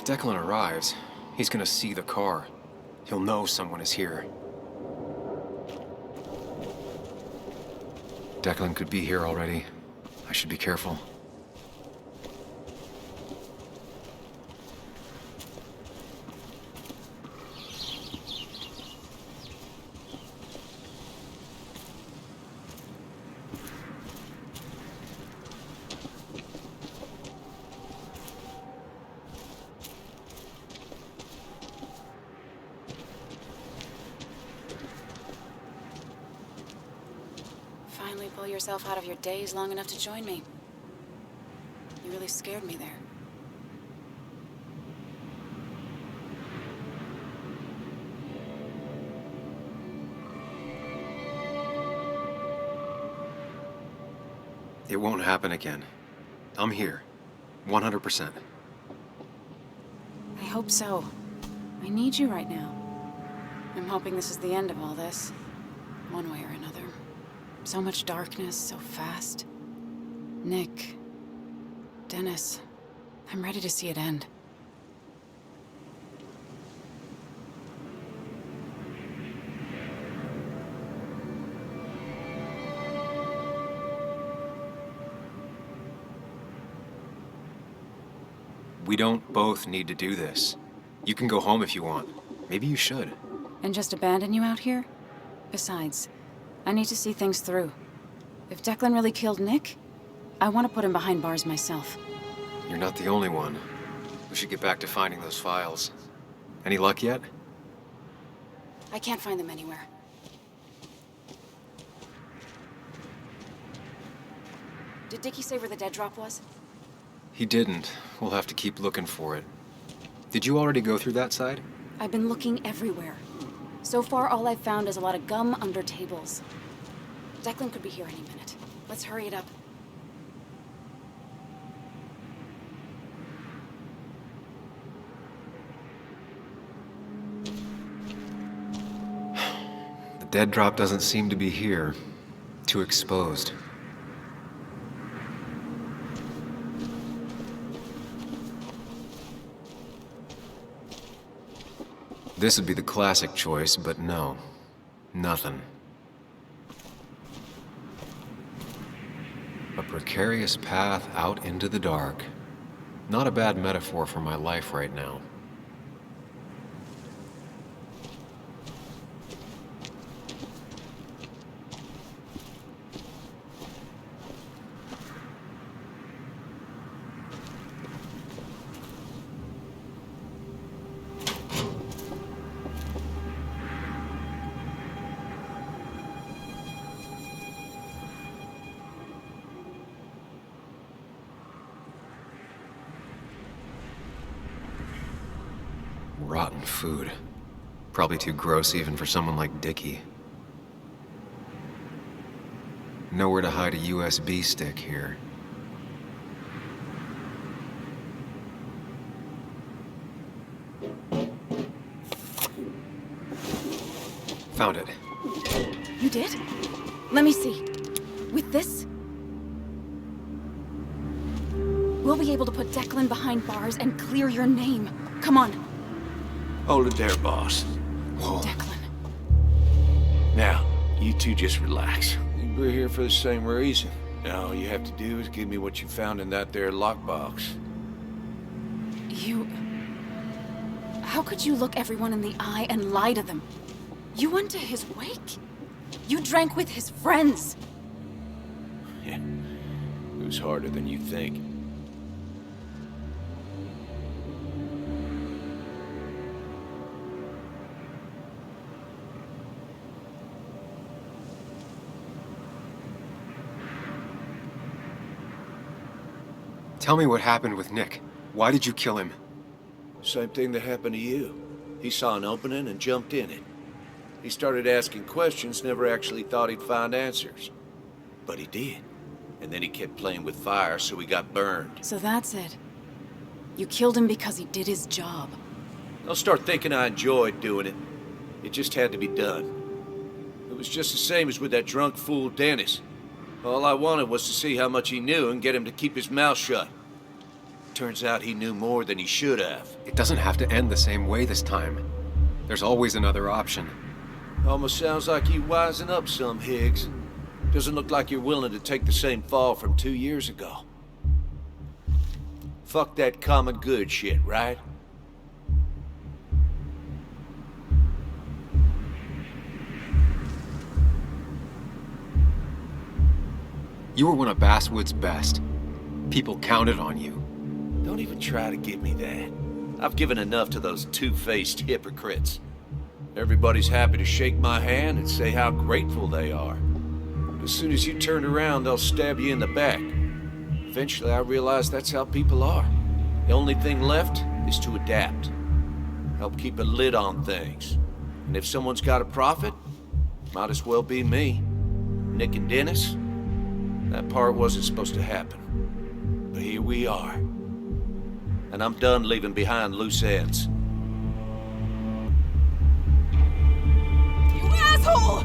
If Declan arrives, he's gonna see the car. He'll know someone is here. Declan could be here already. I should be careful. Finally pull yourself out of your daze long enough to join me. You really scared me there. It won't happen again. I'm here. 100%. I hope so. I need you right now. I'm hoping this is the end of all this. One way or another. So much darkness, so fast. Nick. Dennis. I'm ready to see it end. We don't both need to do this. You can go home if you want. Maybe you should. And just abandon you out here? Besides, I need to see things through. If Declan really killed Nick, I want to put him behind bars myself. You're not the only one. We should get back to finding those files. Any luck yet? I can't find them anywhere. Did Dickie say where the dead drop was? He didn't. We'll have to keep looking for it. Did you already go through that side? I've been looking everywhere. So far, all I've found is a lot of gum under tables. Declan could be here any minute. Let's hurry it up. The dead drop doesn't seem to be here. Too exposed. This would be the classic choice, but no. Nothing. A precarious path out into the dark. Not a bad metaphor for my life right now. Rotten food. Probably too gross even for someone like Dickie. Nowhere to hide a USB stick here. Found it. You did? Let me see. With this? We'll be able to put Declan behind bars and clear your name. Come on. Hold it there, boss. Whoa. Declan. Now, you two just relax. We're here for the same reason. Now, all you have to do is give me what you found in that there lockbox. You... How could you look everyone in the eye and lie to them? You went to his wake? You drank with his friends. Yeah, it was harder than you think. Tell me what happened with Nick. Why did you kill him? Same thing that happened to you. He saw an opening and jumped in it. He started asking questions, never actually thought he'd find answers. But he did. And then he kept playing with fire, so he got burned. So that's it. You killed him because he did his job. Don't start thinking I enjoyed doing it. It just had to be done. It was just the same as with that drunk fool Dennis. All I wanted was to see how much he knew and get him to keep his mouth shut. Turns out he knew more than he should have. It doesn't have to end the same way this time. There's always another option. Almost sounds like you wising up some, Higgs. Doesn't look like you're willing to take the same fall from 2 years ago. Fuck that common good shit, right? You were one of Basswood's best. People counted on you. Don't even try to give me that. I've given enough to those two-faced hypocrites. Everybody's happy to shake my hand and say how grateful they are. As soon as you turn around, they'll stab you in the back. Eventually, I realized that's how people are. The only thing left is to adapt. Help keep a lid on things. And if someone's got a profit, might as well be me. Nick and Dennis, that part wasn't supposed to happen. But here we are. And I'm done leaving behind loose ends. You asshole!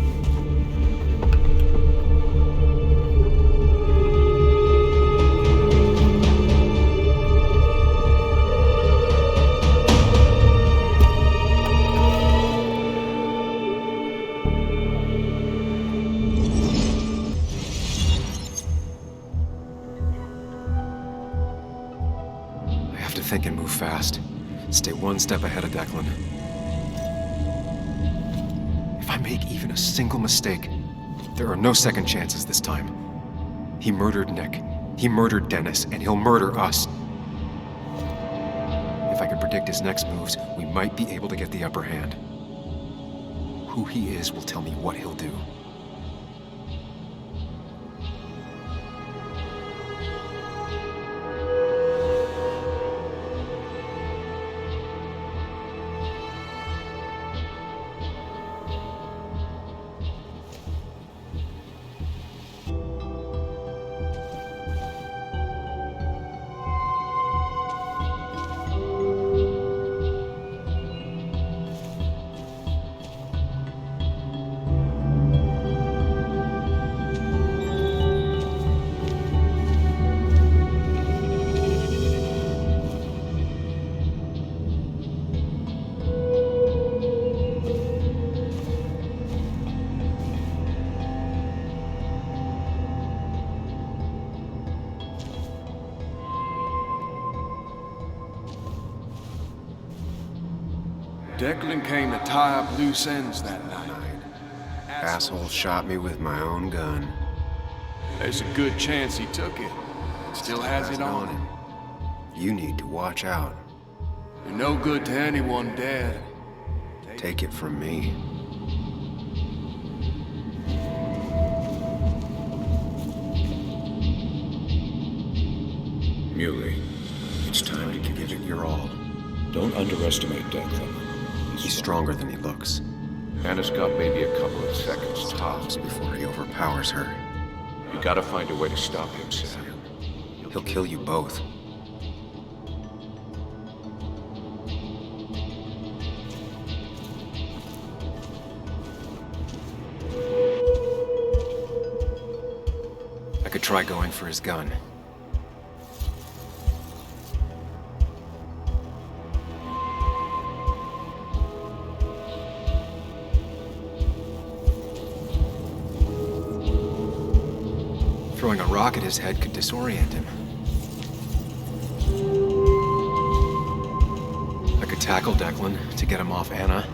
Think and move fast. Stay one step ahead of Declan. If I make even a single mistake, there are no second chances this time. He murdered Nick. He murdered Dennis, and he'll murder us. If I could predict his next moves, we might be able to get the upper hand. Who he is will tell me what he'll do. Declan came to tie up loose ends that night. Asshole shot me with my own gun. There's a good chance he took it. Still has it on him. You need to watch out. You're no good to anyone dead. Take it from me. Muley, it's time to give it your all. Don't underestimate Declan. He's stronger than he looks. Anna's got maybe a couple of seconds tops before he overpowers her. You gotta find a way to stop him, Sam. He'll kill you both. I could try going for his gun. Throwing a rock at his head could disorient him. I could tackle Declan to get him off Anna.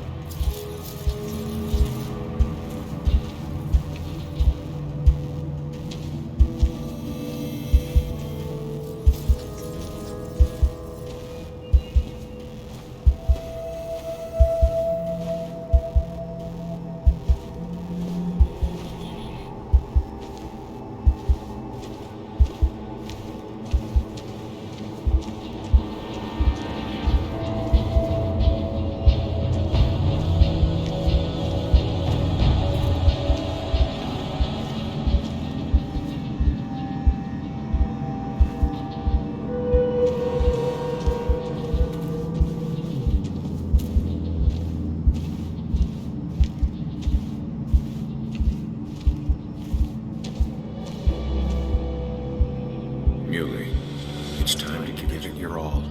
you to give it your all.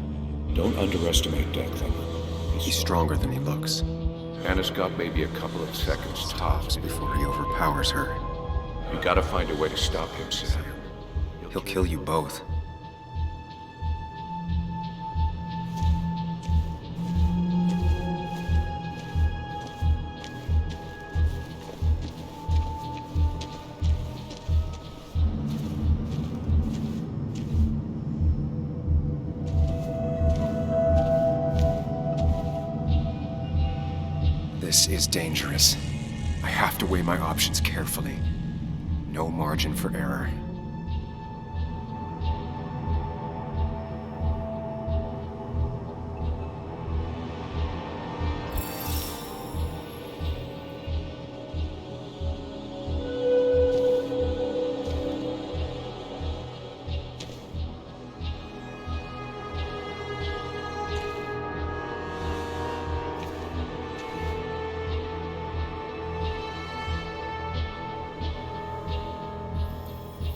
Don't underestimate Declan. He's stronger than he looks. Anna's got maybe a couple of seconds tops Before he overpowers her, You gotta find a way to stop him, Sam. he'll kill you both. This is dangerous. I have to weigh my options carefully. No margin for error.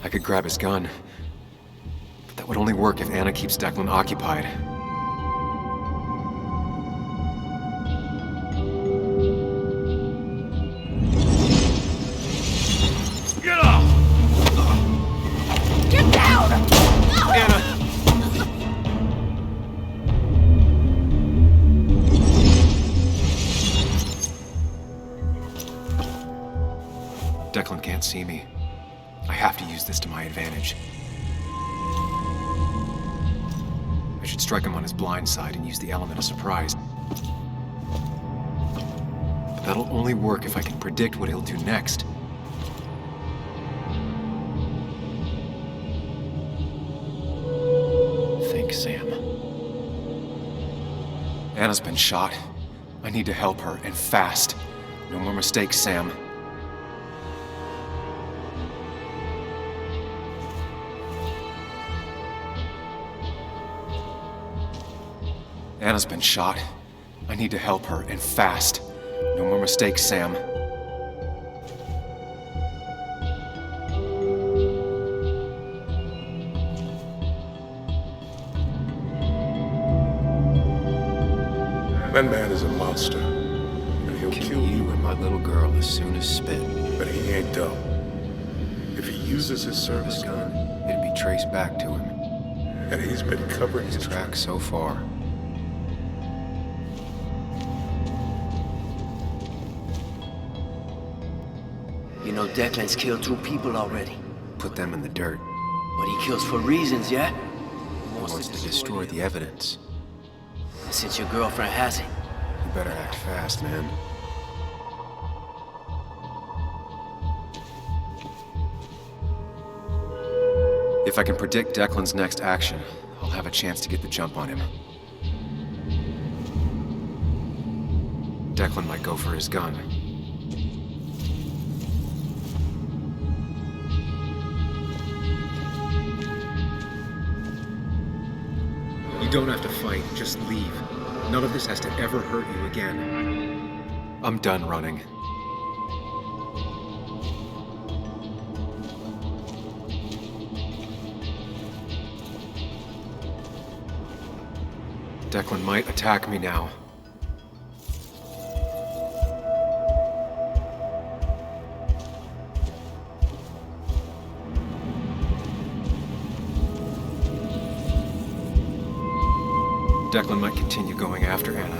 I could grab his gun, but that would only work if Anna keeps Declan occupied. Get off! Get down! Anna! Declan can't see me. I have to use this to my advantage. I should strike him on his blind side and use the element of surprise. But that'll only work if I can predict what he'll do next. Think, Sam. Anna's been shot. I need to help her, and fast. No more mistakes, Sam. Anna's been shot. I need to help her, and fast. No more mistakes, Sam. That man is a monster. And he'll kill you and my little girl as soon as spit. But he ain't dumb. If he uses his service gun, it'd be traced back to him. And he's been covering his tracks so far. You know Declan's killed 2 people already. Put them in the dirt. But he kills for reasons, yeah? He wants to destroy the evidence. And since your girlfriend has it. You better act fast, man. If I can predict Declan's next action, I'll have a chance to get the jump on him. Declan might go for his gun. You don't have to fight, just leave. None of this has to ever hurt you again. I'm done running. Declan might attack me now. Declan might continue going after Anna.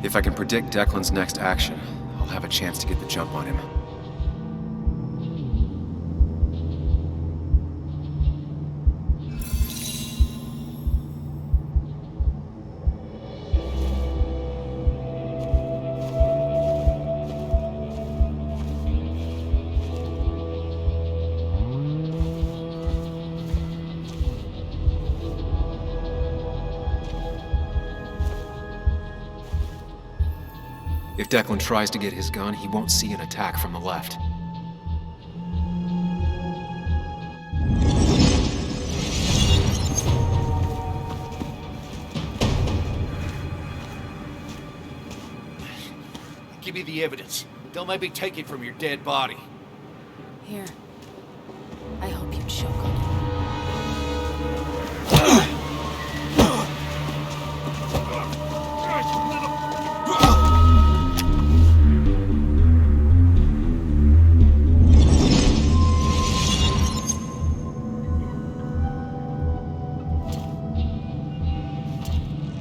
If I can predict Declan's next action, I'll have a chance to get the jump on him. If Declan tries to get his gun, he won't see an attack from the left. Give me the evidence. Don't make me take it from your dead body. Here. I hope you choke on it.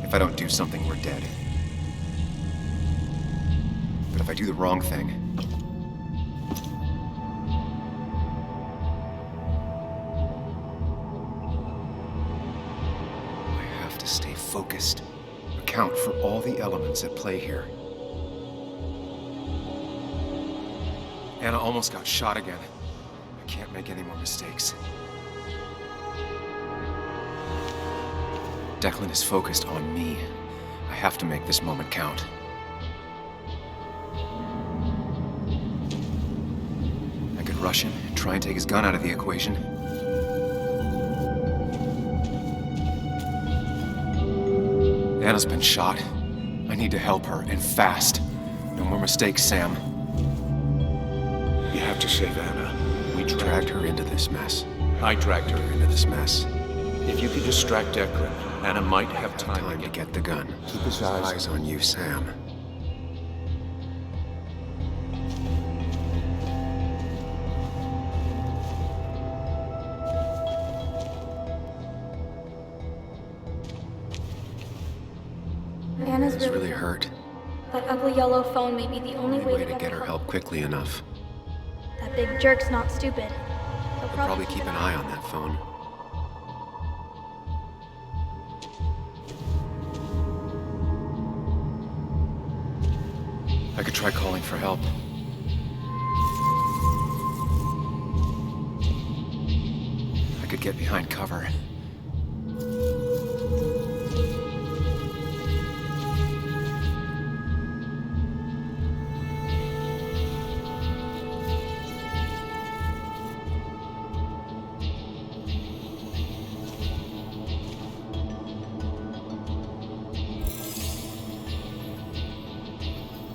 If I don't do something, we're dead. But if I do the wrong thing, I have to stay focused, account for all the elements at play here. Anna almost got shot again. I can't make any more mistakes. Declan is focused on me. I have to make this moment count. I could rush him and try and take his gun out of the equation. Anna's been shot. I need to help her, and fast. No more mistakes, Sam. You have to save Anna. We dragged her into this mess. I dragged her into this mess. If you could distract Declan, Anna might have time to get the gun. Keep his eyes on you, Sam. Anna's She's really hurt. That ugly yellow phone may be the only way To get her help quickly enough. That big jerk's not stupid. He'll I'll probably keep an eye on that phone. I could try calling for help. I could get behind cover.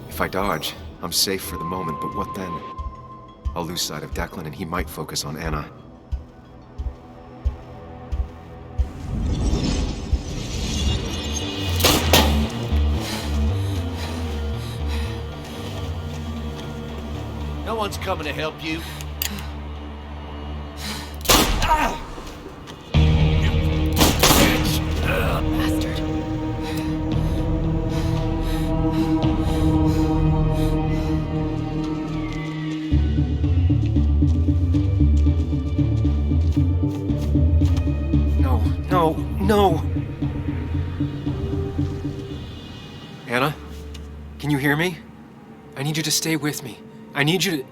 If I dodge, I'm safe for the moment, but what then? I'll lose sight of Declan and he might focus on Anna. No one's coming to help you. Bastard. No! Anna? Can you hear me? I need you to stay with me. I need you to...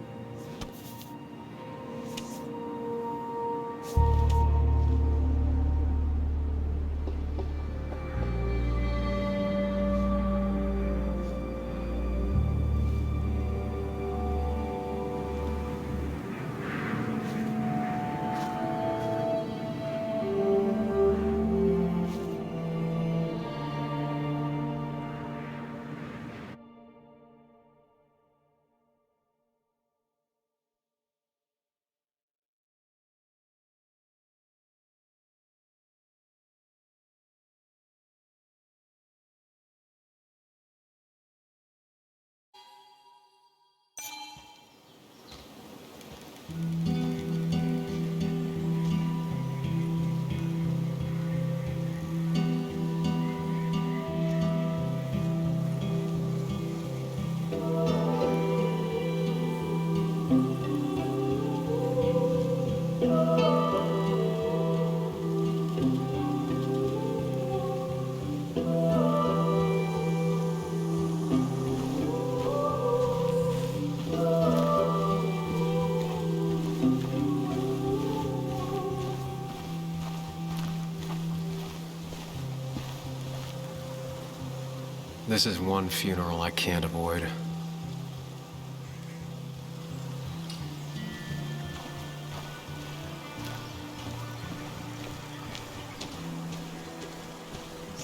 This is one funeral I can't avoid.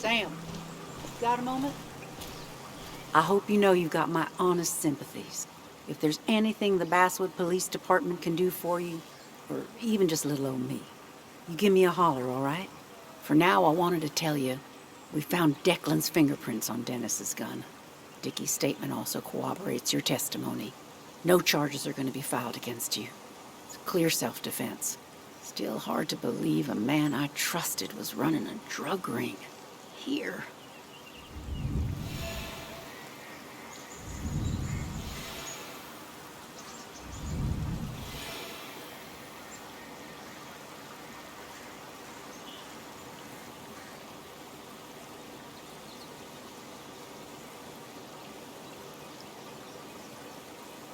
Sam, got a moment? I hope you know you've got my honest sympathies. If there's anything the Basswood Police Department can do for you, or even just little old me, you give me a holler, all right? For now, I wanted to tell you, we found Declan's fingerprints on Dennis's gun. Dickie's statement also corroborates your testimony. No charges are going to be filed against you. It's clear self-defense. Still hard to believe a man I trusted was running a drug ring. Here.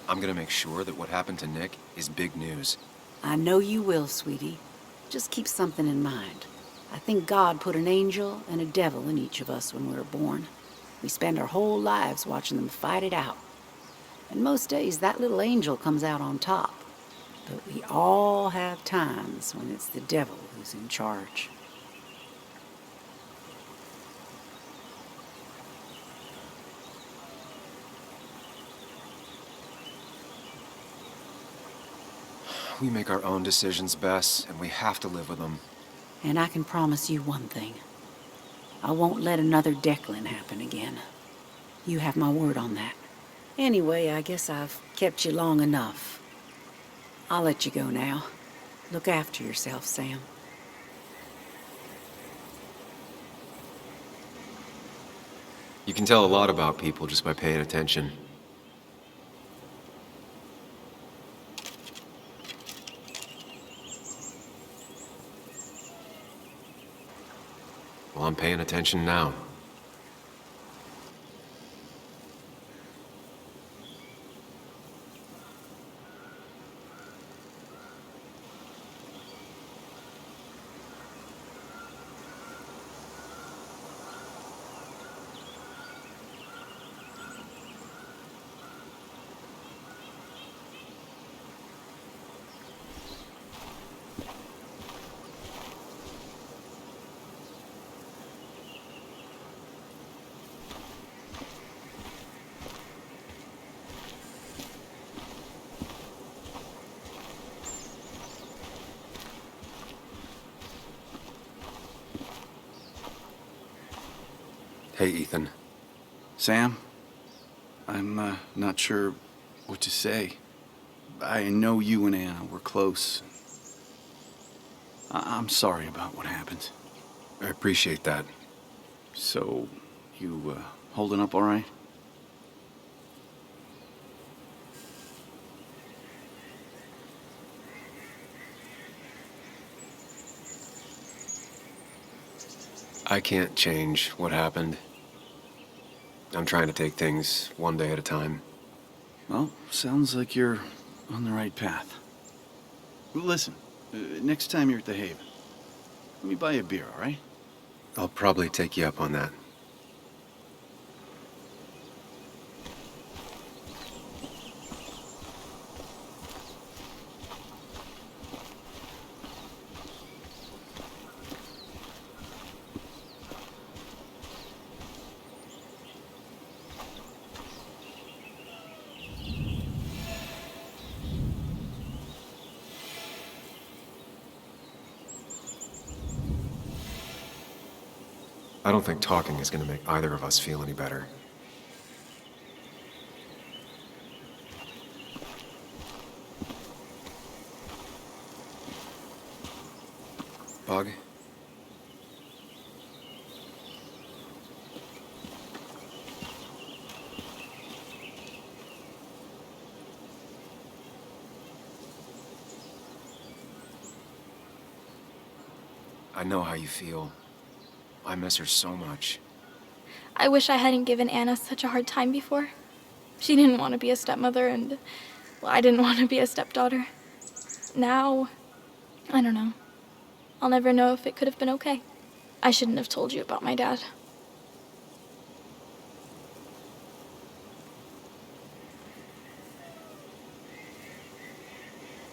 I'm gonna make sure that what happened to Nick is big news. I know you will, sweetie. Just keep something in mind. I think God put an angel and a devil in each of us when we were born. We spend our whole lives watching them fight it out. And most days, that little angel comes out on top. But we all have times when it's the devil who's in charge. We make our own decisions, Bess, and we have to live with them. And I can promise you one thing. I won't let another Declan happen again. You have my word on that. Anyway, I guess I've kept you long enough. I'll let you go now. Look after yourself, Sam. You can tell a lot about people just by paying attention. Well, I'm paying attention now. Hey, Ethan. Sam, I'm not sure what to say. I know you and Anna were close. I'm sorry about what happened. I appreciate that. So, you holding up all right? I can't change what happened. I'm trying to take things one day at a time. Well, sounds like you're on the right path. Well, listen, next time you're at the Haven, let me buy you a beer, all right? I'll probably take you up on that. I don't think talking is going to make either of us feel any better. Bug? I know how you feel. I miss her so much. I wish I hadn't given Anna such a hard time before. She didn't want to be a stepmother, and, well, I didn't want to be a stepdaughter. Now, I don't know. I'll never know if it could have been okay. I shouldn't have told you about my dad.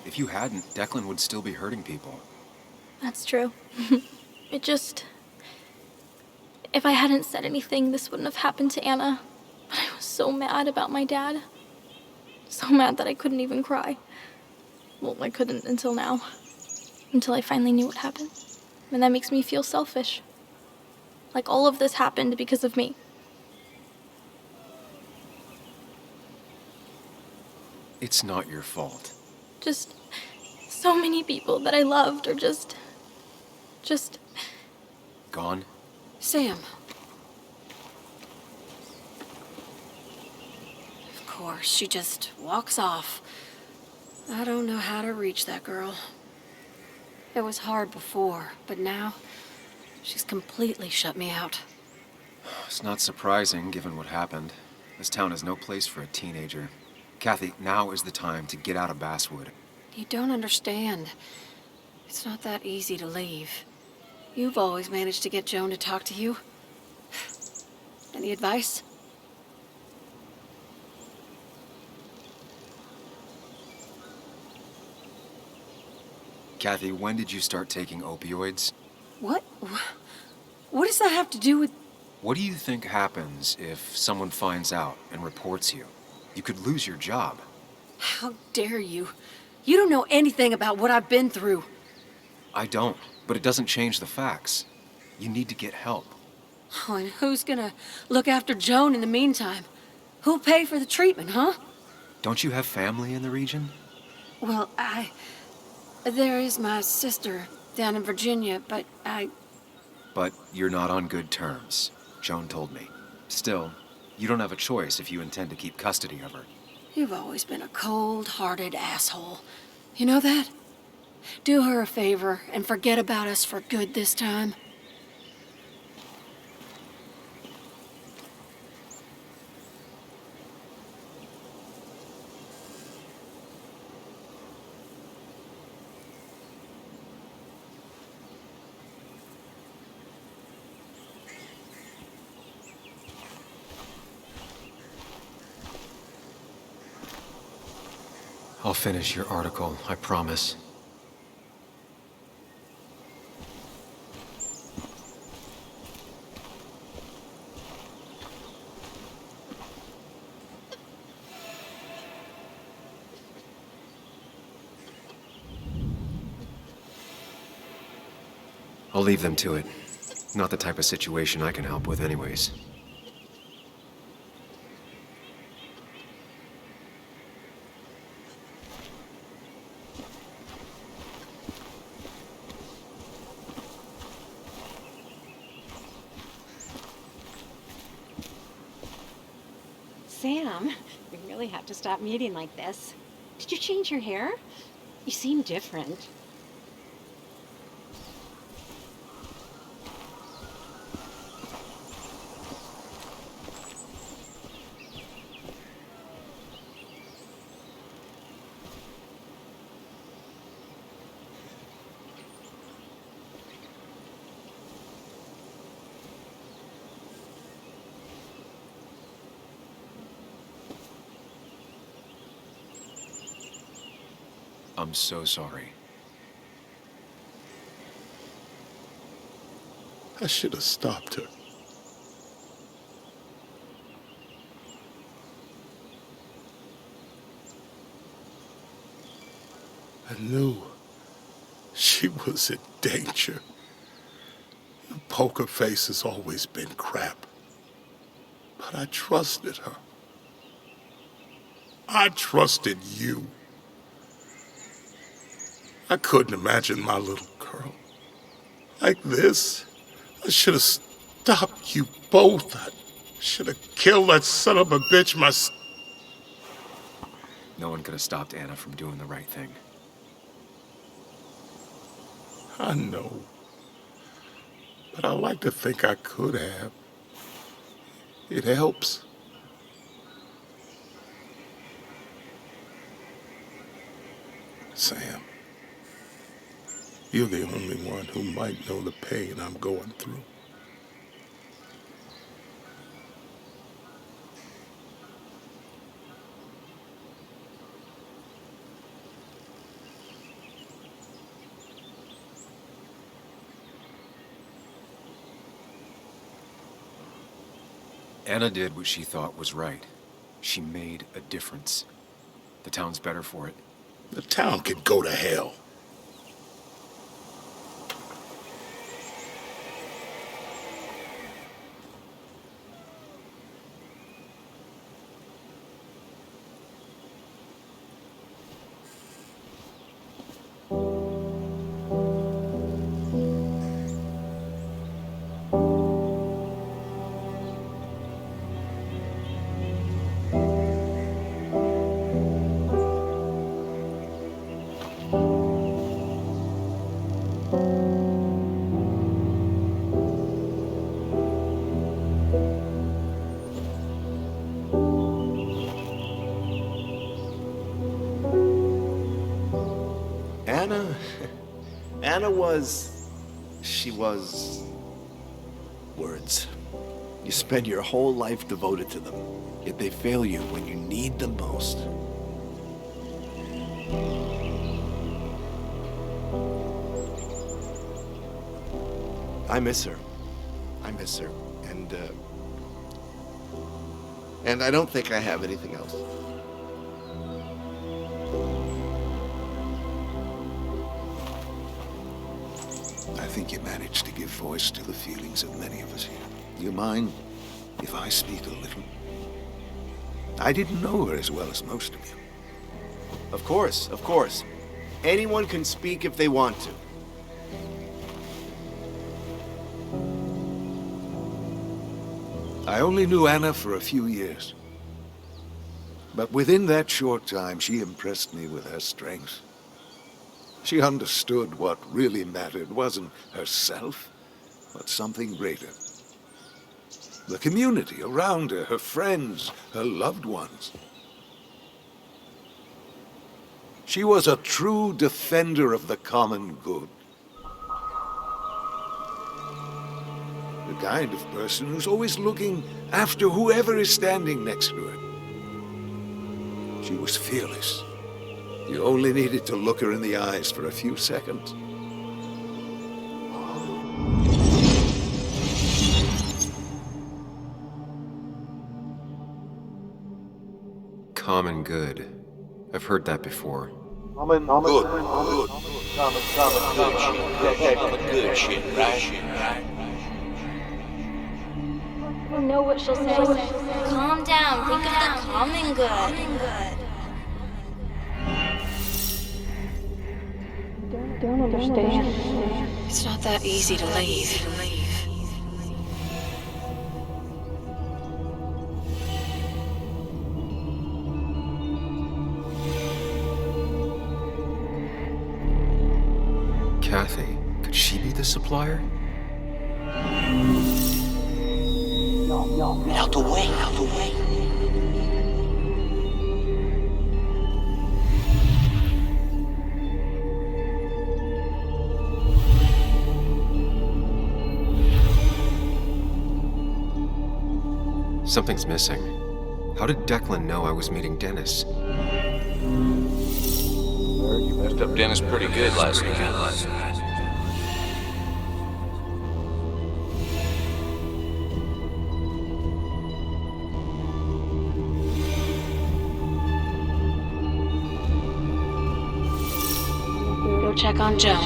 If you hadn't, Declan would still be hurting people. That's true. If I hadn't said anything, this wouldn't have happened to Anna. But I was so mad about my dad. So mad that I couldn't even cry. Well, I couldn't until now. Until I finally knew what happened. And that makes me feel selfish. Like all of this happened because of me. It's not your fault. Just so many people that I loved are just... Gone? Sam. Of course, she just walks off. I don't know how to reach that girl. It was hard before, but now she's completely shut me out. It's not surprising, given what happened. This town is no place for a teenager. Kathy, now is the time to get out of Basswood. You don't understand. It's not that easy to leave. You've always managed to get Joan to talk to you. Any advice? Kathy, when did you start taking opioids? What? What does that have to do with... What do you think happens if someone finds out and reports you? You could lose your job. How dare you? You don't know anything about what I've been through. I don't, but it doesn't change the facts. You need to get help. Oh, and who's gonna look after Joan in the meantime? Who'll pay for the treatment, huh? Don't you have family in the region? Well, there is my sister down in Virginia, but But you're not on good terms, Joan told me. Still, you don't have a choice if you intend to keep custody of her. You've always been a cold-hearted asshole. You know that? Do her a favor and forget about us for good this time. I'll finish your article, I promise. I'll leave them to it. Not the type of situation I can help with anyways. Sam, we really have to stop meeting like this. Did you change your hair? You seem different. I'm so sorry. I should have stopped her. I knew she was in danger. Poker Face has always been crap. But I trusted her. I trusted you. I couldn't imagine my little girl like this. I should have stopped you both. I should have killed that son of a bitch myself. No one could have stopped Anna from doing the right thing. I know. But I like to think I could have. It helps. Sam. You're the only one who might know the pain I'm going through. Anna did what she thought was right. She made a difference. The town's better for it. The town can go to hell. Anna was... she was... words. You spend your whole life devoted to them, yet they fail you when you need them most. I miss her. I miss her. And I don't think I have anything else. I think you managed to give voice to the feelings of many of us here. Do you mind if I speak a little? I didn't know her as well as most of you. Of course, of course. Anyone can speak if they want to. I only knew Anna for a few years. But within that short time, she impressed me with her strength. She understood what really mattered wasn't herself, but something greater. The community around her, her friends, her loved ones. She was a true defender of the common good. The kind of person who's always looking after whoever is standing next to her. She was fearless. You only needed to look her in the eyes for a few seconds. Common good. I've heard that before. Good shit, right? I know what she'll say. Calm down. Think of the common good. Don't understand. It's not that easy to leave. Kathy, could she be the supplier? Out the way, out the way. Something's missing. How did Declan know I was meeting Dennis? You messed up Dennis pretty good last night. Go check on Joan.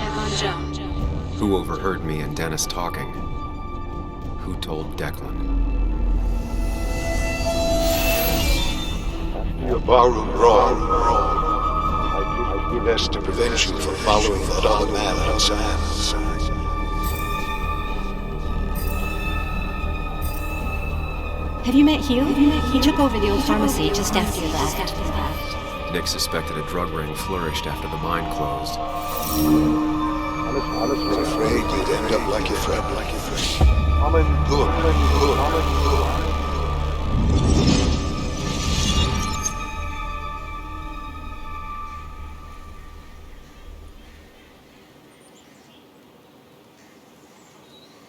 Who overheard me and Dennis talking? Who told Declan? Your barroom brawl. I did best to prevent you from following that other man outside. Have you met Hugh? He took over the old pharmacy just after you left. Nick suspected a drug ring flourished after the mine closed. I was afraid you'd end up like your friend. Good.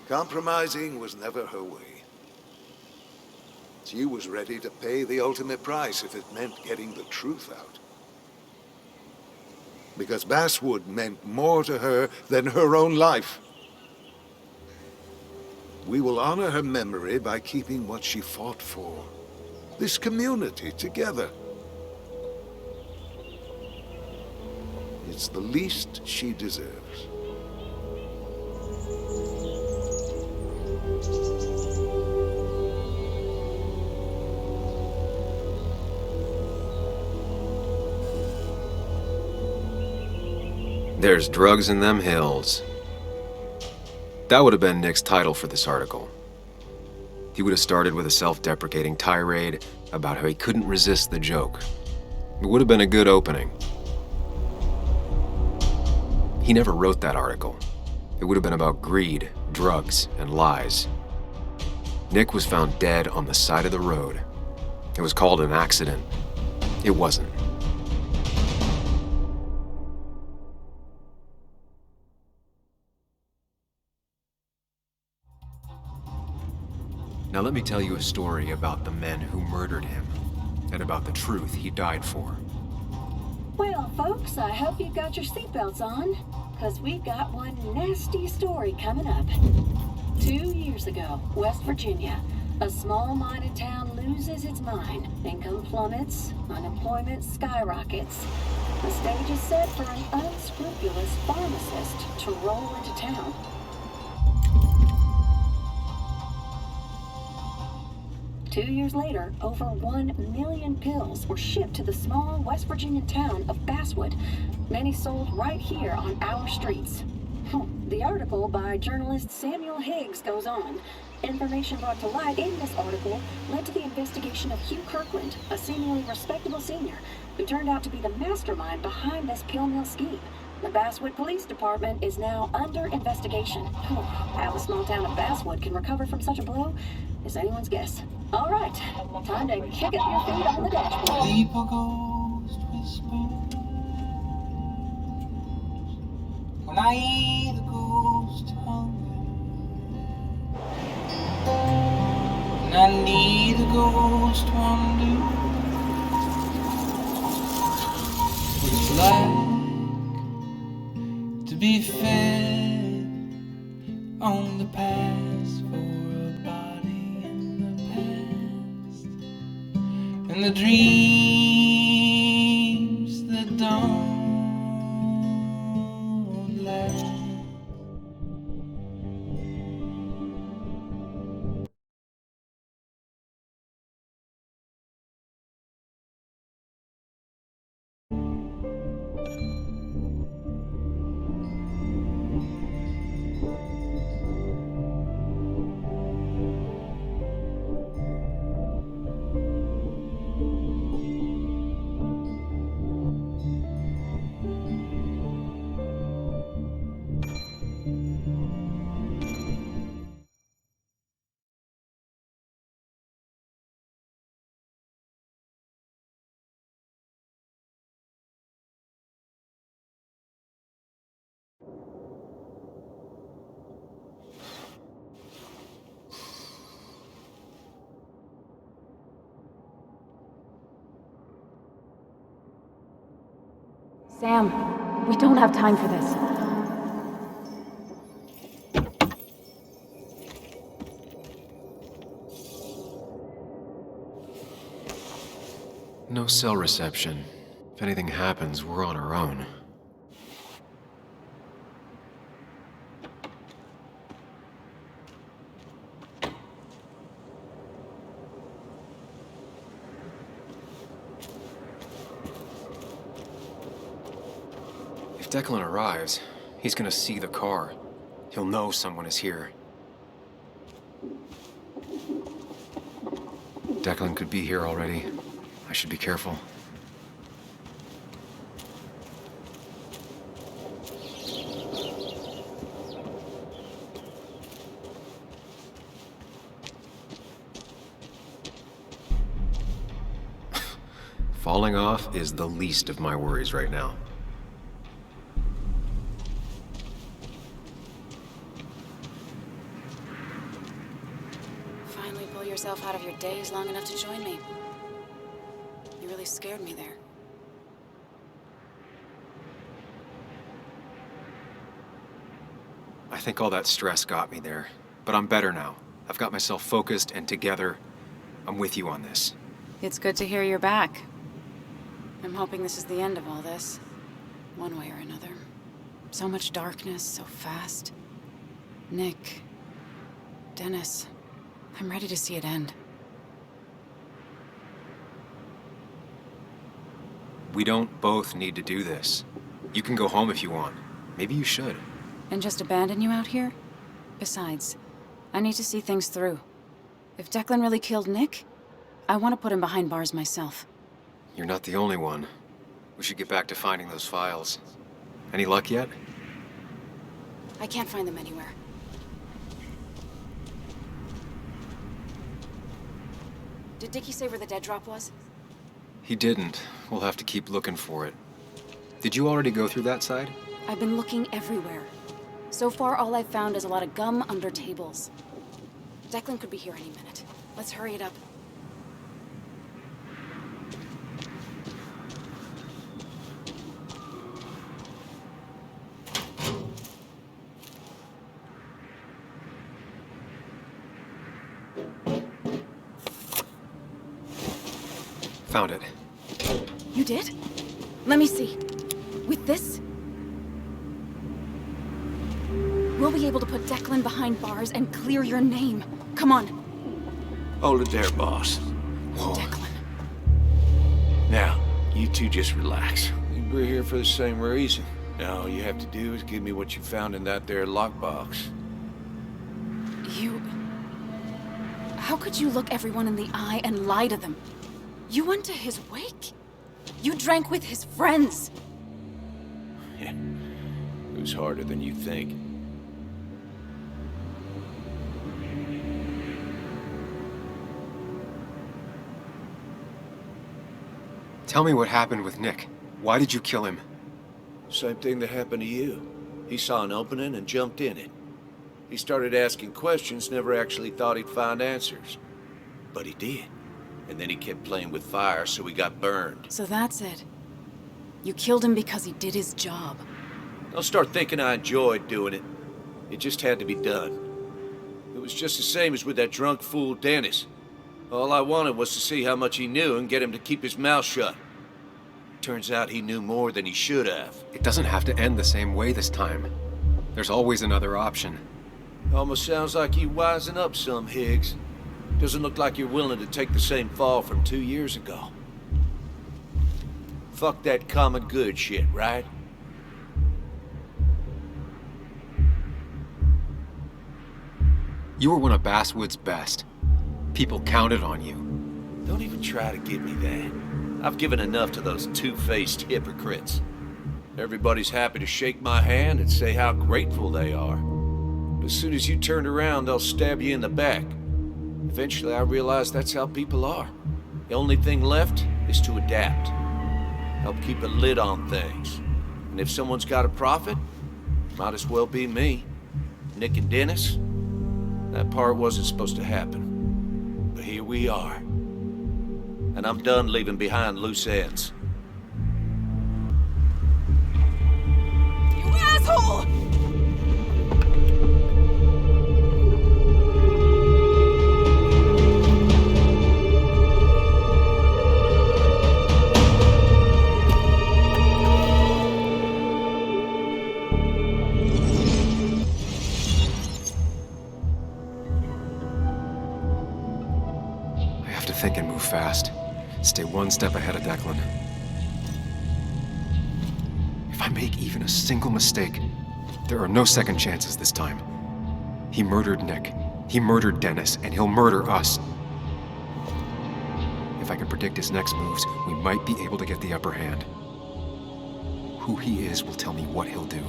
Compromising was never her way. She was ready to pay the ultimate price if it meant getting the truth out. Because Basswood meant more to her than her own life. We will honor her memory by keeping what she fought for. This community together. It's the least she deserves. There's drugs in them hills. That would have been Nick's title for this article. He would have started with a self-deprecating tirade about how he couldn't resist the joke. It would have been a good opening. He never wrote that article. It would have been about greed, drugs, and lies. Nick was found dead on the side of the road. It was called an accident. It wasn't. Now let me tell you a story about the men who murdered him, and about the truth he died for. Well, folks, I hope you've got your seatbelts on, because we've got one nasty story coming up. 2 years ago, West Virginia, a small mining town loses its mind. Income plummets, unemployment skyrockets. The stage is set for an unscrupulous pharmacist to roll into town. Two years later, over 1 million pills were shipped to the small West Virginian town of Basswood, many sold right here on our streets. The article by journalist Samuel Higgs goes on. Information brought to light in this article led to the investigation of Hugh Kirkland, a seemingly respectable senior, who turned out to be the mastermind behind this pill mill scheme. The Basswood Police Department is now under investigation. How the small town of Basswood can recover from such a blow is anyone's guess. All right, time to kick up your feet on the dashboard. People ghost whispers when I hear the ghost hunger, and I need the ghost wonder what it's like to be fed on the past for a body in the past, and the dreams that don't last. Sam, we don't have time for this. No cell reception. If anything happens, we're on our own. If Declan arrives, he's gonna see the car. He'll know someone is here. Declan could be here already. I should be careful. Falling off is the least of my worries right now. Finally pull yourself out of your daze long enough to join me. You really scared me there. I think all that stress got me there. But I'm better now. I've got myself focused and together. I'm with you on this. It's good to hear you're back. I'm hoping this is the end of all this, one way or another. So much darkness, so fast. Nick, Dennis, I'm ready to see it end. We don't both need to do this. You can go home if you want. Maybe you should. And just abandon you out here? Besides, I need to see things through. If Declan really killed Nick, I want to put him behind bars myself. You're not the only one. We should get back to finding those files. Any luck yet? I can't find them anywhere. Did Dickie say where the dead drop was? He didn't. We'll have to keep looking for it. Did you already go through that side? I've been looking everywhere. So far, all I've found is a lot of gum under tables. Declan could be here any minute. Let's hurry it up. Found it. You did? Let me see. With this, we'll be able to put Declan behind bars and clear your name. Come on. Hold it there, boss. Whoa. Declan. Now, you two just relax. We're here for the same reason. Now, all you have to do is give me what you found in that there lockbox. You... How could you look everyone in the eye and lie to them? You went to his wake? You drank with his friends? Yeah, it was harder than you think. Tell me what happened with Nick. Why did you kill him? Same thing that happened to you. He saw an opening and jumped in it. He started asking questions, never actually thought he'd find answers. But he did. And then he kept playing with fire, so he got burned. So that's it. You killed him because he did his job. Don't start thinking I enjoyed doing it. It just had to be done. It was just the same as with that drunk fool Dennis. All I wanted was to see how much he knew and get him to keep his mouth shut. Turns out he knew more than he should have. It doesn't have to end the same way this time. There's always another option. Almost sounds like you wising up some, Higgs. Doesn't look like you're willing to take the same fall from 2 years ago. Fuck that common good shit, right? You were one of Basswood's best. People counted on you. Don't even try to give me that. I've given enough to those two-faced hypocrites. Everybody's happy to shake my hand and say how grateful they are. But as soon as you turn around, they'll stab you in the back. Eventually, I realized that's how people are. The only thing left is to adapt. Help keep a lid on things. And if someone's got a profit, might as well be me. Nick and Dennis, that part wasn't supposed to happen. But here we are. And I'm done leaving behind loose ends. You asshole! Think and move fast. Stay one step ahead of Declan. If I make even a single mistake, there are no second chances this time. He murdered Nick. He murdered Dennis, and he'll murder us. If I can predict his next moves, we might be able to get the upper hand. Who he is will tell me what he'll do.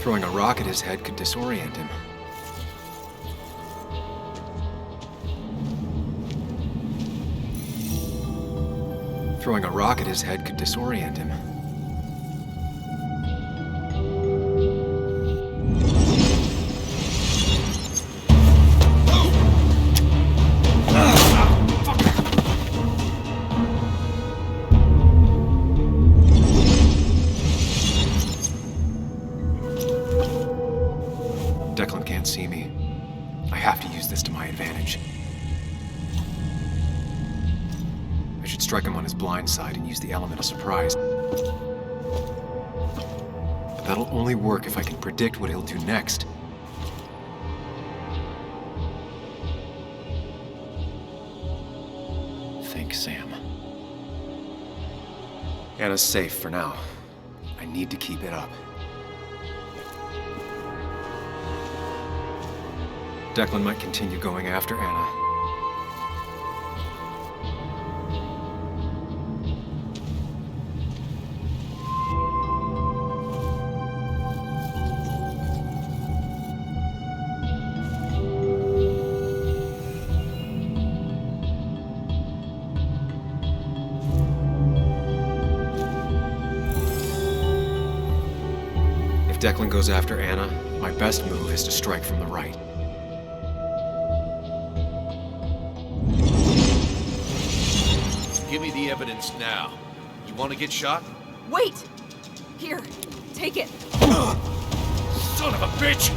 Throwing a rock at his head could disorient him. Throwing a rock at his head could disorient him. I have to use this to my advantage. I should strike him on his blind side and use the element of surprise. But that'll only work if I can predict what he'll do next. Think, Sam. Anna's safe for now. I need to keep it up. Declan might continue going after Anna. If Declan goes after Anna, my best move is to strike from the right. Give me the evidence now. You want to get shot? Wait! Here, take it. Son of a bitch!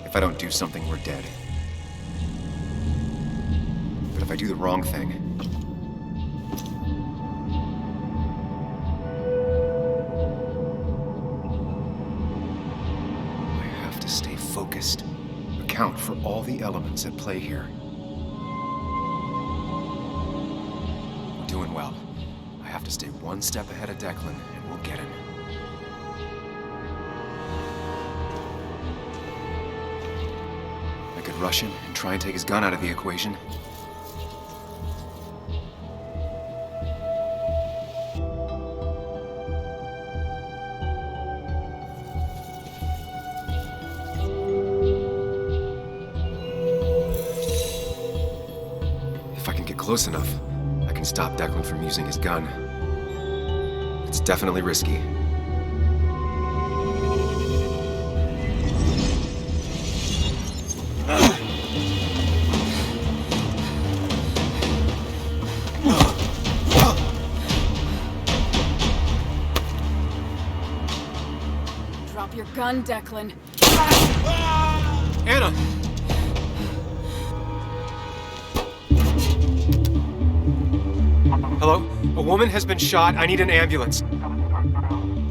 If I don't do something, we're dead. But if I do the wrong thing, I have to stay focused, account for all the elements at play here. We're doing well. I have to stay one step ahead of Declan, and we'll get him. I could rush him and try and take his gun out of the equation. If I can get close enough, I can stop Declan from using his gun. It's definitely risky. Drop your gun, Declan. Anna! Hello? A woman has been shot. I need an ambulance.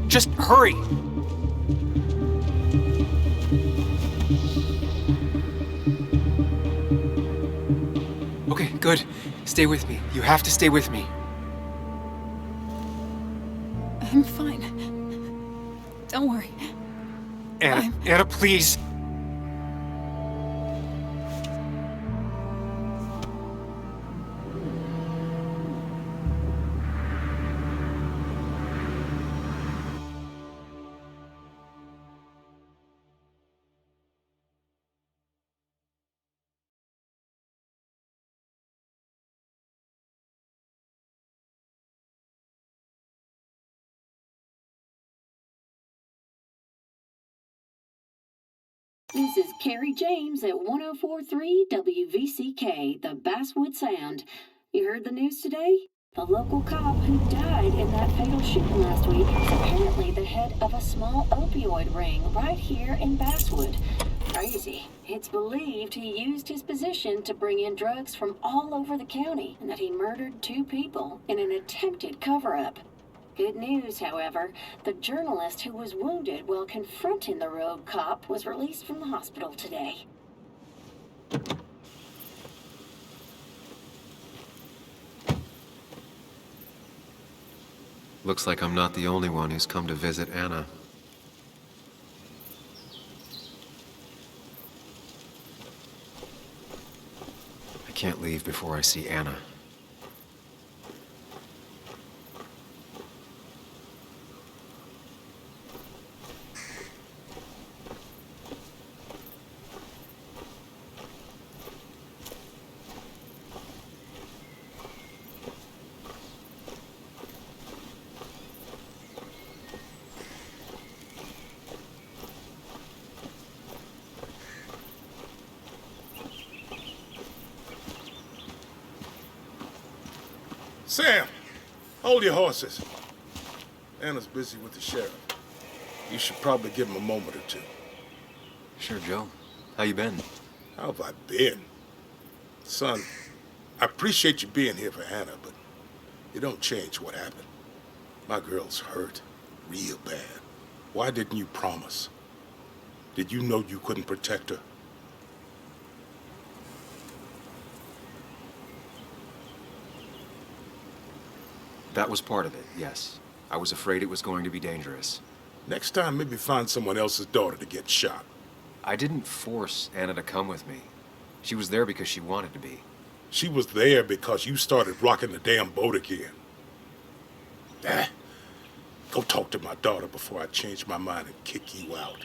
Just hurry! Okay, good. Stay with me. You have to stay with me. I'm fine. Don't worry. Anna, Anna, please. This is Carrie James at 104.3 WVCK, the Basswood Sound. You heard the news today? The local cop who died in that fatal shooting last week is apparently the head of a small opioid ring right here in Basswood. Crazy. It's believed he used his position to bring in drugs from all over the county and that he murdered 2 people in an attempted cover-up. Good news, however, the journalist who was wounded while confronting the rogue cop was released from the hospital today. Looks like I'm not the only one who's come to visit Anna. I can't leave before I see Anna. Sam, hold your horses. Anna's busy with the sheriff. You should probably give him a moment or two. Sure, Joe. How you been? How have I been? Son, I appreciate you being here for Anna, but it don't change what happened. My girl's hurt real bad. Why didn't you promise? Did you know you couldn't protect her? That was part of it, yes. I was afraid it was going to be dangerous. Next time, maybe find someone else's daughter to get shot. I didn't force Anna to come with me. She was there because she wanted to be. She was there because you started rocking the damn boat again. Go talk to my daughter before I change my mind and kick you out.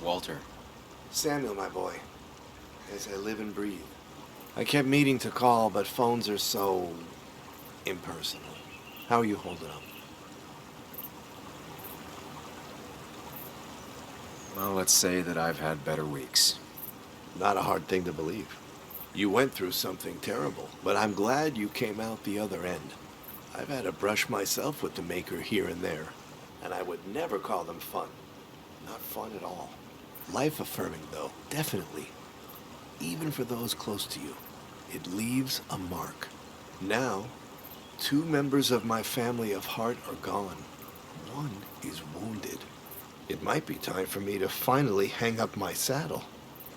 Walter. Samuel, my boy. As I live and breathe. I kept meaning to call, but phones are so impersonal. How are you holding up? Well, let's say that I've had better weeks. Not a hard thing to believe. You went through something terrible, but I'm glad you came out the other end. I've had to brush myself with the maker here and there, and I would never call them fun. Not fun at all. Life-affirming, though, definitely. Even for those close to you, it leaves a mark. Now, 2 members of my family of heart are gone. One is wounded. It might be time for me to finally hang up my saddle.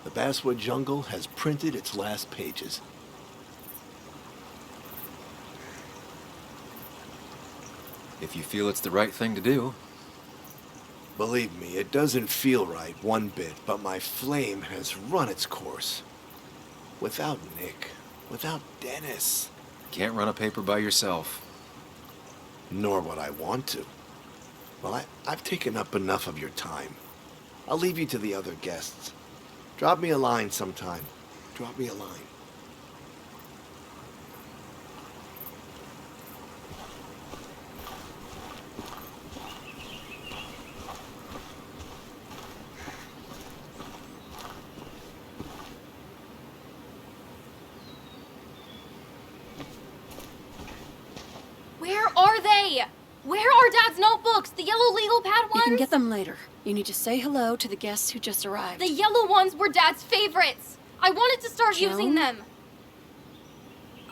The Basswood Jungle has printed its last pages. If you feel it's the right thing to do. Believe me, it doesn't feel right one bit, but my flame has run its course. Without Nick, without Dennis. Can't run a paper by yourself. Nor would I want to. Well, I've taken up enough of your time. I'll leave you to the other guests. Drop me a line sometime. Drop me a line. Where are they? Where are Dad's notebooks? The yellow legal pad ones? You can get them later. You need to say hello to the guests who just arrived. The yellow ones were Dad's favorites. I wanted to start using them.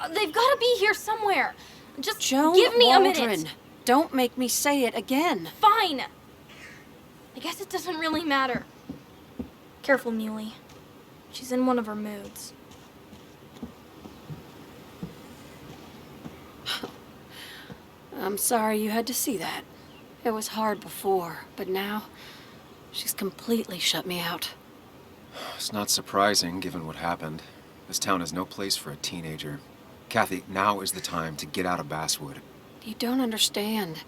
They've got to be here somewhere. Just Joan give me Waldron. a minute. Don't make me say it again. Fine. I guess it doesn't really matter. Careful, Muley. She's in one of her moods. I'm sorry you had to see that. It was hard before, but now she's completely shut me out. It's not surprising, given what happened. This town has no place for a teenager. Kathy, now is the time to get out of Basswood. You don't understand.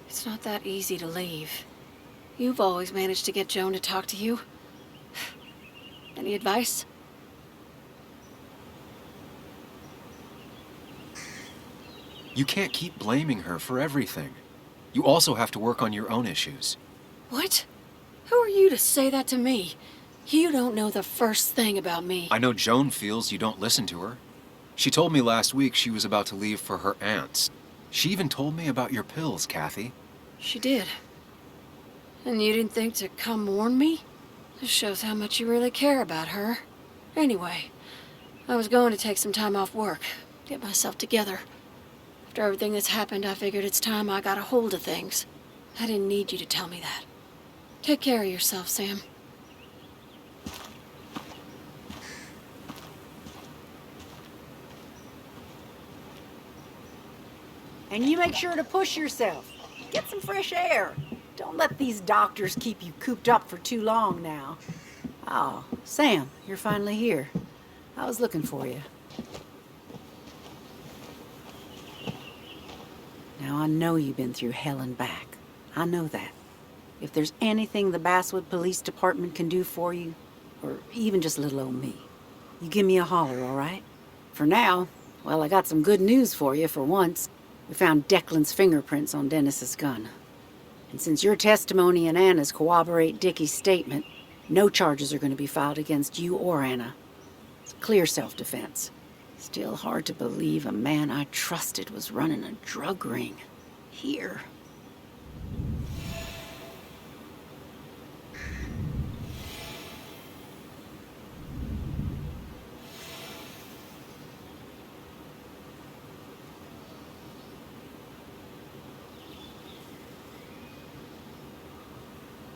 It's not that easy to leave. You've always managed to get Joan to talk to you. Any advice? You can't keep blaming her for everything. You also have to work on your own issues. What? Who are you to say that to me? You don't know the first thing about me. I know Joan feels you don't listen to her. She told me last week she was about to leave for her aunt's. She even told me about your pills, Kathy. She did. And you didn't think to come warn me? This shows how much you really care about her. Anyway, I was going to take some time off work, get myself together. After everything that's happened, I figured it's time I got a hold of things. I didn't need you to tell me that. Take care of yourself, Sam. And you make sure to push yourself. Get some fresh air. Don't let these doctors keep you cooped up for too long now. Oh, Sam, you're finally here. I was looking for you. Now, I know you've been through hell and back. I know that. If there's anything the Basswood Police Department can do for you, or even just little old me, you give me a holler, all right? For now, well, I got some good news for you for once. We found Declan's fingerprints on Dennis's gun. And since your testimony and Anna's corroborate Dickie's statement, no charges are going to be filed against you or Anna. It's clear self-defense. Still hard to believe a man I trusted was running a drug ring. Here.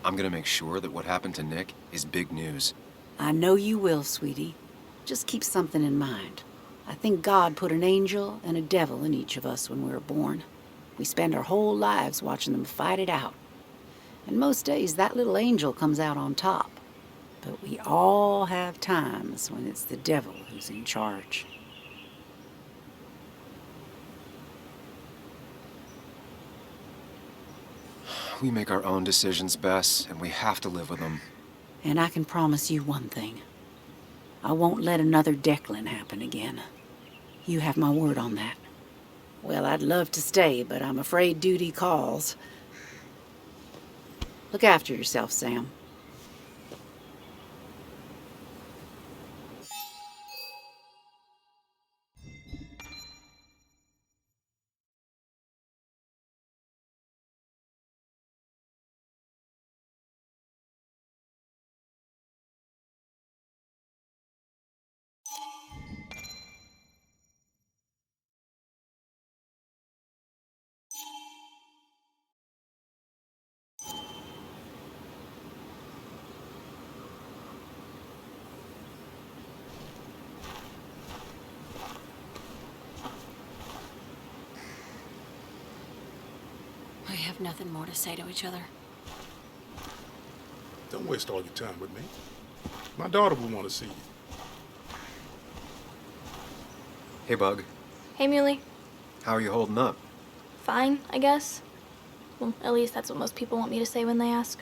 I'm gonna make sure that what happened to Nick is big news. I know you will, sweetie. Just keep something in mind. I think God put an angel and a devil in each of us when we were born. We spend our whole lives watching them fight it out. And most days, that little angel comes out on top. But we all have times when it's the devil who's in charge. We make our own decisions, Bess, and we have to live with them. And I can promise you one thing. I won't let another Declan happen again. You have my word on that. Well, I'd love to stay, but I'm afraid duty calls. Look after yourself, Sam. We have nothing more to say to each other. Don't waste all your time with me. My daughter will want to see you. Hey, Bug. Hey, Muley. How are you holding up? Fine, I guess. Well, at least that's what most people want me to say when they ask.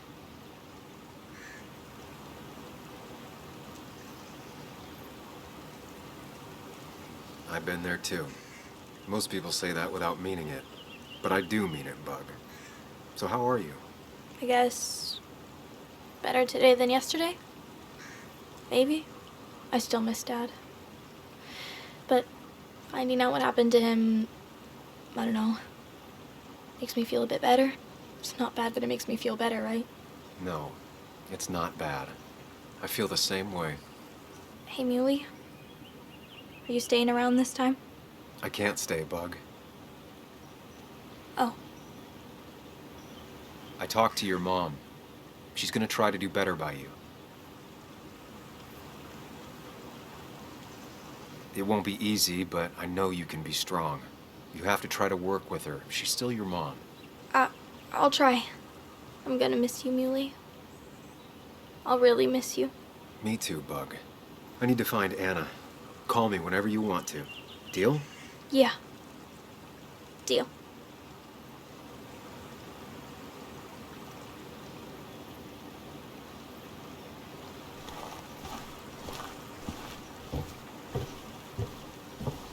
I've been there too. Most people say that without meaning it. But I do mean it, Bug. So how are you? I guess better today than yesterday? Maybe. I still miss Dad. But finding out what happened to him, I don't know, makes me feel a bit better. It's not bad, but it makes me feel better, right? No, it's not bad. I feel the same way. Hey, Muley. Are you staying around this time? I can't stay, Bug. Oh. I talked to your mom. She's gonna try to do better by you. It won't be easy, but I know you can be strong. You have to try to work with her. She's still your mom. I'll try. I'm gonna miss you, Muley. I'll really miss you. Me too, Bug. I need to find Anna. Call me whenever you want to. Deal? Yeah. Deal.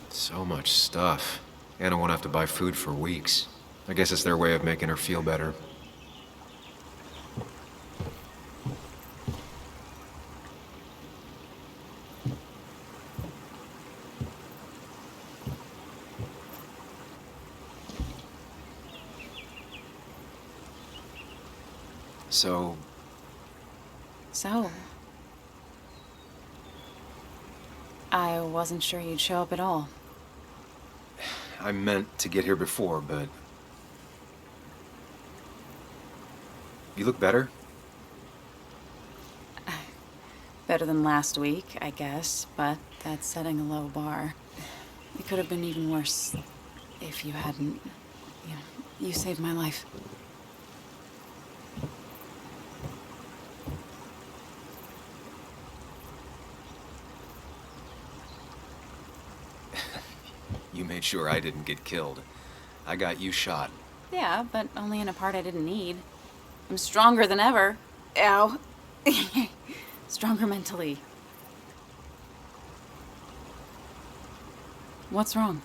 So much stuff. Anna won't have to buy food for weeks. I guess it's their way of making her feel better. So, I wasn't sure you'd show up at all. I meant to get here before, but... You look better? Better than last week, I guess, but that's setting a low bar. It could have been even worse if you hadn't... You saved my life. You made sure I didn't get killed. I got you shot. Yeah, but only in a part I didn't need. I'm stronger than ever. Ow. Stronger mentally. What's wrong?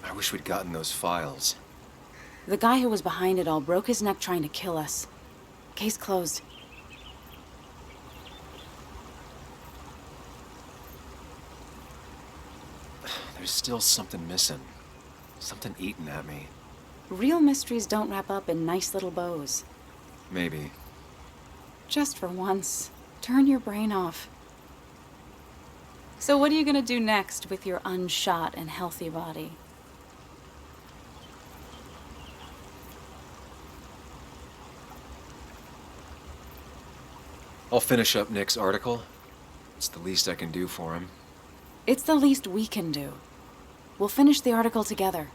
I wish we'd gotten those files. The guy who was behind it all broke his neck trying to kill us. Case closed. There's still something missing. Something eating at me. Real mysteries don't wrap up in nice little bows. Maybe. Just for once, turn your brain off. So what are you gonna do next with your unshot and healthy body? I'll finish up Nick's article. It's the least I can do for him. It's the least we can do. We'll finish the article together.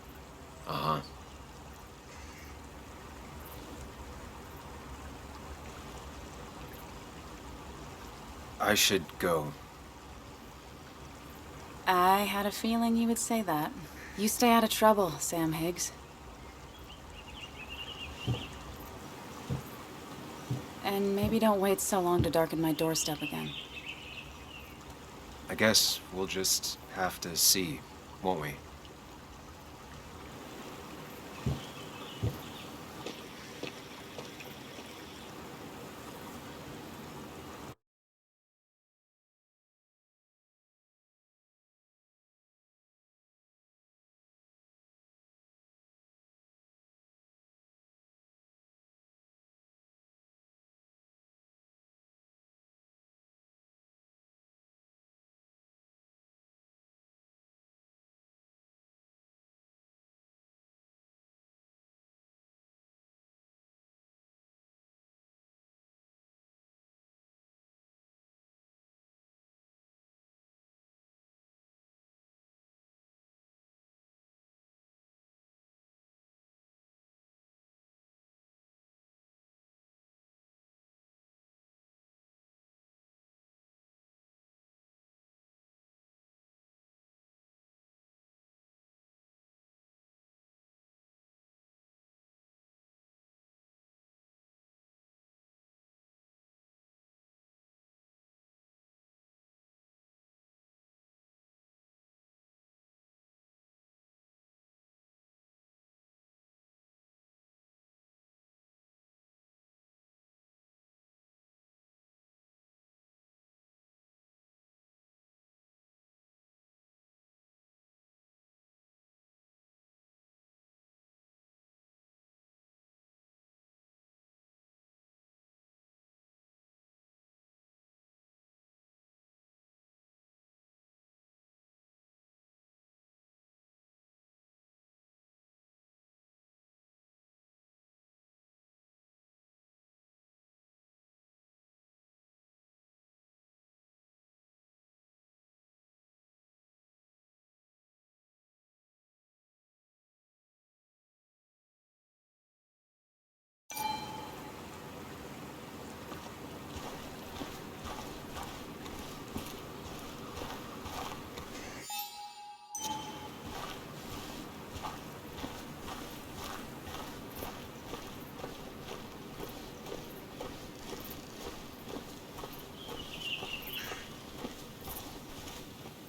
Uh-huh. I should go. I had a feeling you would say that. You stay out of trouble, Sam Higgs. And maybe don't wait so long to darken my doorstep again. I guess we'll just have to see, won't we?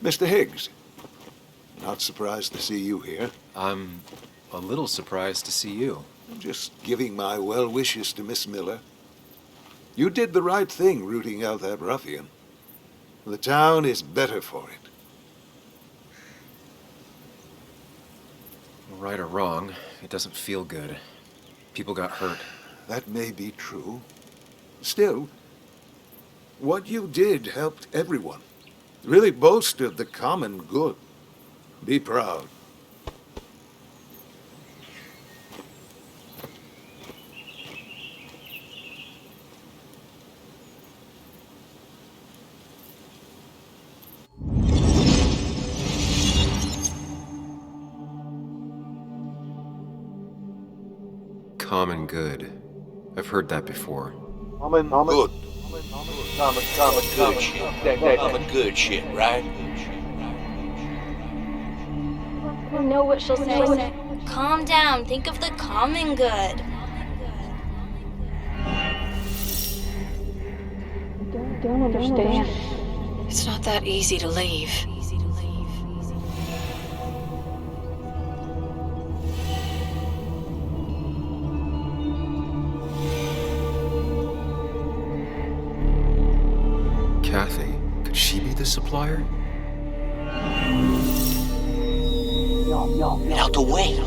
Mr. Higgs, not surprised to see you here. I'm a little surprised to see you. Just giving my well wishes to Miss Miller. You did the right thing rooting out that ruffian. The town is better for it. Right or wrong, it doesn't feel good. People got hurt. That may be true. Still, what you did helped everyone. Really bolstered the common good. Be proud. Common good. I've heard that before. Common good. Common good shit. Common good shit, right? I know what she'll say. Calm down. Think of the common good. don't understand. It's not that easy to leave. Kathy, could she be the supplier? Get out the way.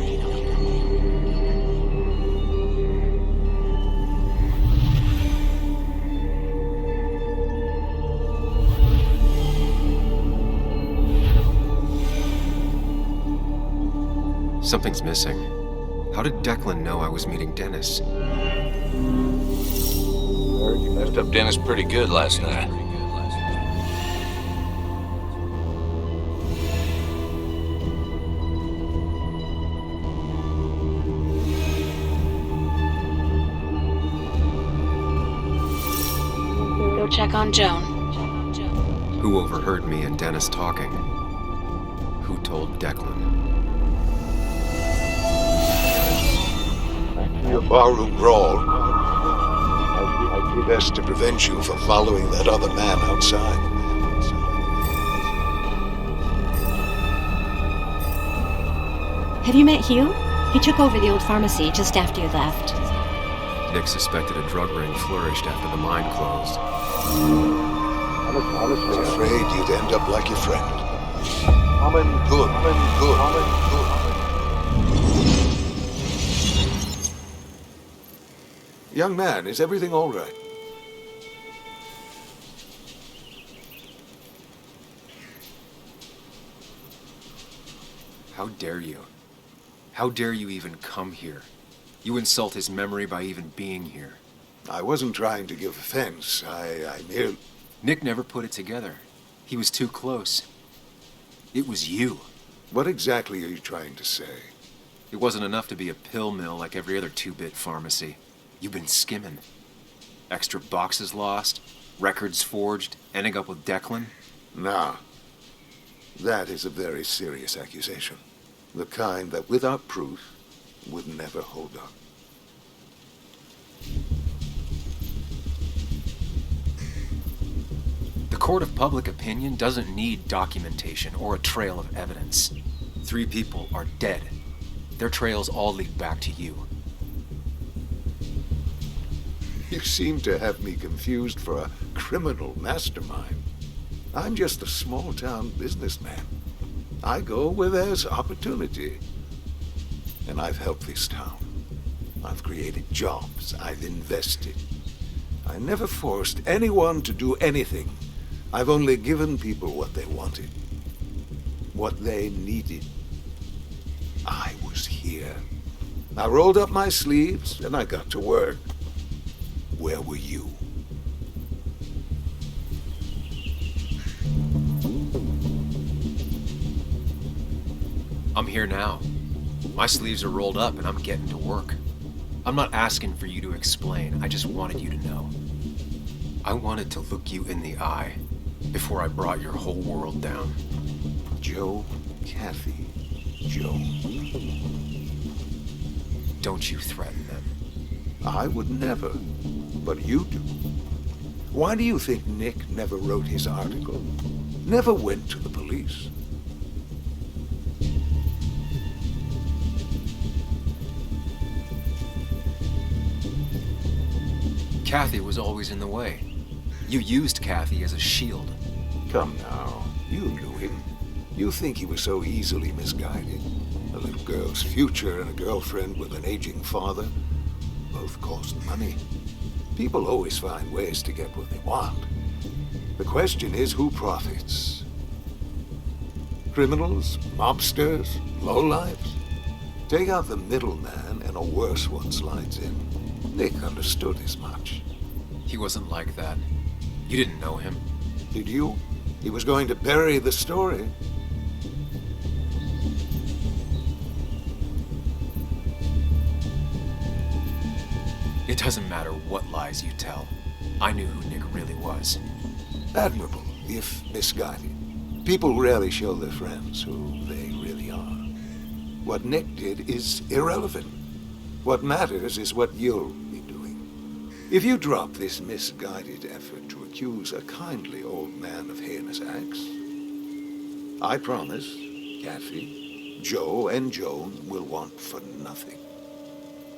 Something's missing. How did Declan know I was meeting Dennis? Heard you messed up Dennis pretty good last night. Go check on Joan. Who overheard me and Dennis talking? Who told Declan? Your barroom brawl. I'd do best to prevent you from following that other man outside. Have you met Hugh? He took over the old pharmacy just after you left. Nick suspected a drug ring flourished after the mine closed. I was afraid you'd end up like your friend. Good. Young man, is everything all right? How dare you? How dare you even come here? You insult his memory by even being here. I wasn't trying to give offense. I merely... Nick never put it together. He was too close. It was you. What exactly are you trying to say? It wasn't enough to be a pill mill like every other two-bit pharmacy. You've been skimming. Extra boxes lost, records forged, ending up with Declan? Nah. That is a very serious accusation. The kind that, without proof, would never hold up. The court of public opinion doesn't need documentation or a trail of evidence. 3 people are dead. Their trails all lead back to you. You seem to have me confused for a criminal mastermind. I'm just a small-town businessman. I go where there's opportunity. And I've helped this town. I've created jobs. I've invested. I never forced anyone to do anything. I've only given people what they wanted. What they needed. I was here. I rolled up my sleeves and I got to work. Where were you? I'm here now. My sleeves are rolled up and I'm getting to work. I'm not asking for you to explain. I just wanted you to know. I wanted to look you in the eye before I brought your whole world down. Joe, Kathy, Joe. Don't you threaten them. I would never, but you do. Why do you think Nick never wrote his article? Never went to the police? Kathy was always in the way. You used Kathy as a shield. Come now, you knew him. You think he was so easily misguided? A little girl's future and a girlfriend with an aging father both cost money. People always find ways to get what they want. The question is, who profits? Criminals? Mobsters? Lowlifes? Take out the middleman and a worse one slides in. Nick understood as much. He wasn't like that. You didn't know him. Did you? He was going to bury the story. It doesn't matter what lies you tell. I knew who Nick really was. Admirable, if misguided. People rarely show their friends who they really are. What Nick did is irrelevant. What matters is what you'll be doing. If you drop this misguided effort to accuse a kindly old man of heinous acts, I promise Kathy, Joe, and Joan will want for nothing.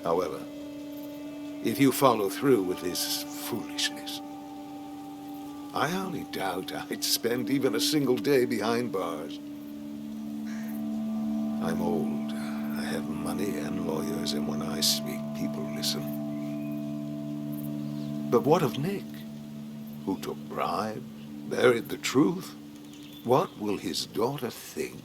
However, if you follow through with this foolishness, I hardly doubt I'd spend even a single day behind bars. I'm old, I have money and lawyers, and when I speak, people listen. But what of Nick, who took bribes, buried the truth? What will his daughter think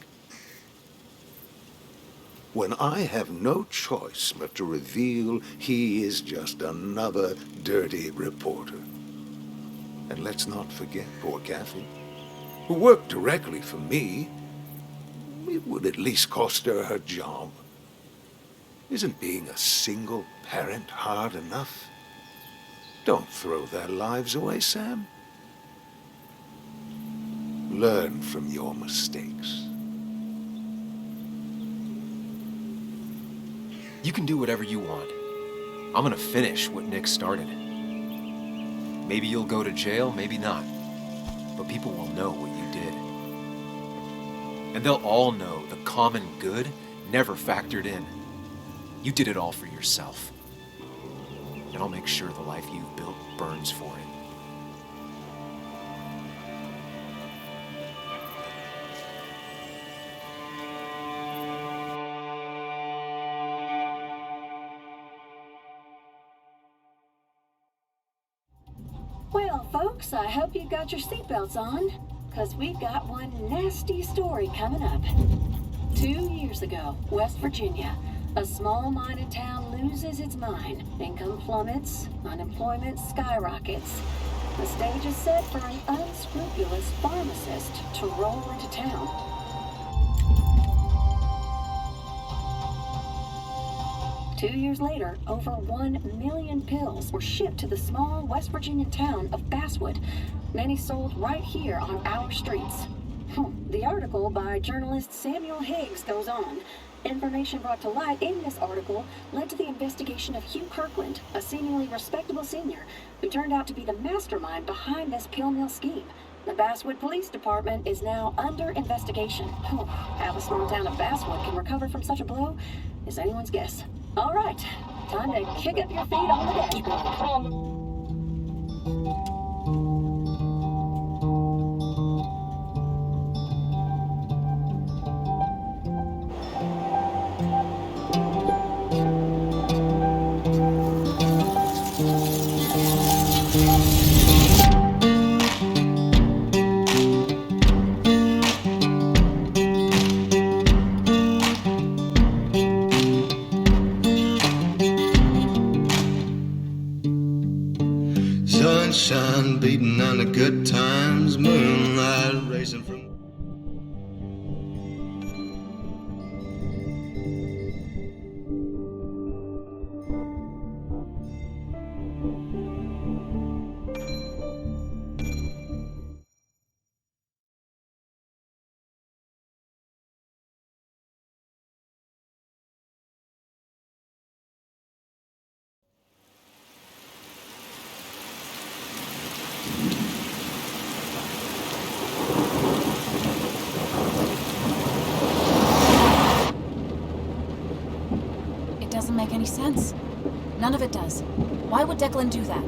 when I have no choice but to reveal he is just another dirty reporter? And let's not forget poor Kathy, who worked directly for me. It would at least cost her her job. Isn't being a single parent hard enough? Don't throw their lives away, Sam. Learn from your mistakes. You can do whatever you want. I'm gonna finish what Nick started. Maybe you'll go to jail, maybe not. But people will know what you did. And they'll all know the common good never factored in. You did it all for yourself. And I'll make sure the life you've built burns for it. Well, folks, I hope you got your seatbelts on, because we've got one nasty story coming up. 2 years ago, West Virginia, a small mining town loses its mine. Income plummets, unemployment skyrockets. The stage is set for an unscrupulous pharmacist to roll into town. Two years later, over 1 million pills were shipped to the small West Virginia town of Basswood, many sold right here on our streets. The article by journalist Samuel Higgs goes on. Information brought to light in this article led to the investigation of Hugh Kirkland, a seemingly respectable senior, who turned out to be the mastermind behind this pill mill scheme. The Basswood Police Department is now under investigation. How the small town of Basswood can recover from such a blow is anyone's guess. All right, time to kick up your feet on the dashboard. Sunshine beating on the good times, moonlight racing from... Doesn't make any sense. None of it does. Why would Declan do that?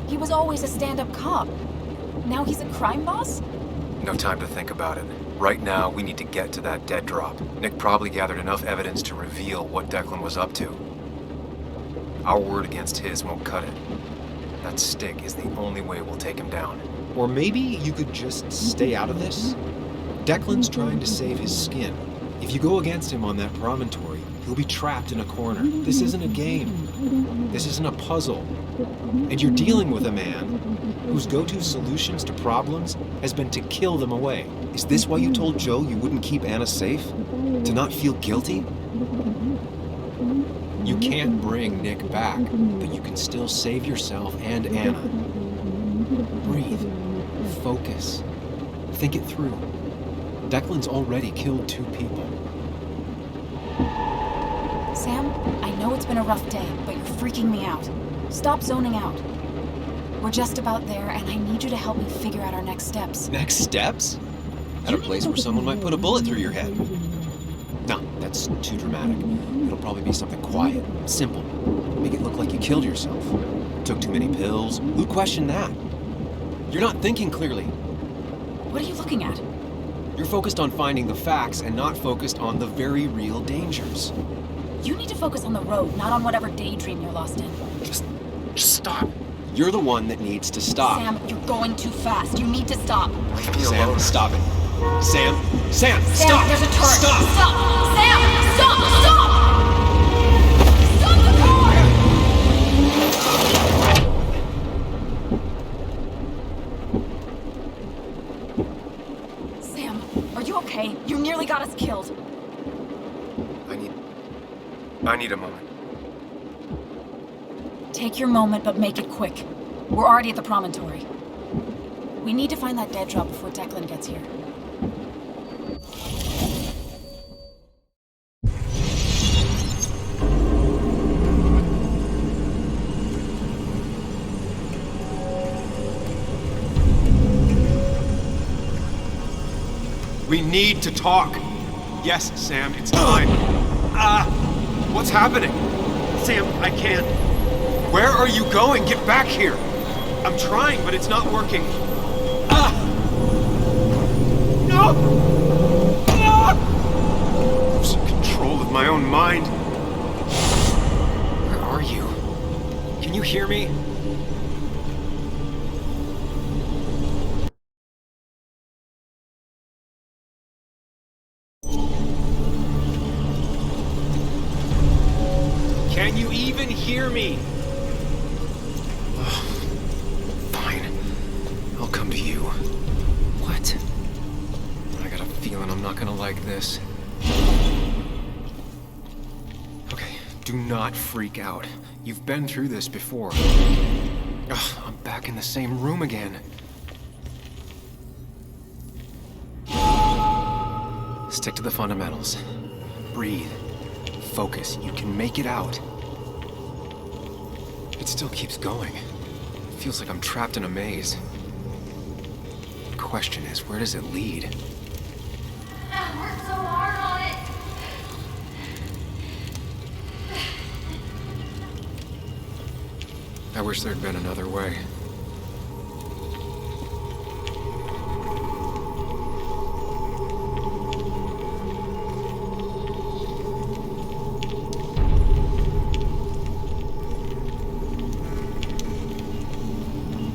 He was always a stand-up cop. Now he's a crime boss? No time to think about it. Right now, we need to get to that dead drop. Nick probably gathered enough evidence to reveal what Declan was up to. Our word against his won't cut it. That stick is the only way we'll take him down. Or maybe you could just stay out of this? Declan's trying to save his skin. If you go against him on that promontory, he'll be trapped in a corner. This isn't a game. This isn't a puzzle. And you're dealing with a man whose go-to solutions to problems has been to kill them away. Is this why you told Joe you wouldn't keep Anna safe? To not feel guilty? You can't bring Nick back, but you can still save yourself and Anna. Breathe. Focus. Think it through. Declan's already killed 2 people. Sam, I know it's been a rough day, but you're freaking me out. Stop zoning out. We're just about there, and I need you to help me figure out our next steps. Next steps? At a place where someone might put a bullet through your head. No, that's too dramatic. It'll probably be something quiet, simple. Make it look like you killed yourself. Took too many pills. Who'd question that? You're not thinking clearly. What are you looking at? You're focused on finding the facts and not focused on the very real dangers. You need to focus on the road, not on whatever daydream you're lost in. Just stop. You're the one that needs to stop. Sam, you're going too fast. You need to stop. Sam, stop it. Sam, Sam, stop! There's a turret. Stop! Stop! Sam, stop! Stop! Stop the car! Sam, are you okay? You nearly got us killed. I need a moment. Take your moment, but make it quick. We're already at the promontory. We need to find that dead drop before Declan gets here. We need to talk. Yes, Sam, it's time. What's happening? Sam, I can't. Where are you going? Get back here. I'm trying, but it's not working. No! Losing control of my own mind. Where are you? Can you hear me? Can you even hear me? Fine. I'll come to you. What? I got a feeling I'm not gonna like this. Okay, do not freak out. You've been through this before. Ugh, I'm back in the same room again. Stick to the fundamentals. Breathe. Focus. You can make it out. It still keeps going. It feels like I'm trapped in a maze. The question is, where does it lead? I worked so hard on it. I wish there'd been another way.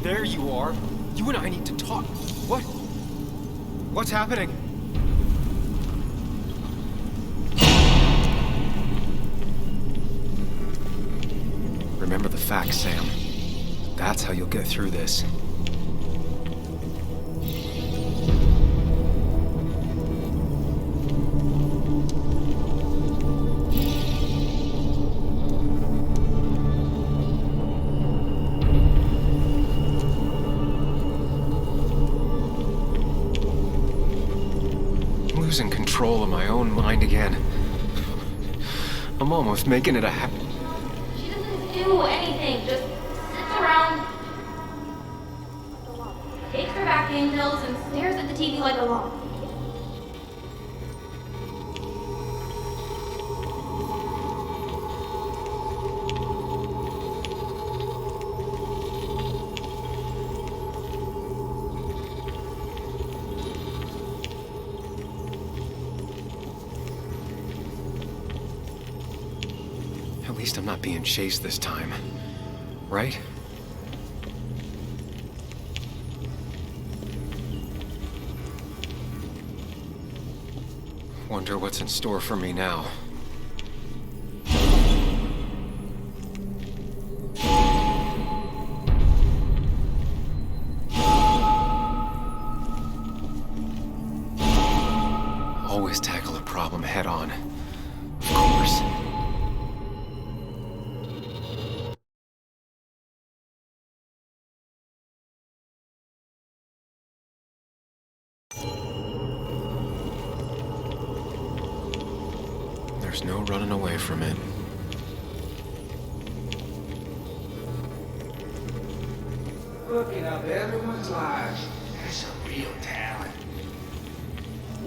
There you are. You and I need to talk. What? What's happening? Remember the facts, Sam. That's how you'll get through this. Losing control of my own mind again. I'm almost making it a habit. She doesn't do anything, just sits around, takes her back pills, and stares at the TV like a log. At least I'm not being chased this time. Right? Wonder what's in store for me now. There's no running away from it. Looking up everyone's lives. That's a real talent.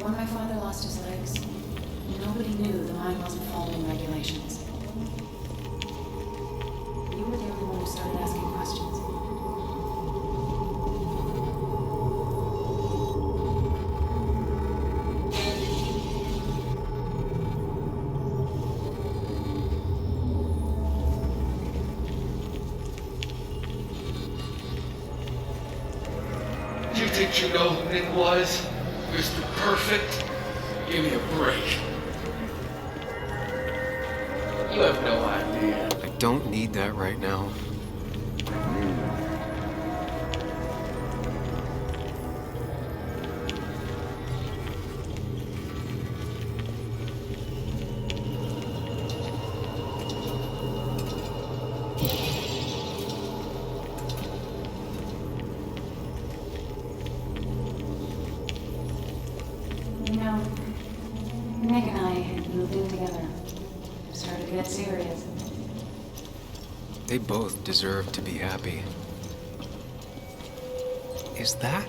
When my father lost his legs, nobody knew the mine wasn't following regulations. You were the only one who started asking questions. You think you know who Nick was? Mr. Perfect? Give me a break. You have no idea. I don't need that right now. You know, Nick and I had moved in together. Started to get serious. They both deserve to be happy. Is that?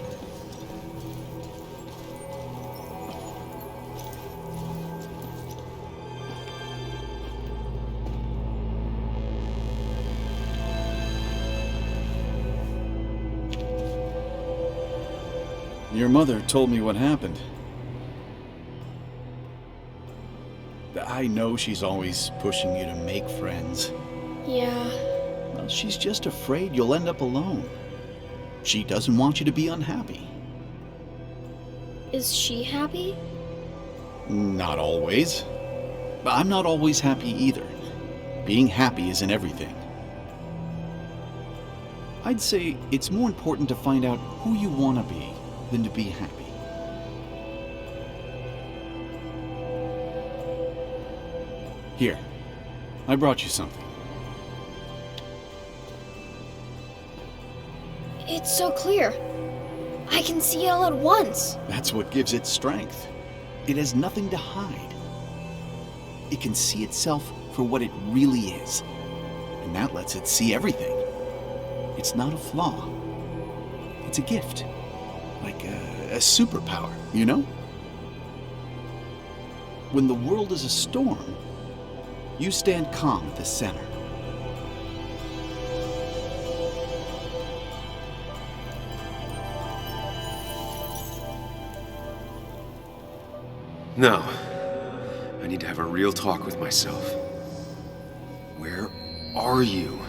Your mother told me what happened. I know she's always pushing you to make friends. Yeah. Well, she's just afraid you'll end up alone. She doesn't want you to be unhappy. Is she happy? Not always. But I'm not always happy either. Being happy isn't everything. I'd say it's more important to find out who you want to be than to be happy. Here, I brought you something. It's so clear. I can see it all at once. That's what gives it strength. It has nothing to hide. It can see itself for what it really is. And that lets it see everything. It's not a flaw. It's a gift. Like a superpower, you know? When the world is a storm, you stand calm at the center. No. I need to have a real talk with myself. Where are you?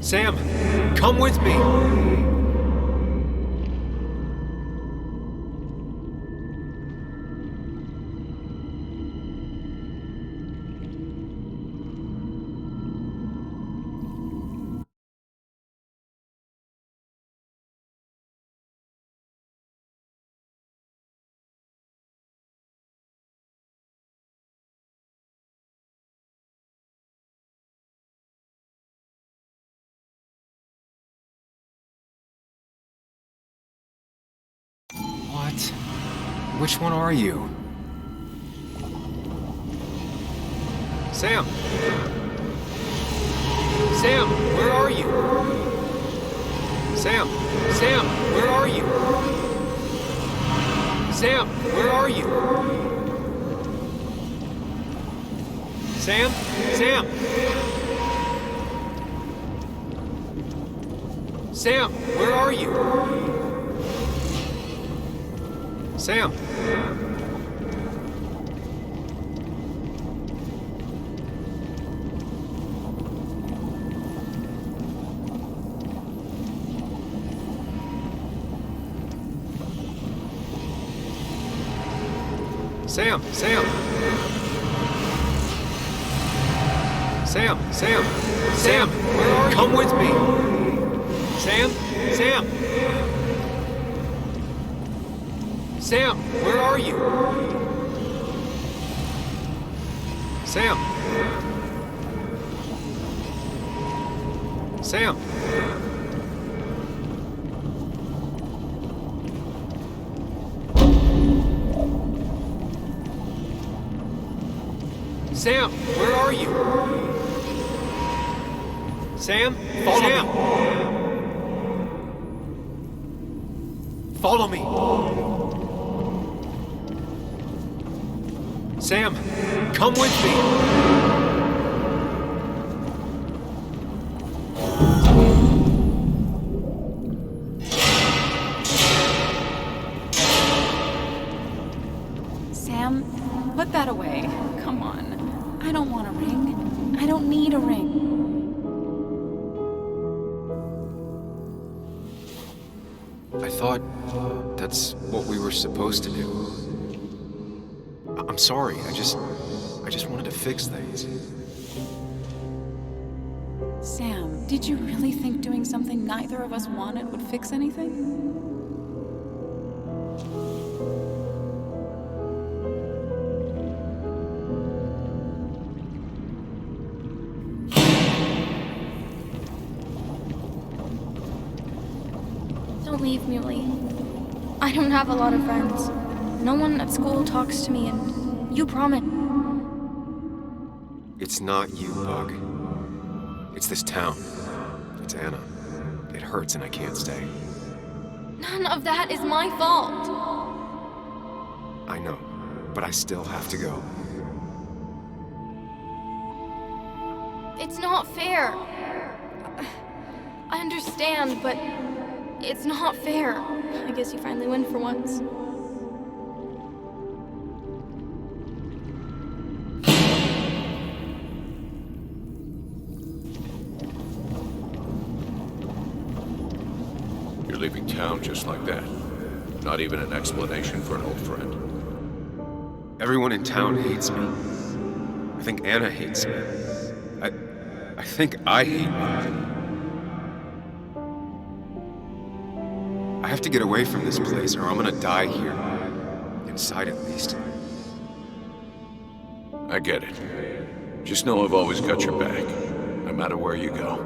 Sam, come with me! What? Which one are you? Sam! Sam, where are you? Sam! Sam, where are you? Sam, where are you? Sam? Sam! Sam, where are you? Sam! Sam! Sam! Sam! Sam! Sam! Where are you? Come with me! Sam! Sam! Sam! Where are you? Sam! Sam! Sam, where are you? Sam, follow me. Follow me. Sam, come with me. Sam, put that away. Come on. I don't want a ring. I don't need a ring. I thought that's what we were supposed to do. I'm sorry. I just wanted to fix things. Sam, did you really think doing something neither of us wanted would fix anything? Don't leave, Muley. I don't have a lot of friends. No one at school talks to me, and you promised. It's not you, Bug. It's this town. It's Anna. It hurts and I can't stay. None of that is my fault. I know, but I still have to go. It's not fair. I understand, but it's not fair. I guess you finally win for once. You're leaving town just like that. Not even an explanation for an old friend. Everyone in town hates me. I think Anna hates me. I think I hate me. I have to get away from this place or I'm gonna die here. Inside at least. I get it. Just know I've always got your back, no matter where you go.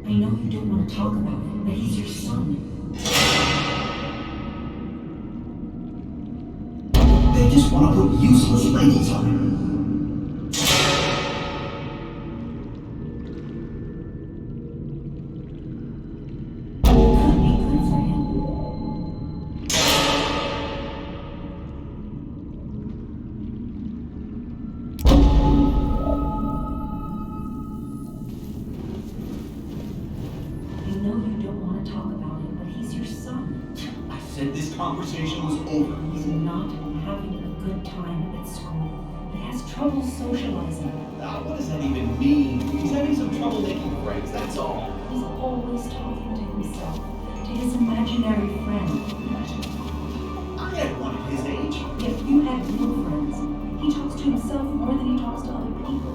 I know you don't want to talk about it, but he's your son. They just want to put useless labels on him. Conversation was over. He's not having a good time at school. He has trouble socializing. Now, what does that even mean? He's having some trouble making friends, that's all. He's always talking to himself, to his imaginary friend. I had one at his age. If you had real friends, he talks to himself more than he talks to other people.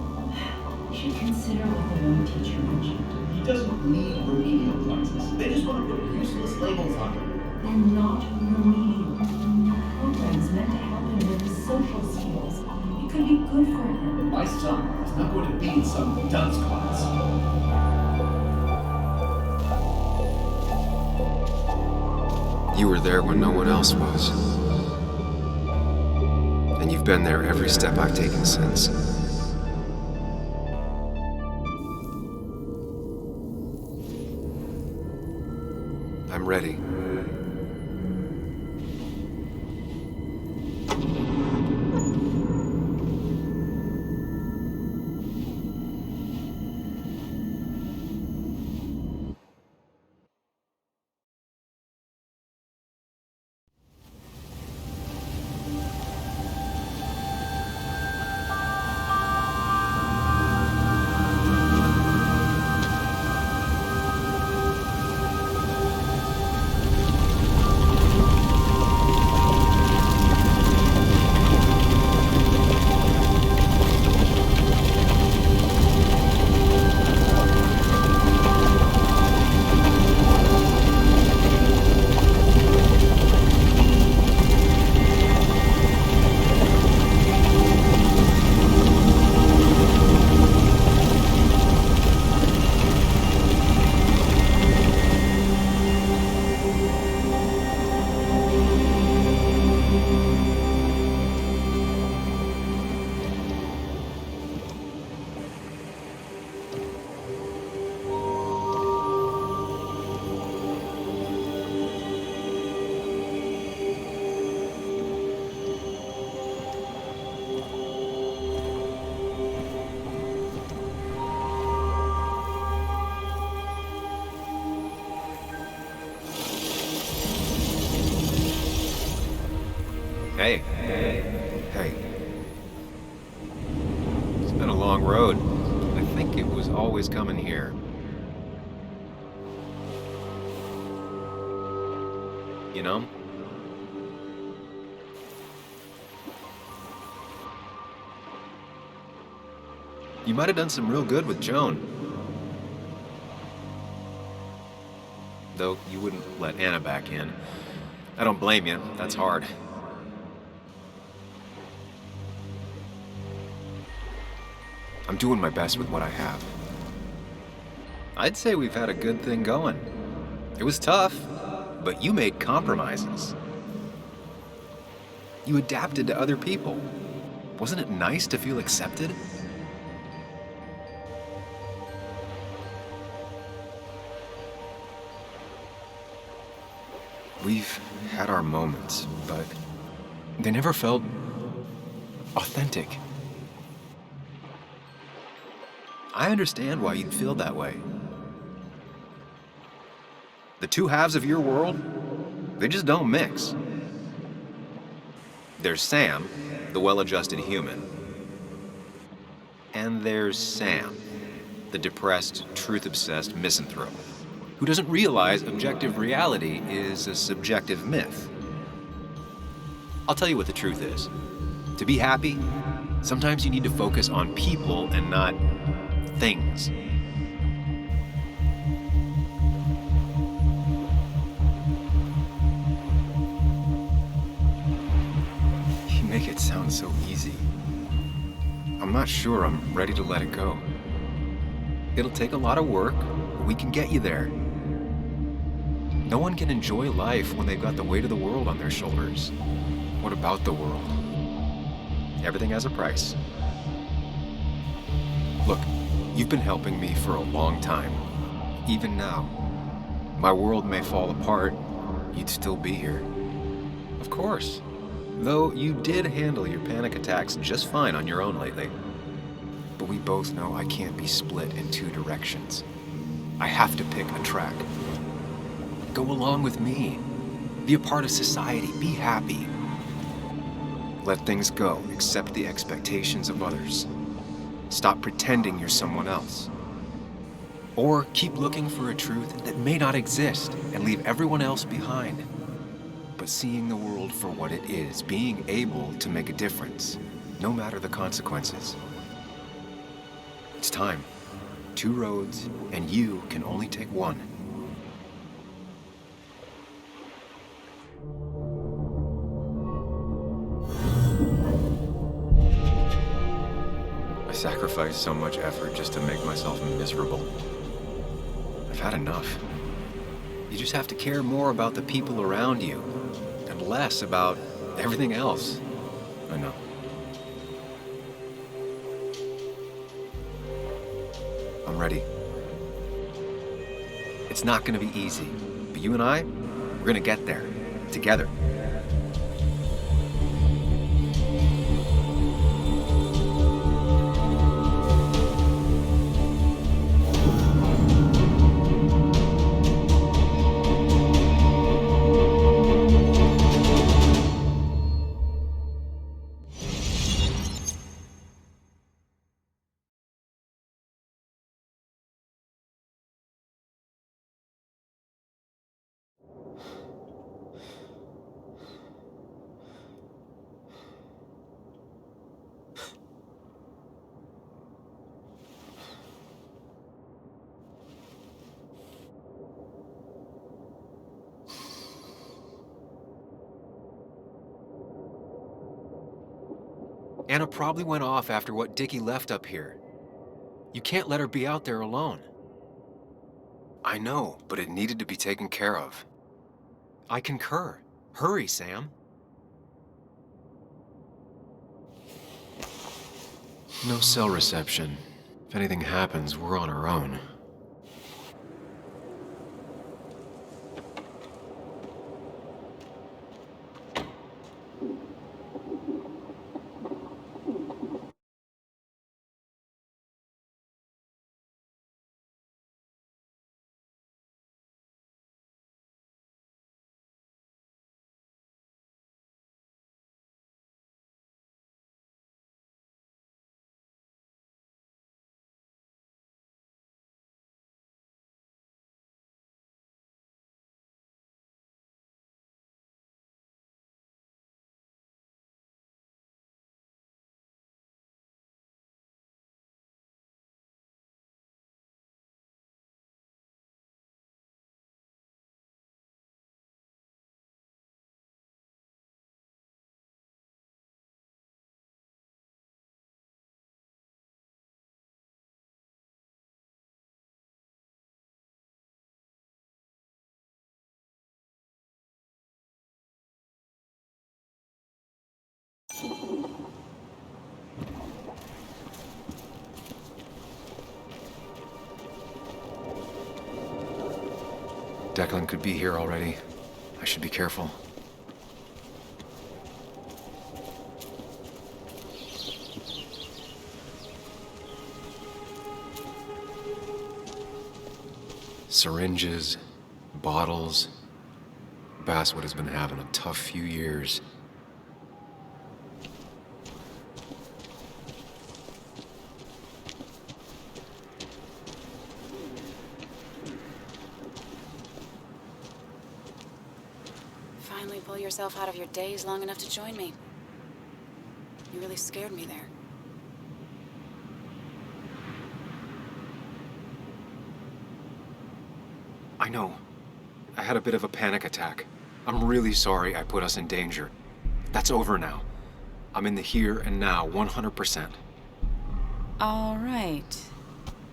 You should consider what the one teacher mentioned. He doesn't need remedial classes. They just want to put useless labels on him. They're not remedial. Programs meant to help him with his social skills. It could be good for him. My son is not going to be in some dunce class. You were there when no one else was. And you've been there every step I've taken since. I'm ready. Hey. Hey. It's been a long road. I think it was always coming here. You know? You might have done some real good with Joan. Though you wouldn't let Anna back in. I don't blame you. That's hard. I'm doing my best with what I have. I'd say we've had a good thing going. It was tough, but you made compromises. You adapted to other people. Wasn't it nice to feel accepted? We've had our moments, but they never felt authentic. I understand why you'd feel that way. The two halves of your world, they just don't mix. There's Sam, the well-adjusted human. And there's Sam, the depressed, truth-obsessed misanthrope, who doesn't realize objective reality is a subjective myth. I'll tell you what the truth is. To be happy, sometimes you need to focus on people and not things. You make it sound so easy. I'm not sure I'm ready to let it go. It'll take a lot of work, but we can get you there. No one can enjoy life when they've got the weight of the world on their shoulders. What about the world? Everything has a price. Look, you've been helping me for a long time. Even now, my world may fall apart, you'd still be here. Of course. Though you did handle your panic attacks just fine on your own lately. But we both know I can't be split in two directions. I have to pick a track. Go along with me. Be a part of society. Be happy. Let things go. Accept the expectations of others. Stop pretending you're someone else. Or keep looking for a truth that may not exist and leave everyone else behind. But seeing the world for what it is, being able to make a difference, no matter the consequences. It's time. Two roads, and you can only take one. I sacrificed so much effort just to make myself miserable. I've had enough. You just have to care more about the people around you and less about everything else. I know. I'm ready. It's not gonna be easy, but you and I, we're gonna get there, together. Anna probably went off after what Dickie left up here. You can't let her be out there alone. I know, but it needed to be taken care of. I concur. Hurry, Sam. No cell reception. If anything happens, we're on our own. Declan could be here already. I should be careful. Syringes, bottles. Basswood has been having a tough few years. Finally pull yourself out of your daze long enough to join me. You really scared me there. I know. I had a bit of a panic attack. I'm really sorry I put us in danger. That's over now. I'm in the here and now, 100%. All right.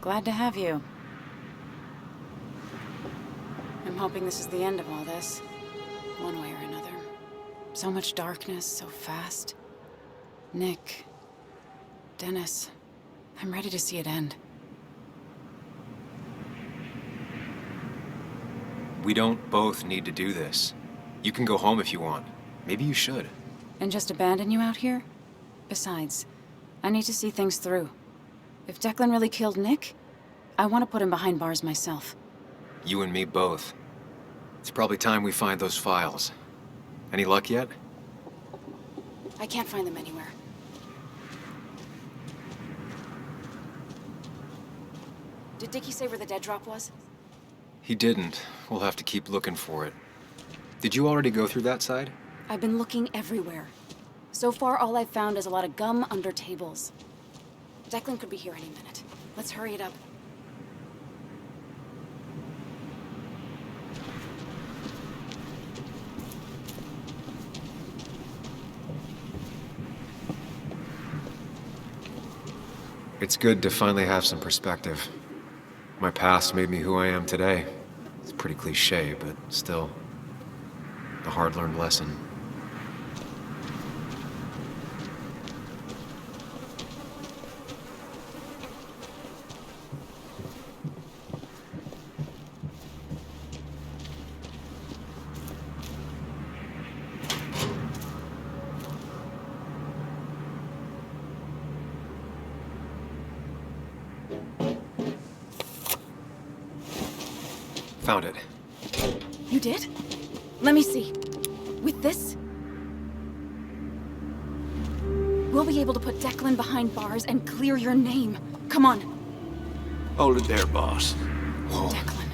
Glad to have you. I'm hoping this is the end of all this, one way or another. So much darkness, so fast. Nick, Dennis, I'm ready to see it end. We don't both need to do this. You can go home if you want. Maybe you should. And just abandon you out here? Besides, I need to see things through. If Declan really killed Nick, I want to put him behind bars myself. You and me both. It's probably time we find those files. Any luck yet? I can't find them anywhere. Did Dickie say where the dead drop was? He didn't. We'll have to keep looking for it. Did you already go through that side? I've been looking everywhere. So far, all I've found is a lot of gum under tables. Declan could be here any minute. Let's hurry it up. It's good to finally have some perspective. My past made me who I am today. It's pretty cliche, but still, a hard-learned lesson. Found it. You did? Let me see. With this, we'll be able to put Declan behind bars and clear your name. Come on. Hold it there, boss. Whoa. Declan.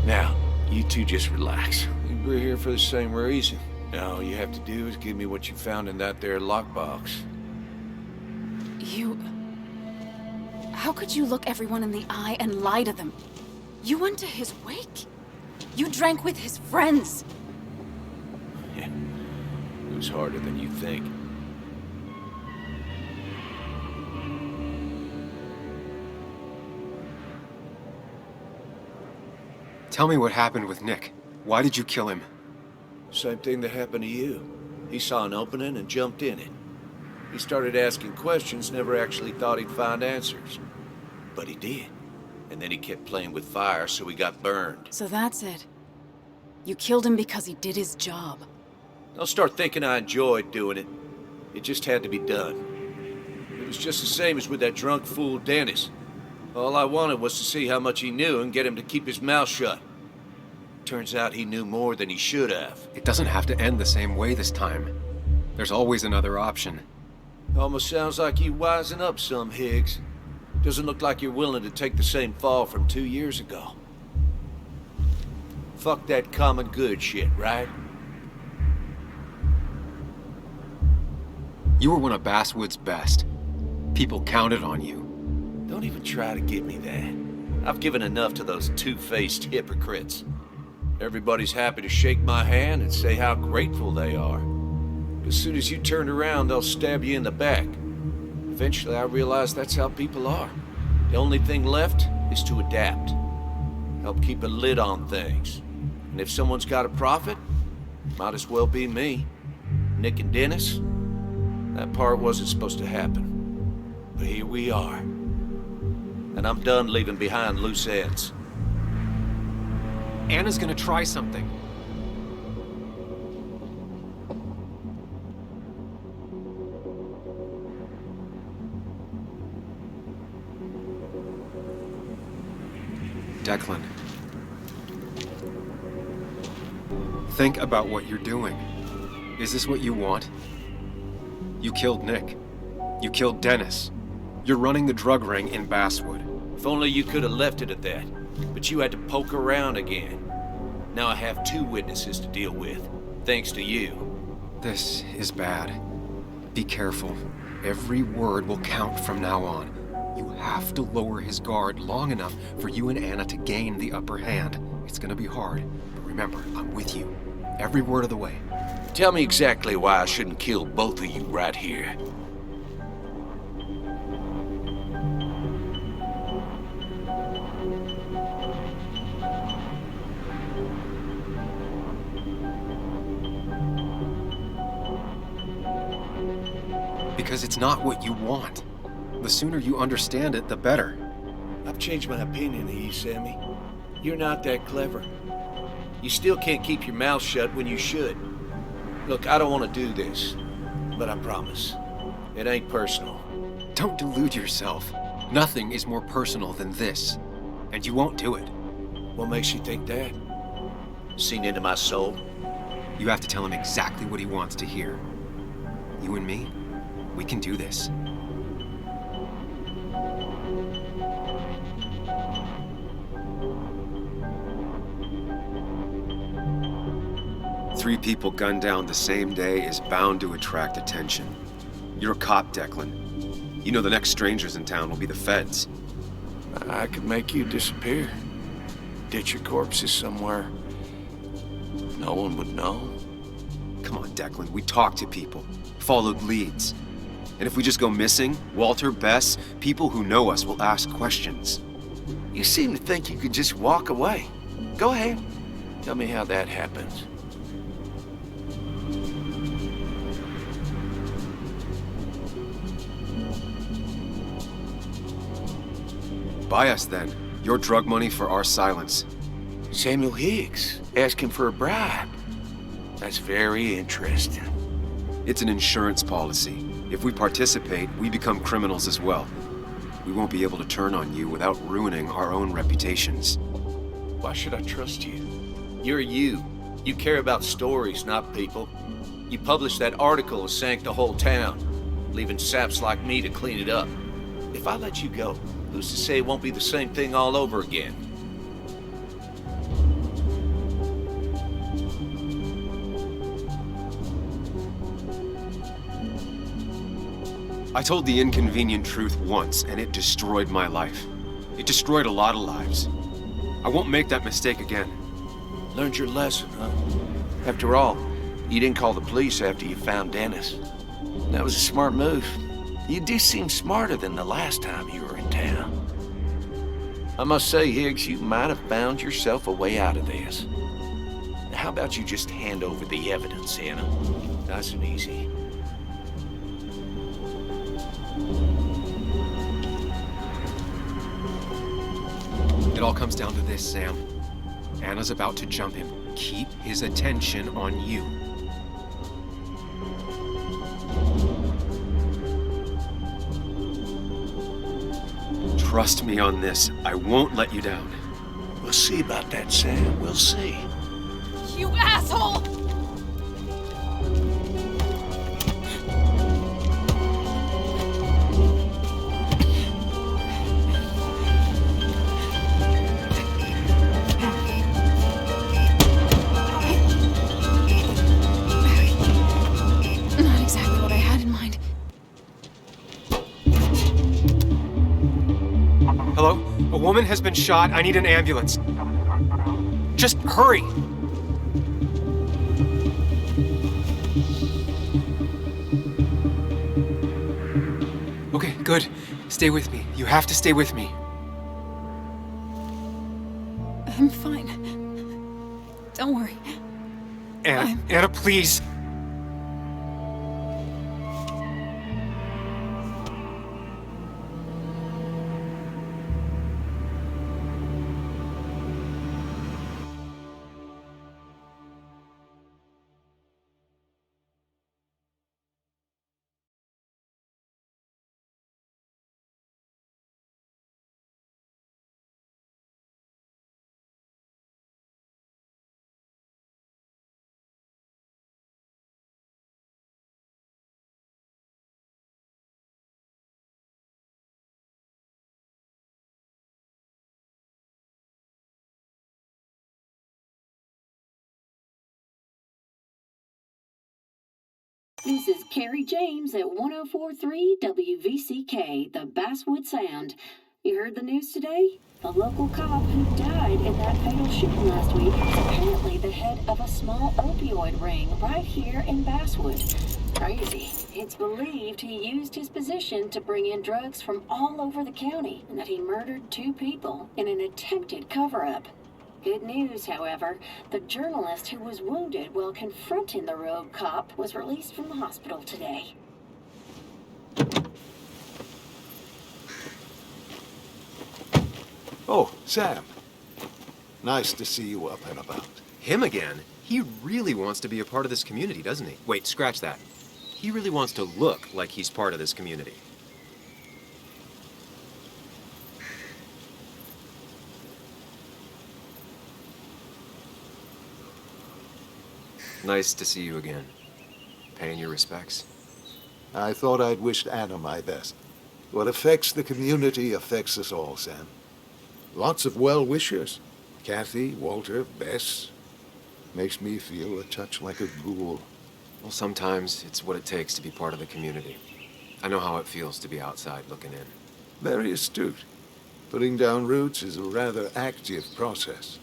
Now, you two just relax. We're here for the same reason. Now, all you have to do is give me what you found in that there lockbox. You... How could you look everyone in the eye and lie to them? You went to his wake? You drank with his friends? Yeah, it was harder than you think. Tell me what happened with Nick. Why did you kill him? Same thing that happened to you. He saw an opening and jumped in it. He started asking questions, never actually thought he'd find answers. But he did. And then he kept playing with fire, so he got burned. So that's it. You killed him because he did his job. Don't start thinking I enjoyed doing it. It just had to be done. It was just the same as with that drunk fool Dennis. All I wanted was to see how much he knew and get him to keep his mouth shut. Turns out he knew more than he should have. It doesn't have to end the same way this time. There's always another option. Almost sounds like you wising up some, Higgs. Doesn't look like you're willing to take the same fall from 2 years ago. Fuck that common good shit, right? You were one of Basswood's best. People counted on you. Don't even try to give me that. I've given enough to those two-faced hypocrites. Everybody's happy to shake my hand and say how grateful they are. As soon as you turn around, they'll stab you in the back. Eventually, I realized that's how people are. The only thing left is to adapt. Help keep a lid on things. And if someone's got a profit, might as well be me. Nick and Dennis, that part wasn't supposed to happen. But here we are. And I'm done leaving behind loose ends. Anna's gonna try something. Declan. Think about what you're doing. Is this what you want? You killed Nick. You killed Dennis. You're running the drug ring in Basswood. If only you could have left it at that. But you had to poke around again. Now I have 2 witnesses to deal with, thanks to you. This is bad. Be careful. Every word will count from now on. You have to lower his guard long enough for you and Anna to gain the upper hand. It's gonna be hard, but remember, I'm with you. Every word of the way. Tell me exactly why I shouldn't kill both of you right here. Because it's not what you want. The sooner you understand it, the better. I've changed my opinion of you, Sammy. You're not that clever. You still can't keep your mouth shut when you should. Look, I don't want to do this, but I promise, it ain't personal. Don't delude yourself. Nothing is more personal than this, and you won't do it. What makes you think that? Seen into my soul? You have to tell him exactly what he wants to hear. You and me, we can do this. Three people gunned down the same day is bound to attract attention. You're a cop, Declan. You know the next strangers in town will be the feds. I could make you disappear. Ditch your corpses somewhere. No one would know. Come on, Declan. We talked to people, followed leads. And if we just go missing, Walter, Bess, people who know us will ask questions. You seem to think you could just walk away. Go ahead. Tell me how that happens. Buy us, then. Your drug money for our silence. Samuel Higgs, asking for a bribe. That's very interesting. It's an insurance policy. If we participate, we become criminals as well. We won't be able to turn on you without ruining our own reputations. Why should I trust you? You're you. You care about stories, not people. You published that article that sank the whole town, leaving saps like me to clean it up. If I let you go, who's to say it won't be the same thing all over again? I told the inconvenient truth once, and it destroyed my life. It destroyed a lot of lives. I won't make that mistake again. Learned your lesson, huh? After all, you didn't call the police after you found Dennis. That was a smart move. You do seem smarter than the last time you were in town. I must say, Higgs, you might have found yourself a way out of this. How about you just hand over the evidence, Anna? Nice and easy. It all comes down to this, Sam. Anna's about to jump him. Keep his attention on you. Trust me on this. I won't let you down. We'll see about that, Sam. We'll see. You asshole! Not exactly what I had in mind. Hello? A woman has been shot. I need an ambulance. Just hurry! Okay, good. Stay with me. You have to stay with me. I'm fine. Don't worry. Anna, Anna, please. This is Carrie James at 104.3 WVCK, the Basswood Sound. You heard the news today? The local cop who died in that fatal shooting last week is apparently the head of a small opioid ring right here in Basswood. Crazy. It's believed he used his position to bring in drugs from all over the county and that he murdered 2 people in an attempted cover-up. Good news, however, the journalist who was wounded while confronting the rogue cop was released from the hospital today. Oh, Sam. Nice to see you up and about. Him again? He really wants to be a part of this community, doesn't he? Wait, scratch that. He really wants to look like he's part of this community. Nice to see you again. Paying your respects? I thought I'd wished Anna my best. What affects the community affects us all, Sam. Lots of well-wishers. Kathy, Walter, Bess. Makes me feel a touch like a ghoul. Well, sometimes it's what it takes to be part of the community. I know how it feels to be outside looking in. Very astute. Putting down roots is a rather active process.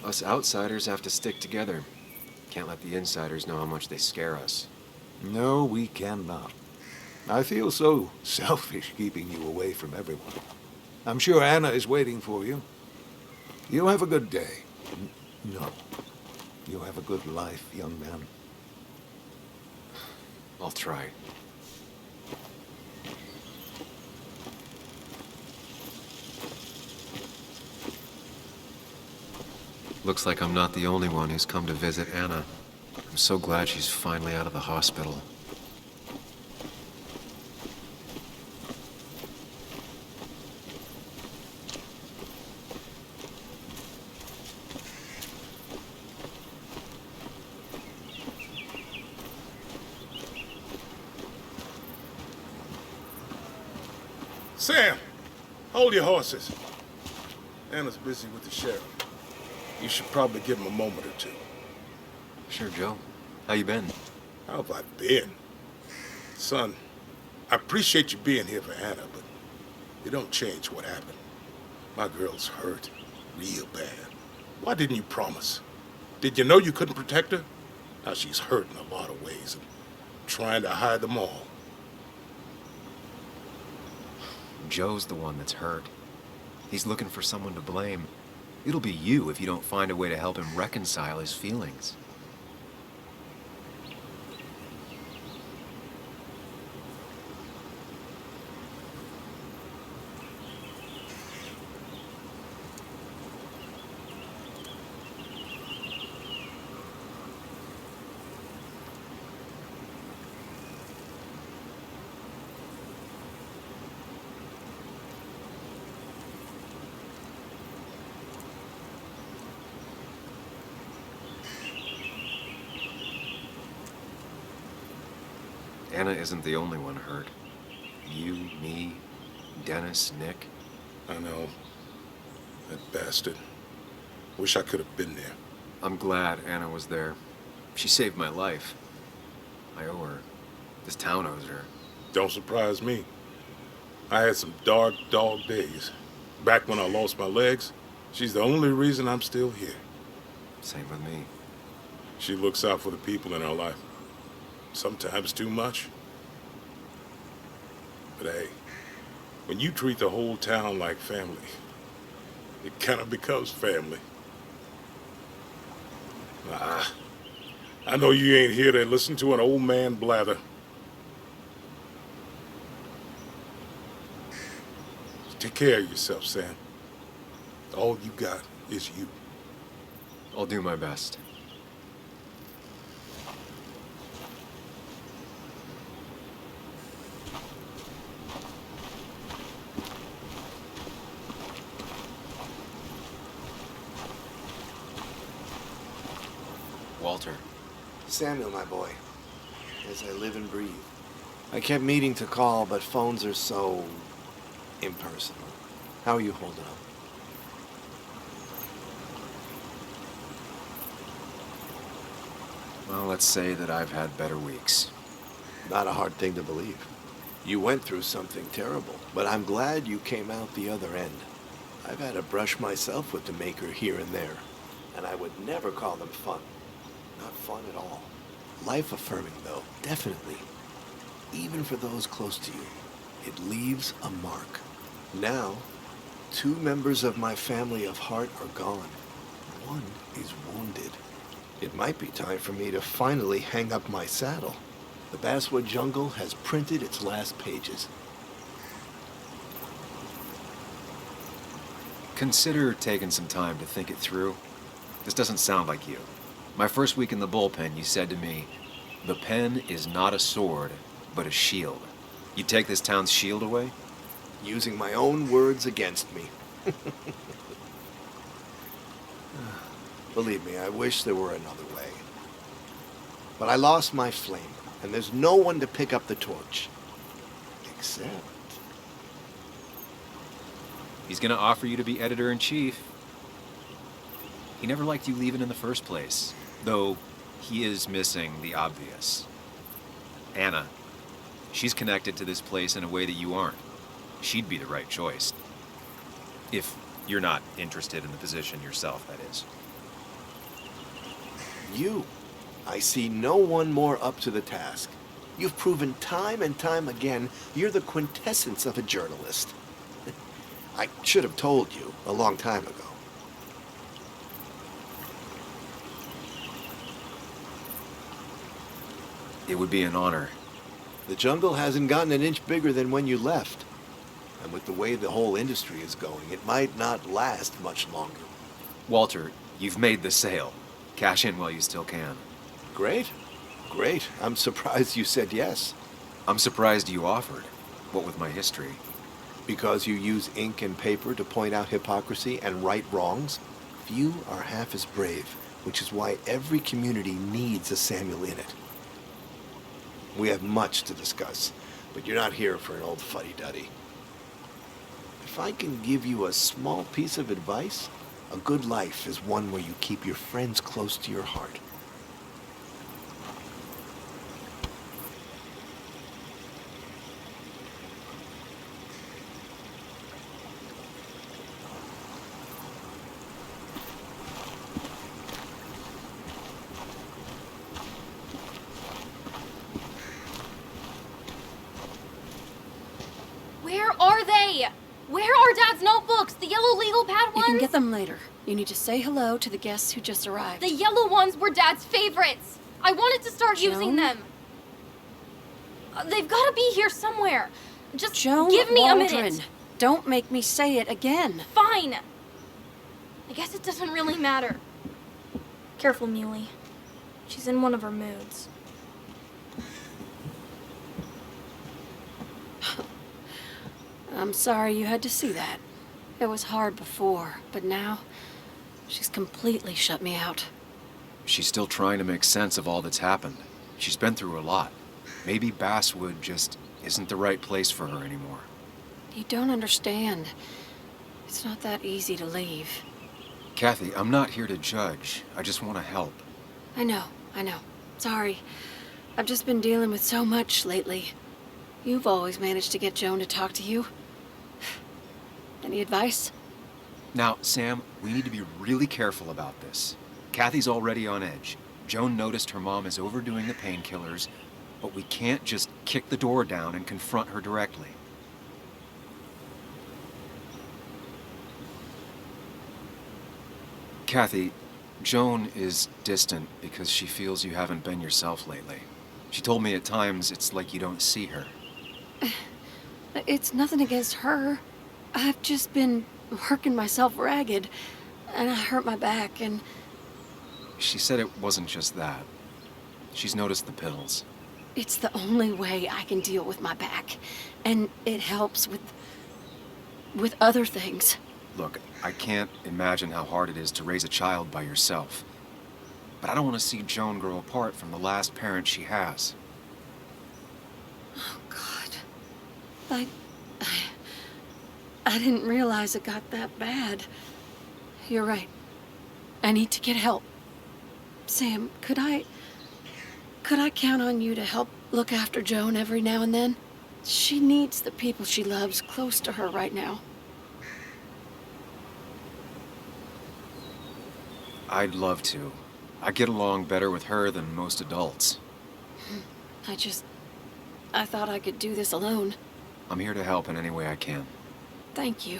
Us outsiders have to stick together. Can't let the insiders know how much they scare us. No, we cannot. I feel so selfish keeping you away from everyone. I'm sure Anna is waiting for you. You have a good day. No. You have a good life, young man. I'll try. Looks like I'm not the only one who's come to visit Anna. I'm so glad she's finally out of the hospital. Sam, hold your horses. Anna's busy with the sheriff. You should probably give him a moment or two. Sure, Joe. How you been? How have I been? Son, I appreciate you being here for Anna, but it don't change what happened. My girl's hurt real bad. Why didn't you promise? Did you know you couldn't protect her? Now she's hurt in a lot of ways and trying to hide them all. Joe's the one that's hurt. He's looking for someone to blame. It'll be you if you don't find a way to help him reconcile his feelings. Anna isn't the only one hurt. You, me, Dennis, Nick. I know. That bastard. Wish I could have been there. I'm glad Anna was there. She saved my life. I owe her. This town owes her. Don't surprise me. I had some dark dog days. Back when I lost my legs, she's the only reason I'm still here. Same with me. She looks out for the people in her life. Sometimes too much. But hey, when you treat the whole town like family, it kind of becomes family. I know you ain't here to listen to an old man blather. Take care of yourself, Sam. All you got is you. I'll do my best. Walter. Samuel, my boy. As I live and breathe. I kept meaning to call, but phones are so impersonal. How are you holding up? Well, let's say that I've had better weeks. Not a hard thing to believe. You went through something terrible, but I'm glad you came out the other end. I've had a brush myself with the Maker here and there, and I would never call them fun. Not fun at all. Life-affirming, though, definitely. Even for those close to you, it leaves a mark. Now, 2 members of my family of heart are gone. One is wounded. It might be time for me to finally hang up my saddle. The Basswood Jungle has printed its last pages. Consider taking some time to think it through. This doesn't sound like you. My first week in the bullpen, you said to me, "The pen is not a sword, but a shield." You take this town's shield away? Using my own words against me. Believe me, I wish there were another way. But I lost my flame, and there's no one to pick up the torch. Except... He's gonna offer you to be editor-in-chief. He never liked you leaving in the first place, though he is missing the obvious. Anna. She's connected to this place in a way that you aren't. She'd be the right choice. If you're not interested in the position yourself, that is. You. I see no one more up to the task. You've proven time and time again you're the quintessence of a journalist. I should have told you a long time ago. It would be an honor. The jungle hasn't gotten an inch bigger than when you left. And with the way the whole industry is going, it might not last much longer. Walter, you've made the sale. Cash in while you still can. Great. Great. I'm surprised you said yes. I'm surprised you offered. What with my history? Because you use ink and paper to point out hypocrisy and right wrongs? Few are half as brave, which is why every community needs a Samuel in it. We have much to discuss, but you're not here for an old fuddy-duddy. If I can give you a small piece of advice, a good life is one where you keep your friends close to your heart. Where are they? Where are Dad's notebooks? The yellow legal pad ones? You can get them later. You need to say hello to the guests who just arrived. The yellow ones were Dad's favorites. I wanted to start using them. They've got to be here somewhere. Just Joan give me Waldron. a minute. Don't make me say it again. Fine. I guess it doesn't really matter. Careful, Muley. She's in one of her moods. I'm sorry you had to see that. It was hard before, but now she's completely shut me out. She's still trying to make sense of all that's happened. She's been through a lot. Maybe Basswood just isn't the right place for her anymore. You don't understand. It's not that easy to leave. Kathy, I'm not here to judge. I just want to help. I know. Sorry. I've just been dealing with so much lately. You've always managed to get Joan to talk to you. Any advice? Now, Sam, we need to be really careful about this. Kathy's already on edge. Joan noticed her mom is overdoing the painkillers, but we can't just kick the door down and confront her directly. Kathy, Joan is distant because she feels you haven't been yourself lately. She told me at times it's like you don't see her. It's nothing against her. I've just been working myself ragged, and I hurt my back, and... She said it wasn't just that. She's noticed the pills. It's the only way I can deal with my back, and it helps with other things. Look, I can't imagine how hard it is to raise a child by yourself. But I don't want to see Joan grow apart from the last parent she has. Oh, God. I didn't realize it got that bad. You're right. I need to get help. Sam, could I Could I count on you to help look after Joan every now and then? She needs the people she loves close to her right now. I'd love to. I get along better with her than most adults. I thought I could do this alone. I'm here to help in any way I can. Thank you.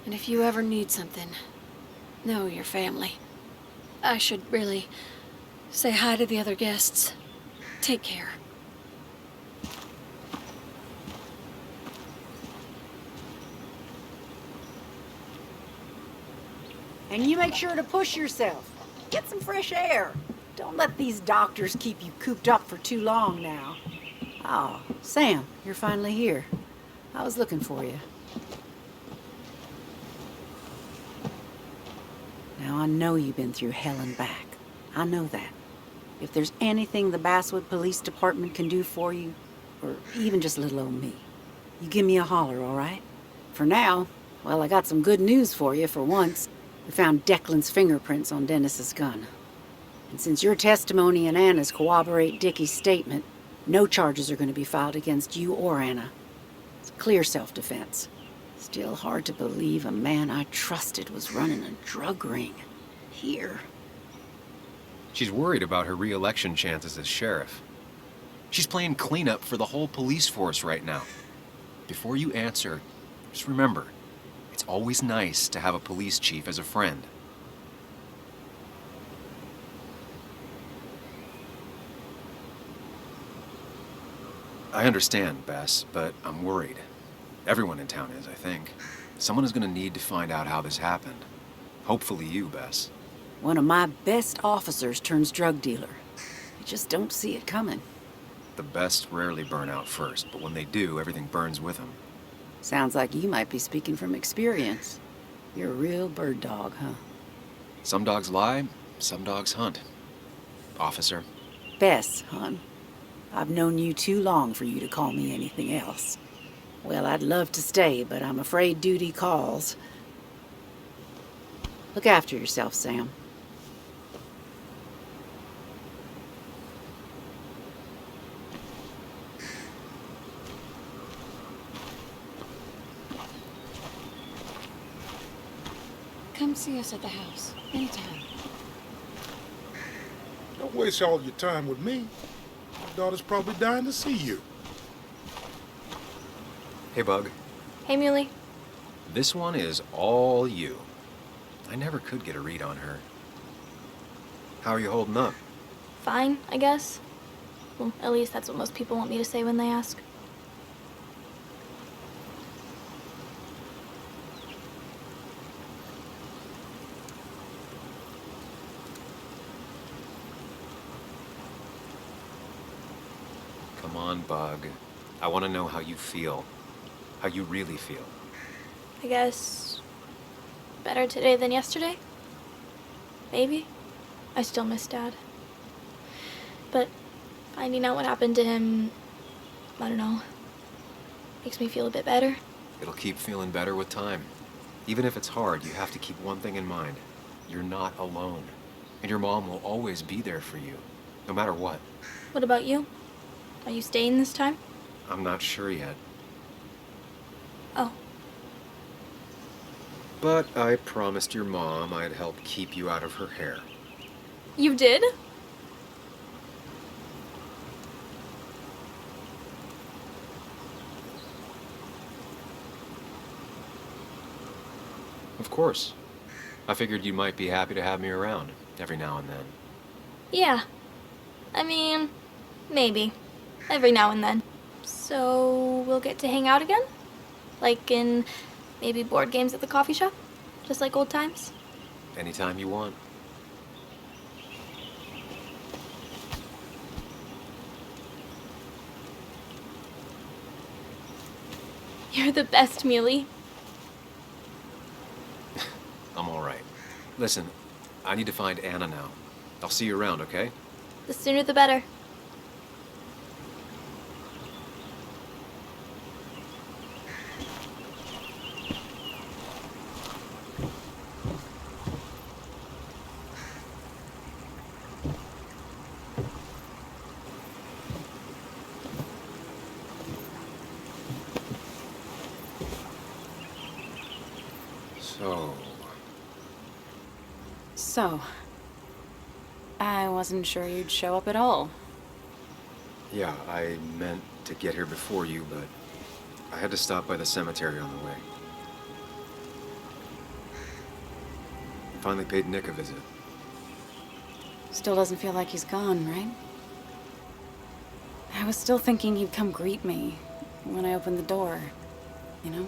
And if you ever need something, know your family. I should really say hi to the other guests. Take care. And you make sure to push yourself. Get some fresh air. Don't let these doctors keep you cooped up for too long now. Oh, Sam, you're finally here. I was looking for you. Now, I know you've been through hell and back. I know that. If there's anything the Basswood Police Department can do for you, or even just little old me, you give me a holler, all right? For now, well, I got some good news for you for once. We found Declan's fingerprints on Dennis's gun. And since your testimony and Anna's corroborate Dickie's statement, no charges are going to be filed against you or Anna. It's clear self-defense. Still hard to believe a man I trusted was running a drug ring. Here. She's worried about her re-election chances as sheriff. She's playing cleanup for the whole police force right now. Before you answer, just remember, it's always nice to have a police chief as a friend. I understand, Bess, but I'm worried. Everyone in town is, I think. Someone is going to need to find out how this happened. Hopefully you, Bess. One of my best officers turns drug dealer. I just don't see it coming. The best rarely burn out first, but when they do, everything burns with them. Sounds like you might be speaking from experience. You're a real bird dog, huh? Some dogs lie, some dogs hunt. Officer. Bess, hon. I've known you too long for you to call me anything else. Well, I'd love to stay, but I'm afraid duty calls. Look after yourself, Sam. Come see us at the house, anytime. Don't waste all your time with me. My daughter's probably dying to see you. Hey, Bug. Hey, Muley. This one is all you. I never could get a read on her. How are you holding up? Fine, I guess. Well, at least that's what most people want me to say when they ask. Come on, Bug. I want to know how you feel. How you really feel. I guess better today than yesterday? Maybe. I still miss Dad. But finding out what happened to him, I don't know, makes me feel a bit better. It'll keep feeling better with time. Even if it's hard, you have to keep one thing in mind. You're not alone. And your mom will always be there for you, no matter what. What about you? Are you staying this time? I'm not sure yet. Oh. But I promised your mom I'd help keep you out of her hair. You did? Of course. I figured you might be happy to have me around every now and then. Yeah. I mean, maybe. Every now and then. So we'll get to hang out again? Like in maybe board games at the coffee shop? Just like old times? Anytime you want. You're the best, Muley. I'm all right. Listen, I need to find Anna now. I'll see you around, okay? The sooner the better. So, I wasn't sure you'd show up at all. Yeah, I meant to get here before you, but I had to stop by the cemetery on the way. Finally paid Nick a visit. Still doesn't feel like he's gone, right? I was still thinking he'd come greet me when I opened the door, you know?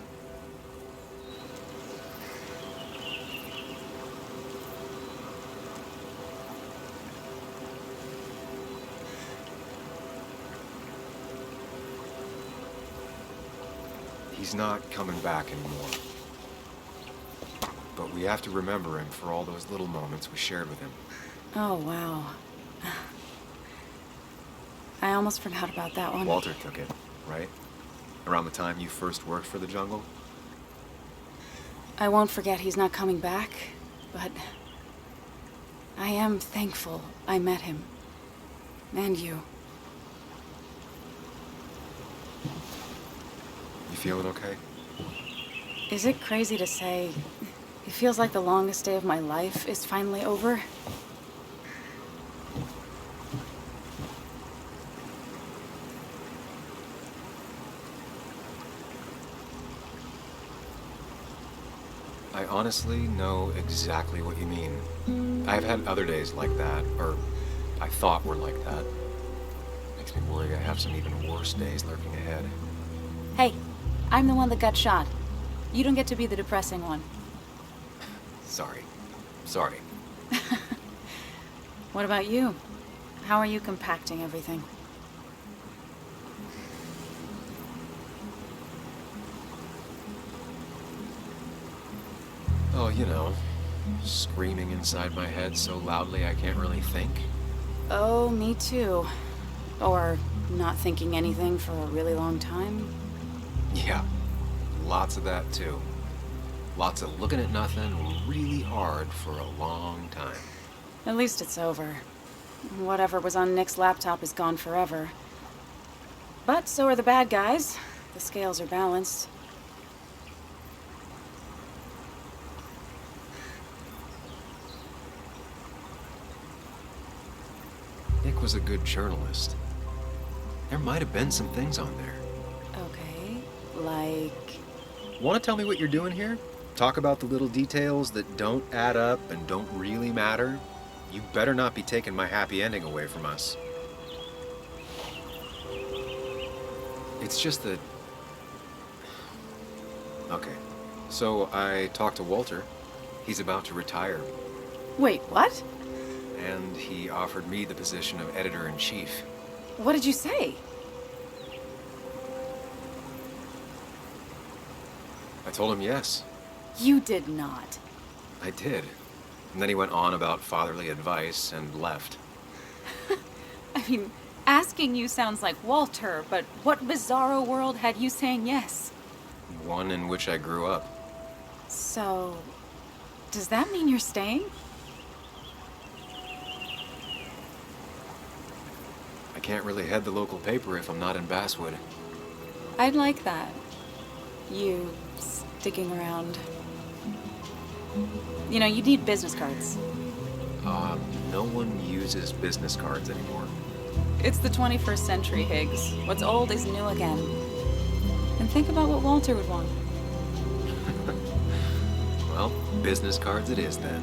He's not coming back anymore. But we have to remember him for all those little moments we shared with him. Oh, wow. I almost forgot about that one. Walter took it, right? Around the time you first worked for the jungle? I won't forget he's not coming back, but I am thankful I met him. And you. You feeling okay? Is it crazy to say it feels like the longest day of my life is finally over? I honestly know exactly what you mean. I've had other days like that, or I thought were like that. Makes me worry I have some even worse days lurking ahead. Hey, I'm the one that got shot. You don't get to be the depressing one. Sorry. Sorry. What about you? How are you compacting everything? Oh, you know, screaming inside my head so loudly I can't really think. Oh, me too. Or not thinking anything for a really long time. Yeah, lots of that too. Lots of looking at nothing really hard for a long time. At least it's over. Whatever was on Nick's laptop is gone forever. But so are the bad guys. The scales are balanced. Nick was a good journalist. There might have been some things on there. Okay, like... Want to tell me what you're doing here? Talk about the little details that don't add up and don't really matter? You better not be taking my happy ending away from us. It's just that... Okay, so I talked to Walter. He's about to retire. Wait, what? And he offered me the position of editor-in-chief. What did you say? I told him yes. You did not. I did. And then he went on about fatherly advice and left. I mean, asking you sounds like Walter, but what bizarro world had you saying yes? One in which I grew up. So, does that mean you're staying? I can't really head the local paper if I'm not in Basswood. I'd like that. You sticking around. You know, you need business cards. No one uses business cards anymore. It's the 21st century, Higgs. What's old is new again. And think about what Walter would want. Well, business cards it is then.